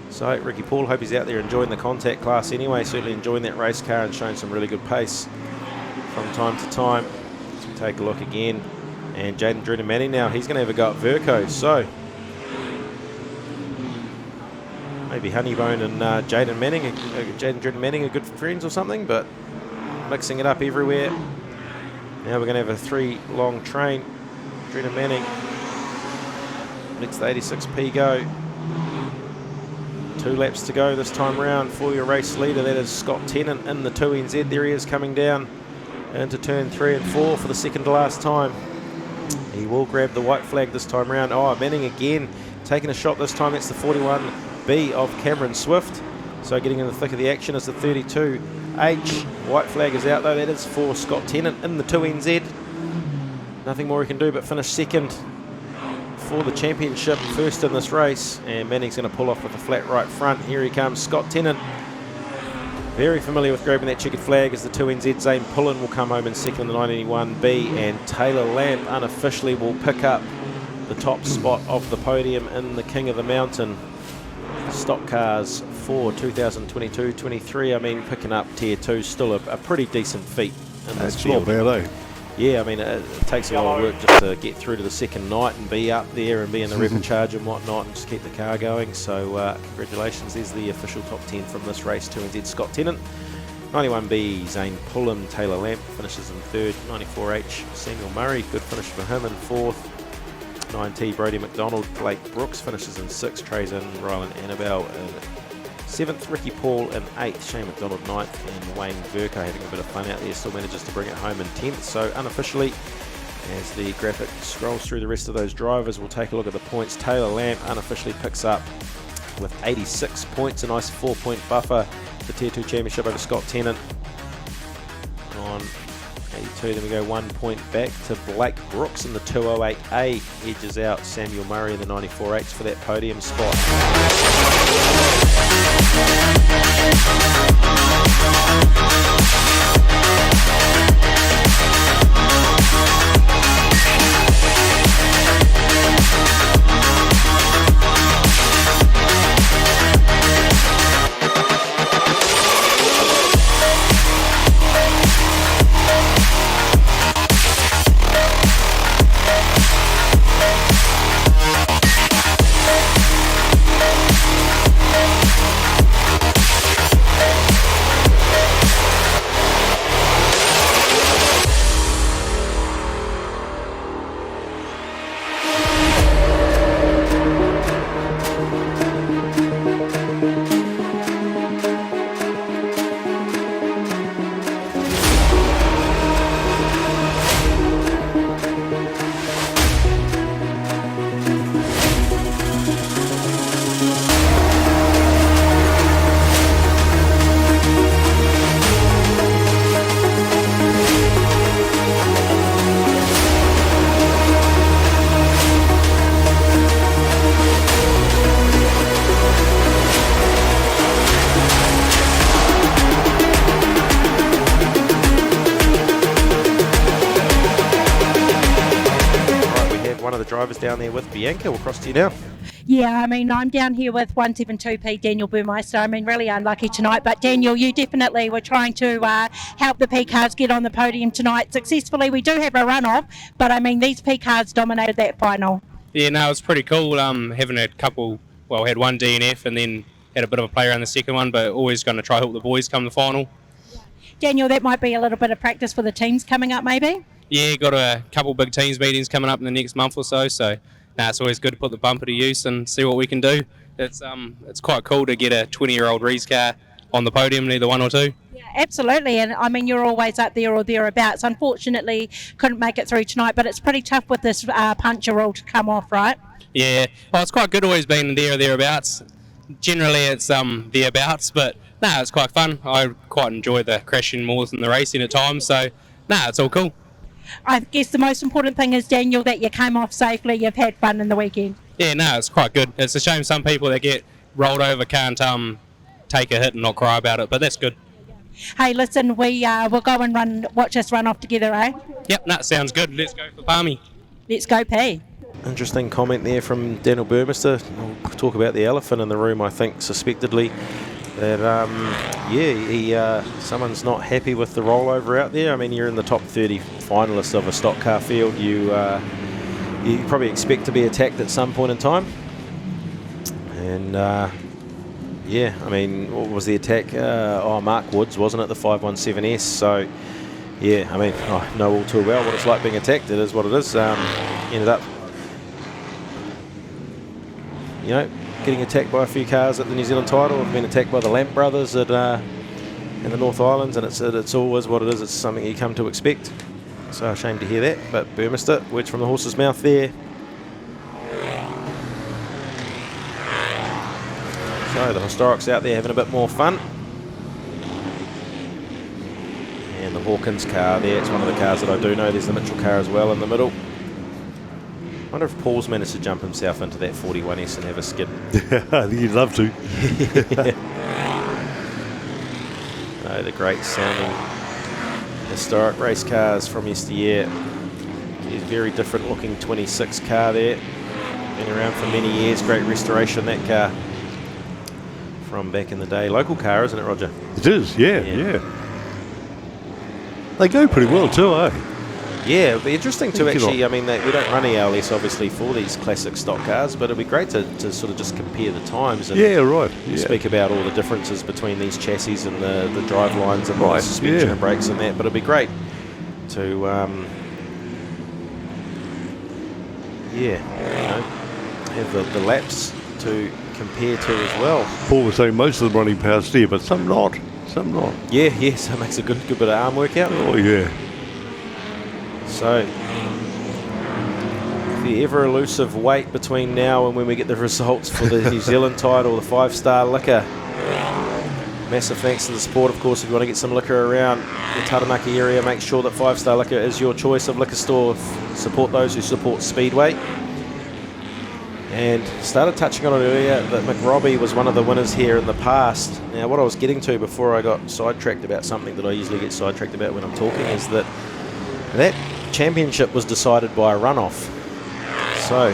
So Ricky Paul, hope he's out there enjoying the contact class anyway, certainly enjoying that race car and showing some really good pace from time to time. So we take a look again, and Jaden Drew Manning now, he's going to have a go at Verco. So maybe Honeybone and Jaden Drew Manning are good friends or something, but mixing it up everywhere. Now we're going to have a 3-long train. Drew Manning lets the 86p go. 2 laps to go this time round for your race leader. That is Scott Tennant in the 2NZ. There he is coming down into turn 3 and 4 for the second to last time. He will grab the white flag this time round. Oh, Manning again taking a shot this time. That's the 41B of Cameron Swift. So getting in the thick of the action is the 32H. White flag is out though. That is for Scott Tennant in the 2NZ. Nothing more he can do but finish second for the championship, first in this race, and Manning's going to pull off with a flat right front. Here he comes, Scott Tennant. Very familiar with grabbing that checkered flag as the 2NZ. Zane Pullen will come home in second in the 991B, and Taylor Lamp unofficially will pick up the top spot of the podium in the King of the Mountain stock cars for 2022-23. I mean, picking up Tier 2 is still a pretty decent feat in this field. Not bad, eh? Yeah, I mean, it takes a lot of work just to get through to the second night and be up there and be in the repechage and whatnot and just keep the car going. So congratulations, there's the official top 10 from this race. 2NZ Scott Tennant, 91B Zane Pullen, Taylor Lamp finishes in third, 94H Samuel Murray, good finish for him in fourth, 9T Brody McDonald, Blake Brooks finishes in sixth, Trazen, Ryland Annabelle in seventh, Ricky Paul in eighth, Shane McDonald ninth, and Wayne Verco having a bit of fun out there, still manages to bring it home in 10th. So unofficially, as the graphic scrolls through the rest of those drivers, we'll take a look at the points. Taylor Lamp unofficially picks up with 86 points, a nice 4-point buffer, the Tier 2 Championship over Scott Tennant on 82. Then we go 1 point back to Blake Brooks in the 208A, edges out Samuel Murray in the 94H for that podium spot. one of the drivers down there with Bianca. We'll cross to you now. Yeah, I mean, I'm down here with 172P Daniel Burmeister. I mean, really unlucky tonight, but Daniel, you definitely were trying to help the P cars get on the podium tonight successfully. We do have a runoff, but I mean, these P cars dominated that final. Yeah, no, it was pretty cool having a couple, well, had one DNF and then had a bit of a play around the second one, but always going to try help the boys come the final. Daniel, that might be a little bit of practice for the teams coming up, maybe? Yeah, got a couple big teams meetings coming up in the next month or so, it's always good to put the bumper to use and see what we can do. It's quite cool to get a 20-year-old Rees car on the podium, either one or two. Yeah, absolutely, and I mean, you're always up there or thereabouts. Unfortunately, couldn't make it through tonight, but it's pretty tough with this puncher rule to come off, right? Yeah, well, it's quite good always being there or thereabouts. Generally, it's thereabouts, but it's quite fun. I quite enjoy the crashing more than the racing at times, so it's all cool. I guess the most important thing is, Daniel, that you came off safely, you've had fun in the weekend. Yeah, it's quite good. It's a shame some people that get rolled over can't take a hit and not cry about it, but that's good. Hey, listen, we'll go and watch us run off together, eh? Yep, sounds good. Let's go for Palmy. Let's go, P. Interesting comment there from Daniel Burmeister. We'll talk about the elephant in the room, I think, suspectedly. That, someone's not happy with the rollover out there. I mean, you're in the top 30 finalists of a stock car field. You probably expect to be attacked at some point in time. And, I mean, what was the attack? Mark Woods, wasn't it? The 517S. So, yeah, I mean, I know all too well what it's like being attacked. It is what it is. Ended up, getting attacked by a few cars at the New Zealand title. I've been attacked by the Lamp brothers in the North Islands, and it's always what it is. It's something you come to expect. So ashamed to hear that, but Burmeister, words from the horse's mouth there. So the Historics out there having a bit more fun. And the Hawkins car there, it's one of the cars that I do know. There's the Mitchell car as well in the middle. I wonder if Paul's managed to jump himself into that 41S and have a skid. I think he'd love to. No, the great sounding historic race cars from yesteryear. His very different looking 26 car there. Been around for many years. Great restoration, that car. From back in the day. Local car, isn't it, Roger? It is, yeah. They go pretty well too, eh? Yeah, it'd be interesting to actually, I mean, we don't run ELS obviously for these classic stock cars, but it'd be great to sort of just compare the times and speak about all the differences between these chassis and the drive lines and the suspension and brakes and that. But it'd be great to, have the laps to compare to as well. Paul was saying most of them running power steer, but some not. Yeah, so it makes a good bit of arm workout. Oh, yeah. So, if you're ever elusive, wait between now and when we get the results for the New Zealand title, the 5-star liquor. Massive thanks to the support, of course. If you want to get some liquor around the Taranaki area, make sure that 5-star liquor is your choice of liquor store. Support those who support Speedway. And started touching on it earlier that McRobbie was one of the winners here in the past. Now, what I was getting to before I got sidetracked about something that I usually get sidetracked about when I'm talking is that championship was decided by a runoff. So,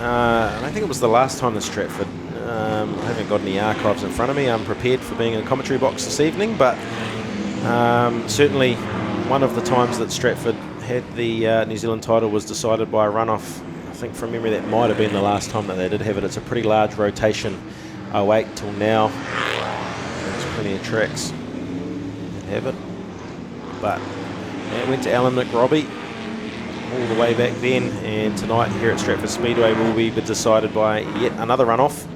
I think it was the last time that Stratford, I haven't got any archives in front of me, I'm prepared for being in a commentary box this evening, but certainly one of the times that Stratford had the New Zealand title was decided by a runoff. I think from memory that might have been the last time that they did have it. It's a pretty large rotation, 08 till now. There's plenty of tracks that have it, but it went to Alan McRobbie all the way back then, and tonight here at Stratford Speedway will be decided by yet another runoff.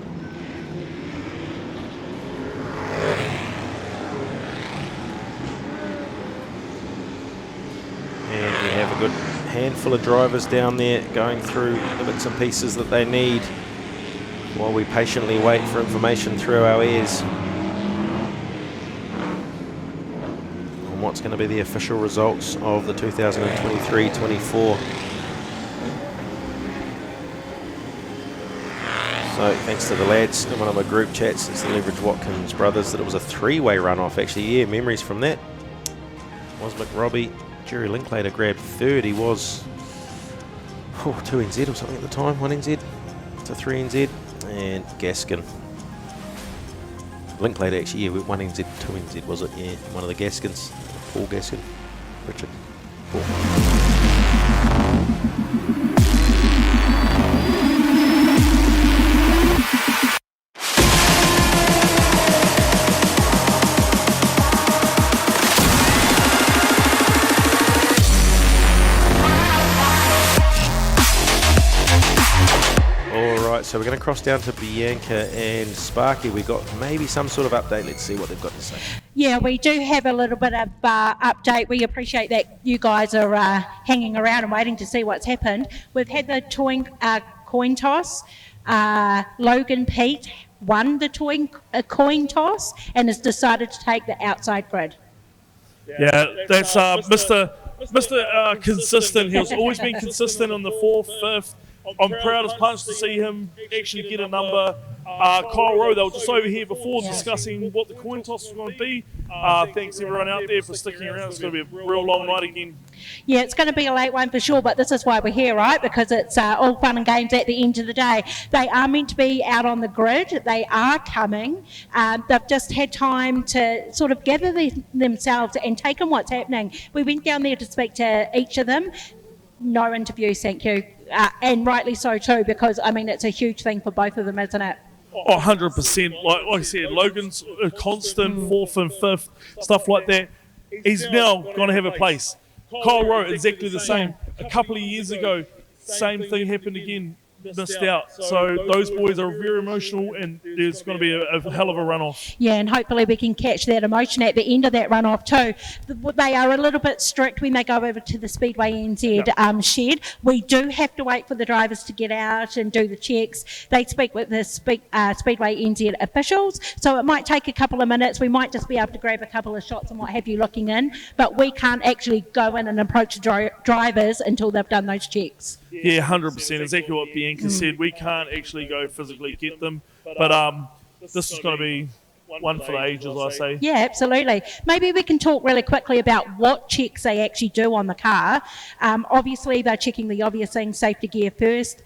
And we have a good handful of drivers down there going through the bits and pieces that they need while we patiently wait for information through our ears on what's going to be the official results of the 2023-24. So thanks to the lads in one of my group chats, it's the Leverage Watkins brothers, that it was a 3-way runoff actually. Yeah, memories from that. It was McRobbie. Jerry Linklater grabbed third. He was 2 NZ or something at the time, 1 NZ to 3 NZ, and Gaskin. Linklater actually, yeah, 1 NZ, 2 NZ was it? Yeah, one of the Gaskins, Paul Gaskin, Richard. Paul. So we're going to cross down to Bianca and Sparky. We've got maybe some sort of update. Let's see what they've got to say. Yeah, we do have a little bit of update. We appreciate that you guys are hanging around and waiting to see what's happened. We've had the coin toss. Logan Pete won the coin toss and has decided to take the outside grid. Yeah, that's Mr. Consistent. He's always been consistent on the 4th, 5th. I'm proud as punch to see him actually get a number. Kyle Rowe, they were just over here before discussing what the coin toss was going to be. Thanks everyone out there for sticking around. It's going to be a real long night again. Yeah, it's going to be a late one for sure, but this is why we're here, right? Because it's all fun and games at the end of the day. They are meant to be out on the grid. They are coming. They've just had time to sort of gather themselves and take in what's happening. We went down there to speak to each of them. No interviews, thank you. And rightly so too, because, I mean, it's a huge thing for both of them, isn't it? Oh, 100%. Like I said, Logan's a constant 4th and 5th, stuff like that. He's now going to have a place. Kyle Rowe, exactly the same. A couple of years ago, same thing happened again. Missed out. So those boys are very emotional, and there's going to be a hell of a runoff. Yeah, and hopefully we can catch that emotion at the end of that runoff too. They are a little bit strict when they go over to the Speedway NZ shed. We do have to wait for the drivers to get out and do the checks. They speak with the Speedway NZ officials, so it might take a couple of minutes. We might just be able to grab a couple of shots and what have you looking in, but we can't actually go in and approach the drivers until they've done those checks. Yeah, 100%. Exactly what Bianca said. We can't actually go physically get them, but this is going to be one for the ages, I say. Yeah, absolutely. Maybe we can talk really quickly about what checks they actually do on the car. Obviously, they're checking the obvious things, safety gear first.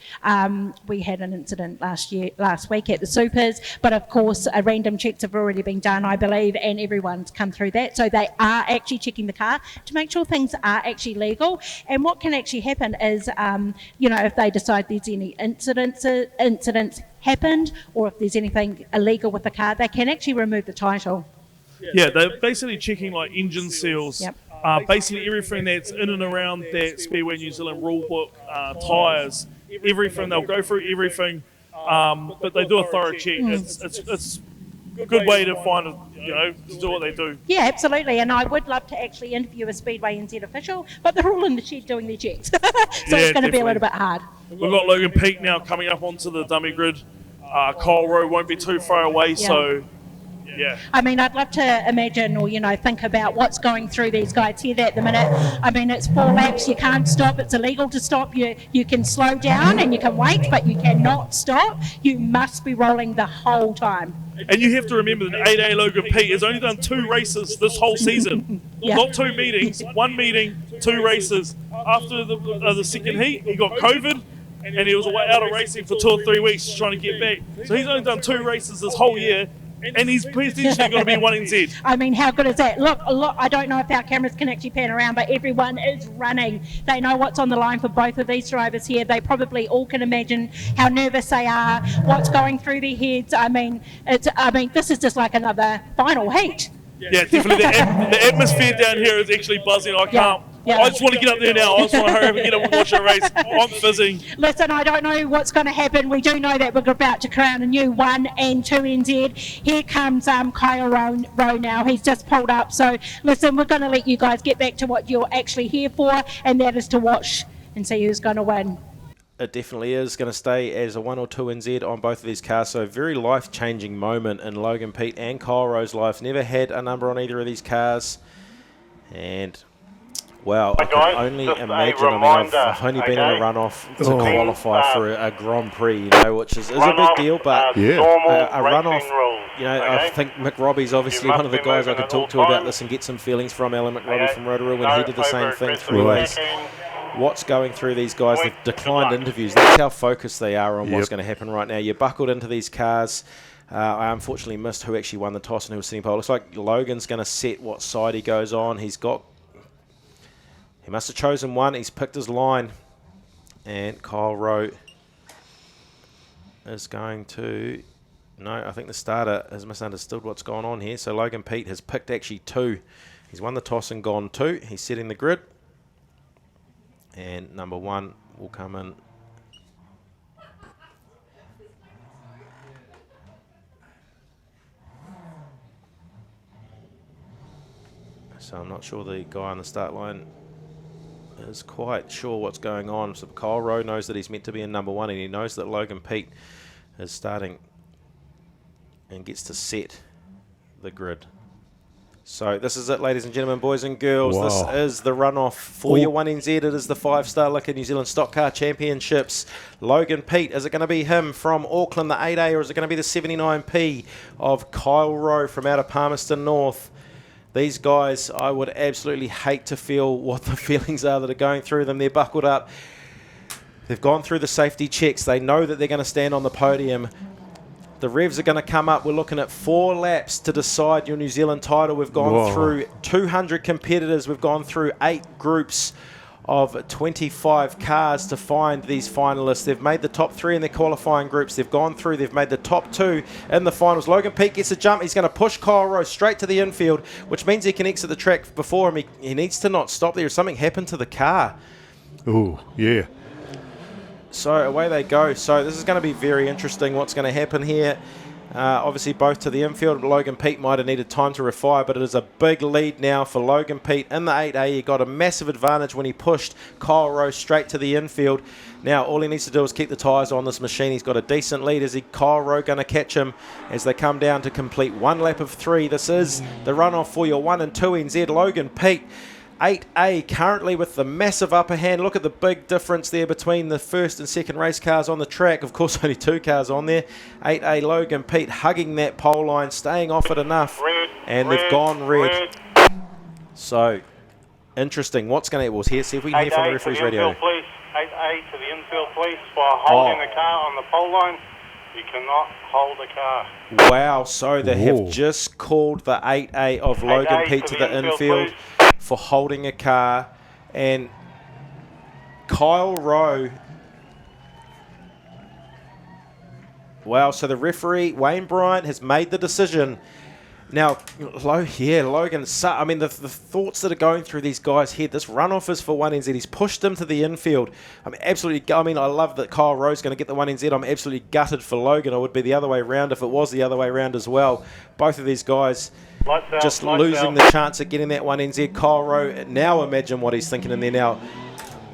We had an incident last week at the Supers, but of course, random checks have already been done, I believe, and everyone's come through that. So they are actually checking the car to make sure things are actually legal. And what can actually happen is, if they decide there's any incidents happened, or if there's anything illegal with the car, they can actually remove the title. Yeah, they're basically checking like engine seals, basically everything that's in and around that Speedway New Zealand rulebook, tyres, everything. They'll go through everything, but they do a thorough check. It's a good way to find, to do what they do. Yeah, absolutely. And I would love to actually interview a Speedway NZ official, but they're all in the shed doing their checks. So it's going to be a little bit hard. We've got Logan Peake now coming up onto the dummy grid. Kyle Rowe won't be too far away, so yeah. I mean, I'd love to imagine or, think about what's going through these guys' head at the minute. I mean, it's 4 laps, you can't stop, it's illegal to stop. You can slow down and you can wait, but you cannot stop. You must be rolling the whole time. And you have to remember that 8A Logan Peake has only done 2 races this whole season. Not 2 meetings, 1 meeting, 2 races. After the second heat, he got COVID, and he was out of racing for 2 or 3 weeks trying to get back. So he's only done 2 races this whole year, and he's potentially going to be 1 NZ. I mean, how good is that? Look, I don't know if our cameras can actually pan around, but everyone is running. They know what's on the line for both of these drivers here. They probably all can imagine how nervous they are, what's going through their heads. I mean, this is just like another final heat. Yeah, definitely. The atmosphere down here is actually buzzing. I can't. Yeah. I just want to get up there now. I just want to hurry up and get up and watch a race. I'm fizzing. Listen, I don't know what's going to happen. We do know that we're about to crown a new 1 and 2 NZ. Here comes Kyle Rowe now. He's just pulled up. So, listen, we're going to let you guys get back to what you're actually here for, and that is to watch and see who's going to win. It definitely is going to stay as a 1 or 2 NZ on both of these cars. So, a very life-changing moment in Logan Pete and Kyle Rowe's life. Never had a number on either of these cars. And... wow, I can only imagine. I've only been in a runoff to qualify for a Grand Prix, which is a big deal. But a runoff, I think Mick Robbie's obviously one of the guys I could talk to about this and get some feelings from. Alan McRobbie from Rotorua when he did the same thing through his what's going through these guys. They've declined interviews. That's how focused they are on what's going to happen right now. You're buckled into these cars. I unfortunately missed who actually won the toss and who was sitting pole. Looks like Logan's going to set what side he goes on. He must have chosen one. He's picked his line. And Kyle Rowe is going to... No, I think the starter has misunderstood what's going on here. So Logan Pete has picked actually 2. He's won the toss and gone 2. He's setting the grid. And number 1 will come in. So I'm not sure the guy on the start line is quite sure what's going on. So Kyle Rowe knows that he's meant to be in number 1, and he knows that Logan Pete is starting and gets to set the grid. So this is it, ladies and gentlemen, boys and girls. Wow. This is the runoff for your 1NZ. It is the 5-star Liquor New Zealand Stock Car Championships. Logan Pete, is it going to be him from Auckland, the 8A, or is it going to be the 79P of Kyle Rowe from out of Palmerston North? These guys, I would absolutely hate to feel what the feelings are that are going through them. They're buckled up. They've gone through the safety checks. They know that they're going to stand on the podium. The revs are going to come up. We're looking at 4 laps to decide your New Zealand title. We've gone through 200 competitors. We've gone through 8 groups of 25 cars to find these finalists. They've made the top 3 in their qualifying groups. They've gone through. They've made the top 2 in the finals. Logan Pete gets a jump. He's going to push Kyle Rowe straight to the infield, which means he can exit the track before him. He needs to not stop there. Something happened to the car. Oh, yeah. So away they go. So this is going to be very interesting what's going to happen here. Obviously both to the infield. Logan Pete might have needed time to refire, but it is a big lead now for Logan Pete. In the 8A, he got a massive advantage when he pushed Kyle Rowe straight to the infield. Now all he needs to do is keep the tyres on this machine. He's got a decent lead. Is Kyle Rowe going to catch him as they come down to complete 1 lap of 3? This is the runoff for your 1 and 2 NZ. Logan Pete, 8A currently with the massive upper hand. Look at the big difference there between the first and second race cars on the track. Of course, only 2 cars on there. 8A Logan Pete hugging that pole line, staying off it enough. And they've gone red. So, interesting. What's going to happen? We'll see if we can hear from the referee's radio. 8A to the infield, please. While holding the car on the pole line, you cannot hold the car. Wow, so they have just called the 8A of Logan Pete to the infield for holding a car, and Kyle Rowe. Wow, so the referee, Wayne Bryant, has made the decision. Now, Logan, I mean, the thoughts that are going through these guys' head, this runoff is for 1NZ. He's pushed him to the infield. I love that Kyle Rowe's going to get the 1NZ. I'm absolutely gutted for Logan. I would be the other way around if it was the other way around as well. Both of these guys just losing the chance at getting that 1NZ. Kyle Rowe, now imagine what he's thinking in there now.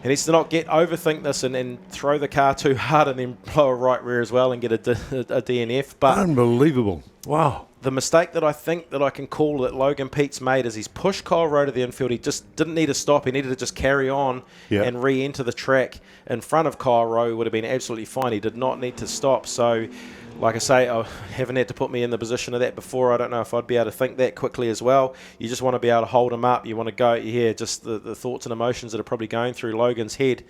He needs to not overthink this and throw the car too hard and then blow a right rear as well and get a DNF. But unbelievable. Wow. The mistake that I think that I can call that Logan Pete's made is he's pushed Kyle Rowe to the infield. He just didn't need to stop. He needed to just carry on and re-enter the track in front of Kyle Rowe. Would have been absolutely fine. He did not need to stop. So, like I say, I haven't had to put me in the position of that before. I don't know if I'd be able to think that quickly as well. You just want to be able to hold him up. You want to go, just the thoughts and emotions that are probably going through Logan's head.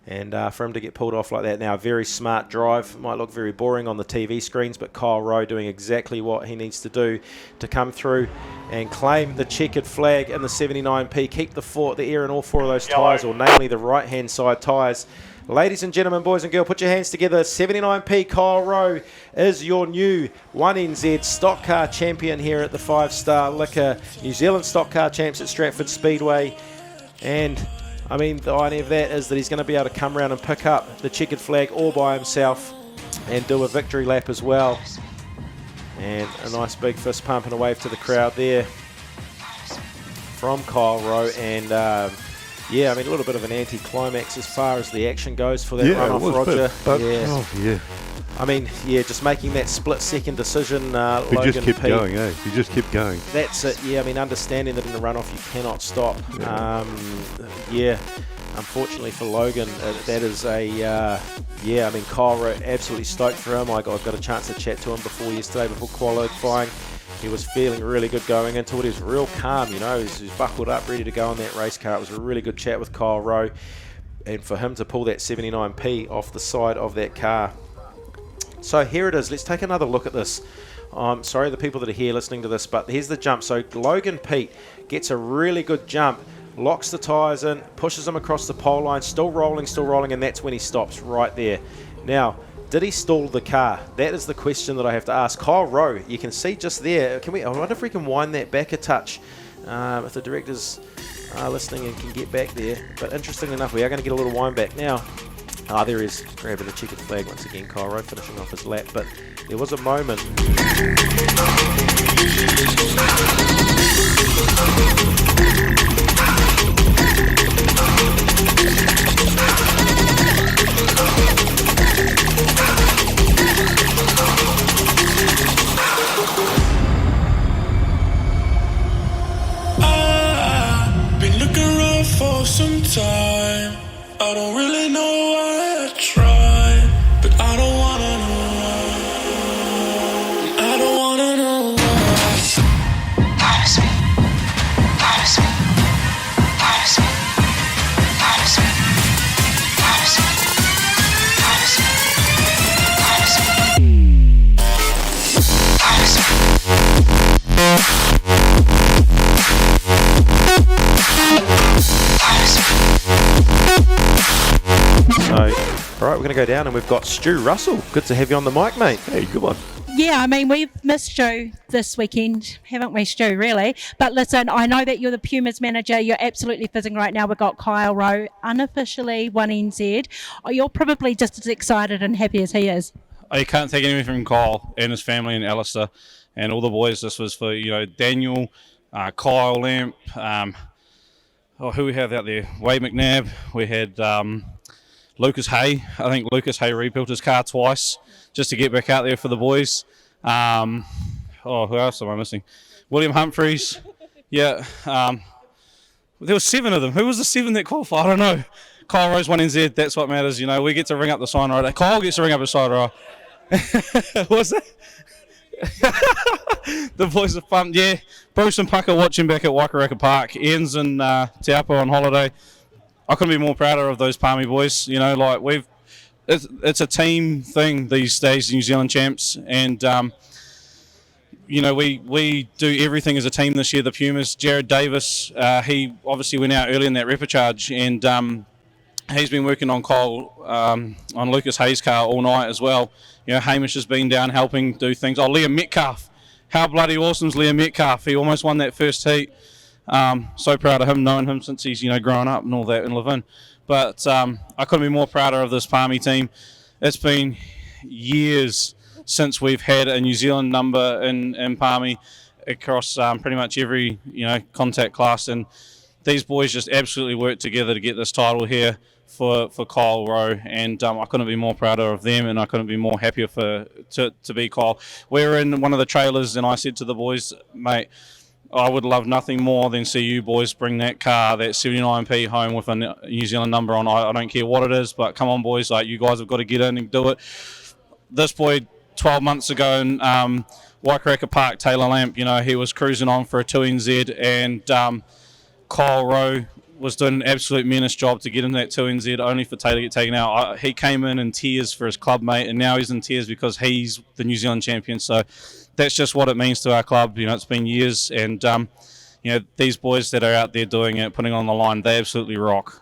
And for him to get pulled off like that now, very smart drive. Might look very boring on the TV screens, but Kyle Rowe doing exactly what he needs to do to come through and claim the checkered flag in the 79P. Keep the air in all 4 of those tyres, or namely the right-hand side tyres. Ladies and gentlemen, boys and girls, put your hands together. 79P Kyle Rowe is your new 1NZ Stock Car Champion here at the 5-Star Liquor New Zealand Stock Car Champs at Stratford Speedway. And I mean, the idea of that is that he's going to be able to come around and pick up the checkered flag all by himself and do a victory lap as well. And a nice big fist pump and a wave to the crowd there from Kyle Rowe. And a little bit of an anti-climax as far as the action goes for that runoff, Roger. I mean, just making that split-second decision. He just kept going, eh? He just kept going. That's it, I mean, understanding that in the runoff you cannot stop. Unfortunately for Logan, that is I mean, Kyle Rowe, absolutely stoked for him. I got a chance to chat to him before qualifying. He was feeling really good going into it. He was real calm, he was buckled up, ready to go on that race car. It was a really good chat with Kyle Rowe. for him to pull that 79p off the side of that car. So here it is. Let's take another look at this. Sorry, the people that are here listening to this, but here's the jump. So Logan Pete gets a really good jump, locks the tyres in, pushes him across the pole line, still rolling, and that's when he stops right there. Now, did he stall the car? That is the question that I have to ask. Kyle Rowe, you can see just there. I wonder if we can wind that back a touch, if the directors are listening and can get back there. But interestingly enough, we are going to get a little wind back now. There he is, grabbing the checkered flag once again. Kyle Rowe finishing off his lap, but there was a moment. I've been looking around for some time. I don't really know why I try, but I don't wanna know why. I don't wanna know why. Notice me, notice me, notice me, notice me, notice me, notice me, notice me, notice me. So, all right, we're going to go down and we've got Stu Russell. Good to have you on the mic, mate. Hey, good one. Yeah, I mean, we've missed Stu this weekend, haven't we, Stu, really? But listen, I know that you're the Pumas manager. You're absolutely fizzing right now. We've got Kyle Rowe, unofficially 1NZ. You're probably just as excited and happy as he is. You can't take anything from Kyle and his family and Alistair and all the boys. This was for, Daniel, Kyle Lamp, who we have out there? Wade McNabb. We had Lucas Hay. I think Lucas Hay rebuilt his car twice just to get back out there for the boys. Who else am I missing? William Humphreys. Yeah. There were 7 of them. Who was the 7 that qualified? I don't know. Kyle Rose 1NZ. That's what matters. We get to ring up the sign rider. Kyle gets to ring up the sign rider. What's that? The boys are pumped. Yeah. Bruce and Pucker watching back at Waikaraka Park. Ian's in Te Apo on holiday. I couldn't be more prouder of those Palmy boys. It's a team thing these days, New Zealand champs, and we do everything as a team this year. The Pumas, Jared Davis, he obviously went out early in that repechage, and he's been working on Kyle, on Lucas Hayes' car all night as well. Hamish has been down helping do things. Liam Metcalf, how bloody awesome's Liam Metcalf? He almost won that first heat. So proud of him, knowing him since he's grown up and all that in Levin. But I couldn't be more prouder of this Palmy team. It's been years since we've had a New Zealand number in Palmy across pretty much every contact class, and these boys just absolutely worked together to get this title here for Kyle Rowe, and I couldn't be more prouder of them, and I couldn't be more happier to be Kyle. We were in one of the trailers, and I said to the boys, mate, I would love nothing more than see you boys bring that car, that 79p, home with a New Zealand number on. I don't care what it is, but come on, boys, you guys have got to get in and do it. This boy, 12 months ago in Waikaraka Park, Taylor Lamp, he was cruising on for a 2NZ, and Kyle Rowe was doing an absolute menace job to get in that 2NZ, only for Taylor to get taken out. He came in tears for his club mate, and now he's in tears because he's the New Zealand champion. So that's just what it means to our club. It's been years, and these boys that are out there doing it, putting on the line, they absolutely rock.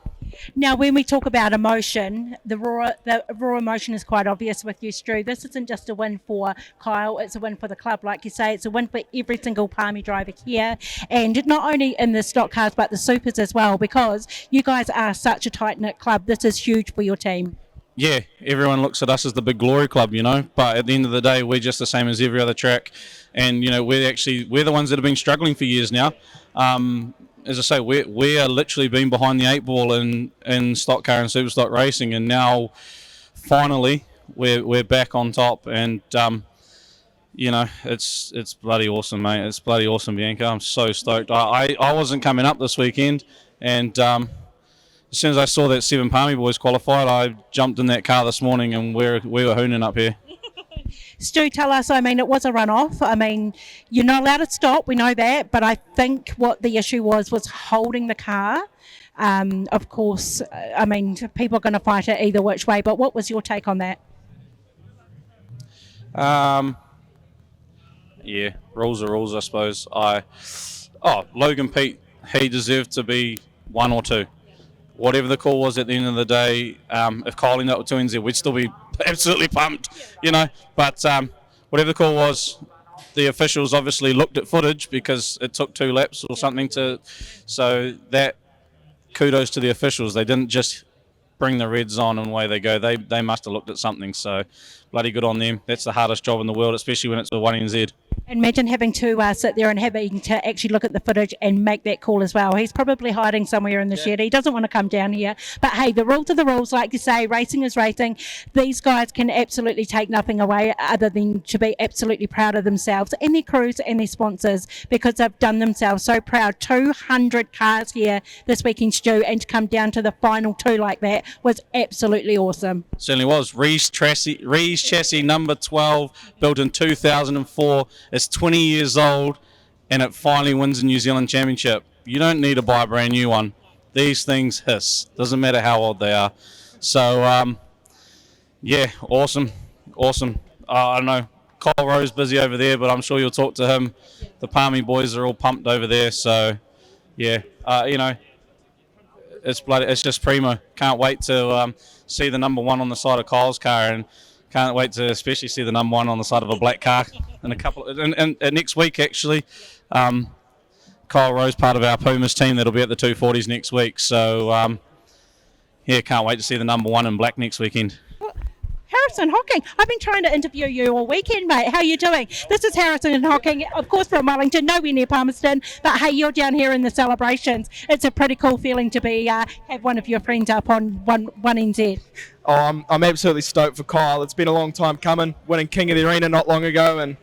Now, when we talk about emotion, the raw emotion is quite obvious with you, Stu. This isn't just a win for Kyle, it's a win for the club. Like you say, it's a win for every single Palmy driver here, and not only in the stock cars, but the supers as well, because you guys are such a tight-knit club. This is huge for your team. Yeah, everyone looks at us as the big glory club, but at the end of the day, we're just the same as every other track, and we're the ones that have been struggling for years now. As I say, we are literally been behind the 8 ball in Stockcar and Superstock racing, and now finally we're back on top, and it's bloody awesome, mate. It's bloody awesome, Bianca. I'm so stoked. I wasn't coming up this weekend, and as soon as I saw that 7 Palmy boys qualified, I jumped in that car this morning, and we were hooning up here. Stu, tell us, it was a runoff. You're not allowed to stop, we know that, but I think what the issue was holding the car Of course, I mean, people are going to fight it either which way, but what was your take on that? Yeah, rules are rules, I suppose. Logan Pete, he deserved to be 1 or 2. Whatever the call was at the end of the day, if Kyle ended up with 2 NZ, we'd still be absolutely pumped, But whatever the call was, the officials obviously looked at footage because it took 2 laps or something so that kudos to the officials. They didn't just bring the reds on and away they go. They must have looked at something, so bloody good on them. That's the hardest job in the world, especially when it's a 1 NZ. Imagine having to sit there and having to actually look at the footage and make that call as well. He's probably hiding somewhere in the shed. He doesn't want to come down here. But hey, the rules are the rules. Like you say, racing is racing. These guys can absolutely take nothing away other than to be absolutely proud of themselves and their crews and their sponsors, because they've done themselves so proud. 200 cars here this weekend, Stu, and to come down to the final 2 like that was absolutely awesome. Certainly was. Rees chassis number 12, built in 2004. It's 20 years old, and it finally wins the New Zealand Championship. You don't need to buy a brand new one. These things hiss. Doesn't matter how old they are. So, awesome. I don't know. Kyle Rowe's busy over there, but I'm sure you'll talk to him. The Palmy boys are all pumped over there. So, it's just primo. Can't wait to see the number 1 on the side of Kyle's car, and can't wait to especially see the number 1 on the side of a black car in a couple. And next week, actually, Kyle Rowe's part of our Pumas team that'll be at the 240s next week. So, can't wait to see the number 1 in black next weekend. Harrison Hocking, I've been trying to interview you all weekend, mate. How are you doing? This is Harrison Hocking, of course from Wellington, nowhere near Palmerston, but hey, you're down here in the celebrations. It's a pretty cool feeling to be have one of your friends up on one NZ. Oh, I'm absolutely stoked for Kyle. It's been a long time coming, winning King of the Arena not long ago, and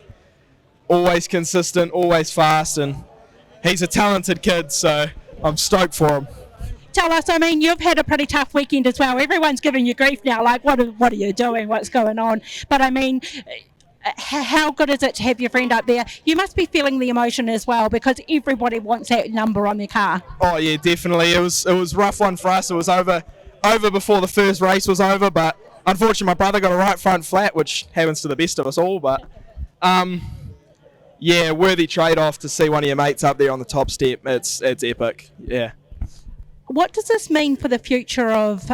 always consistent, always fast, and he's a talented kid, so I'm stoked for him. Tell us, I mean, you've had a pretty tough weekend as well. Everyone's giving you grief now, like, what are you doing? What's going on? But I mean, how good is it to have your friend up there? You must be feeling the emotion as well, because everybody wants that number on their car. Oh yeah, definitely. It was a rough one for us. It was over before the first race was over, but unfortunately my brother got a right front flat, which happens to the best of us all. But worthy trade-off to see one of your mates up there on the top step. It's epic. Yeah. What does this mean for the future of,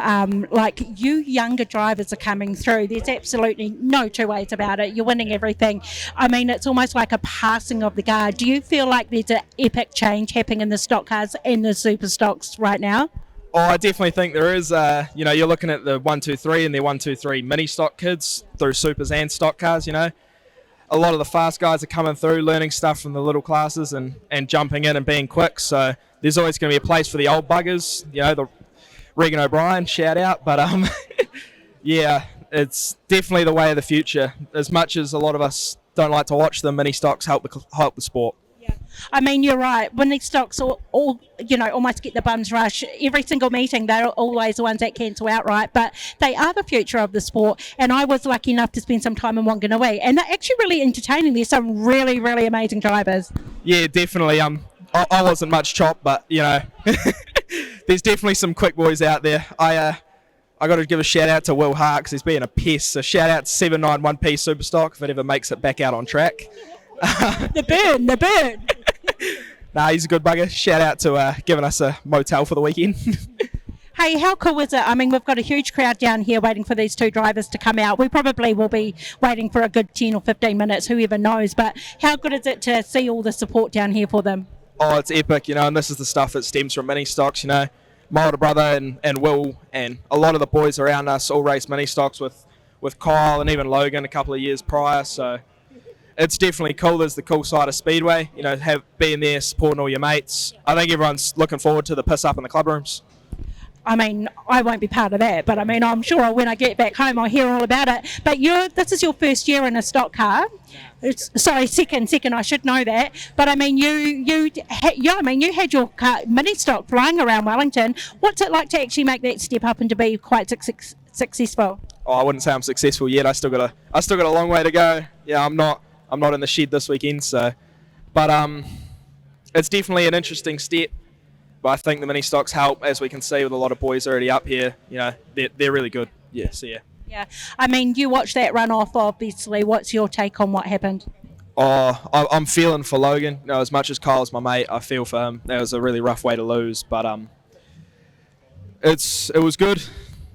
you younger drivers are coming through? There's absolutely no 2 ways about it. You're winning everything. I mean, it's almost like a passing of the guard. Do you feel like there's an epic change happening in the stock cars and the super stocks right now? Oh, I definitely think there is. You're looking at the 123 and their 123 mini stock kids through supers and stock cars, A lot of the fast guys are coming through, learning stuff from the little classes and jumping in and being quick. So there's always going to be a place for the old buggers, the Regan O'Brien, shout out. But it's definitely the way of the future. As much as a lot of us don't like to watch them, mini stocks help the sport. I mean, you're right. When these stocks all almost get the bums rush, every single meeting, they're always the ones that cancel outright, but they are the future of the sport. And I was lucky enough to spend some time in Wanganui, and they're actually really entertaining. There's some really, really amazing drivers. Yeah, definitely. I wasn't much chop, but, there's definitely some quick boys out there. I got to give a shout out to Will Hart, because he's being a pest. So shout out to 791P Superstock if it ever makes it back out on track. The burn. Nah, he's a good bugger. Shout out to giving us a motel for the weekend. Hey, how cool is it? I mean, we've got a huge crowd down here waiting for these 2 drivers to come out. We probably will be waiting for a good 10 or 15 minutes, whoever knows. But how good is it to see all the support down here for them? Oh, it's epic, and this is the stuff that stems from mini stocks, My older brother and Will and a lot of the boys around us all race mini stocks with Kyle and even Logan a couple of years prior, so it's definitely cool. There's the cool side of Speedway, being there, supporting all your mates. I think everyone's looking forward to the piss up in the club rooms. I mean, I won't be part of that, but I mean, I'm sure when I get back home, I'll hear all about it. But this is your first year in a stock car. Second, I should know that. But I mean, you had your car, mini stock flying around Wellington. What's it like to actually make that step up and to be quite successful? Oh, I wouldn't say I'm successful yet. I still got a long way to go. Yeah, I'm not in the shed this weekend, so. But it's definitely an interesting step. but I think the mini stocks help, as we can see with a lot of boys already up here. You know, they're really good. Yeah, so yeah. Yeah, I mean, you watched that runoff, obviously. What's your take on what happened? Oh, I'm feeling for Logan. You know, as much as Kyle's my mate, I feel for him. That was a really rough way to lose, but it was good.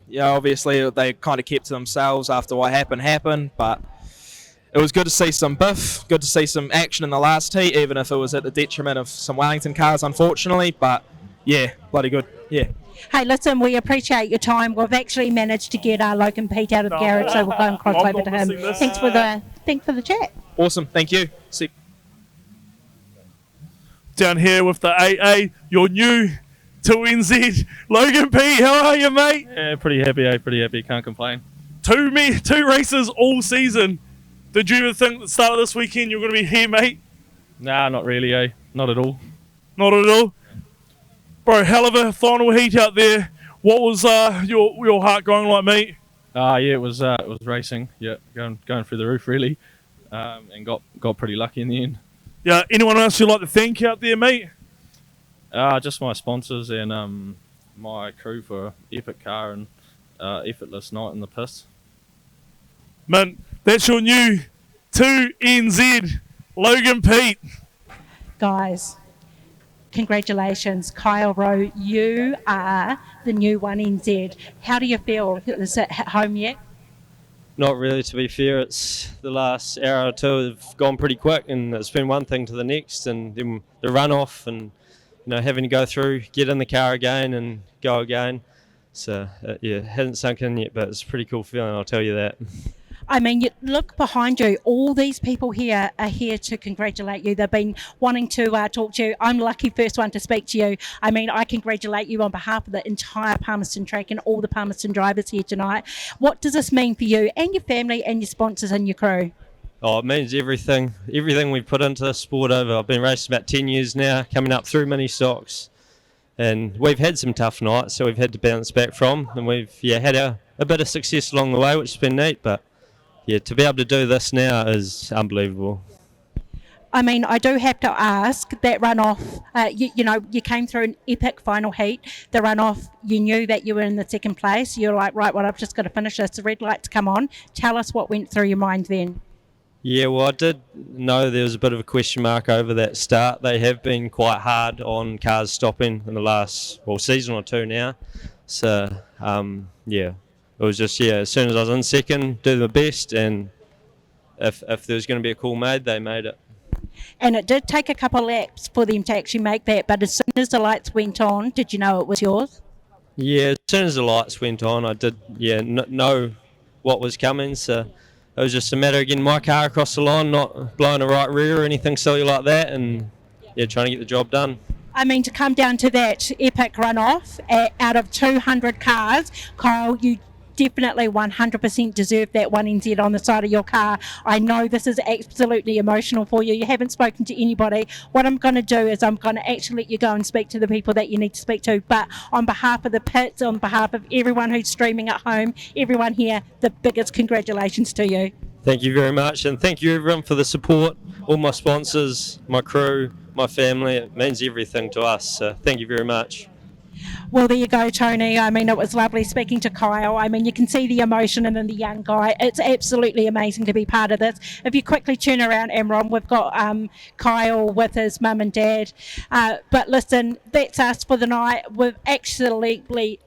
Yeah, obviously they kind of kept to themselves after what happened, but it was good to see some biff, good to see some action in the last heat, even if it was at the detriment of some Wellington cars, unfortunately. But yeah, bloody good. Yeah. Hey, listen, we appreciate your time. We've actually managed to get Logan Pete out of the garage, so we'll go and cross over to him. Thanks for the chat. Awesome, thank you. See. Down here with the AA, your new 2NZ. Logan Pete, how are you, mate? Yeah, pretty happy, pretty happy. Can't complain. Two races all season. Did you even think at the start of this weekend you were going to be here, mate? Nah, not really, Not at all. Not at all? Bro, hell of a final heat out there. What was your heart going like, mate? Yeah, it was racing. Yeah, going through the roof, really. And got pretty lucky in the end. Yeah, anyone else you'd like to thank out there, mate? Just my sponsors and my crew for Epic Car and effortless night in the piss. Man, that's your new 2NZ, Logan Pete. Guys, congratulations. Kyle Rowe, you are the new 1NZ. How do you feel? Is it at home yet? Not really, to be fair. It's the last hour or two have gone pretty quick, and it's been one thing to the next, and then the runoff, and having to go through, get in the car again, and go again. So yeah, it hasn't sunk in yet, but it's a pretty cool feeling, I'll tell you that. I mean, you look behind you. All these people here are here to congratulate you. They've been wanting to talk to you. I'm the lucky first one to speak to you. I mean, I congratulate you on behalf of the entire Palmerston track and all the Palmerston drivers here tonight. What does this mean for you and your family and your sponsors and your crew? Oh, it means everything. Everything we've put into this sport over. I've been racing about 10 years now, coming up through mini stocks. And we've had some tough nights, so we've had to bounce back from. And we've had a bit of success along the way, which has been neat. But yeah, to be able to do this now is unbelievable. I mean, I do have to ask, that runoff, you came through an epic final heat. The runoff, you knew that you were in the second place. You're like, right, well, I've just got to finish this. The red lights come on. Tell us what went through your mind then. Yeah, well, I did know there was a bit of a question mark over that start. They have been quite hard on cars stopping in the last, season or two now. So, it was just, as soon as I was in second, do the best, and if there was going to be a call made, they made it. And it did take a couple of laps for them to actually make that, but as soon as the lights went on, did you know it was yours? Yeah, as soon as the lights went on, I did, know what was coming, so it was just a matter of getting my car across the line, not blowing a right rear or anything silly like that, and trying to get the job done. I mean, to come down to that epic runoff out of 200 cars, Kyle, you definitely 100% deserve that 1NZ on the side of your car. I know this is absolutely emotional for you. You haven't spoken to anybody. What I'm going to do is I'm going to actually let you go and speak to the people that you need to speak to. But on behalf of the pits, on behalf of everyone who's streaming at home, everyone here, the biggest congratulations to you. Thank you very much, and thank you everyone for the support, all my sponsors, my crew, my family. It means everything to us, so thank you very much. Well, there you go, Tony. I mean, it was lovely speaking to Kyle. I mean, you can see the emotion in the young guy. It's absolutely amazing to be part of this. If you quickly turn around, Amron, we've got Kyle with his mum and dad. But listen, that's us for the night. We've absolutely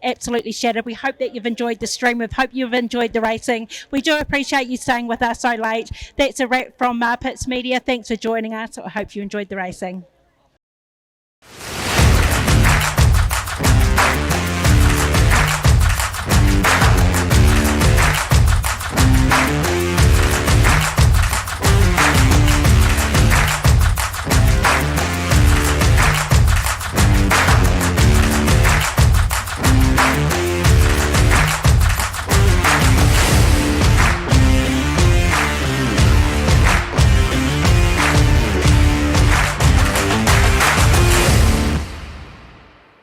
shattered. We hope that you've enjoyed the stream. We hope you've enjoyed the racing. We do appreciate you staying with us so late. That's a wrap from Pits Media. Thanks for joining us. I hope you enjoyed the racing.